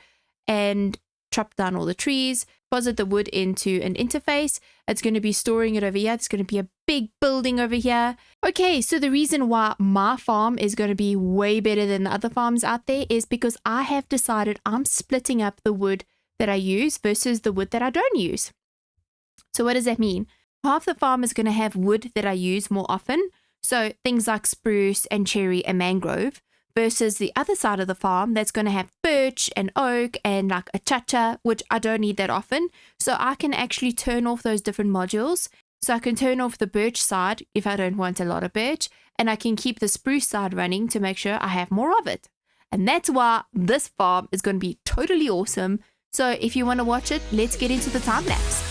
and chop down all the trees, deposit the wood into an interface. It's going to be storing it over here. There's going to be a big building over here. Okay, so the reason why my farm is going to be way better than the other farms out there is because I have decided I'm splitting up the wood that I use versus the wood that I don't use. So what does that mean? Half the farm is going to have wood that I use more often, so things like spruce and cherry and mangrove, versus the other side of the farm that's going to have birch and oak and like a cha-cha, which I don't need that often. So I can actually turn off those different modules. So I can turn off the birch side if I don't want a lot of birch, and I can keep the spruce side running to make sure I have more of it. And that's why this farm is going to be totally awesome. So if you want to watch it, let's get into the time lapse.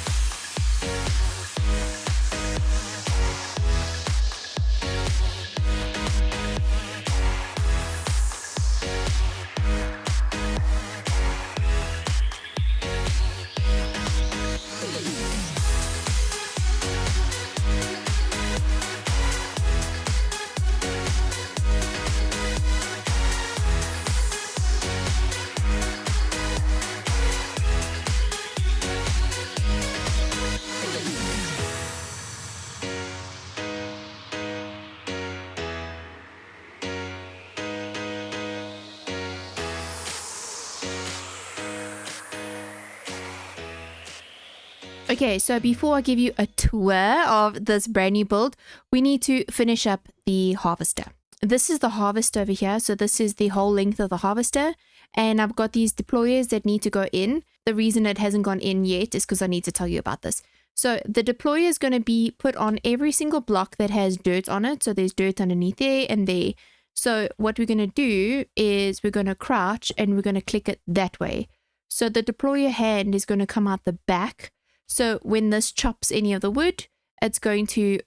Okay, so before I give you a tour of this brand new build, we need to finish up the harvester. This is the harvester over here. So this is the whole length of the harvester. And I've got these deployers that need to go in. The reason it hasn't gone in yet is because I need to tell you about this. So the deployer is going to be put on every single block that has dirt on it. So there's dirt underneath there and there. So what we're going to do is we're going to crouch and we're going to click it that way. So the deployer hand is going to come out the back. So when this chops any of the wood, it's going to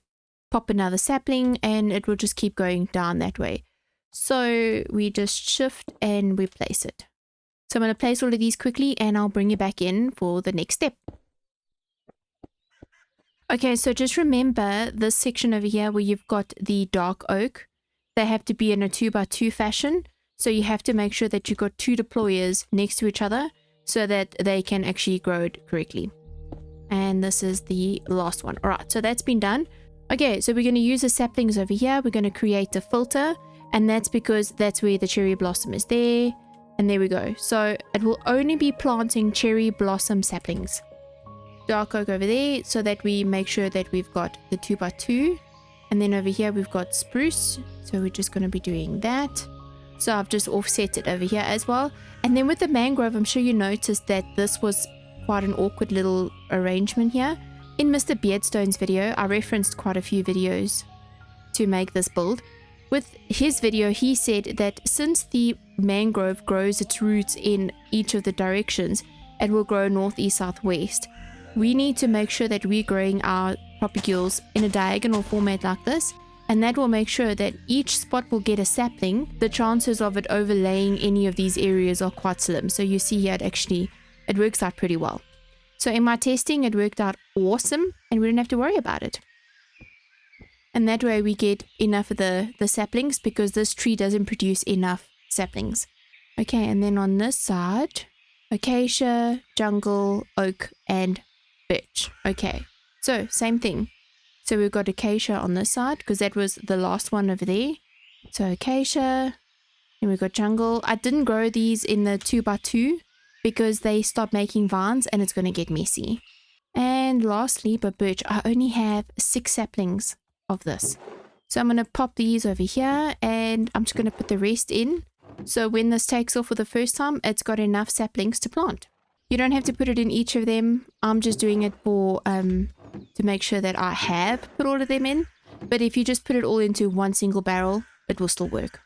pop another sapling and it will just keep going down that way. So we just shift and we place it. So I'm going to place all of these quickly and I'll bring you back in for the next step. Okay, so just remember this section over here where you've got the dark oak. They have to be in a 2x2 fashion. So you have to make sure that you've got two deployers next to each other so that they can actually grow it correctly. And this is the last one. All right, so that's been done. Okay, so we're going to use the saplings over here. We're going to create a filter, and that's because that's where the cherry blossom is there. And there we go. So it will only be planting cherry blossom saplings. Dark oak over there, so that we make sure that we've got the 2x2. And then over here we've got spruce. So we're just going to be doing that. So I've just offset it over here as well. And then with the mangrove, I'm sure you noticed that this was quite an awkward little arrangement here. In Mr. Beardstone's video, I referenced quite a few videos to make this build. With his video, he said that since the mangrove grows its roots in each of the directions, it will grow north, east, south, west. We need to make sure that we're growing our propagules in a diagonal format like this, and that will make sure that each spot will get a sapling. The chances of it overlaying any of these areas are quite slim. So you see here it works out pretty well. So in my testing, it worked out awesome and we didn't have to worry about it. And that way we get enough of the saplings because this tree doesn't produce enough saplings. Okay, and then on this side, acacia, jungle, oak, and birch. Okay, so same thing. So we've got acacia on this side because that was the last one over there. So acacia, and we've got jungle. I didn't grow these in the 2x2 because they stop making vines and it's going to get messy. And lastly, but birch, I only have 6 saplings of this. So I'm going to pop these over here and I'm just going to put the rest in So when this takes off for the first time, it's got enough saplings to plant. You don't have to put it in each of them. I'm just doing it for to make sure that I have put all of them in. But if you just put it all into one single barrel, it will still work.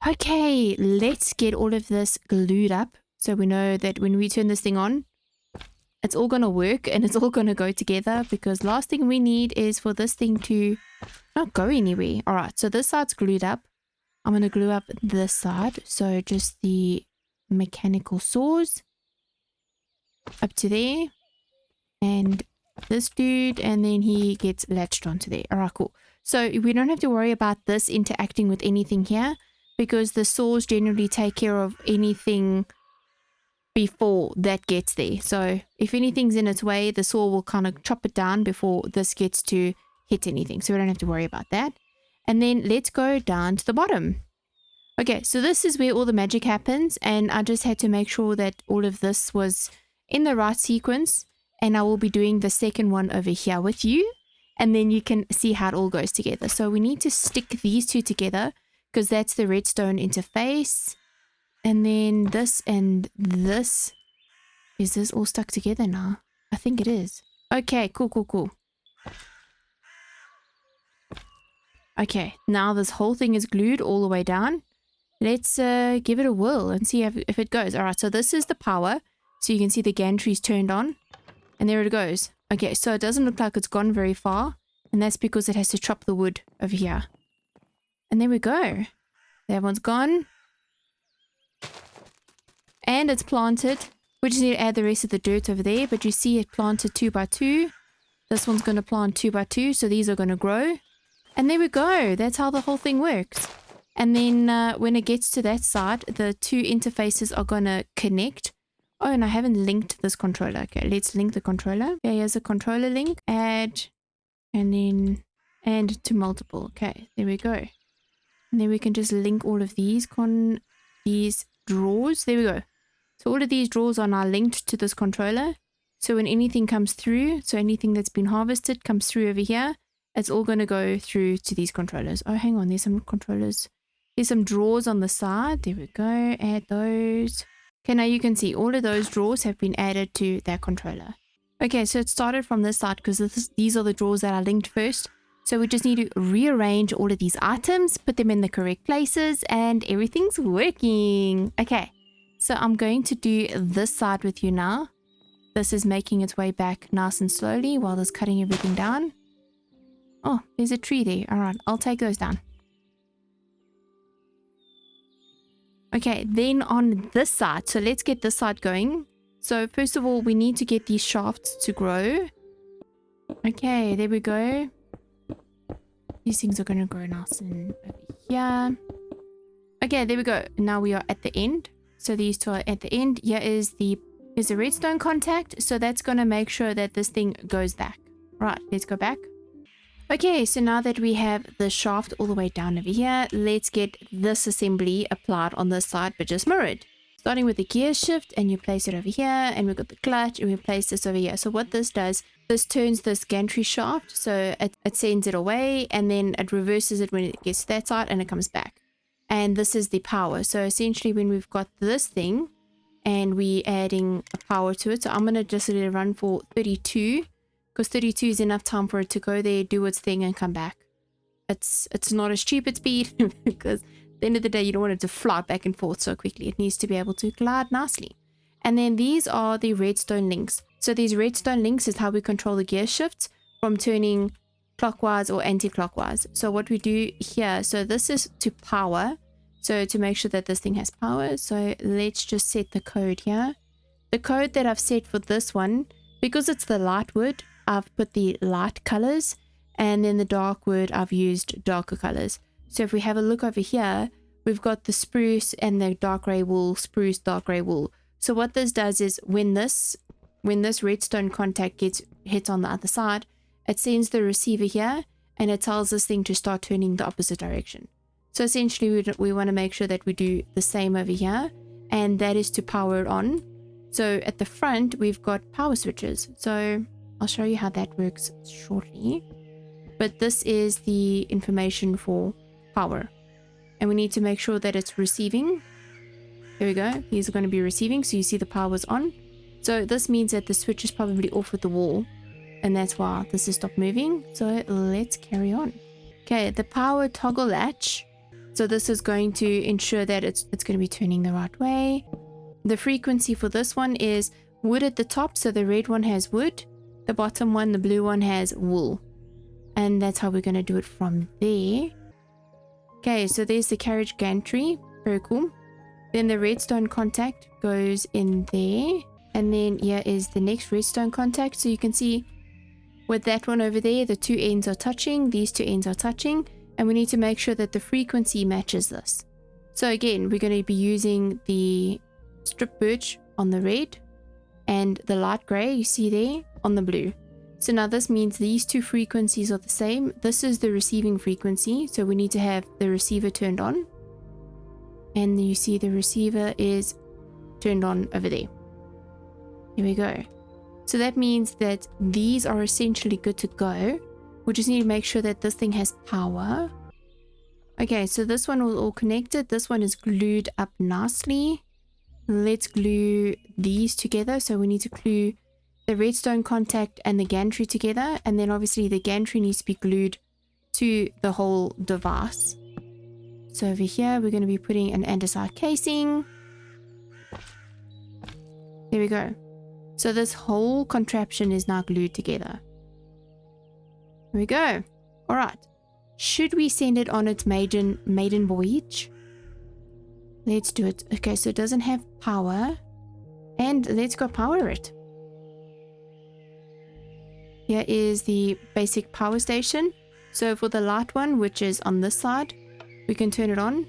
Okay, let's get all of this glued up so we know that when we turn this thing on, it's all going to work and it's all going to go together, because last thing we need is for this thing to not go anywhere. All right, so this side's glued up. I'm going to glue up this side. So just the mechanical saws up to there. And this dude, and then he gets latched onto there. All right, cool. So we don't have to worry about this interacting with anything here, because the saws generally take care of anything before that gets there. So if anything's in its way, the saw will kind of chop it down before this gets to hit anything. So we don't have to worry about that. And then let's go down to the bottom. Okay, so this is where all the magic happens, and I just had to make sure that all of this was in the right sequence, and I will be doing the second one over here with you, and then you can see how it all goes together. So we need to stick these two together, because that's the redstone interface. And then this and this. Is this all stuck together now? I think it is. Okay, cool. Okay, now this whole thing is glued all the way down. Let's give it a whirl and see if it goes. All right, so this is the power. So you can see the gantry's turned on. And there it goes. Okay, so it doesn't look like it's gone very far. And that's because it has to chop the wood over here. And there we go. That one's gone. And it's planted. We just need to add the rest of the dirt over there. But you see it planted 2 by 2. This one's going to plant 2 by 2. So these are going to grow. And there we go. That's how the whole thing works. And then when it gets to that side, the two interfaces are going to connect. Oh, and I haven't linked this controller. Okay, let's link the controller. Okay, here's a controller link. Add. And then and to multiple. Okay, there we go. And then we can just link all of these drawers. There we go. So all of these drawers are now linked to this controller. So when anything comes through, so anything that's been harvested comes through over here, it's all going to go through to these controllers. Oh, hang on. There's some controllers. There's some drawers on the side. There we go. Add those. Okay, now you can see all of those drawers have been added to that controller. Okay, so it started from this side because these are the drawers that are linked first. So we just need to rearrange all of these items, put them in the correct places, and everything's working. Okay, so I'm going to do this side with you now. This is making its way back nice and slowly while it's cutting everything down. Oh, there's a tree there. All right, I'll take those down. Okay, then on this side, so let's get this side going. So first of all, we need to get these shafts to grow. Okay, there we go. These things are going to grow nice and over here. Okay, there we go. Now we are at the end. So these two are at the end. Here's a redstone contact. So that's going to make sure that this thing goes back. Right, let's go back. Okay, so now that we have the shaft all the way down over here, let's get this assembly applied on this side, but just mirrored. Starting with the gear shift, and you place it over here, and we've got the clutch, and we place this over here. So what this does, this turns this gantry shaft, so it sends it away, and then it reverses it when it gets to that side, and it comes back. And this is the power. So essentially when we've got this thing, and we're adding a power to it, so I'm going to just let it run for 32, because 32 is enough time for it to go there, do its thing, and come back. It's not a stupid speed, because at the end of the day, you don't want it to fly back and forth so quickly. It needs to be able to glide nicely. And then these are the redstone links. So these redstone links is how we control the gear shifts from turning clockwise or anti-clockwise. So what we do here, so this is to power. So to make sure that this thing has power. So let's just set the code here. The code that I've set for this one, because it's the light wood, I've put the light colors, and then the dark wood, I've used darker colors. So if we have a look over here, we've got the spruce and the dark gray wool, spruce, dark gray wool. So what this does is when this redstone contact gets hit on the other side, it sends the receiver here, and it tells this thing to start turning the opposite direction. So essentially we want to make sure that we do the same over here, and that is to power it on. So at the front, we've got power switches. So I'll show you how that works shortly. But this is the information for power. And we need to make sure that it's receiving. There we go. These are going to be receiving. So you see the power was on. So this means that the switch is probably off with the wall. And that's why this has stopped moving. So let's carry on. Okay, the power toggle latch. So this is going to ensure that it's going to be turning the right way. The frequency for this one is wood at the top. So the red one has wood. The bottom one, the blue one, has wool. And that's how we're going to do it from there. Okay, so there's the carriage gantry. Very cool. Then the redstone contact goes in there. And then here is the next redstone contact. So you can see with that one over there, the two ends are touching. These two ends are touching. And we need to make sure that the frequency matches this. So again, we're going to be using the strip birch on the red and the light gray you see there on the blue. So now this means these two frequencies are the same. This is the receiving frequency. So we need to have the receiver turned on. And you see the receiver is turned on over there. Here we go. So that means that these are essentially good to go. We just need to make sure that this thing has power. Okay, so this one was all connected. This one is glued up nicely. Let's glue these together. So we need to glue the redstone contact and the gantry together. And then obviously the gantry needs to be glued to the whole device. So over here, we're going to be putting an andesite casing. There we go. So this whole contraption is now glued together. Here we go. All right. Should we send it on its maiden voyage? Let's do it. Okay, so it doesn't have power. And let's go power it. Here is the basic power station. So for the light one, which is on this side, we can turn it on.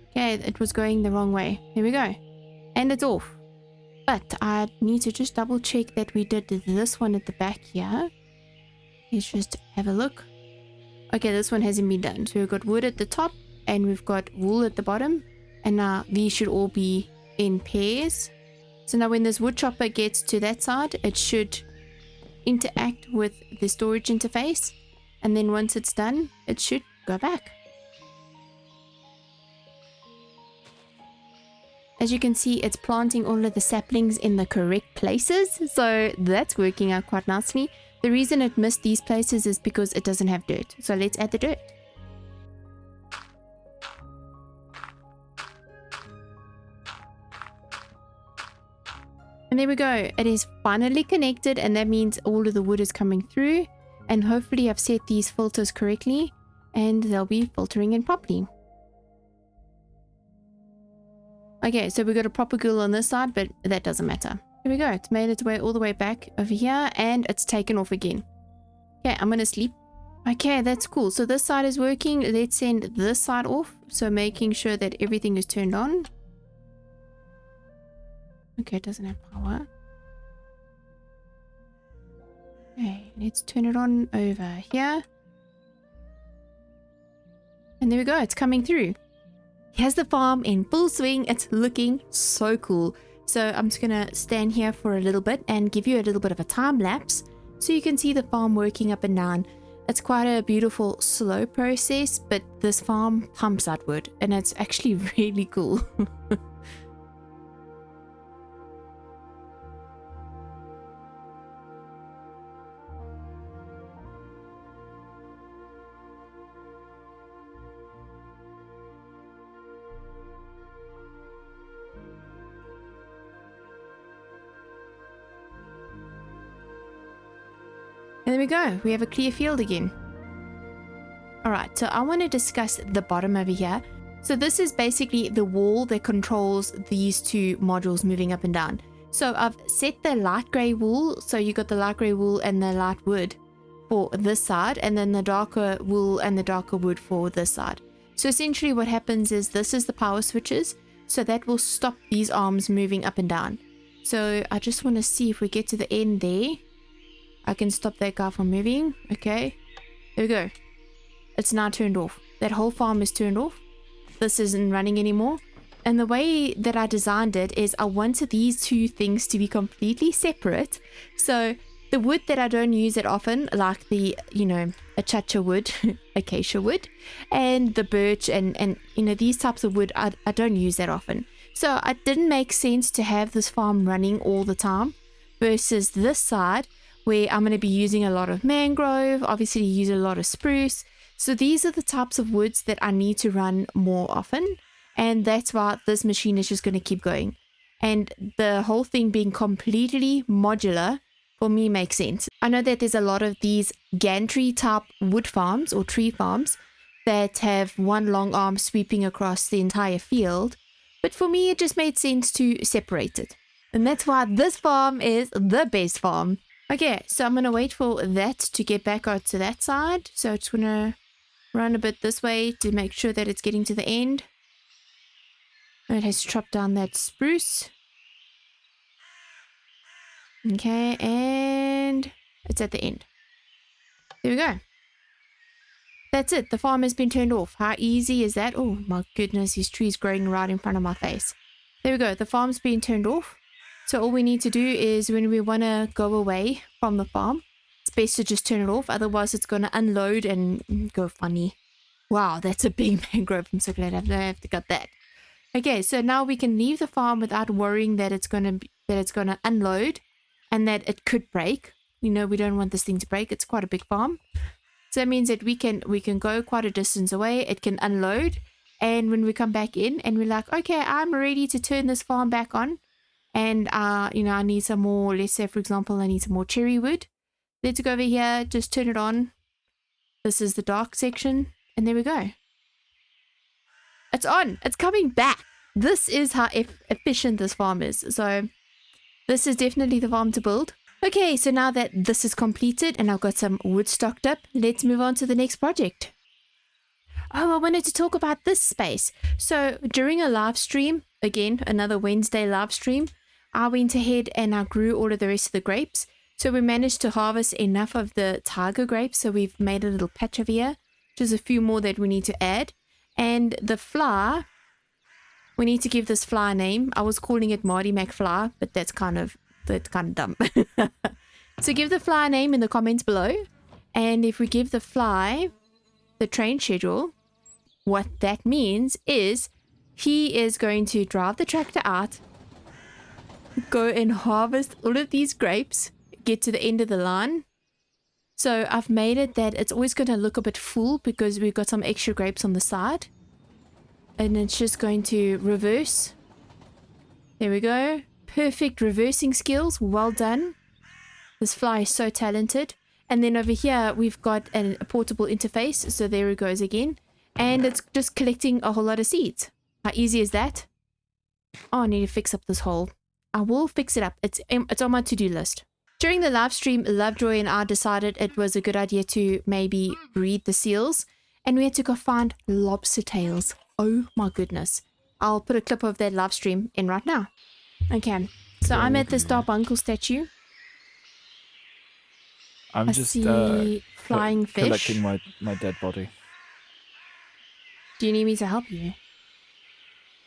Okay, it was going the wrong way. Here we go. And it's off. But I need to just double check that we did this one at the back here. Let's just have a look. Okay, this one hasn't been done. So we've got wood at the top and we've got wool at the bottom. And now these should all be in pairs. So now when this wood chopper gets to that side, it should interact with the storage interface. And then once it's done, it should go back. As you can see, it's planting all of the saplings in the correct places. So that's working out quite nicely. The reason it missed these places is because it doesn't have dirt. So let's add the dirt. And there we go. It is finally connected, and that means all of the wood is coming through. And hopefully I've set these filters correctly and they'll be filtering in properly. Okay, so we got a proper ghoul on this side, but that doesn't matter. Here we go. It's made its way all the way back over here and it's taken off again. Okay, I'm going to sleep. Okay, that's cool. So this side is working. Let's send this side off. So making sure that everything is turned on. Okay, it doesn't have power. Okay, let's turn it on over here. And there we go. It's coming through. Here's the farm in full swing. It's looking so cool. So I'm just gonna stand here for a little bit and give you a little bit of a time lapse so you can see the farm working up and down. It's quite a beautiful slow process, but this farm pumps out wood and it's actually really cool. And there we go. We have a clear field again. Alright, so I want to discuss the bottom over here. So this is basically the wall that controls these two modules moving up and down. So I've set the light grey wool. So you got the light grey wool and the light wood for this side. And then the darker wool and the darker wood for this side. So essentially what happens is this is the power switches. So that will stop these arms moving up and down. So I just want to see if we get to the end there. I can stop that guy from moving. Okay. There we go. It's now turned off. That whole farm is turned off. This isn't running anymore. And the way that I designed it is I wanted these two things to be completely separate. So The wood that I don't use that often, like the, acacia wood, acacia wood, and the birch and these types of wood, I don't use that often. So it didn't make sense to have this farm running all the time versus this side where I'm going to be using a lot of mangrove, obviously use a lot of spruce. So these are the types of woods that I need to run more often. And that's why this machine is just going to keep going. And the whole thing being completely modular for me makes sense. I know that there's a lot of these gantry type wood farms or tree farms that have one long arm sweeping across the entire field. But for me, it just made sense to separate it. And that's why this farm is the best farm. Okay, so I'm going to wait for that to get back out to that side. So I'm just going to run a bit this way to make sure that it's getting to the end. It has chopped down that spruce. Okay, and it's at the end. There we go. That's it. The farm has been turned off. How easy is that? Oh my goodness, these trees growing right in front of my face. There we go. The farm's been turned off. So all we need to do is when we want to go away from the farm, it's best to just turn it off. Otherwise, it's going to unload and go funny. Wow, that's a big mangrove. I'm so glad I have to cut that. Okay, so now we can leave the farm without worrying that it's going to unload and that it could break. We don't want this thing to break. It's quite a big farm. So that means that we can go quite a distance away. It can unload. And when we come back in and we're like, okay, I'm ready to turn this farm back on. And, I need some more, let's say, for example, I need some more cherry wood. Let's go over here, just turn it on. This is the dark section. And there we go. It's on. It's coming back. This is how efficient this farm is. So this is definitely the farm to build. Okay, so now that this is completed and I've got some wood stocked up, let's move on to the next project. Oh, I wanted to talk about this space. So during a live stream, again, another Wednesday live stream, I went ahead and I grew all of the rest of the grapes. So we managed to harvest enough of the tiger grapes. So we've made a little patch over here. Just a few more that we need to add. And the fly, we need to give this fly a name. I was calling it Marty McFly, but that's kind of dumb. So give the fly a name in the comments below. And if we give the fly the train schedule, what that means is he is going to drive the tractor out, go and harvest all of these grapes, get to the end of the line. So I've made it that it's always going to look a bit full because we've got some extra grapes on the side. And it's just going to reverse. There we go. Perfect reversing skills. Well done. This fly is so talented. And then over here, we've got a portable interface. So there it goes again. And it's just collecting a whole lot of seeds. How easy is that? Oh, I need to fix up this hole. I will fix it up. It's on my to-do list. During the live stream, Lovejoy and I decided it was a good idea to maybe breed the seals. And we had to go find lobster tails. Oh my goodness. I'll put a clip of that live stream in right now. Okay. So I'm at the Starbuncle statue. I'm I just see flying fish. collecting my dead body. Do you need me to help you?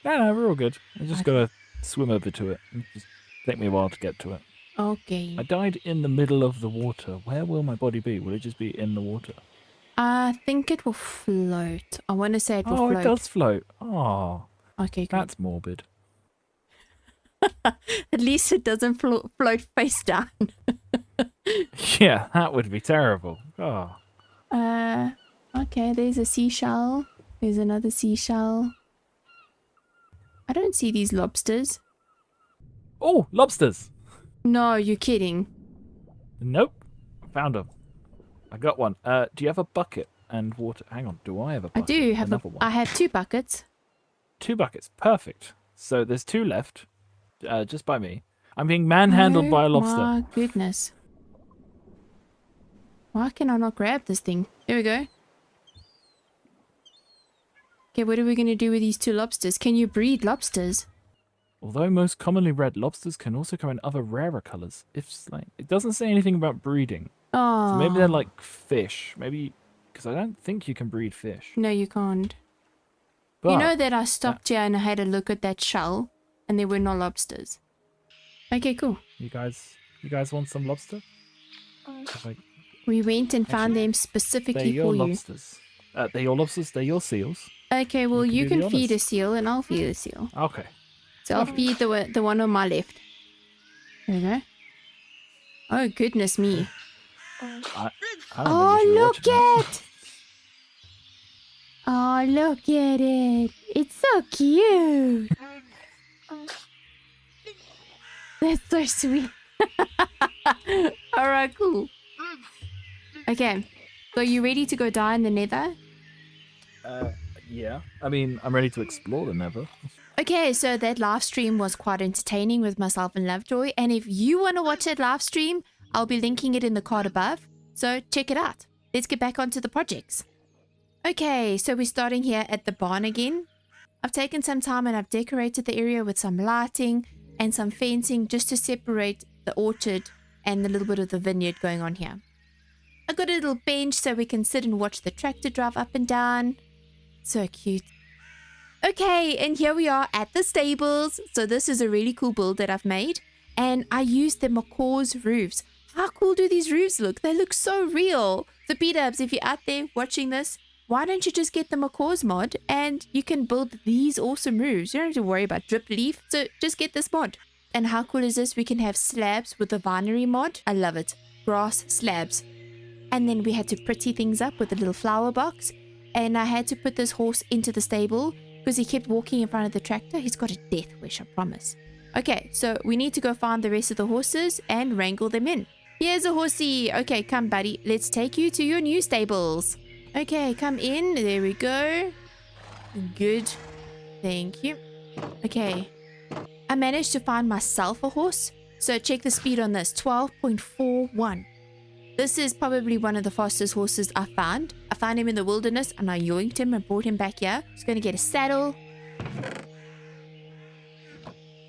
No, we're all good. I just gotta swim over to it. It just take me a while to get to it. Okay. I died in the middle of the water. Where will my body be? Will it just be in the water? I think it will float. I want to say it will float. Oh, it does float. Oh, Okay, good. that's morbid. At least it doesn't float face down. Yeah, that would be terrible. Oh. Okay, there's a seashell. There's another seashell. I don't see these lobsters. Oh, lobsters. No, you're kidding. Nope. Found them. I got one. Do you have a bucket and water? Hang on. Do I have a I bucket? do have Another one. I have 2 buckets. 2 buckets. Perfect. So there's 2 left. Just by me. I'm being manhandled by a lobster. My goodness. Why can I not grab this thing? There we go. Okay, what are we going to do with these 2 lobsters? Can you breed lobsters? Although most commonly red, lobsters can also come in other rarer colors. It doesn't say anything about breeding. Oh. So maybe they're like fish. Maybe because I don't think you can breed fish. No, you can't. But You know that I stopped here and I had a look at that shell and there were no lobsters. Okay, cool. you guys want some lobster? Like, We went and found Actually, them they're specifically your for you. lobsters. They're your lobsters. They're your seals. Okay, well, you do the can feed a honours. seal and I'll feed a seal. Okay. So I'll feed the one on my left. There we go. Oh, goodness me. I don't know Oh, if you're look watching that. at! Oh, look at it. It's so cute. That's so sweet. Alright, cool. Okay. So you ready to go die in the nether? Yeah. I mean, I'm ready to explore the nether. Okay, so that live stream was quite entertaining with myself and Lovejoy. And if you want to watch that live stream, I'll be linking it in the card above. So check it out. Let's get back onto the projects. Okay, so we're starting here at the barn again. I've taken some time and I've decorated the area with some lighting and some fencing just to separate the orchard and the little bit of the vineyard going on here. I got a little bench so we can sit and watch the tractor drive up and down. So cute. Okay, and here we are at the stables. So this is a really cool build that I've made. And I used the macaw's roofs. How cool do these roofs look? They look so real. So P-Dubs, if you're out there watching this, why don't you just get the macaw's mod and you can build these awesome roofs. You don't have to worry about drip leaf. So just get this mod. And how cool is this? We can have slabs with the Vinery mod. I love it. Grass slabs. And then we had to pretty things up with a little flower box. And I had to put this horse into the stable because he kept walking in front of the tractor. He's got a death wish, I promise. Okay, so we need to go find the rest of the horses and wrangle them in. Here's a horsey. Okay, come buddy. Let's take you to your new stables. Okay, come in. There we go. Good. Thank you. Okay. I managed to find myself a horse. So check the speed on this. 12.41. This is probably one of the fastest horses I found. I found him in the wilderness and I yoinked him and brought him back here. Just going to get a saddle.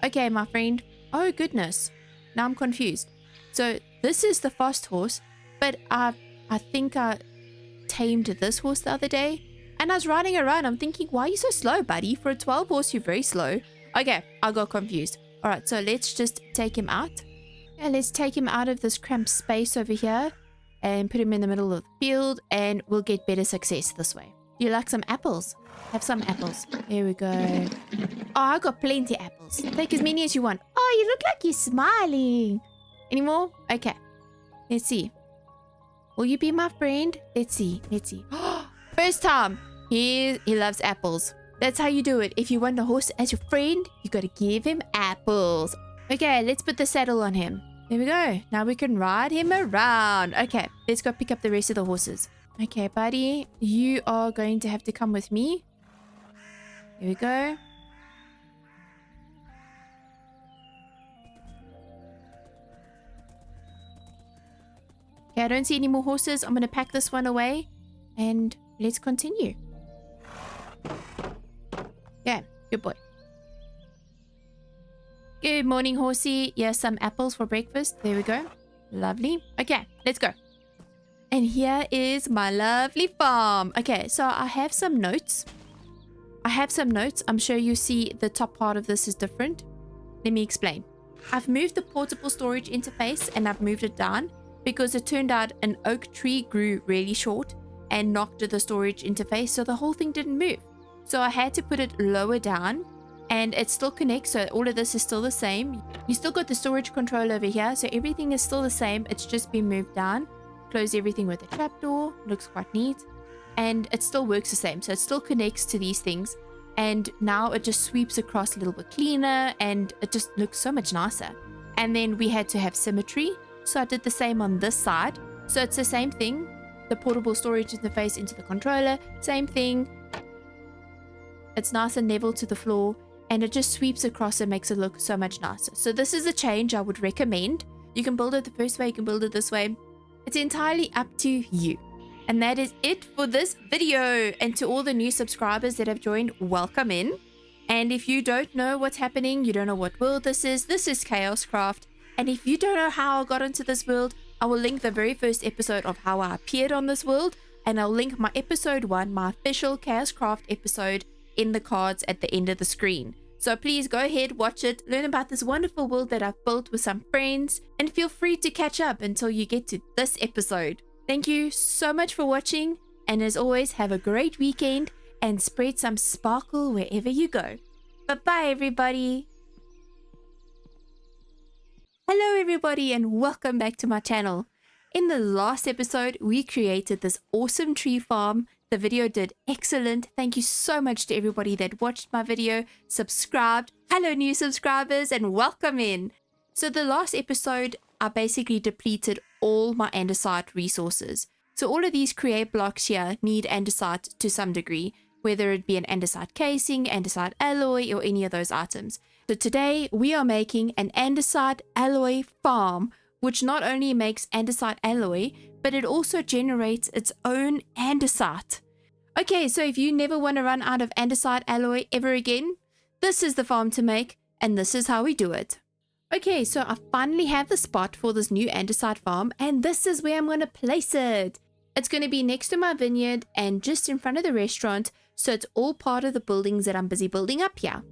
Okay, my friend. Oh, goodness. Now I'm confused. So this is the fast horse, but I think I tamed this horse the other day. And I was riding around. I'm thinking, why are you so slow, buddy? For a 12 horse, you're very slow. Okay, I got confused. All right, so let's just take him out. Yeah, let's take him out of this cramped space over here and put him in the middle of the field and we'll get better success this way. Do you like some apples? Have some apples. There we go. Oh, I got plenty of apples. Take as many as you want. Oh, you look like you're smiling. Any more? Okay. Let's see. Will you be my friend? Let's see. Let's see. First time. He loves apples. That's how you do it. If you want a horse as your friend, you got to give him apples. Okay, let's put the saddle on him. There we go. Now we can ride him around. Okay, let's go pick up the rest of the horses. Okay, buddy. You are going to have to come with me. Here we go. Okay, I don't see any more horses. I'm going to pack this one away. And let's continue. Yeah, good boy. Good morning, horsey. Here's some apples for breakfast. There we go. Lovely. Okay, let's go. And here is my lovely farm. Okay, so I have some notes. I'm sure you see the top part of this is different. Let me explain. I've moved the portable storage interface and I've moved it down because it turned out an oak tree grew really short and knocked the storage interface, so the whole thing didn't move. So I had to put it lower down and it still connects, so all of this is still the same. You still got the storage control over here, so everything is still the same. It's just been moved down. Close everything with a trapdoor. Looks quite neat. And it still works the same, so it still connects to these things. And now it just sweeps across a little bit cleaner and it just looks so much nicer. And then we had to have symmetry, so I did the same on this side. So it's the same thing. The portable storage interface into the controller, same thing. It's nice and level to the floor and it just sweeps across and makes it look so much nicer. So this is a change I would recommend. You can build it the first way, you can build it this way. It's entirely up to you. And that is it for this video. And to all the new subscribers that have joined, welcome in. And if you don't know what's happening, you don't know what world this is ChaosCraft. And if you don't know how I got into this world, I will link the very first episode of how I appeared on this world. And I'll link my episode 1, my official ChaosCraft episode, in the cards at the end of the screen. So please go ahead, watch it, learn about this wonderful world that I've built with some friends, and feel free to catch up until you get to this episode. Thank you so much for watching, and as always, have a great weekend and spread some sparkle wherever you go. Bye-bye, everybody. Hello, everybody, and welcome back to my channel. In the last episode, we created this awesome tree farm. The video did excellent. Thank you so much to everybody that watched my video, subscribed. Hello, new subscribers, and welcome in. So the last episode, I basically depleted all my andesite resources. So all of these create blocks here need andesite to some degree, whether it be an andesite casing, andesite alloy, or any of those items. So today we are making an andesite alloy farm, which not only makes andesite alloy, but it also generates its own andesite. Okay, so if you never want to run out of andesite alloy ever again, this is the farm to make, and this is how we do it. Okay, so I finally have the spot for this new andesite farm, and this is where I'm going to place it. It's going to be next to my vineyard and just in front of the restaurant, so it's all part of the buildings that I'm busy building up here.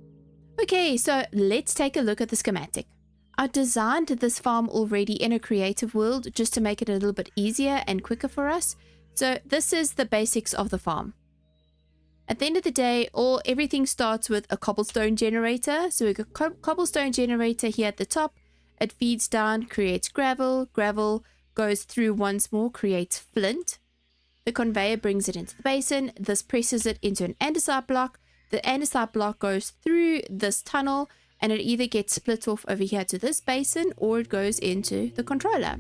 Okay, so let's take a look at the schematic. I designed this farm already in a creative world just to make it a little bit easier and quicker for us. So this is the basics of the farm. At the end of the day, everything starts with a cobblestone generator. So we've got cobblestone generator here at the top. It feeds down, creates gravel. Gravel goes through once more, creates flint. The conveyor brings it into the basin. This presses it into an andesite block. The andesite block goes through this tunnel, and it either gets split off over here to this basin or it goes into the controller.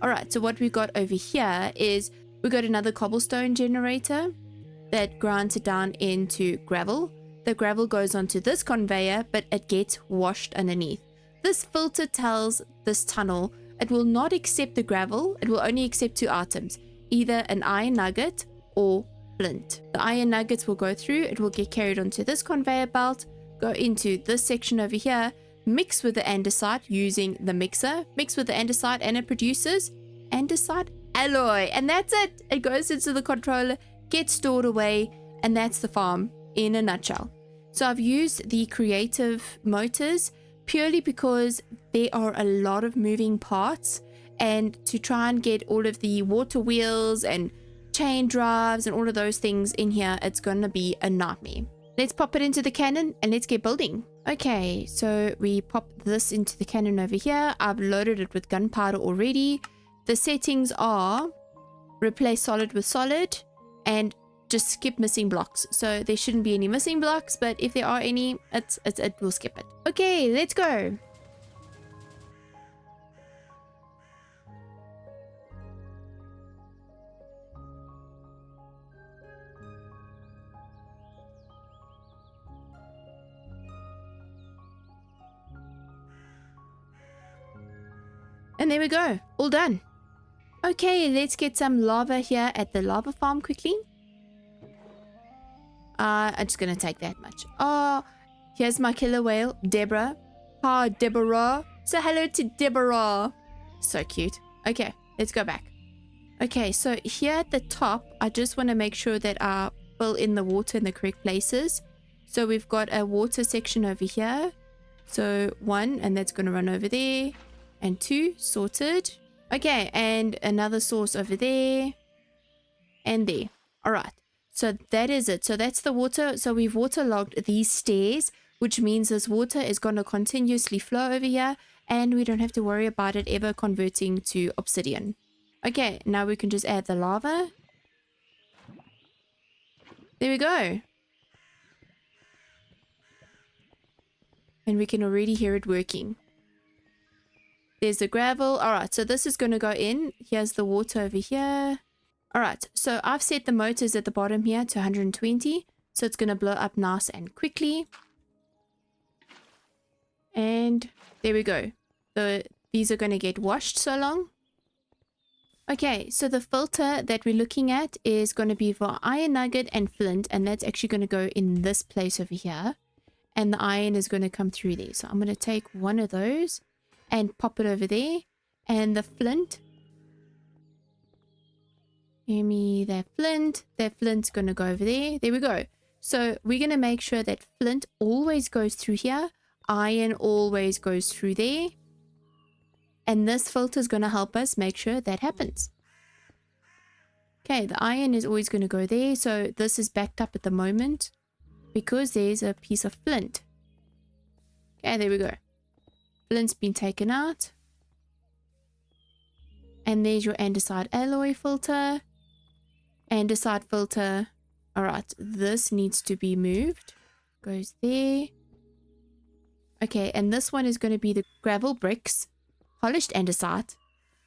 Alright, so what we got over here is we got another cobblestone generator that grinds it down into gravel. The gravel goes onto this conveyor, but it gets washed underneath. This filter tells this tunnel it will not accept the gravel. It will only accept two items, either an iron nugget or flint. The iron nuggets will go through, it will get carried onto this conveyor belt, go into this section over here, mix with the andesite using the mixer, mix with the andesite, and it produces andesite alloy. And that's it. It goes into the controller, gets stored away, and that's the farm in a nutshell. So I've used the creative motors purely because there are a lot of moving parts, and to try and get all of the water wheels and chain drives and all of those things in here, it's gonna be a nightmare. Let's pop it into the cannon and let's get building. Okay, so we pop this into the cannon over here. I've loaded it with gunpowder already. The settings are replace solid with solid and just skip missing blocks. So there shouldn't be any missing blocks, but if there are any, it will skip it. Okay, let's go. And there we go, all done. Okay, let's get some lava here at the lava farm quickly. I'm just gonna take that much. Oh, here's my killer whale, Deborah. Hi, Deborah. Say hello to Deborah. So cute. Okay, let's go back. Okay, so here at the top, I just want to make sure that I fill in the water in the correct places. So we've got a water section over here. So 1, and that's going to run over there. And 2, sorted. Okay, and another source over there. And there. Alright, so that is it. So that's the water. So we've waterlogged these stairs, which means this water is going to continuously flow over here. And we don't have to worry about it ever converting to obsidian. Okay, now we can just add the lava. There we go. And we can already hear it working. There's the gravel. Alright, so this is going to go in. Here's the water over here. Alright, so I've set the motors at the bottom here to 120. So it's going to blow up nice and quickly. And there we go. These are going to get washed so long. Okay, so the filter that we're looking at is going to be for iron nugget and flint, and that's actually going to go in this place over here, and the iron is going to come through there. So I'm going to take one of those and pop it over there, and the flint, give me that flint's going to go over there. There we go. So we're going to make sure that flint always goes through here. Iron always goes through there. And this filter is going to help us make sure that happens. Okay, the iron is always going to go there. So this is backed up at the moment because there's a piece of flint. Okay, there we go. Flint's been taken out. And there's your andesite alloy filter. Andesite filter. Alright, this needs to be moved. Goes there. Okay, and this one is going to be the gravel bricks, polished andesite,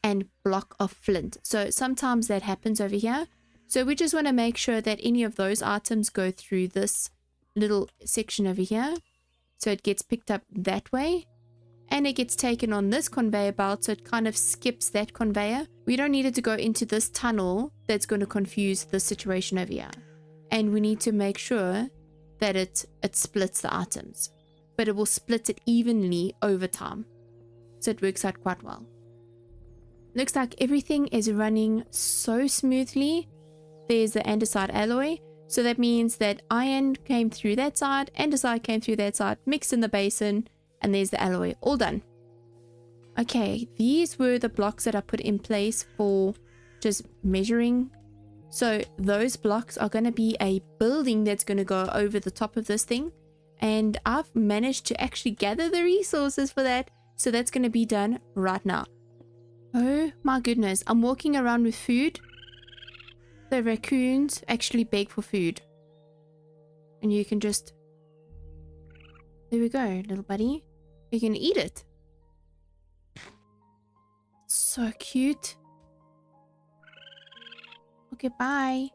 and block of flint. So sometimes that happens over here. So we just want to make sure that any of those items go through this little section over here. So it gets picked up that way. And it gets taken on this conveyor belt, so it kind of skips that conveyor. We don't need it to go into this tunnel that's going to confuse the situation over here. And we need to make sure that it splits the items. But it will split it evenly over time. So it works out quite well. Looks like everything is running so smoothly. There's the andesite alloy. So that means that iron came through that side, andesite came through that side, mixed in the basin. And there's the alloy, all done. Okay, these were the blocks that I put in place for just measuring. So those blocks are going to be a building that's going to go over the top of this thing. And I've managed to actually gather the resources for that. So that's going to be done right now. Oh my goodness, I'm walking around with food. The raccoons actually beg for food. And you can just... There we go, little buddy. You can eat it. So cute. Okay, bye.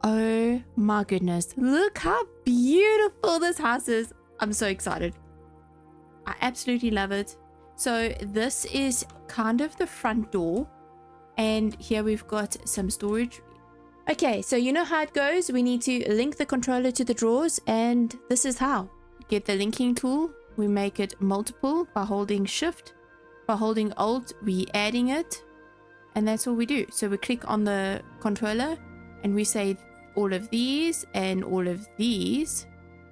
Oh my goodness. Look how beautiful this house is. I'm so excited. I absolutely love it. So this is kind of the front door. And here we've got some storage. Okay, so you know how it goes. We need to link the controller to the drawers. And this is how. Get the linking tool. We make it multiple by holding shift. By holding alt, we adding it. And that's all we do. So we click on the controller and we say all of these and all of these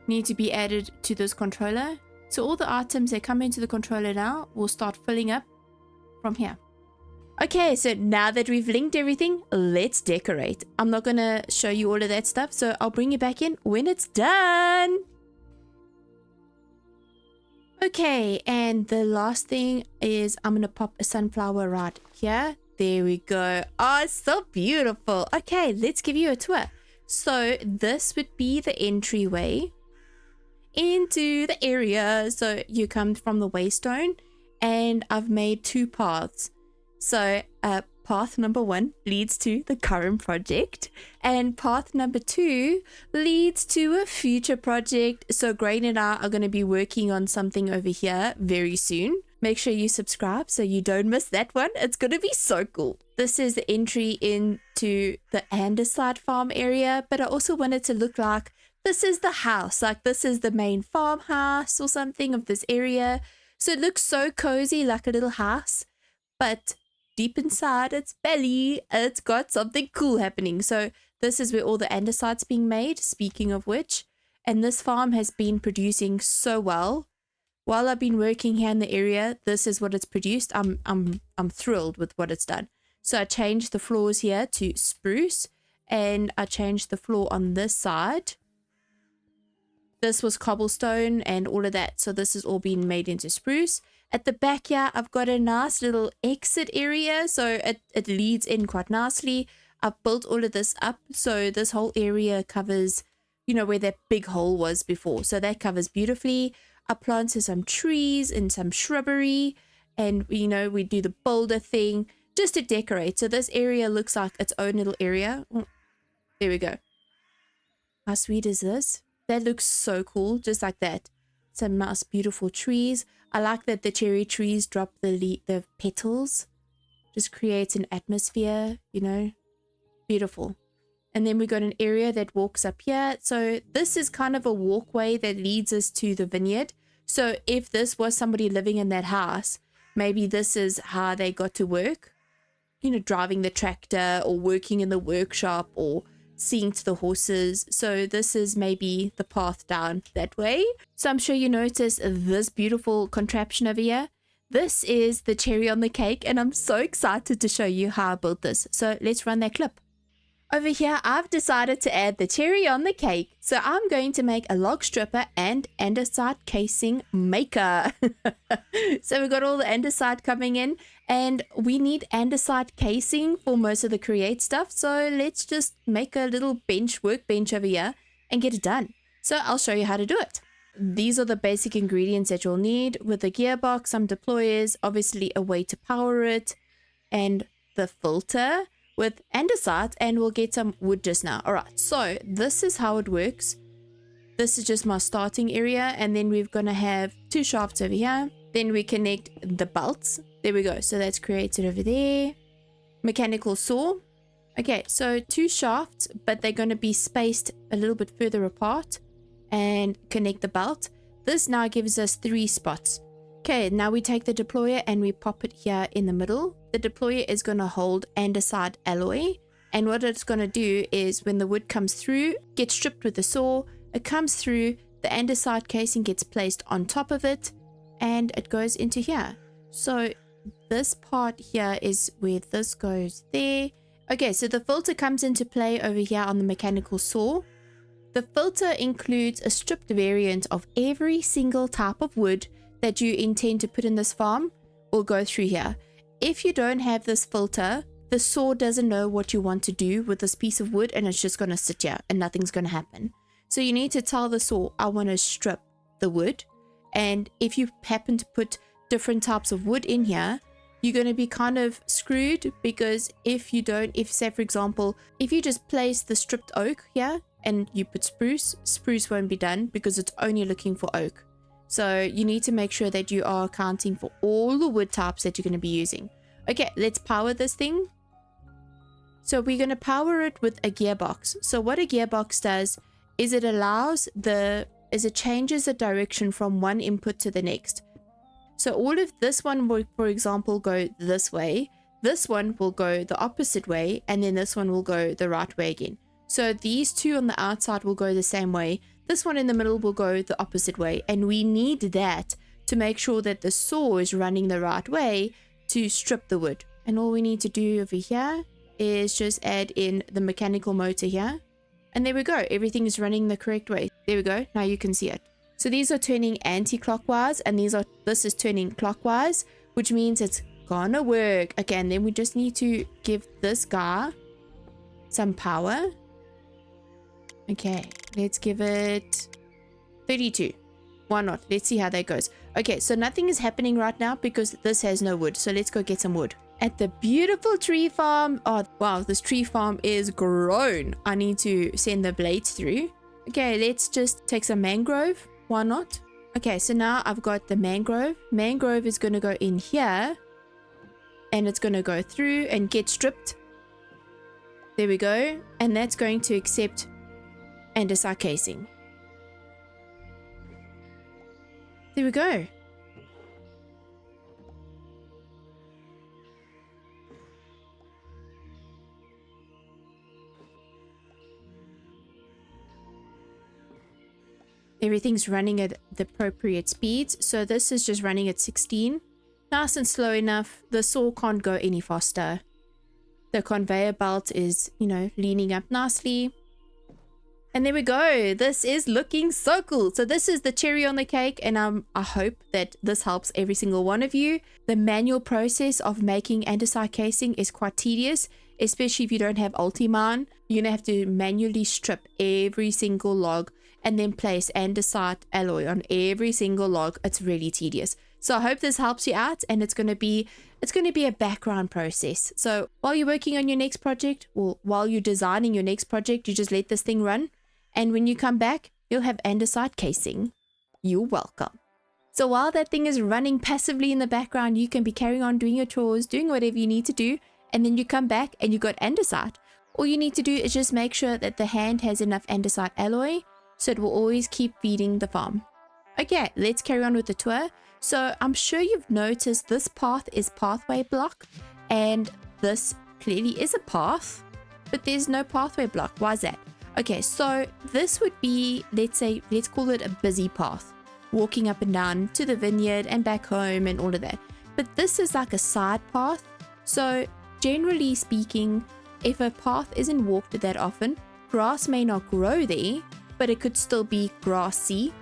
need to be added to this controller. So all the items that come into the controller now will start filling up from here. Okay, so now that we've linked everything, let's decorate. I'm not going to show you all of that stuff, so I'll bring you back in when it's done. Okay, and the last thing is I'm going to pop a sunflower right here. There we go. Oh, it's so beautiful. Okay, let's give you a tour. So this would be the entryway into the area. So you come from the waystone and I've made two paths. So path number 1 leads to the current project and path number 2 leads to a future project. So Grain and I are going to be working on something over here very soon. Make sure you subscribe so you don't miss that one. It's going to be so cool. This is the entry into the Andesite farm area, but I also want it to look like this is the house, like this is the main farmhouse or something of this area. So it looks so cozy, like a little house, but deep inside its belly, it's got something cool happening. So this is where all the andesite's being made, speaking of which, and this farm has been producing so well. while I've been working here in the area, this is what it's produced. I'm thrilled with what it's done. So I changed the floors here to spruce, and I changed the floor on this side. This was cobblestone and all of that. So this has all been made into spruce. At the back here, I've got a nice little exit area. So it leads in quite nicely. I've built all of this up. So this whole area covers, you know, where that big hole was before. So that covers beautifully. I planted some trees and some shrubbery. And, you know, we do the boulder thing just to decorate. So this area looks like its own little area. Oh, there we go. How sweet is this? That looks so cool, just like that. Some nice, beautiful trees. I like that the cherry trees drop the petals. Just creates an atmosphere, you know. Beautiful. And then we got an area that walks up here. So this is kind of a walkway that leads us to the vineyard. So if this was somebody living in that house, maybe this is how they got to work. You know, driving the tractor or working in the workshop or seeing to the horses. So this is maybe the path down that way. So I'm sure you notice this beautiful contraption over here. This is the cherry on the cake, and I'm so excited to show you how I built this. So let's run that clip. Over here, I've decided to add the cherry on the cake. So I'm going to make a log stripper and andesite casing maker. So we've got all the andesite coming in, and we need andesite casing for most of the create stuff. So let's just make a little workbench over here and get it done. So I'll show you how to do it. These are the basic ingredients that you'll need, with a gearbox, some deployers, obviously a way to power it, and the filter with andesite, and we'll get some wood just now. All right, so this is how it works. This is just my starting area, and then we're gonna have 2 shafts over here. Then we connect the belts. There we go. So that's created over there. Mechanical saw. Okay, so 2 shafts, but they're gonna be spaced a little bit further apart, and connect the belt. This now gives us 3 spots. Okay, now we take the deployer and we pop it here in the middle. The deployer is going to hold andesite alloy, and what it's going to do is when the wood comes through, gets stripped with the saw, it comes through, the andesite casing gets placed on top of it, and it goes into here. So this part here is where this goes there. Okay, so the filter comes into play over here on the mechanical saw. The filter includes a stripped variant of every single type of wood that you intend to put in this farm will go through here. If you don't have this filter, the saw doesn't know what you want to do with this piece of wood, and it's just going to sit here and nothing's going to happen. So you need to tell the saw, I want to strip the wood. And if you happen to put different types of wood in here, you're going to be kind of screwed, because if you don't, if say for example, if you just place the stripped oak here and you put spruce, spruce won't be done because it's only looking for oak. So you need to make sure that you are accounting for all the wood types that you're going to be using. Okay, let's power this thing. So we're going to power it with a gearbox. So what a gearbox does is it changes the direction from one input to the next. So all of this one will, for example, go this way. This one will go the opposite way, and then this one will go the right way again. So these 2 on the outside will go the same way. This one in the middle will go the opposite way, and we need that to make sure that the saw is running the right way to strip the wood. And all we need to do over here is just add in the mechanical motor here, and there we go. Everything is running the correct way. There we go. Now you can see it. So these are turning anti-clockwise, and this is turning clockwise, which means it's gonna work. Okay, and then we just need to give this guy some power. Okay, let's give it 32. Why not? Let's see how that goes. Okay, so nothing is happening right now because this has no wood. So let's go get some wood. At the beautiful tree farm. Oh, wow, this tree farm is grown. I need to send the blades through. Okay, let's just take some mangrove. Why not? Okay, so now I've got the mangrove. Mangrove is going to go in here, and it's going to go through and get stripped. There we go. And that's going to accept andesite casing. There we go. everything's running at the appropriate speeds. So this is just running at 16. Nice and slow enough. The saw can't go any faster. The conveyor belt is, you know, leaning up nicely. And there we go. This is looking so cool. So this is the cherry on the cake, and I hope that this helps every single one of you. The manual process of making andesite casing is quite tedious, especially if you don't have Ultimine. You're gonna have to manually strip every single log and then place andesite alloy on every single log. It's really tedious. So I hope this helps you out, and it's gonna be a background process. So while you're working on your next project, or while you're designing your next project, you just let this thing run. And when you come back, you'll have andesite casing. You're welcome. So while that thing is running passively in the background, you can be carrying on doing your chores, doing whatever you need to do, and then you come back and you got andesite. All you need to do is just make sure that the hand has enough andesite alloy, so it will always keep feeding the farm. Okay, let's carry on with the tour. So I'm sure you've noticed this path is pathway block, and this clearly is a path, but there's no pathway block. Why is that? Okay, so this would be, let's call it a busy path, walking up and down to the vineyard and back home and all of that. But this is like a side path. So generally speaking, if a path isn't walked that often, grass may not grow there, but it could still be grassy.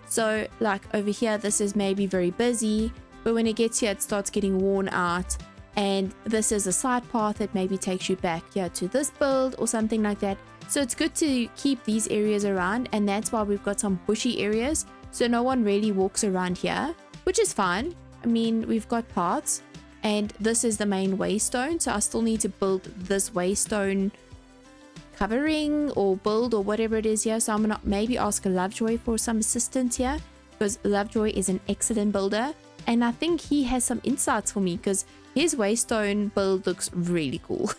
So like over here, this is maybe very busy, but when it gets here, it starts getting worn out. And this is a side path that maybe takes you back here to this build or something like that. So it's good to keep these areas around, and that's why we've got some bushy areas. So no one really walks around here, which is fine. I mean, we've got paths, and this is the main waystone. So I still need to build this waystone covering or build or whatever it is here. So I'm gonna maybe ask Lovejoy for some assistance here, because Lovejoy is an excellent builder, and I think he has some insights for me because his waystone build looks really cool.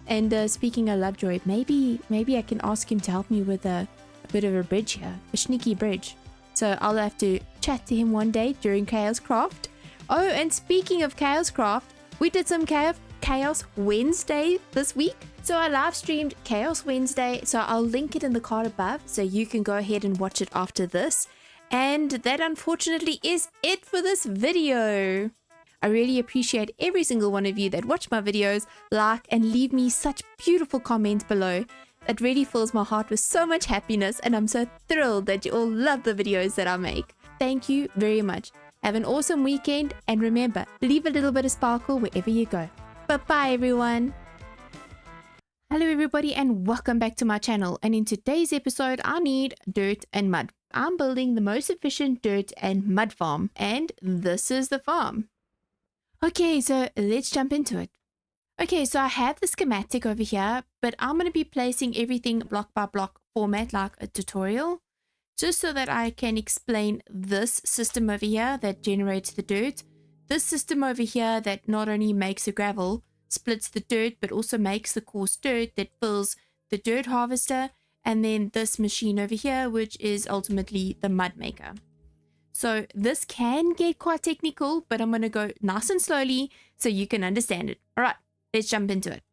And speaking of Lovejoy, maybe I can ask him to help me with a bit of a bridge here, a sneaky bridge. So I'll have to chat to him one day during ChaosCraft. Oh, and speaking of ChaosCraft, we did some Chaos Wednesday this week. So I live streamed Chaos Wednesday, so I'll link it in the card above so you can go ahead and watch it after this. And that unfortunately is it for this video. I really appreciate every single one of you that watch my videos, like, and leave me such beautiful comments below. It really fills my heart with so much happiness, and I'm so thrilled that you all love the videos that I make. Thank you very much. Have an awesome weekend, and remember, leave a little bit of sparkle wherever you go. Bye-bye, everyone. Hello, everybody, and welcome back to my channel. And in today's episode, I need dirt and mud. I'm building the most efficient dirt and mud farm, and this is the farm. Okay, so let's jump into it. Okay, so I have the schematic over here, but I'm going to be placing everything block by block format like a tutorial, just so that I can explain this system over here that generates the dirt, this system over here that not only makes the gravel, splits the dirt, but also makes the coarse dirt that fills the dirt harvester, and then this machine over here, which is ultimately the mud maker. So this can get quite technical, but I'm going to go nice and slowly so you can understand it. All right, let's jump into it.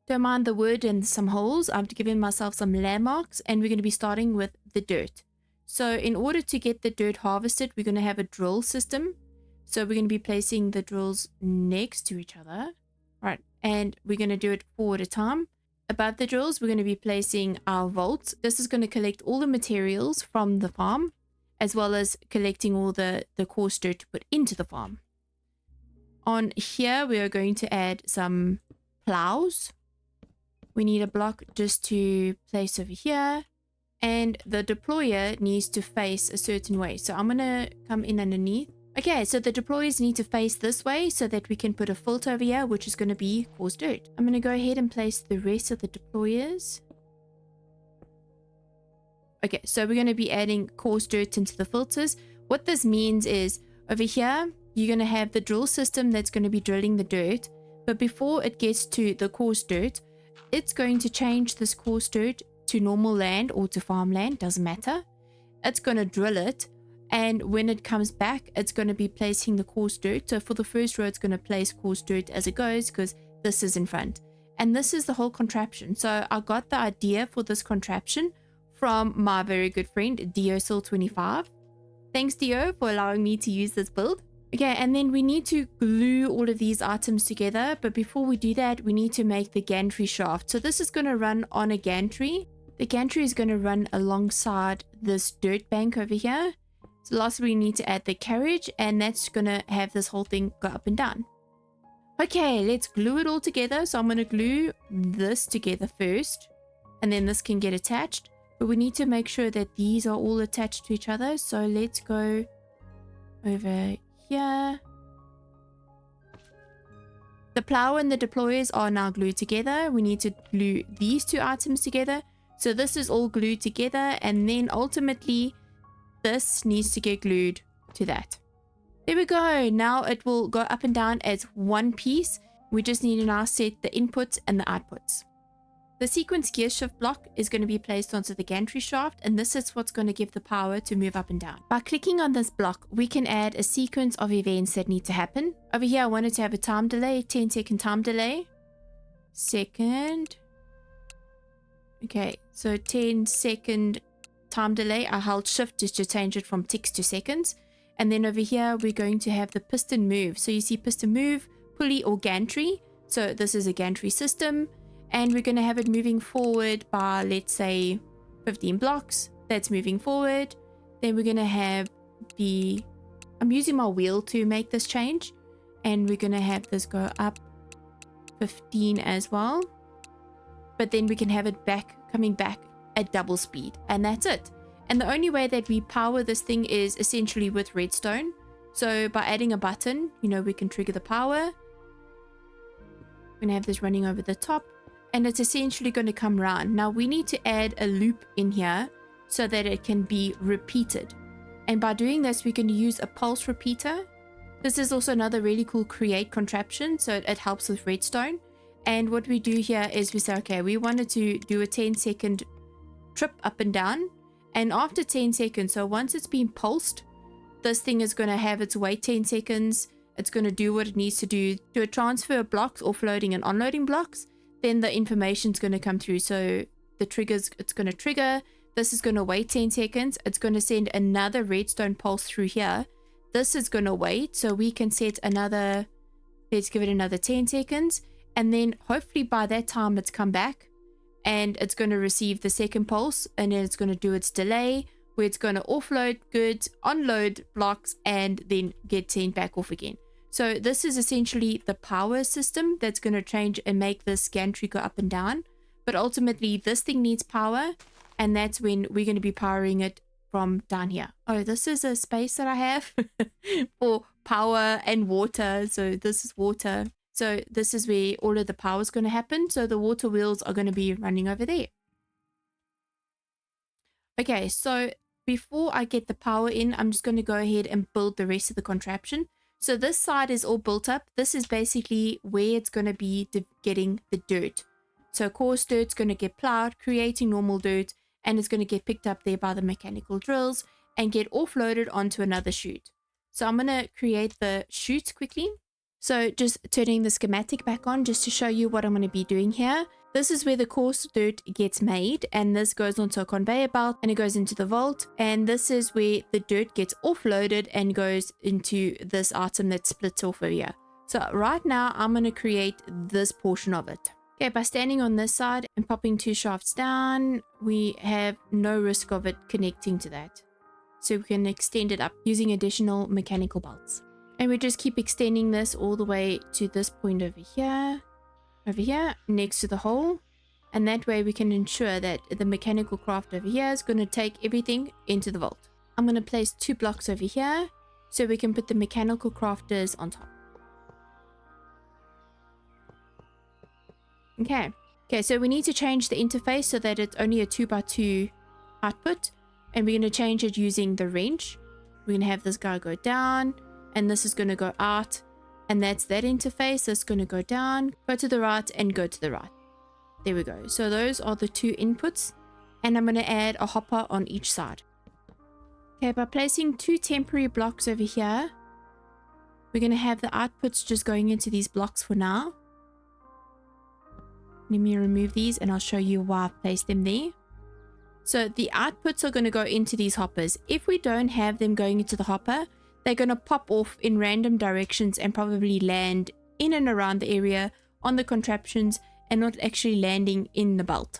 Don't mind the wood and some holes. I've given myself some landmarks, and we're going to be starting with the dirt. So in order to get the dirt harvested, we're going to have a drill system. So we're going to be placing the drills next to each other. Right, and we're going to do it 4 at a time. Above the drills, we're going to be placing our vaults. This is going to collect all the materials from the farm, as well as collecting all the coarse dirt to put into the farm. On here, we are going to add some plows. We need a block just to place over here. And the deployer needs to face a certain way. So I'm going to come in underneath. Okay, so the deployers need to face this way so that we can put a filter over here, which is going to be coarse dirt. I'm going to go ahead and place the rest of the deployers. Okay, so we're going to be adding coarse dirt into the filters. What this means is over here, you're going to have the drill system that's going to be drilling the dirt. But before it gets to the coarse dirt, it's going to change this coarse dirt to normal land or to farmland, doesn't matter. It's going to drill it. And when it comes back, it's going to be placing the coarse dirt. So for the first row, it's going to place coarse dirt as it goes because this is in front. And this is the whole contraption. So I got the idea for this contraption from my very good friend, DioSoul25. Thanks, Dio, for allowing me to use this build. Okay, and then we need to glue all of these items together. But before we do that, we need to make the gantry shaft. So this is going to run on a gantry. The gantry is going to run alongside this dirt bank over here. So lastly, we need to add the carriage, and that's going to have this whole thing go up and down. Okay, let's glue it all together. So I'm going to glue this together first, and then this can get attached. But we need to make sure that these are all attached to each other. So let's go over here. The plow and the deployers are now glued together. We need to glue these two items together. So this is all glued together, and then ultimately this needs to get glued to that. There we go. Now it will go up and down as one piece. We just need to now set the inputs and the outputs. The sequence gear shift block is going to be placed onto the gantry shaft, and this is what's going to give the power to move up and down. By clicking on this block, we can add a sequence of events that need to happen. Over here, I wanted to have a time delay, 10-second time delay. Second. Okay, so 10-second time delay. I held shift just to change it from ticks to seconds. And then over here, we're going to have the piston move. So you see piston move, pulley or gantry. So this is a gantry system. And we're going to have it moving forward by, let's say, 15 blocks. That's moving forward. Then we're going to have the... I'm using my wheel to make this change. And we're going to have this go up 15 as well. But then we can have it coming back at double speed. And that's it. And the only way that we power this thing is essentially with redstone. So by adding a button, we can trigger the power. We're going to have this running over the top. And it's essentially going to come around. Now we need to add a loop in here so that it can be repeated. And by doing this, we can use a pulse repeater. This is also another really cool create contraption. So it helps with redstone. And what we do here is we say, okay, we wanted to do a 10-second trip up and down. And after 10 seconds, so once it's been pulsed, this thing is going to have its wait 10 seconds. It's going to do what it needs to do a transfer of blocks, offloading and unloading blocks. Then the information is going to come through. So the triggers, it's going to trigger. This is going to wait 10 seconds. It's going to send another redstone pulse through here. This is going to wait. So we can set another, let's give it another 10 seconds. And then hopefully by that time it's come back. And it's going to receive the second pulse. And then it's going to do its delay, where it's going to offload goods, unload blocks, and then get sent back off again. So this is essentially the power system that's going to change and make this gantry go up and down. But ultimately, this thing needs power, and that's when we're going to be powering it from down here. Oh, this is a space that I have for power and water. So this is water. So this is where all of the power is going to happen. So the water wheels are going to be running over there. Okay, so before I get the power in, I'm just going to go ahead and build the rest of the contraption. So this side is all built up. This is basically where it's going to be getting the dirt. So coarse dirt's going to get plowed, creating normal dirt, and it's going to get picked up there by the mechanical drills and get offloaded onto another chute. So I'm going to create the chutes quickly. So just turning the schematic back on just to show you what I'm going to be doing here. This is where the coarse dirt gets made, and this goes onto a conveyor belt and it goes into the vault. And this is where the dirt gets offloaded and goes into this item that splits off over here. So right now I'm going to create this portion of it. Okay, by standing on this side and popping two shafts down, we have no risk of it connecting to that. So we can extend it up using additional mechanical bolts. And we just keep extending this all the way to this point over here, next to the hole. And that way we can ensure that the mechanical craft over here is going to take everything into the vault. I'm going to place 2 blocks over here so we can put the mechanical crafters on top. Okay, so we need to change the interface so that it's only a 2x2 output. And we're going to change it using the wrench. We're going to have this guy go down, and this is going to go out. And that's that interface. That's going to go down, go to the right, and go to the right. There we go. So those are the 2 inputs. And I'm going to add a hopper on each side. Okay, by placing 2 temporary blocks over here, we're going to have the outputs just going into these blocks for now. Let me remove these and I'll show you why I've placed them there. So the outputs are going to go into these hoppers. If we don't have them going into the hopper, they're going to pop off in random directions and probably land in and around the area on the contraptions and not actually landing in the belt.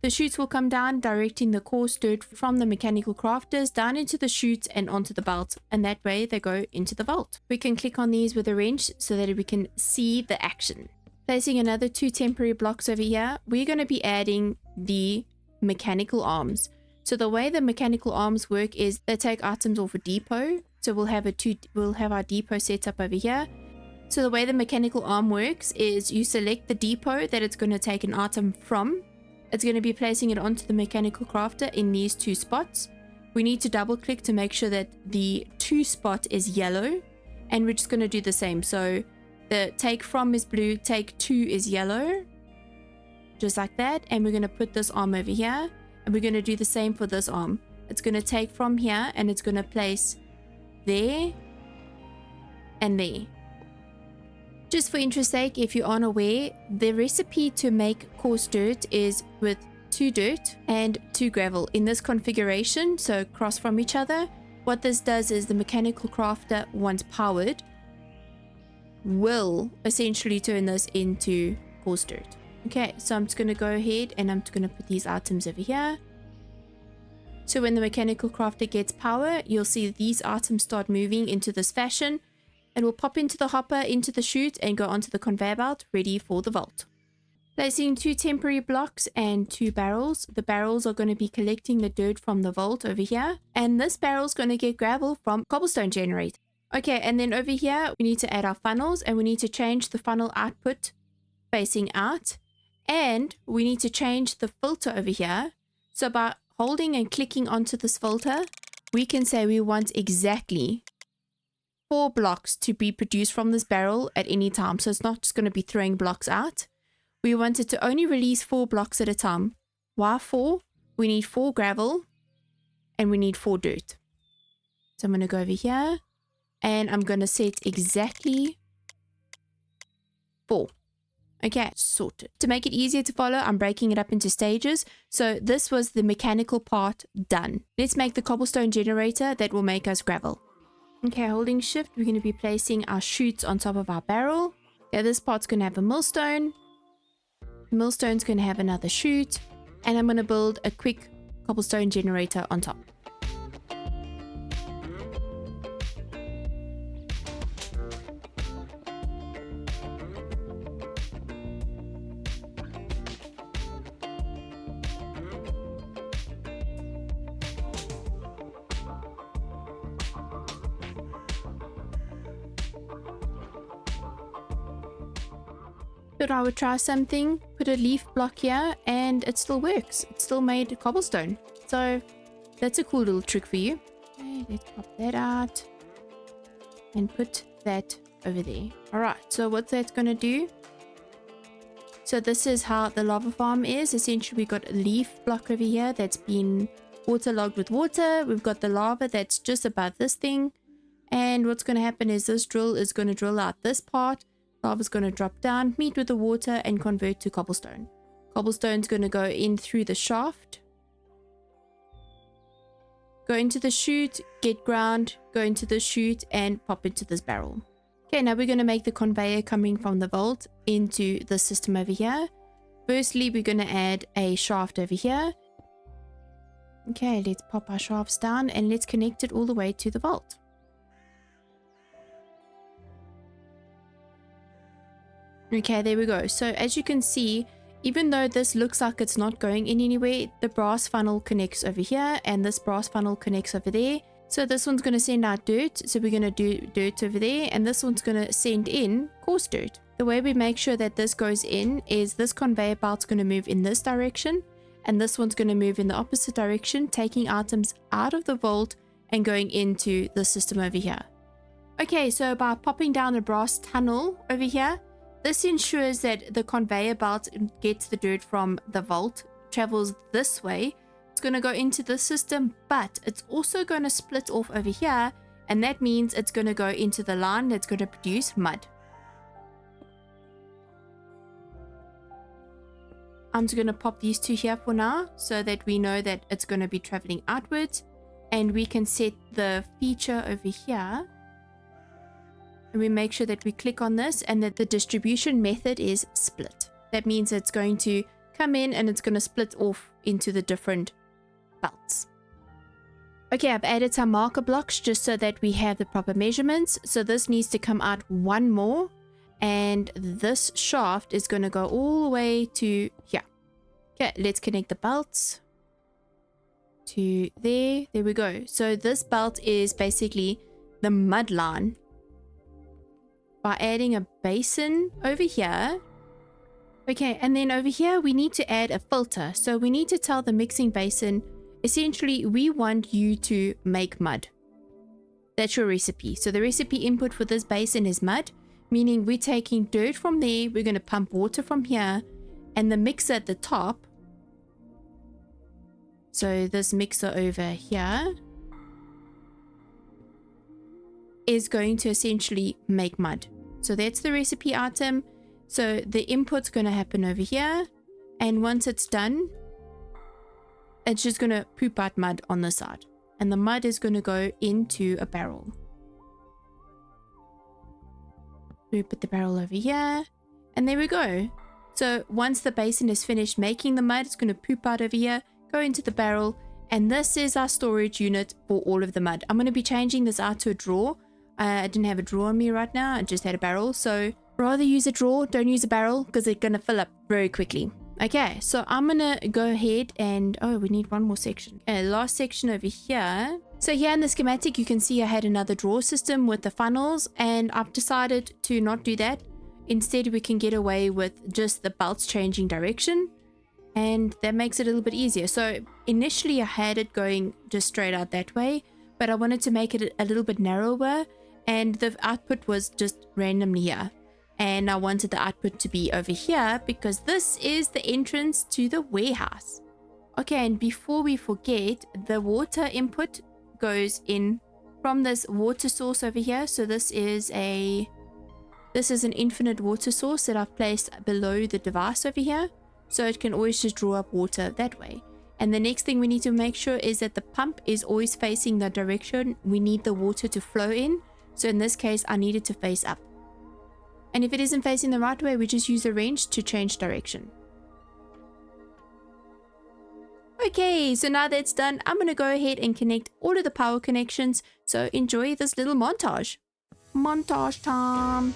The chutes will come down, directing the coarse dirt from the mechanical crafters down into the chutes and onto the belt, and that way they go into the vault. We can click on these with a wrench so that we can see the action. Placing another 2 temporary blocks over here, we're going to be adding the mechanical arms. So the way the mechanical arms work is they take items off a depot. So we'll have our depot set up over here. So the way the mechanical arm works is you select the depot that it's going to take an item from. It's going to be placing it onto the mechanical crafter in these 2 spots. We need to double click to make sure that the 2 spot is yellow, and we're just going to do the same. So the take from is blue, take to is yellow, just like that. And we're going to put this arm over here, and we're going to do the same for this arm. It's going to take from here and it's going to place there and there. Just for interest sake, if you aren't aware, the recipe to make coarse dirt is with 2 dirt and 2 gravel in this configuration, so cross from each other. What this does is the mechanical crafter, once powered, will essentially turn this into coarse dirt. Okay, so I'm just going to go ahead and I'm just going to put these items over here. So when the mechanical crafter gets power, you'll see these items start moving into this fashion. It will pop into the hopper, into the chute, and go onto the conveyor belt, ready for the vault. Placing 2 temporary blocks and 2 barrels. The barrels are going to be collecting the dirt from the vault over here. And this barrel is going to get gravel from cobblestone generator. Okay, and then over here, we need to add our funnels, and we need to change the funnel output facing out. And we need to change the filter over here. So by holding and clicking onto this filter, we can say we want exactly 4 blocks to be produced from this barrel at any time. So it's not just going to be throwing blocks out. We want it to only release 4 blocks at a time. Why 4? We need 4 gravel and we need 4 dirt. So I'm going to go over here and I'm going to set exactly 4. Okay, sorted. To make it easier to follow, I'm breaking it up into stages. So this was the mechanical part done. Let's make the cobblestone generator that will make us gravel. Okay, holding shift, we're going to be placing our chutes on top of our barrel. Yeah, this part's going to have a millstone. The millstone's going to have another chute. And I'm going to build a quick cobblestone generator on top. Thought I would try something, put a leaf block here, and it still works. It still made cobblestone. So that's a cool little trick for you. Okay, let's pop that out and put that over there. Alright, so what's that going to do? So this is how the lava farm is. Essentially, we've got a leaf block over here that's been waterlogged with water. We've got the lava that's just above this thing. And what's going to happen is this drill is going to drill out this part. Lava is going to drop down, meet with the water, and convert to cobblestone. Cobblestone's going to go in through the shaft, go into the chute, get ground, go into the chute, and pop into this barrel. Okay, now we're going to make the conveyor coming from the vault into the system over here. Firstly, we're going to add a shaft over here. Okay, let's pop our shafts down and let's connect it all the way to the vault. Okay, there we go. So as you can see, even though this looks like it's not going in anywhere, the brass funnel connects over here and this brass funnel connects over there. So this one's going to send out dirt. So we're going to do dirt over there, and this one's going to send in coarse dirt. The way we make sure that this goes in is this conveyor belt's going to move in this direction, and this one's going to move in the opposite direction, taking items out of the vault and going into the system over here. Okay, so by popping down the brass tunnel over here, this ensures that the conveyor belt gets the dirt from the vault, travels this way. It's going to go into the system, but it's also going to split off over here, and that means it's going to go into the line that's going to produce mud. I'm just going to pop these two here for now so that we know that it's going to be traveling outwards. And we can set the feature over here. And we make sure that we click on this and that the distribution method is split. That means it's going to come in and it's going to split off into the different belts. Okay, I've added some marker blocks just so that we have the proper measurements. So this needs to come out one more. And this shaft is going to go all the way to here. Okay, let's connect the belts to there. There we go. So this belt is basically the mud line. By adding a basin over here. Okay, and then over here we need to add a filter. So we need to tell the mixing basin, essentially we want you to make mud. That's your recipe. So the recipe input for this basin is mud, meaning we're taking dirt from there, we're going to pump water from here, and the mixer at the top. So this mixer over here is going to essentially make mud. So that's the recipe item. So the input's going to happen over here. And once it's done, it's just going to poop out mud on the side. And the mud is going to go into a barrel. We put the barrel over here. And there we go. So once the basin is finished making the mud, it's going to poop out over here, go into the barrel. And this is our storage unit for all of the mud. I'm going to be changing this out to a drawer. I didn't have a drawer on me right now. I just had a barrel. So rather use a drawer. Don't use a barrel because it's going to fill up very quickly. Okay, so I'm going to go ahead and... Oh, we need one more section. Okay, last section over here. So here in the schematic, you can see I had another drawer system with the funnels. And I've decided to not do that. Instead, we can get away with just the belts changing direction. And that makes it a little bit easier. So initially, I had it going just straight out that way. But I wanted to make it a little bit narrower. And the output was just randomly here. And I wanted the output to be over here because this is the entrance to the warehouse. Okay, and before we forget, the water input goes in from this water source over here. So this is an infinite water source that I've placed below the device over here. So it can always just draw up water that way. And the next thing we need to make sure is that the pump is always facing the direction we need the water to flow in. So in this case, I need it to face up. And if it isn't facing the right way, we just use a wrench to change direction. Okay, so now that's done, I'm going to go ahead and connect all of the power connections. So enjoy this little montage. Montage time.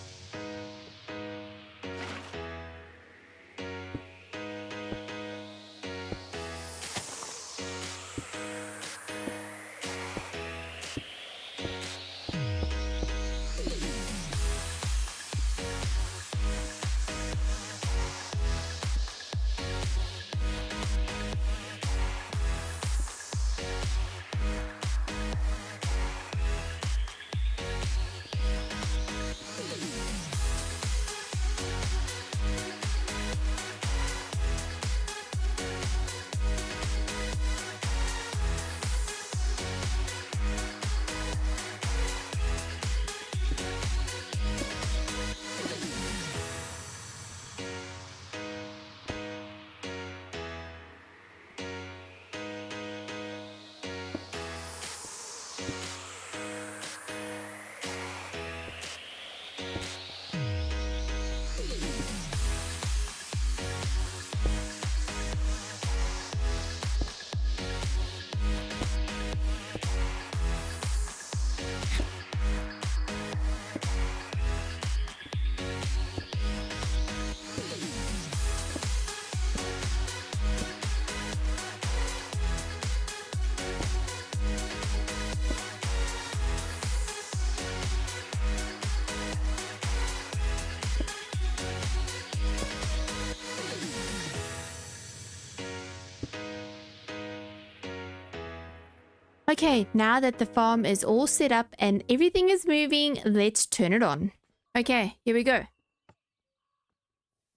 Okay, now that the farm is all set up and everything is moving, let's turn it on. Okay, here we go.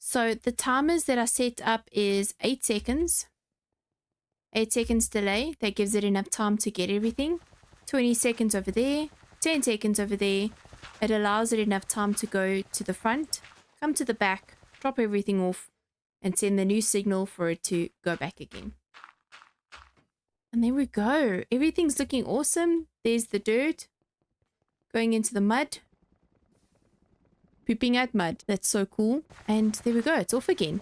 So the timers that I set up is 8 seconds. 8 seconds delay. That gives it enough time to get everything. 20 seconds over there. 10 seconds over there. It allows it enough time to go to the front, come to the back, drop everything off, and send the new signal for it to go back again. And there we go. Everything's looking awesome. There's the dirt going into the mud. Pooping out mud. That's so cool. And there we go. It's off again.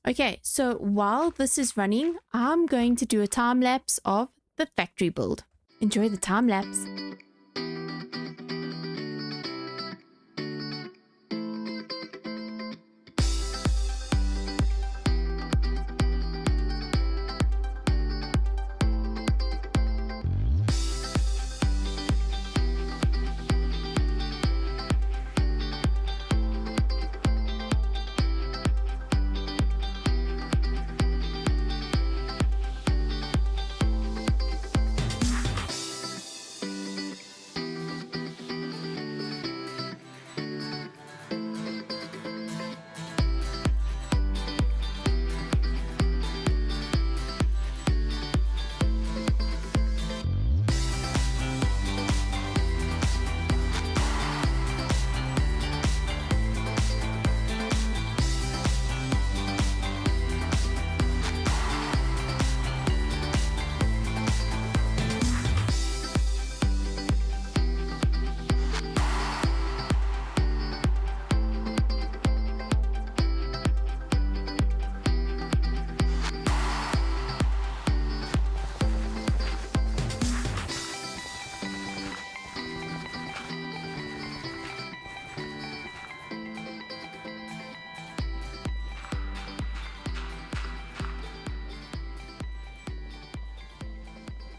Okay, so while this is running, I'm going to do a time lapse of the factory build. Enjoy the time lapse.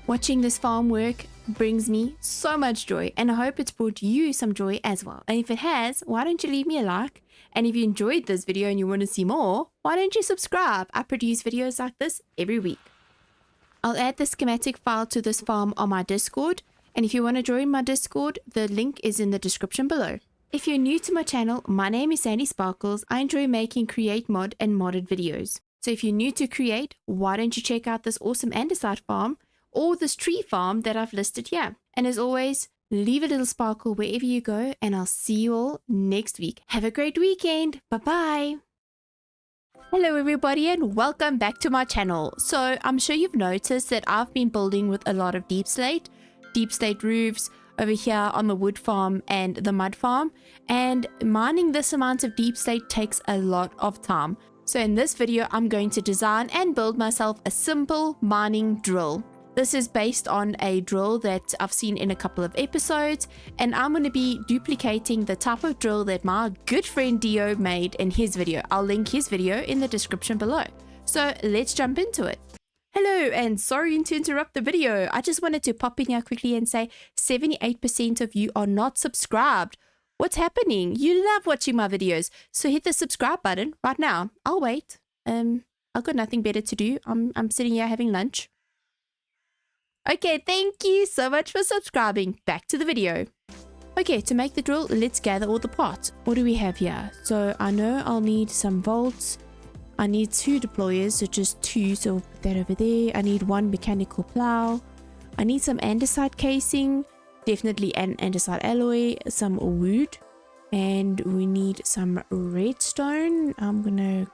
Watching this farm work brings me so much joy, and I hope it's brought you some joy as well. And if it has, why don't you leave me a like? And if you enjoyed this video and you want to see more, why don't you subscribe? I produce videos like this every week. I'll add the schematic file to this farm on my Discord, and if you want to join my Discord, the link is in the description below. If you're new to my channel, my name is Sandy Sparkles. I enjoy making Create Mod and modded videos. So if you're new to Create, why don't you check out this awesome Andesite farm or this tree farm that I've listed here. And as always, leave a little sparkle wherever you go, and I'll see you all next week. Have a great weekend. Bye-bye. Hello everybody and welcome back to my channel. So I'm sure you've noticed that I've been building with a lot of deep slate roofs over here on the wood farm and the mud farm, and mining this amount of deep slate takes a lot of time. So in this video I'm going to design and build myself a simple mining drill. This is based on a drill that I've seen in a couple of episodes, and I'm going to be duplicating the type of drill that my good friend Dio made in his video. I'll link his video in the description below. So let's jump into it. Hello, and sorry to interrupt the video. I just wanted to pop in here quickly and say 78% of you are not subscribed. What's happening? You love watching my videos, so hit the subscribe button right now. I'll wait. I've got nothing better to do. I'm sitting here having lunch. Okay, thank you so much for subscribing. Back to the video. Okay, to make the drill, let's gather all the parts. What do we have here? So I know I'll need some bolts. I need 2 deployers, so just 2, so we'll put that over there. I need 1 mechanical plow. I need some andesite casing, definitely an andesite alloy, some wood, and we need some redstone. I'm gonna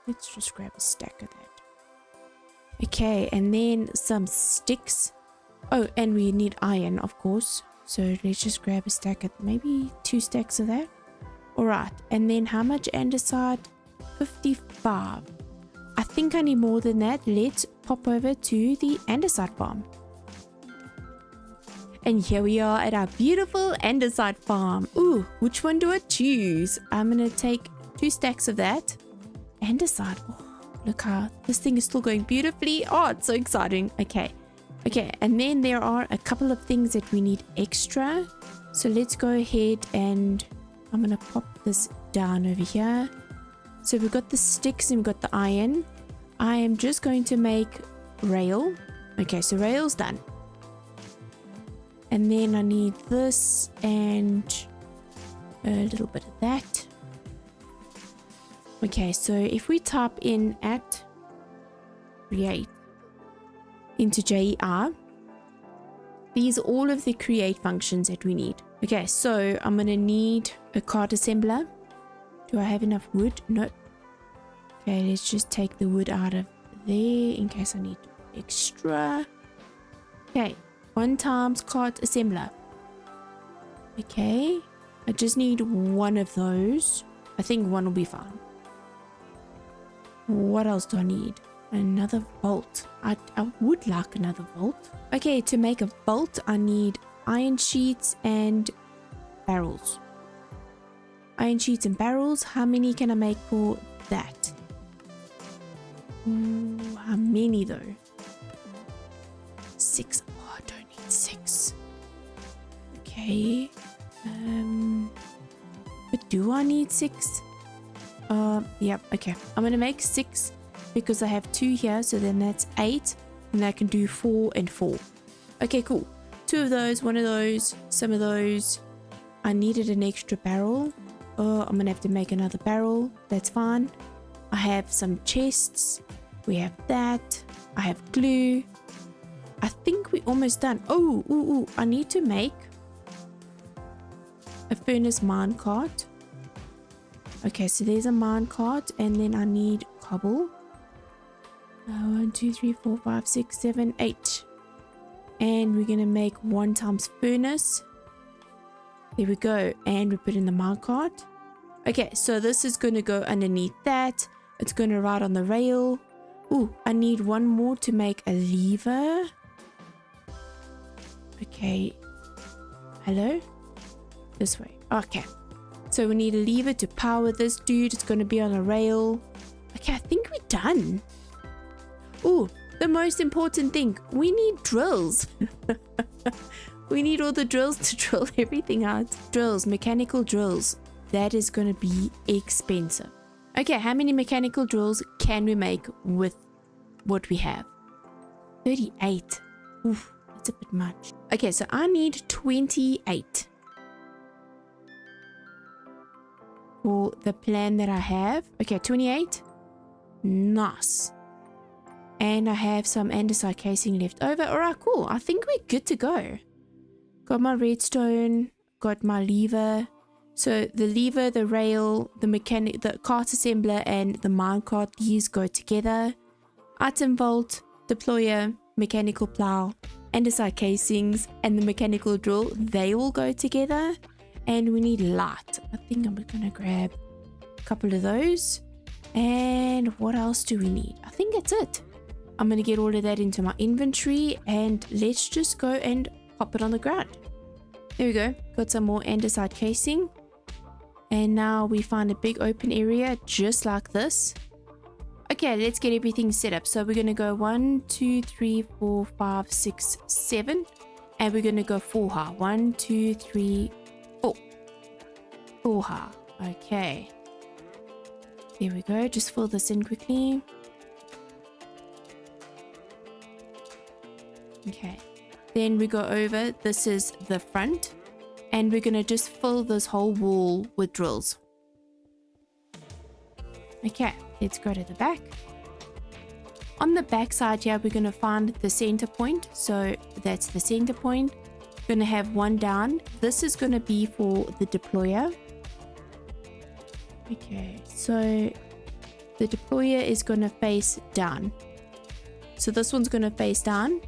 let's just grab a stack of that. Okay, and then some sticks. Oh, and we need iron, of course. So let's just grab a stack of maybe 2 stacks of that. Alright, and then how much andesite? 55. I think I need more than that. Let's pop over to the andesite farm. And here we are at our beautiful andesite farm. Ooh, which one do I choose? I'm gonna take 2 stacks of that. Andesite. Oh, look how this thing is still going beautifully. Oh, it's so exciting. Okay, and then there are a couple of things that we need extra. So let's go ahead and I'm gonna pop this down over here. So we've got the sticks and we've got the iron. I am just going to make rail. Okay, so rail's done. And then I need this and a little bit of that. Okay, so if we type in at create into JER, these are all of the create functions that we need. Okay, so I'm going to need a card assembler Do I have enough wood? No. Okay, let's just take the wood out of there in case I need extra. Okay, 1 times cart assembler. Okay, I just need 1 of those. I think 1 will be fine. What else do I need? Another vault. I would like another vault. Okay, to make a vault, I need iron sheets and barrels. Iron sheets and barrels. How many can I make for that? Ooh, how many though? 6. Oh, I don't need 6. Okay. But do I need 6? Yep, okay. I'm gonna make 6 because I have 2 here, so then that's 8. And I can do 4 and 4. Okay, cool. 2 of those, 1 of those, some of those. I needed an extra barrel. Oh, I'm gonna have to make another barrel. That's fine. I have some chests. We have that. I have glue. I think we're almost done. Oh, I need to make a furnace mine cart. Okay, so there's a mine cart, and then I need cobble. 1, 2, 3, 4, 5, 6, 7, 8. And we're gonna make 1 times furnace. There we go. And we put in the mine cart. Okay, so this is gonna go underneath that. It's gonna ride on the rail. Ooh, I need 1 more to make a lever. Okay. Hello? This way. Okay. So we need a lever to power this dude. It's going to be on a rail. Okay, I think we're done. Ooh, the most important thing. We need drills. We need all the drills to drill everything out. Drills, mechanical drills. That is going to be expensive. Okay, how many mechanical drills can we make with what we have? 38. Oof, that's a bit much. Okay, so I need 28. For the plan that I have. Okay, 28. Nice. And I have some andesite casing left over. Alright, cool. I think we're good to go. Got my redstone. Got my lever. So the lever, the rail, the cart assembler, and the minecart, these go together. Item vault, deployer, mechanical plow, andesite casings, and the mechanical drill, they all go together. And we need light. I think I'm gonna grab a couple of those. And what else do we need? I think that's it. I'm gonna get all of that into my inventory, and let's just go and pop it on the ground. There we go. Got some more andesite casing. And now we find a big open area just like this. Okay, let's get everything set up. So we're gonna go 1, 2, 3, 4, 5, 6, 7. And we're gonna go 4 high. 1, 2, 3, 4. 4 high. Okay. There we go. Just fill this in quickly. Okay. Then we go over. This is the front. And we're going to just fill this whole wall with drills. Okay. Let's go to the back. On the back side here, we're going to find the center point. So that's the center point. We're going to have 1 down. This is going to be for the deployer. Okay. So the deployer is going to face down. So this one's going to face down.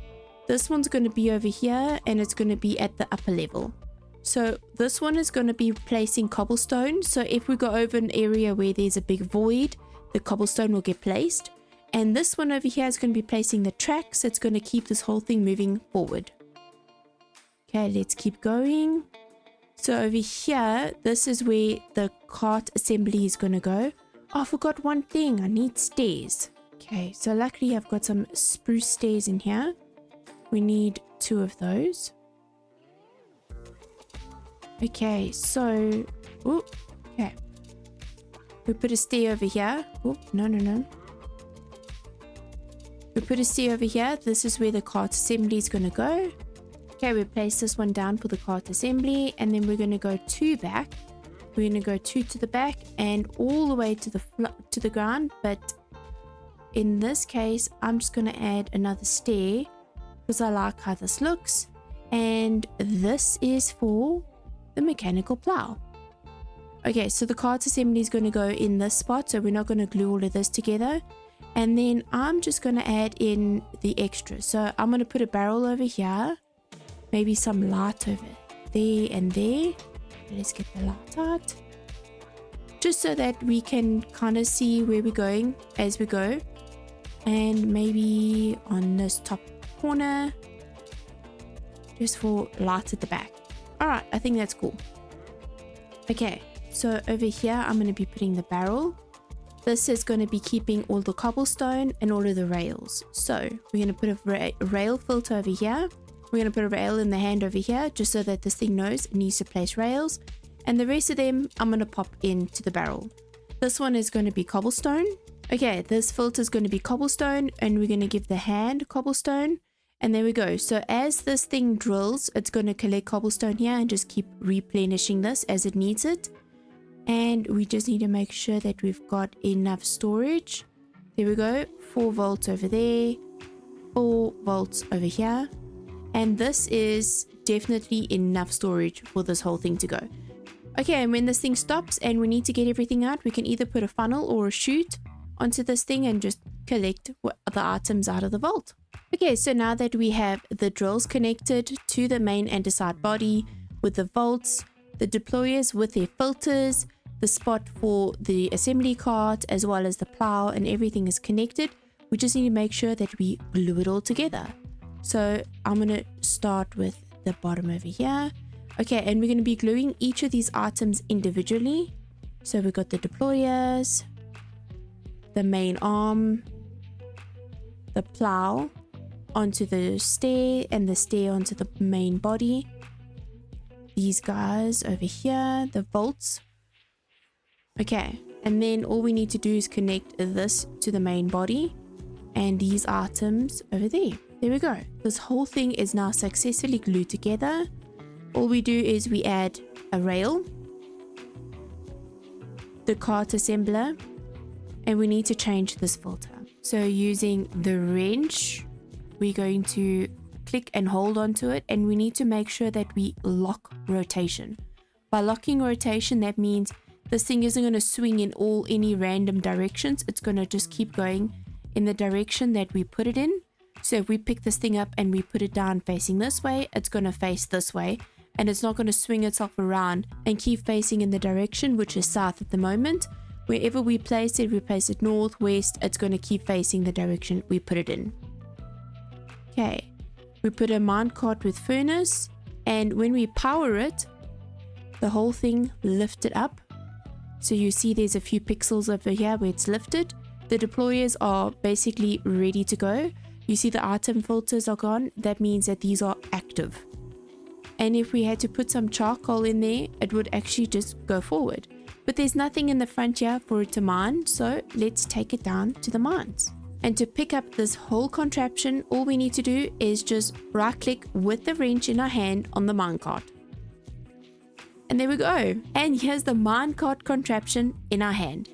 This one's going to be over here, and it's going to be at the upper level. So this one is going to be placing cobblestone. So if we go over an area where there's a big void, the cobblestone will get placed. And this one over here is going to be placing the tracks. It's going to keep this whole thing moving forward. Okay, let's keep going. So over here, this is where the cart assembly is going to go. Oh, I forgot one thing. I need stairs. Okay, so luckily I've got some spruce stairs in here. We need 2 of those. Okay, so... Ooh, okay. We put a stair over here. Oh, no. We put a stair over here. This is where the cart assembly is going to go. Okay, we place this one down for the cart assembly. And then we're going to go 2 back. We're going to go 2 to the back and all the way to the ground. But in this case, I'm just going to add another stair because I like how this looks. And this is for the mechanical plow. Okay, so the cart assembly is going to go in this spot, so we're not going to glue all of this together. And then I'm just going to add in the extras. So I'm going to put a barrel over here, maybe some light over there and there. Let's get the light out, just so that we can kind of see where we're going as we go. And maybe on this top corner, just for light at the back. All right, I think that's cool. Okay, so over here I'm going to be putting the barrel. This is going to be keeping all the cobblestone and all of the rails. So we're going to put a rail filter over here. We're going to put a rail in the hand over here, just so that this thing knows it needs to place rails. And the rest of them I'm going to pop into the barrel. This one is going to be cobblestone. Okay, this filter is going to be cobblestone, and we're going to give the hand cobblestone. And there we go. So as this thing drills, it's going to collect cobblestone here and just keep replenishing this as it needs it. And we just need to make sure that we've got enough storage. There we go. 4 volts over there, 4 volts over here. And this is definitely enough storage for this whole thing to go. Okay, and when this thing stops and we need to get everything out, we can either put a funnel or a chute onto this thing and just collect the items out of the vault. Okay, so now that we have the drills connected to the main andesite body with the vaults, the deployers with their filters, the spot for the assembly cart, as well as the plow, and everything is connected, we just need to make sure that we glue it all together. So I'm going to start with the bottom over here. Okay, and we're going to be gluing each of these items individually. So we've got the deployers, the main arm, the plow onto the stair, and the stair onto the main body. These guys over here, the bolts. Okay, and then all we need to do is connect this to the main body and these items over there. There we go. This whole thing is now successfully glued together. All we do is we add a rail, the cart assembler, and we need to change this filter. So using the wrench, we're going to click and hold onto it, and we need to make sure that we lock rotation. By locking rotation, that means this thing isn't going to swing in any random directions. It's going to just keep going in the direction that we put it in. So if we pick this thing up and we put it down facing this way, it's going to face this way, and it's not going to swing itself around and keep facing in the direction which is south at the moment. Wherever we place it north, west, it's going to keep facing the direction we put it in. Okay, we put a mine cart with furnace, and when we power it, the whole thing lifted up. So you see there's a few pixels over here where it's lifted. The deployers are basically ready to go. You see the item filters are gone. That means that these are active. And if we had to put some charcoal in there, it would actually just go forward. But there's nothing in the front here for it to mine, so let's take it down to the mines. And to pick up this whole contraption, all we need to do is just right click with the wrench in our hand on the minecart. And there we go. And here's the minecart contraption in our hand.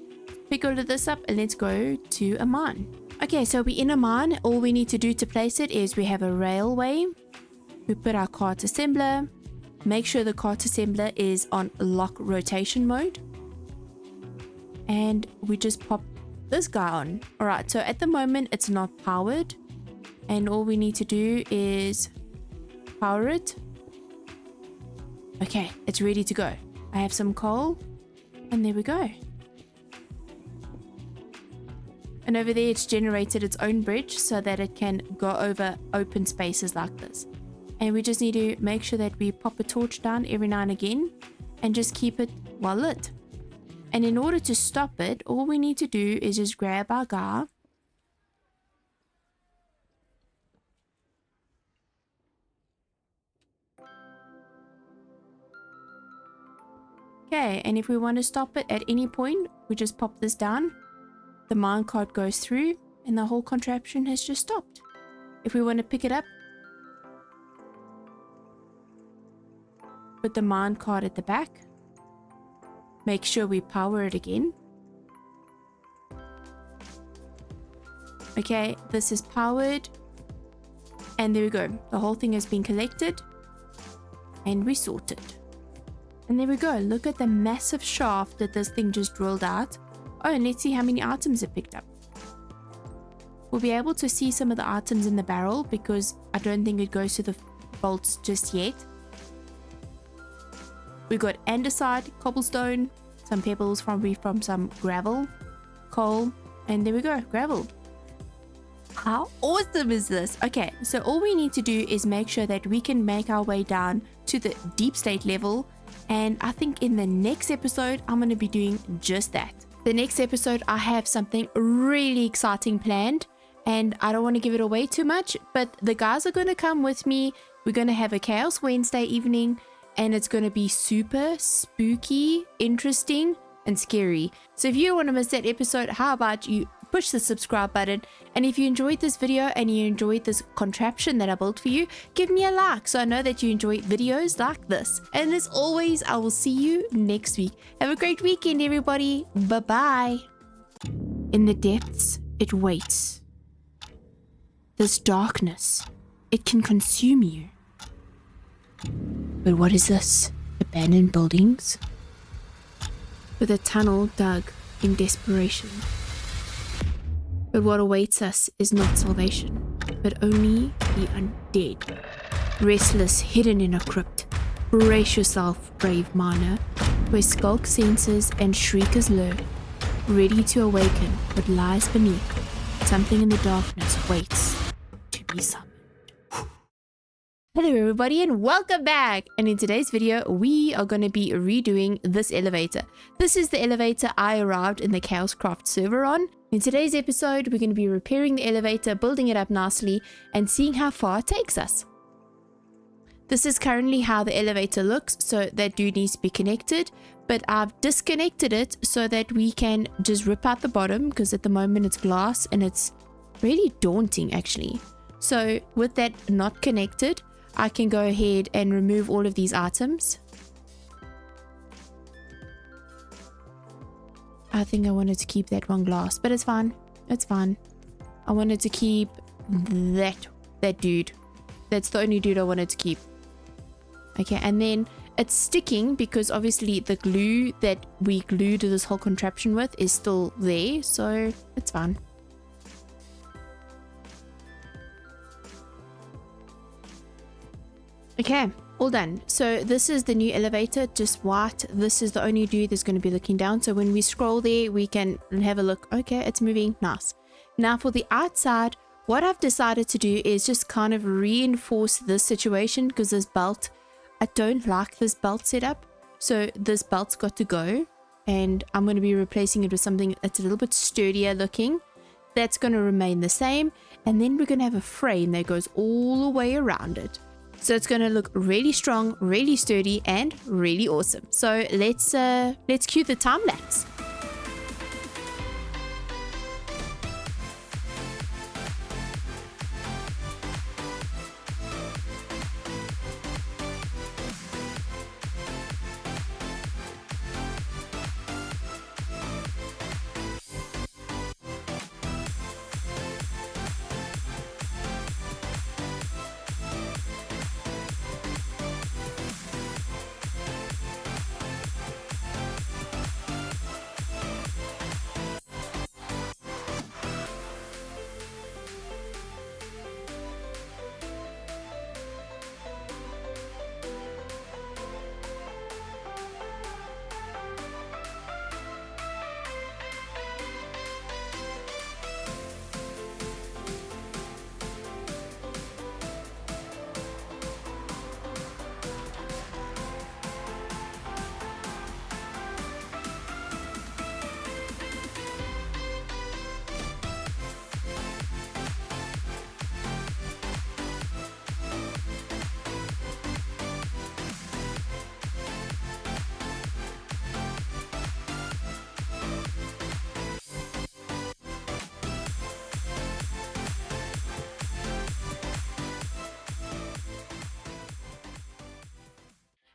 Pick all of this up and let's go to a mine. Okay, so we're in a mine. All we need to do to place it is we have a railway. We put our cart assembler. Make sure the cart assembler is on lock rotation mode. And we just pop this guy on. Alright, so at the moment it's not powered. And all we need to do is power it. Okay, it's ready to go. I have some coal. And there we go. And over there it's generated its own bridge so that it can go over open spaces like this. And we just need to make sure that we pop a torch down every now and again and just keep it well lit. And in order to stop it, all we need to do is just grab our guy. Okay, and if we want to stop it at any point, we just pop this down. The minecart goes through and the whole contraption has just stopped. If we want to pick it up, put the minecart at the back. Make sure we power it again. Okay, this is powered. And there we go. The whole thing has been collected. And we sorted. And there we go. Look at the massive shaft that this thing just drilled out. Oh, and let's see how many items it picked up. We'll be able to see some of the items in the barrel because I don't think it goes to the bolts just yet. We got andesite, cobblestone, some pebbles from some gravel, coal, and there we go, gravel. How awesome is this? Okay, so all we need to do is make sure that we can make our way down to the deep state level, and I think in the next episode I'm going to be doing just that. The next episode I have something really exciting planned, and I don't want to give it away too much, but the guys are going to come with me. We're going to have a Chaos Wednesday evening, and it's going to be super spooky, interesting, and scary. So if you don't want to miss that episode, how about you push the subscribe button, and if you enjoyed this video and you enjoyed this contraption that I built for you, give me a like so I know that you enjoy videos like this. And as always, I will see you next week. Have a great weekend, everybody. Bye-bye. In the depths, it waits. This darkness, it can consume you. But what is this? Abandoned buildings? With a tunnel dug in desperation. But what awaits us is not salvation, but only the undead. Restless, hidden in a crypt. Brace yourself, brave miner, where skulk senses and shriekers lurk, ready to awaken what lies beneath. Something in the darkness waits to be summoned. Hello everybody and welcome back, and in today's video we are going to be redoing this elevator. This is the elevator I arrived in the ChaosCraft server on. In today's episode we're going to be repairing the elevator, building it up nicely, and seeing how far it takes us. This is currently how the elevator looks, so that dude needs to be connected, but I've disconnected it so that we can just rip out the bottom, because at the moment it's glass and it's really daunting actually. So with that not connected, I can go ahead and remove all of these items. I think I wanted to keep that one glass, but it's fine. It's fine. I wanted to keep that dude. That's the only dude I wanted to keep. Okay, and then it's sticking because obviously the glue that we glued this whole contraption with is still there, so it's fine. Okay, all done. So this is the new elevator, just white. This is the only dude that's going to be looking down. So when we scroll there, we can have a look. Okay, it's moving. Nice. Now for the outside, what I've decided to do is just kind of reinforce this situation, because this belt, I don't like this belt setup. So this belt's got to go, and I'm going to be replacing it with something that's a little bit sturdier looking. That's going to remain the same. And then we're going to have a frame that goes all the way around it. So it's going to look really strong, really sturdy, and really awesome. So let's cue the time lapse.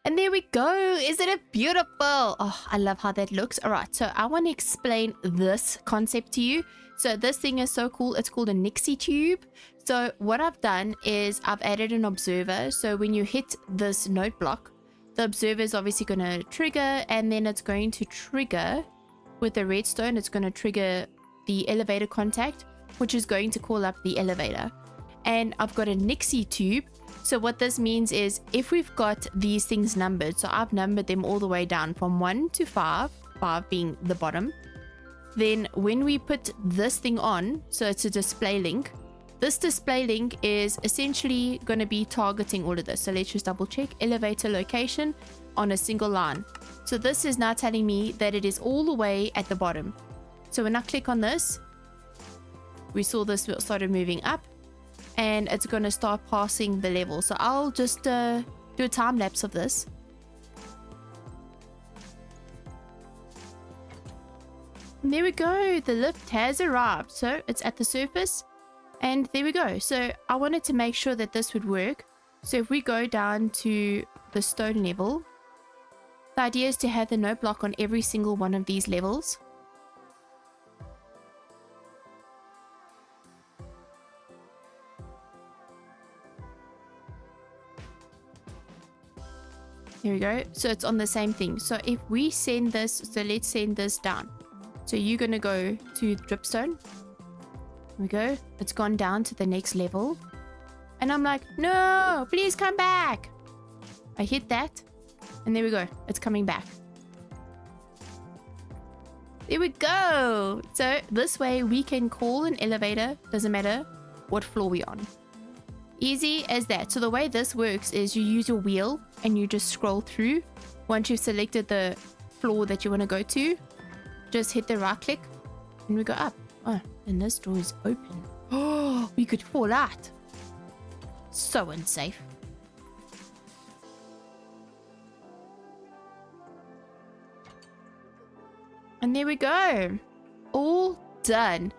And there we go. Isn't it beautiful? Oh, I love how that looks. All right, so I want to explain this concept to you. So this thing is so cool. It's called a Nixie tube. So what I've done is I've added an observer. So when you hit this note block, the observer is obviously going to trigger, and then it's going to trigger with the redstone. It's going to trigger the elevator contact, which is going to call up the elevator. And I've got a Nixie tube. So what this means is if we've got these things numbered, so I've numbered them all the way down from 1 to 5, 5 being the bottom. Then when we put this thing on, so it's a display link, this display link is essentially going to be targeting all of this. So let's just double check elevator location on a single line. So this is now telling me that it is all the way at the bottom. So when I click on this, we saw this started moving up, and it's going to start passing the level. So I'll just do a time lapse of this. And there we go. The lift has arrived. So it's at the surface. And there we go. So I wanted to make sure that this would work. So if we go down to the stone level, the idea is to have the note block on every single one of these levels. Here we go. So it's on the same thing. So if we send this, so let's send this down. So you're going to go to dripstone. Here we go. It's gone down to the next level. And I'm like, no, please come back. I hit that. And there we go. It's coming back. There we go. So this way we can call an elevator. Doesn't matter what floor we're on. Easy as that. So the way this works is you use your wheel and you just scroll through. Once you've selected the floor that you want to go to, just hit the right click and we go up. Oh, and this door is open. Oh, we could fall out. So unsafe. And there we go. All done.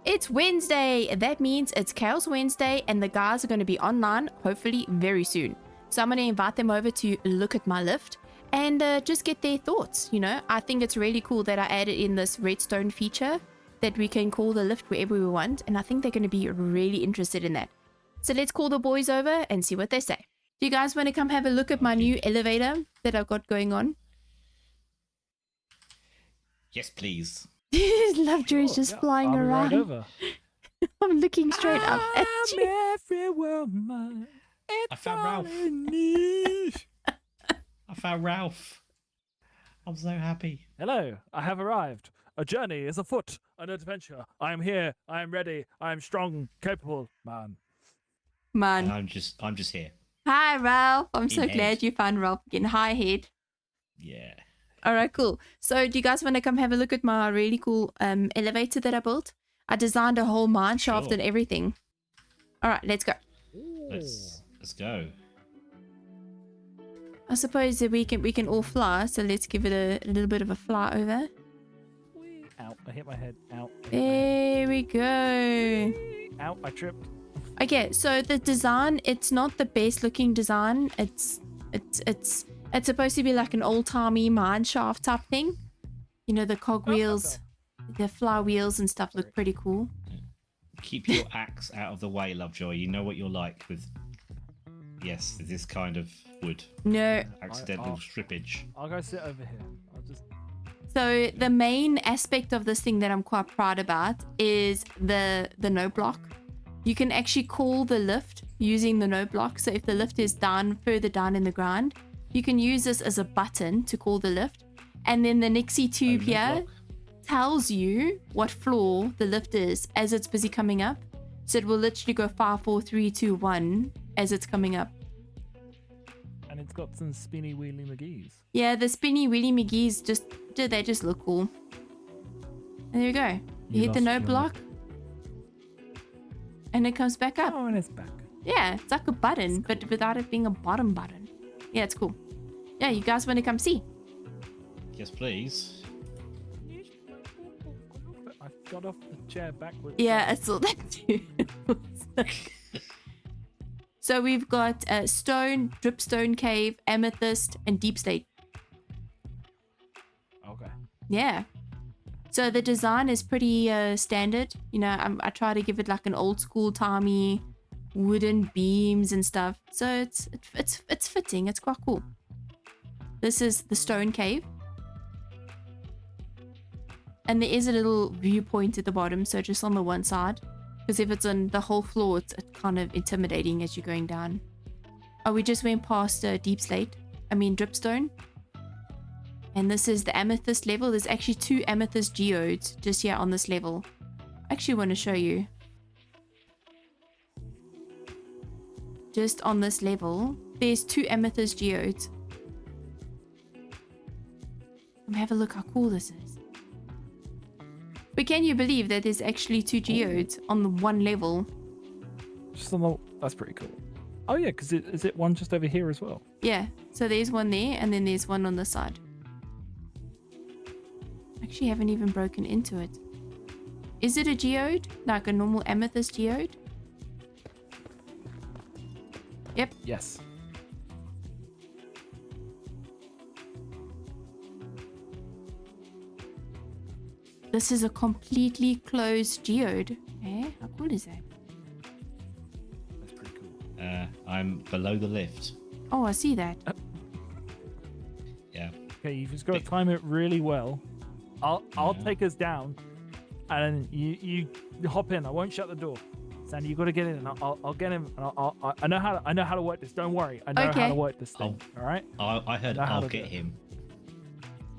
It's Wednesday. That means it's Chaos Wednesday, and the guys are going to be online hopefully very soon. So I'm going to invite them over to look at my lift and just get their thoughts. You know, I think it's really cool that I added in this redstone feature that we can call the lift wherever we want, and I think they're going to be really interested in that. So let's call the boys over and see what they say. Do you guys want to come have a look at my new elevator that I've got going on? Yes, please. Lovejoy's just flying I'll be around. right over. I'm looking straight up at you. Every woman. I found Ralph. I found Ralph. I'm so happy. Hello, I have arrived. A journey is afoot, an adventure. I am here. I am ready. I am strong, capable, man. Man. I'm just here. Hi, Ralph. I'm so Indeed. glad you found Ralph again. Hi, Head. Yeah. All right, cool. So do you guys want to come have a look at my really cool elevator that I built? I designed a whole mine shaft Sure. and everything. All right, let's go. Let's go. I suppose that we can all fly, so let's give it a little bit of a fly over. Ow, I hit my head. Ow. There we go. Ow, I tripped. Okay, so the design, it's not the best looking design. It's supposed to be like an old-timey mine shaft type thing. You know, the cogwheels, the fly wheels and stuff look pretty cool. Keep your axe out of the way, Lovejoy. You know what you're like with, yes, this kind of wood. No. Accidental strippage. I'll go sit over here. I'll just... So the main aspect of this thing that I'm quite proud about is the note block. You can actually call the lift using the note block. So if the lift is down, further down in the ground, you can use this as a button to call the lift. And then the Nixie tube note here block. tells you what floor the lift is as it's busy coming up. So it will literally go 5, 4, 3, 2, 1 as it's coming up. And it's got some spinny wheelie McGee's. Yeah, the spinny wheelie McGee's they just look cool. And there you go. You hit the lost note your block. And it comes back up. Oh, and it's back. Yeah, it's like a button, but without it being a bottom button. Yeah, it's cool. Yeah, you guys want to come see? Yes, please. I got off the chair backwards. Yeah, I saw that too. So we've got stone, dripstone cave, amethyst, and deep slate. Okay. Yeah. So the design is pretty standard. You know, I try to give it like an old school timey wooden beams and stuff. So it's fitting. It's quite cool. This is the stone cave. And there is a little viewpoint at the bottom, so just on the one side. Because if it's on the whole floor, it's kind of intimidating as you're going down. Oh, we just went past deep slate. I mean dripstone. And this is the amethyst level. There's actually 2 amethyst geodes just here on this level. I actually want to show you. Just on this level, there's 2 amethyst geodes. Have a look how cool this is. But can you believe that there's actually 2 geodes on the one level? Just on the... That's pretty cool. Oh yeah, because is it one just over here as well? Yeah, so there's one there and then there's one on the side. Actually haven't even broken into it. Is it a geode? Like a normal amethyst geode? Yep. Yes. This is a completely closed geode. Eh? How cool is that? That's pretty cool. I'm below the lift. Oh, I see that. Yeah. Okay, you've just got to time it really well. I'll take us down, and you hop in. I won't shut the door. Sandy, you got to get in, and I'll get him. And I know how to work this. Don't worry, I know how to work this thing. All right. I heard I'll get him.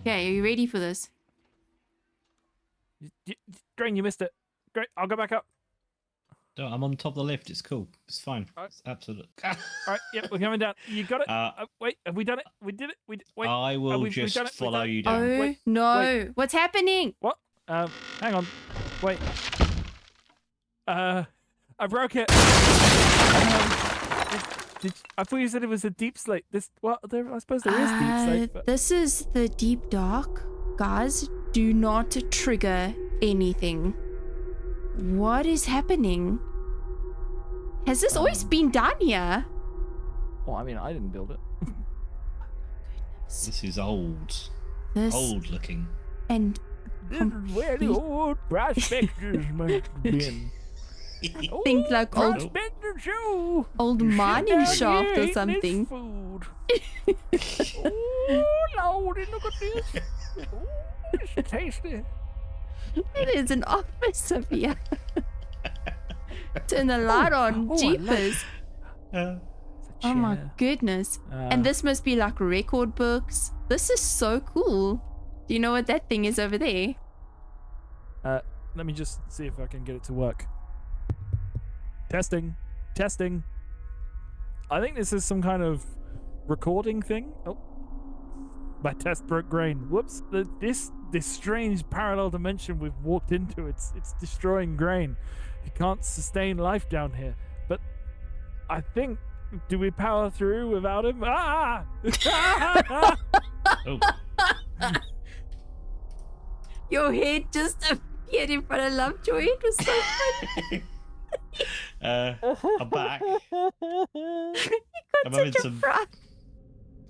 Okay, are you ready for this? Grain, you missed it. Great, I'll go back up. No, I'm on top of the lift. It's cool. It's fine. All right. It's absolute. All right, yep, we're coming down. You got it. Wait, have we done it? We did it. Wait. I will we've just done it. follow you Oh, down. Wait, no. wait. What's happening? What? Hang on. Wait. I broke it. I thought you said it was a deep slate. I suppose there is deep slate. But... This is the deep dark. Guys, do not trigger anything. What is happening? Has this always been done here? Well, I mean, I didn't build it. This is old. This Old looking. and This is where the old prospectors must have been. think like old Prospector show. old mining shaft or something. Food. Oh, Lordy, look at this. Oh, it's tasty. It is an office of here. Turn the light on. I Jeepers. Uh, Oh my goodness. And this must be like record books. This is so cool. Do you know what that thing is over there? Let me just see if I can get it to work. Testing. I think this is some kind of recording thing. Oh, my test broke Grain. Whoops. This strange parallel dimension we've walked into, it's destroying Grain. He can't sustain life down here. But I think, do we power through without him? Ah! oh. Your head just appeared in front of Lovejoy. It was so funny. I'm back.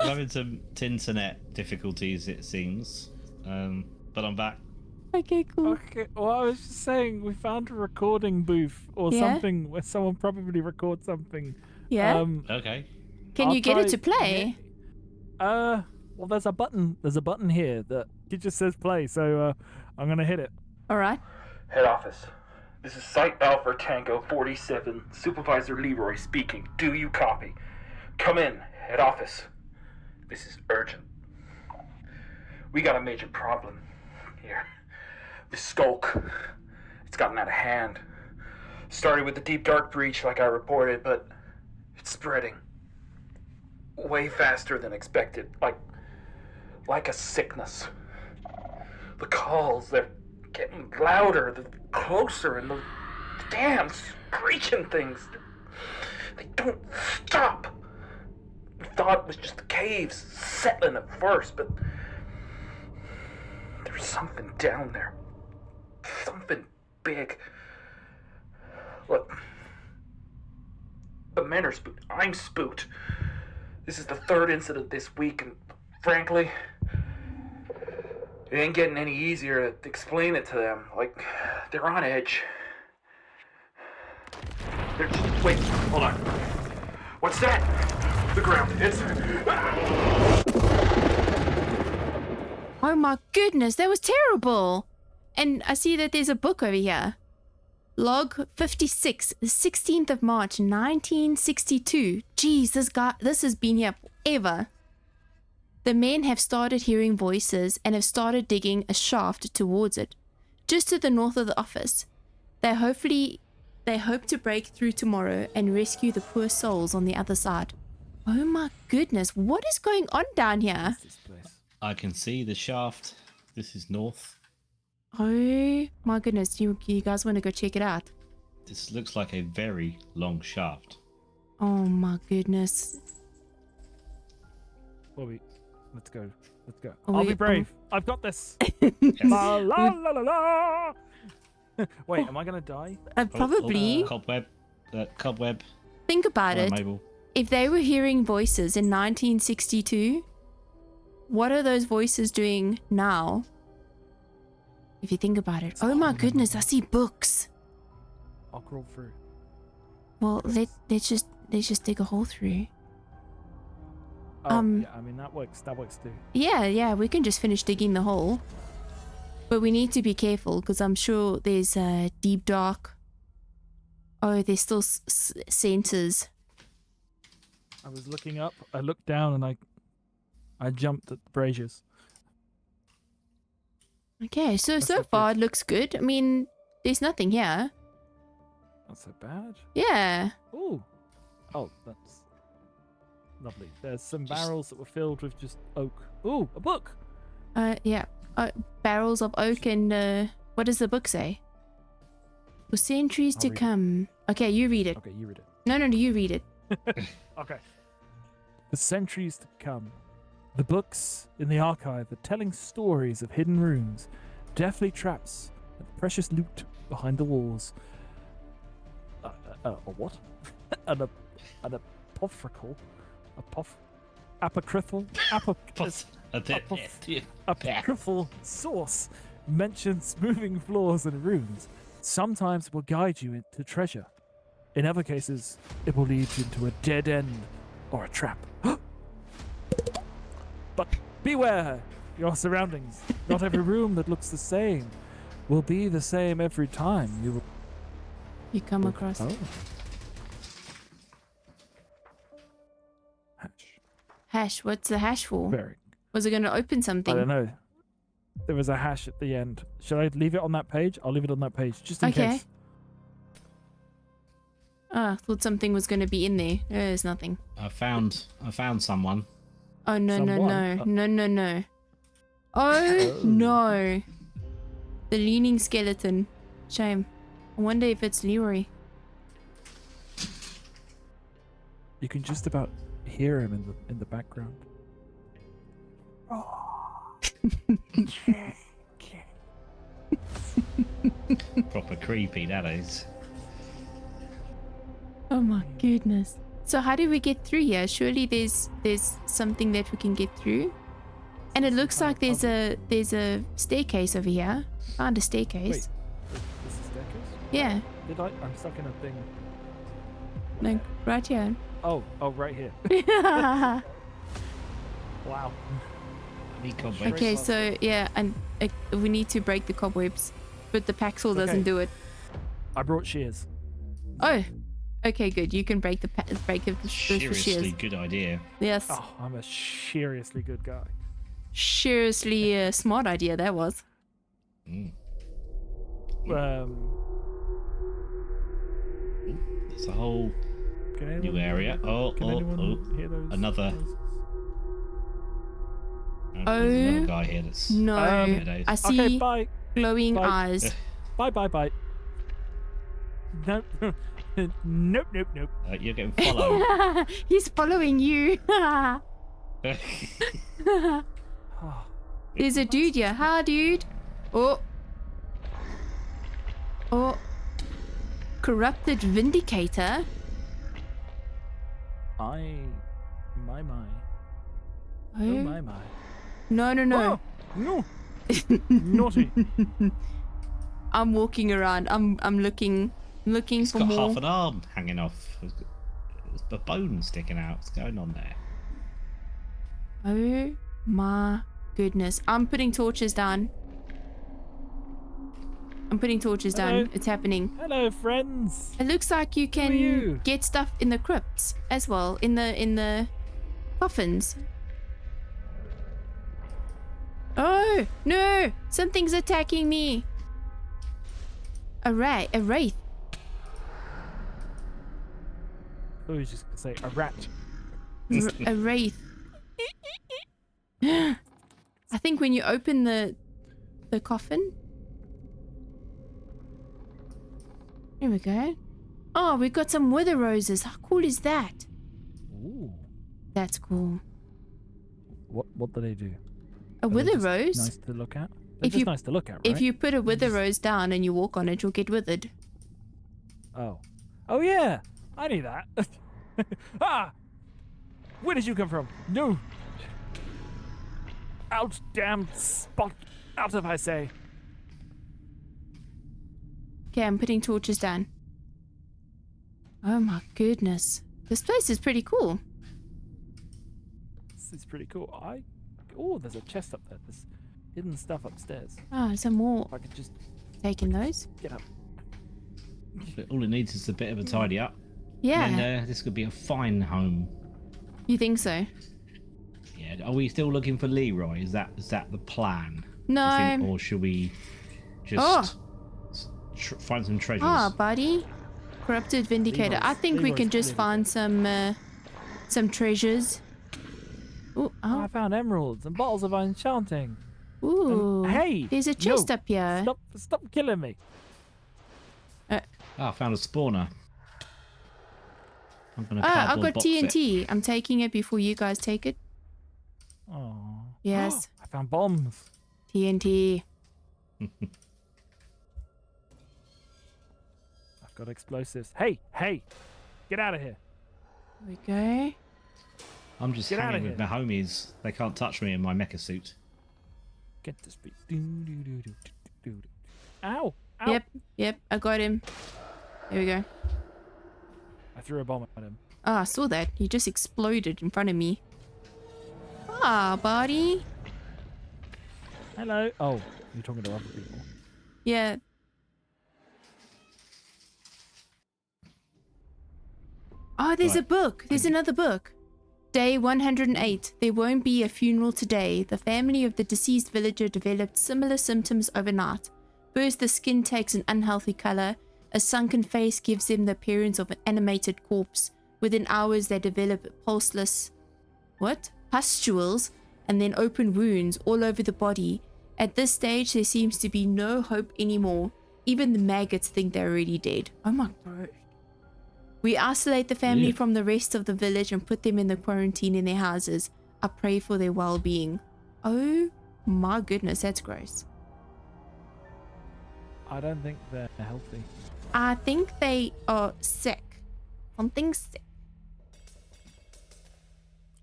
I'm having some internet difficulties, it seems. But I'm back. Okay, cool. Okay, well, I was just saying, we found a recording booth or something where someone probably records something. Yeah. Okay. Can you get it to play? Well, there's a button. There's a button here that it just says play. So I'm gonna hit it. All right. Head office. This is Site Alpha Tango 47. Supervisor Leroy speaking. Do you copy? Come in. Head office. This is urgent. We got a major problem here. This skulk. It's gotten out of hand. Started with the deep dark breach like I reported, but it's spreading. Way faster than expected. Like a sickness. The calls, they're getting louder, the closer, and the damn screeching things. They don't stop. We thought it was just the caves settling at first, but there's something down there. Something big. Look, the men are spooked. I'm spooked. This is the 3rd incident this week, and frankly, it ain't getting any easier to explain it to them. Like, they're on edge. They're just... Wait, hold on. What's that? The ground. It's... Oh my goodness, that was terrible. And I see that there's a book over here. Log 56, the 16th of March, 1962. Jeez, this has been here forever. The men have started hearing voices and have started digging a shaft towards it, just to the north of the office. They hope to break through tomorrow and rescue the poor souls on the other side. Oh my goodness, what is going on down here? This place. I can see the shaft. This is north. Oh my goodness, you guys want to go check it out? This looks like a very long shaft. Oh my goodness. Bobby, let's go. Let's go. Oh, I'll wait, be brave. I've got this. Yes. La la la la la. Wait, am I gonna die? Probably. Cobweb. Cobweb. Think about Come it. on, Mabel. If they were hearing voices in 1962, what are those voices doing now? If you think about it. Oh my goodness, I see books. I'll crawl through. Well, let's just dig a hole through. Oh, yeah, I mean that works. That works too. Yeah, we can just finish digging the hole. But we need to be careful because I'm sure there's deep dark. Oh, there's still sensors. I was looking up. I looked down and I jumped at the braziers. Okay, so not far good. it looks good. I mean, there's nothing here. Not so bad. Yeah. Ooh. Oh, that's lovely. There's some barrels that were filled with just oak. Ooh, a book. Yeah. Barrels of oak and what does the book say? For centuries I'll to read it. come. Okay, you read it. Okay, you read it. No, you read it. Okay. For centuries to come, the books in the archive are telling stories of hidden rooms, deathly traps, and precious loot behind the walls. A what? an apocryphal? Apocryphal? Apocryphal source mentions moving floors and rooms. Sometimes it will guide you into treasure. In other cases, it will lead you into a dead end or a trap. But beware your surroundings. Not every room that looks the same will be the same every time You come across. Oh. Hatch. Hash. What's the hash for? Very. Was it going to open I something? don't know. There was a hash at the end. Should I leave it on that page? I'll leave it on that page just in Okay. case. I thought something was going to be in there. There's nothing. I found someone. Oh, no. Someone? Oh, Oh. no. The leaning skeleton. Shame. I wonder if it's Leroy. You can just about hear him in the background. Proper creepy, that is. Oh my goodness. So how do we get through here? Surely there's something that we can get through. And it looks like there's a staircase over here. Found a staircase. Wait, this is staircase? Yeah. I'm stuck in a thing. Like right here. Oh, right here. Wow. I need cobwebs. Okay, so yeah, and we need to break the cobwebs, but the Paxel doesn't Okay. do it. I brought shears. Oh, okay, good. You can break the Seriously, shears. good idea. Yes, Oh, I'm a seriously good guy. seriously a smart idea that was. Mm. There's a whole Can new anyone, area. Can anyone hear those another. noises? There's another guy here that's. No, Nowadays. I see Okay, bye. glowing Bye. eyes. Bye. Nope. Nope. You're getting followed. He's following you. There's a dude here. Hi, dude. Oh. Corrupted Vindicator. My. Oh. Oh, my. No. Oh, no. Naughty. I'm walking around. I'm looking He's for got more. half an arm hanging off. There's a bone sticking out. What's going on there? Oh my goodness. I'm putting torches down. Hello. It's happening. Hello, friends. It looks like you can you? get stuff in the crypts as well, in the coffins. Oh no! Something's attacking me. A wraith. I was just gonna say a rat. A wraith. I think when you open the coffin. Here we go. Oh, we've got some wither roses. How cool is that? Ooh. That's cool. What do they do? A Are they wither just rose? Nice to look at. They're If just you- nice to look at, right? If you put a wither rose down and you walk on it, you'll get withered. Oh. Oh yeah. I knew that. Ah. Where did you come from? No. Out, damn spot. Out of, I say. Okay, I'm putting torches down. Oh my goodness. This place is pretty cool. This is pretty cool. Oh, there's a chest up there. There's hidden stuff upstairs. Oh, some more. If I could just Taking those. get up. All it needs is a bit of a tidy up. Yeah. And this could be a fine home. You think so? Yeah. Are we still looking for Leroy? Is that the plan? Do you No. think, or should we just find some treasures? Ah, buddy. Corrupted Vindicator. I think we can just find some treasures. Ooh, I oh, found emeralds and bottles of enchanting. ooh. Hey, There's a chest no, up here. Stop killing me. I found a spawner. I'm gonna Oh, I've cardboard got box it. TNT. I'm taking it before you guys take it. Oh. Yes. I found bombs. TNT. I've got explosives. Hey, get out of here. There we go. I'm just Get outta hanging with my homies. They can't touch me in my mecha suit. Get this beat. Ow. Ow. Yep. I got him. There we go. I threw a bomb at him. Oh, I saw that. He just exploded in front of me. Ah, buddy. Hello. Oh, you're talking to other people. Yeah. Oh, there's a Right. book. There's another book. Day 108. There won't be a funeral today. The family of the deceased villager developed similar symptoms overnight. First, the skin takes an unhealthy color. A sunken face gives them the appearance of an animated corpse. Within hours, they develop pulseless... pustules, and then open wounds all over the body. At this stage, there seems to be no hope anymore. Even the maggots think they're already dead. Oh my god. We isolate the family from the rest of the village and put them in the quarantine in their houses. I pray for their well-being. Oh my goodness, that's gross. I don't think they're healthy. I think they are sick. Something sick.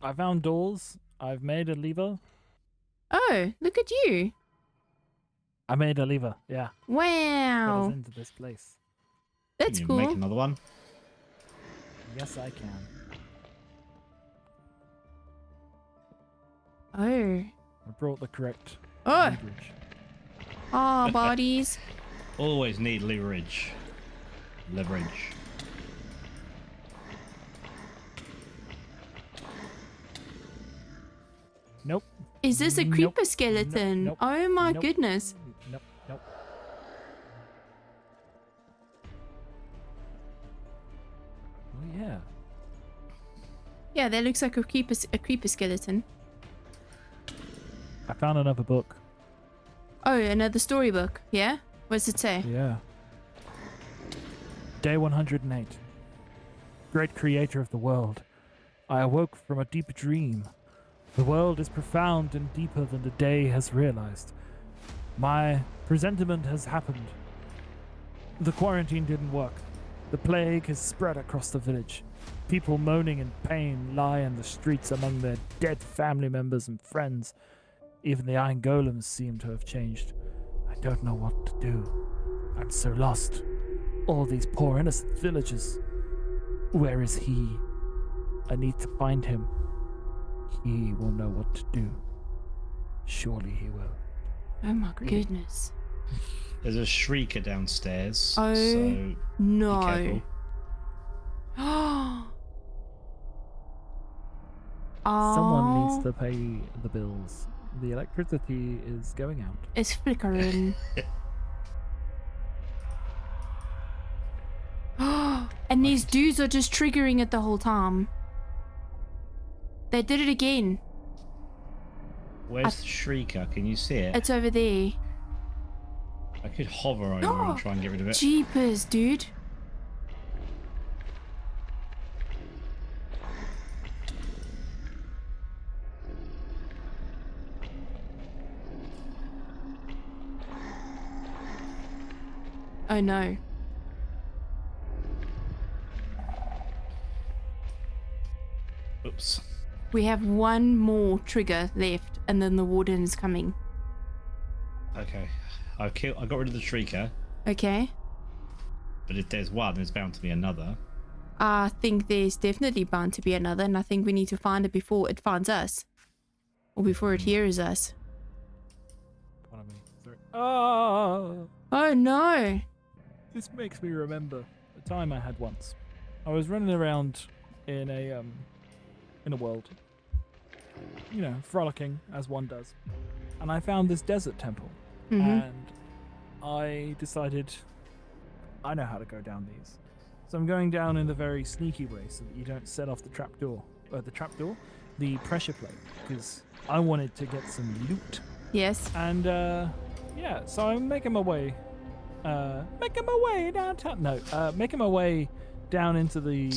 I found doors. I've made a lever. Oh, look at you. I made a lever. Yeah. Got Wow. us into this place. That's Can you make cool. another one? Yes, I can. Oh. I brought the correct Oh. leverage. Ah, bodies. Always need leverage. Leverage. Nope. Is this a Nope. creeper skeleton? Nope. Oh my Nope. goodness. Nope. Oh yeah. Yeah, that looks like a creeper skeleton. I found another book. Oh, another storybook. Yeah? What does it say? Yeah. Day 108. Great creator of the world, I awoke from a deep dream. The world is profound and deeper than the day has realized. My presentiment has happened. The quarantine didn't work. The plague has spread across the village. People moaning in pain lie in the streets among their dead family members and friends. Even the iron golems seem to have changed. I don't know what to do. I'm so lost. All these poor innocent villagers. Where is he? I need to find him. He will know what to do. Surely he will. Oh my goodness. There's a shrieker downstairs. Oh, so be no. careful. Oh. Someone needs to pay the bills. The electricity is going out. It's flickering. And these dudes are just triggering it the whole time. They did it again. Where's the shrieker? Can you see it? It's over there. I could hover over and try and get rid of it. Jeepers, dude. Oh no. Oops. We have one more trigger left and then the warden is coming. Okay. I got rid of the shrieker, Okay. but if there's one, there's bound to be another. I think there's definitely bound to be another, and I think we need to find it before it finds us. Or before it hears us. Pardon me. Sorry. Oh, Oh no! this makes me remember a time I had once. I was running around in a world, you know, frolicking as one does, and I found this desert temple, and I decided I know how to go down these. So I'm going down in a very sneaky way so that you don't set off the trapdoor, the pressure plate, because I wanted to get some loot. Yes. And yeah, so I'm making my way downtown. No, making my way down into the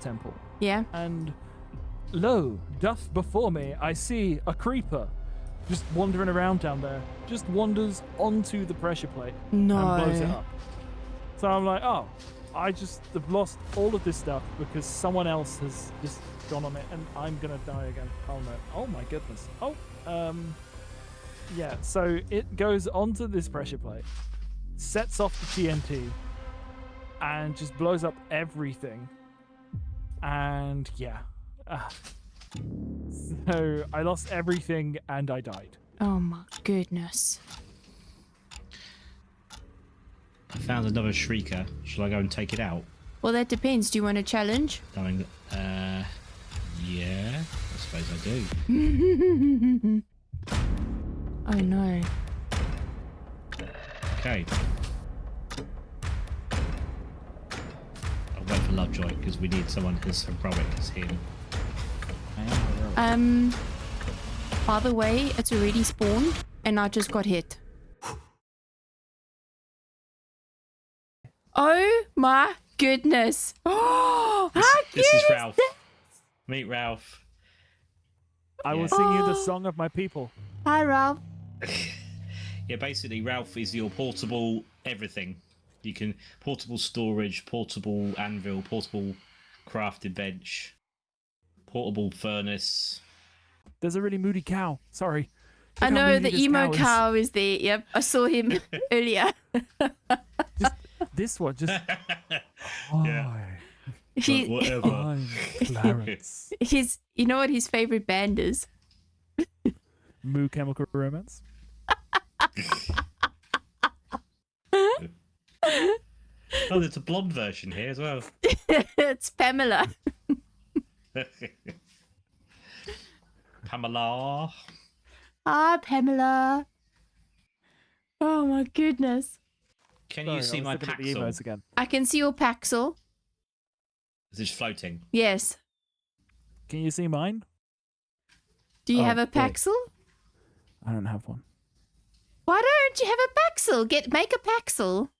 temple. Yeah. And lo, doth before me I see a creeper just wandering around down there. Just wanders onto the pressure plate No. and blows it up. So I'm like, oh, I just have lost all of this stuff because someone else has just gone on it and I'm gonna die again. Oh no. Oh my goodness. Oh, yeah, so it goes onto this pressure plate, sets off the TNT, and just blows up everything. And yeah. So I lost everything and I died. Oh my goodness. I found another shrieker. Shall I go and take it out? Well, that depends. Do you want a challenge? Going, yeah, I suppose I do. Oh no. Okay. I'll wait for Lovejoy because we need someone as heroic as him. By the way, it's already spawned and I just got hit. Oh my goodness. Oh, how This is cute Ralph. Meet Ralph. I will Yeah. sing you the song of my people. Hi, Ralph. Yeah, basically Ralph is your portable everything. You can portable storage, portable anvil, portable crafting bench, portable furnace. There's a really moody cow. Sorry. I Look how know moody the this emo is. cow is there. Yep, I saw him earlier. This one just. Yeah. He, Whatever. I'm Clarence. his, you know what his favorite band is? Moo Chemical Romance. Oh, there's a blonde version here as well. It's Pamela. Pamela. Hi, Pamela. Oh my goodness. Can Sorry, you see I was my looking at the Paxel? emotes again. I can see your Paxel. Is this floating? Yes. Can you see mine? Do you Oh, have a wait. Paxel? I don't have one. Why don't you have a Paxel? Make a Paxel.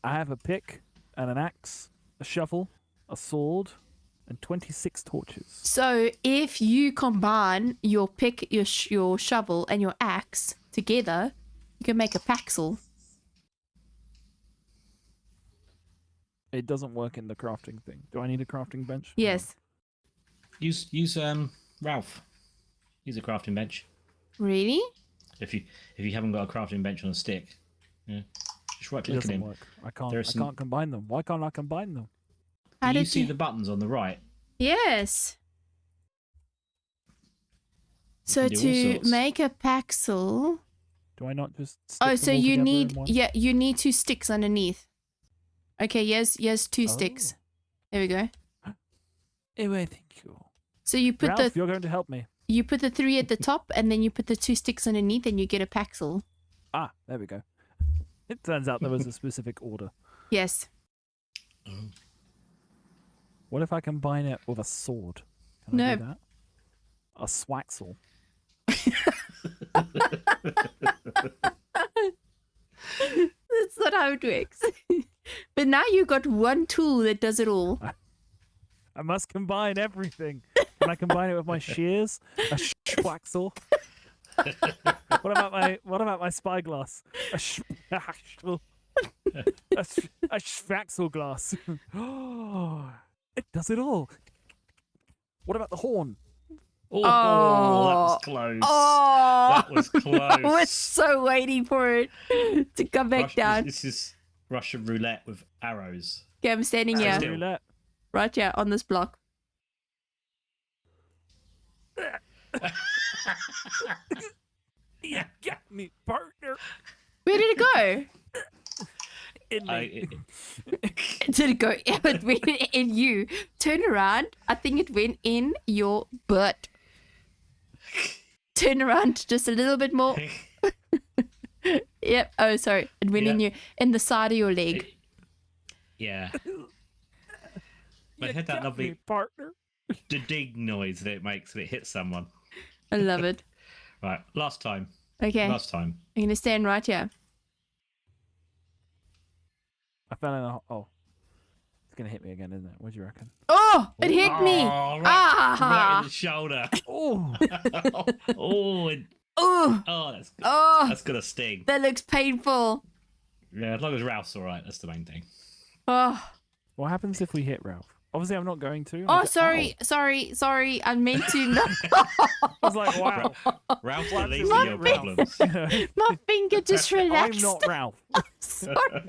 I have a pick and an axe, a shovel, a sword, and 26 torches. So if you combine your pick, your shovel, and your axe together, you can make a Paxel. It doesn't work in the crafting thing. Do I need a crafting bench? Yes. Use Ralph. Use a crafting bench. Really? If you haven't got a crafting bench on a stick, yeah, just right It click on doesn't him. work. I can't. There's I some- can't combine them. Why can't I combine them? How Do you did see the buttons on the right? Yes. So do all to sorts. make a paxel. Do I not just? Stick Oh, them so all you together need in one? you need 2 sticks underneath. Okay, here's 2 sticks. There we go. Anyway, thank you. So you put Ralph, the you're going to help me. 3 at the top, and then you put the 2 sticks underneath, and you get a paxel. Ah, there we go. It turns out there was a specific order. Yes. What if I combine it with a sword? Can I do No. that? A swaxel. That's not how it works. But now you got one tool that does it all. I must combine everything. Can I combine it with my shears? A schwaxel. What about my spyglass? A schwaxel. A schwaxel glass. Oh, it does it all. What about the horn? Oh, that was close. Oh, That was close. I was so waiting for it to come back down. This is Russian roulette with arrows. Okay, I'm standing Stay here. still. Roulette. Right here on this block. You got me, partner. Where did it go? In me. Did it go? It went in you. Turn around. I think it went in your butt. Turn around just a little bit more. Yep. Oh, sorry. It went in Yep. in the side of your leg. Yeah. I You had that got lovely me, partner. ding noise that it makes when it hits someone. I love it. Right, last time. Okay. Last time. I'm gonna stand right here. I fell in a. Oh, it's gonna hit me again, isn't it? What do you reckon? Oh, it hit me. Oh, right, right in Ah. the shoulder. Oh, Oh, Oh, that's good. oh, That's gonna sting. that looks painful. Yeah, as long as Ralph's alright, that's the main thing. Oh, what happens if we hit Ralph? Obviously, I'm not going to. oh, sorry. I meant to. No. I was like, wow. Ralph's the What least do of we your do, Ralph? problems. My finger just I'm relaxed. not Ralph. Sorry.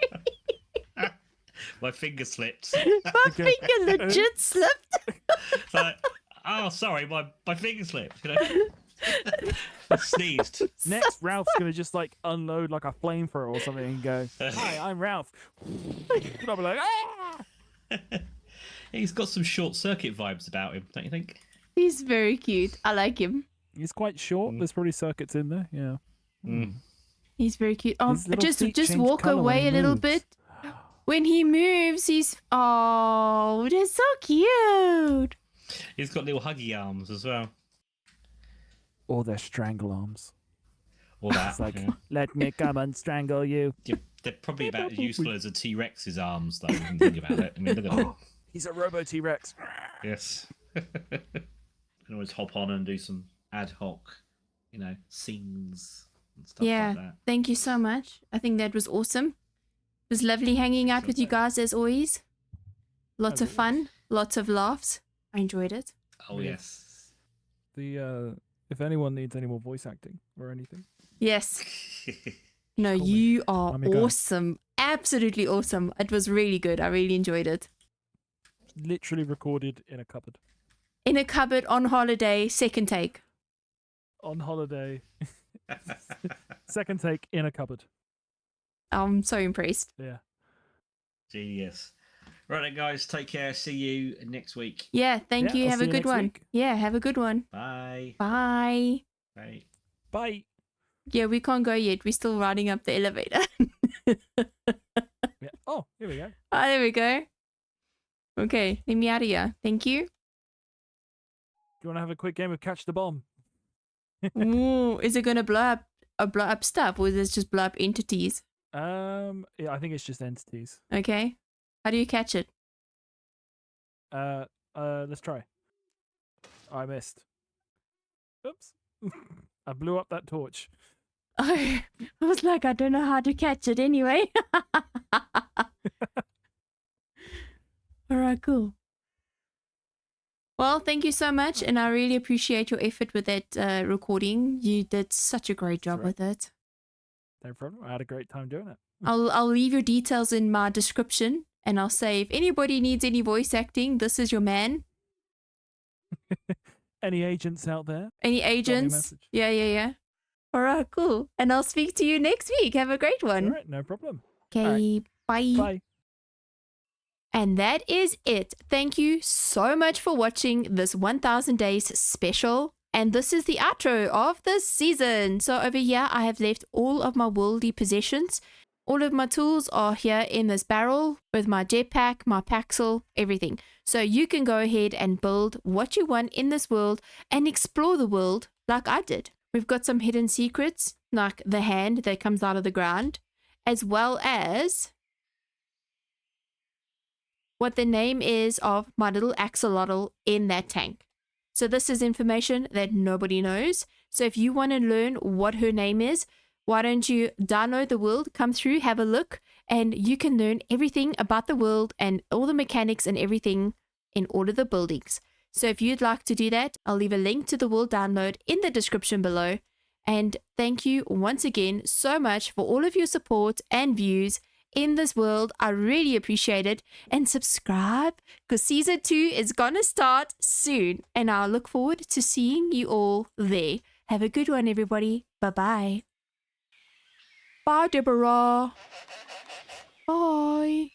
My finger slipped. My finger legit slipped. It's like, oh, sorry, my finger slipped. You know, I sneezed. Next, Ralph's gonna just like unload like a flamethrower or something and go, "Hi, I'm Ralph." And I'll be like, "Ah!" He's got some short circuit vibes about him, don't you think? He's very cute. I like him. He's quite short. There's probably circuits in there. Yeah. He's very cute. Oh, His little just feet change walk colour when away he a little moves. bit. When he moves, he's they're so cute. He's got little huggy arms as well. Or their strangle arms. Or that. It's like, yeah. let me come and strangle you. Yeah, they're probably about as useful as a T-Rex's arms, though, when you think about it. I mean, look at that. He's a Robo T-Rex. Yes. Can always hop on and do some ad hoc, scenes and stuff Yeah. like that. Thank you so much. I think that was awesome. It was lovely hanging out with you guys as always. Lots of fun, lots of laughs. I enjoyed it. Oh, yes. The if anyone needs any more voice acting or anything, Yes. No, Call me. you are I'm your guy. awesome. Absolutely awesome. It was really good. I really enjoyed it. literally recorded in a cupboard In a cupboard on holiday, second take. on holiday. Second take in a cupboard. I'm so impressed. Yeah. Genius. Right then, guys. Take care. See you next week. Yeah, thank Yeah, you. I'll Have see a you good next one. week. Yeah, have a good one. Bye. Bye. Bye. Bye. Yeah, we can't go yet. We're still riding up the elevator. Yeah. Oh, here we go. Oh, there we go. Okay, let me out of here. Thank you. Do you want to have a quick game of catch the bomb? Ooh, is it gonna blow up stuff, or is it just blow up entities? Yeah, I think it's just entities. Okay. How do you catch it? Let's try. I missed. Oops. I blew up that torch. I was like, I don't know how to catch it anyway. All right, cool. Well, thank you so much, and I really appreciate your effort with that recording. You did such a great job right. with it. No problem. I had a great time doing it. I'll leave your details in my description, and I'll say if anybody needs any voice acting, this is your man. Any agents out there? Any agents? message. Yeah. All right, cool. And I'll speak to you next week. Have a great All one. right, no problem. Okay, bye. Bye. And that is it. Thank you so much for watching this 1000 days special. And this is the outro of this season. So over here, I have left all of my worldy possessions. All of my tools are here in this barrel with my jetpack, my paxel, everything. So you can go ahead and build what you want in this world and explore the world like I did. We've got some hidden secrets, like the hand that comes out of the ground, as well as what the name is of my little axolotl in that tank. So this is information that nobody knows. So if you want to learn what her name is, why don't you download the world, come through, have a look, and you can learn everything about the world and all the mechanics and everything in all of the buildings. So if you'd like to do that, I'll leave a link to the world download in the description below. And thank you once again so much for all of your support and views in this world. I really appreciate it. And subscribe, because season 2 is gonna start soon, and I'll look forward to seeing you all there. Have a good one, everybody. Bye-bye. Bye, Deborah. Bye.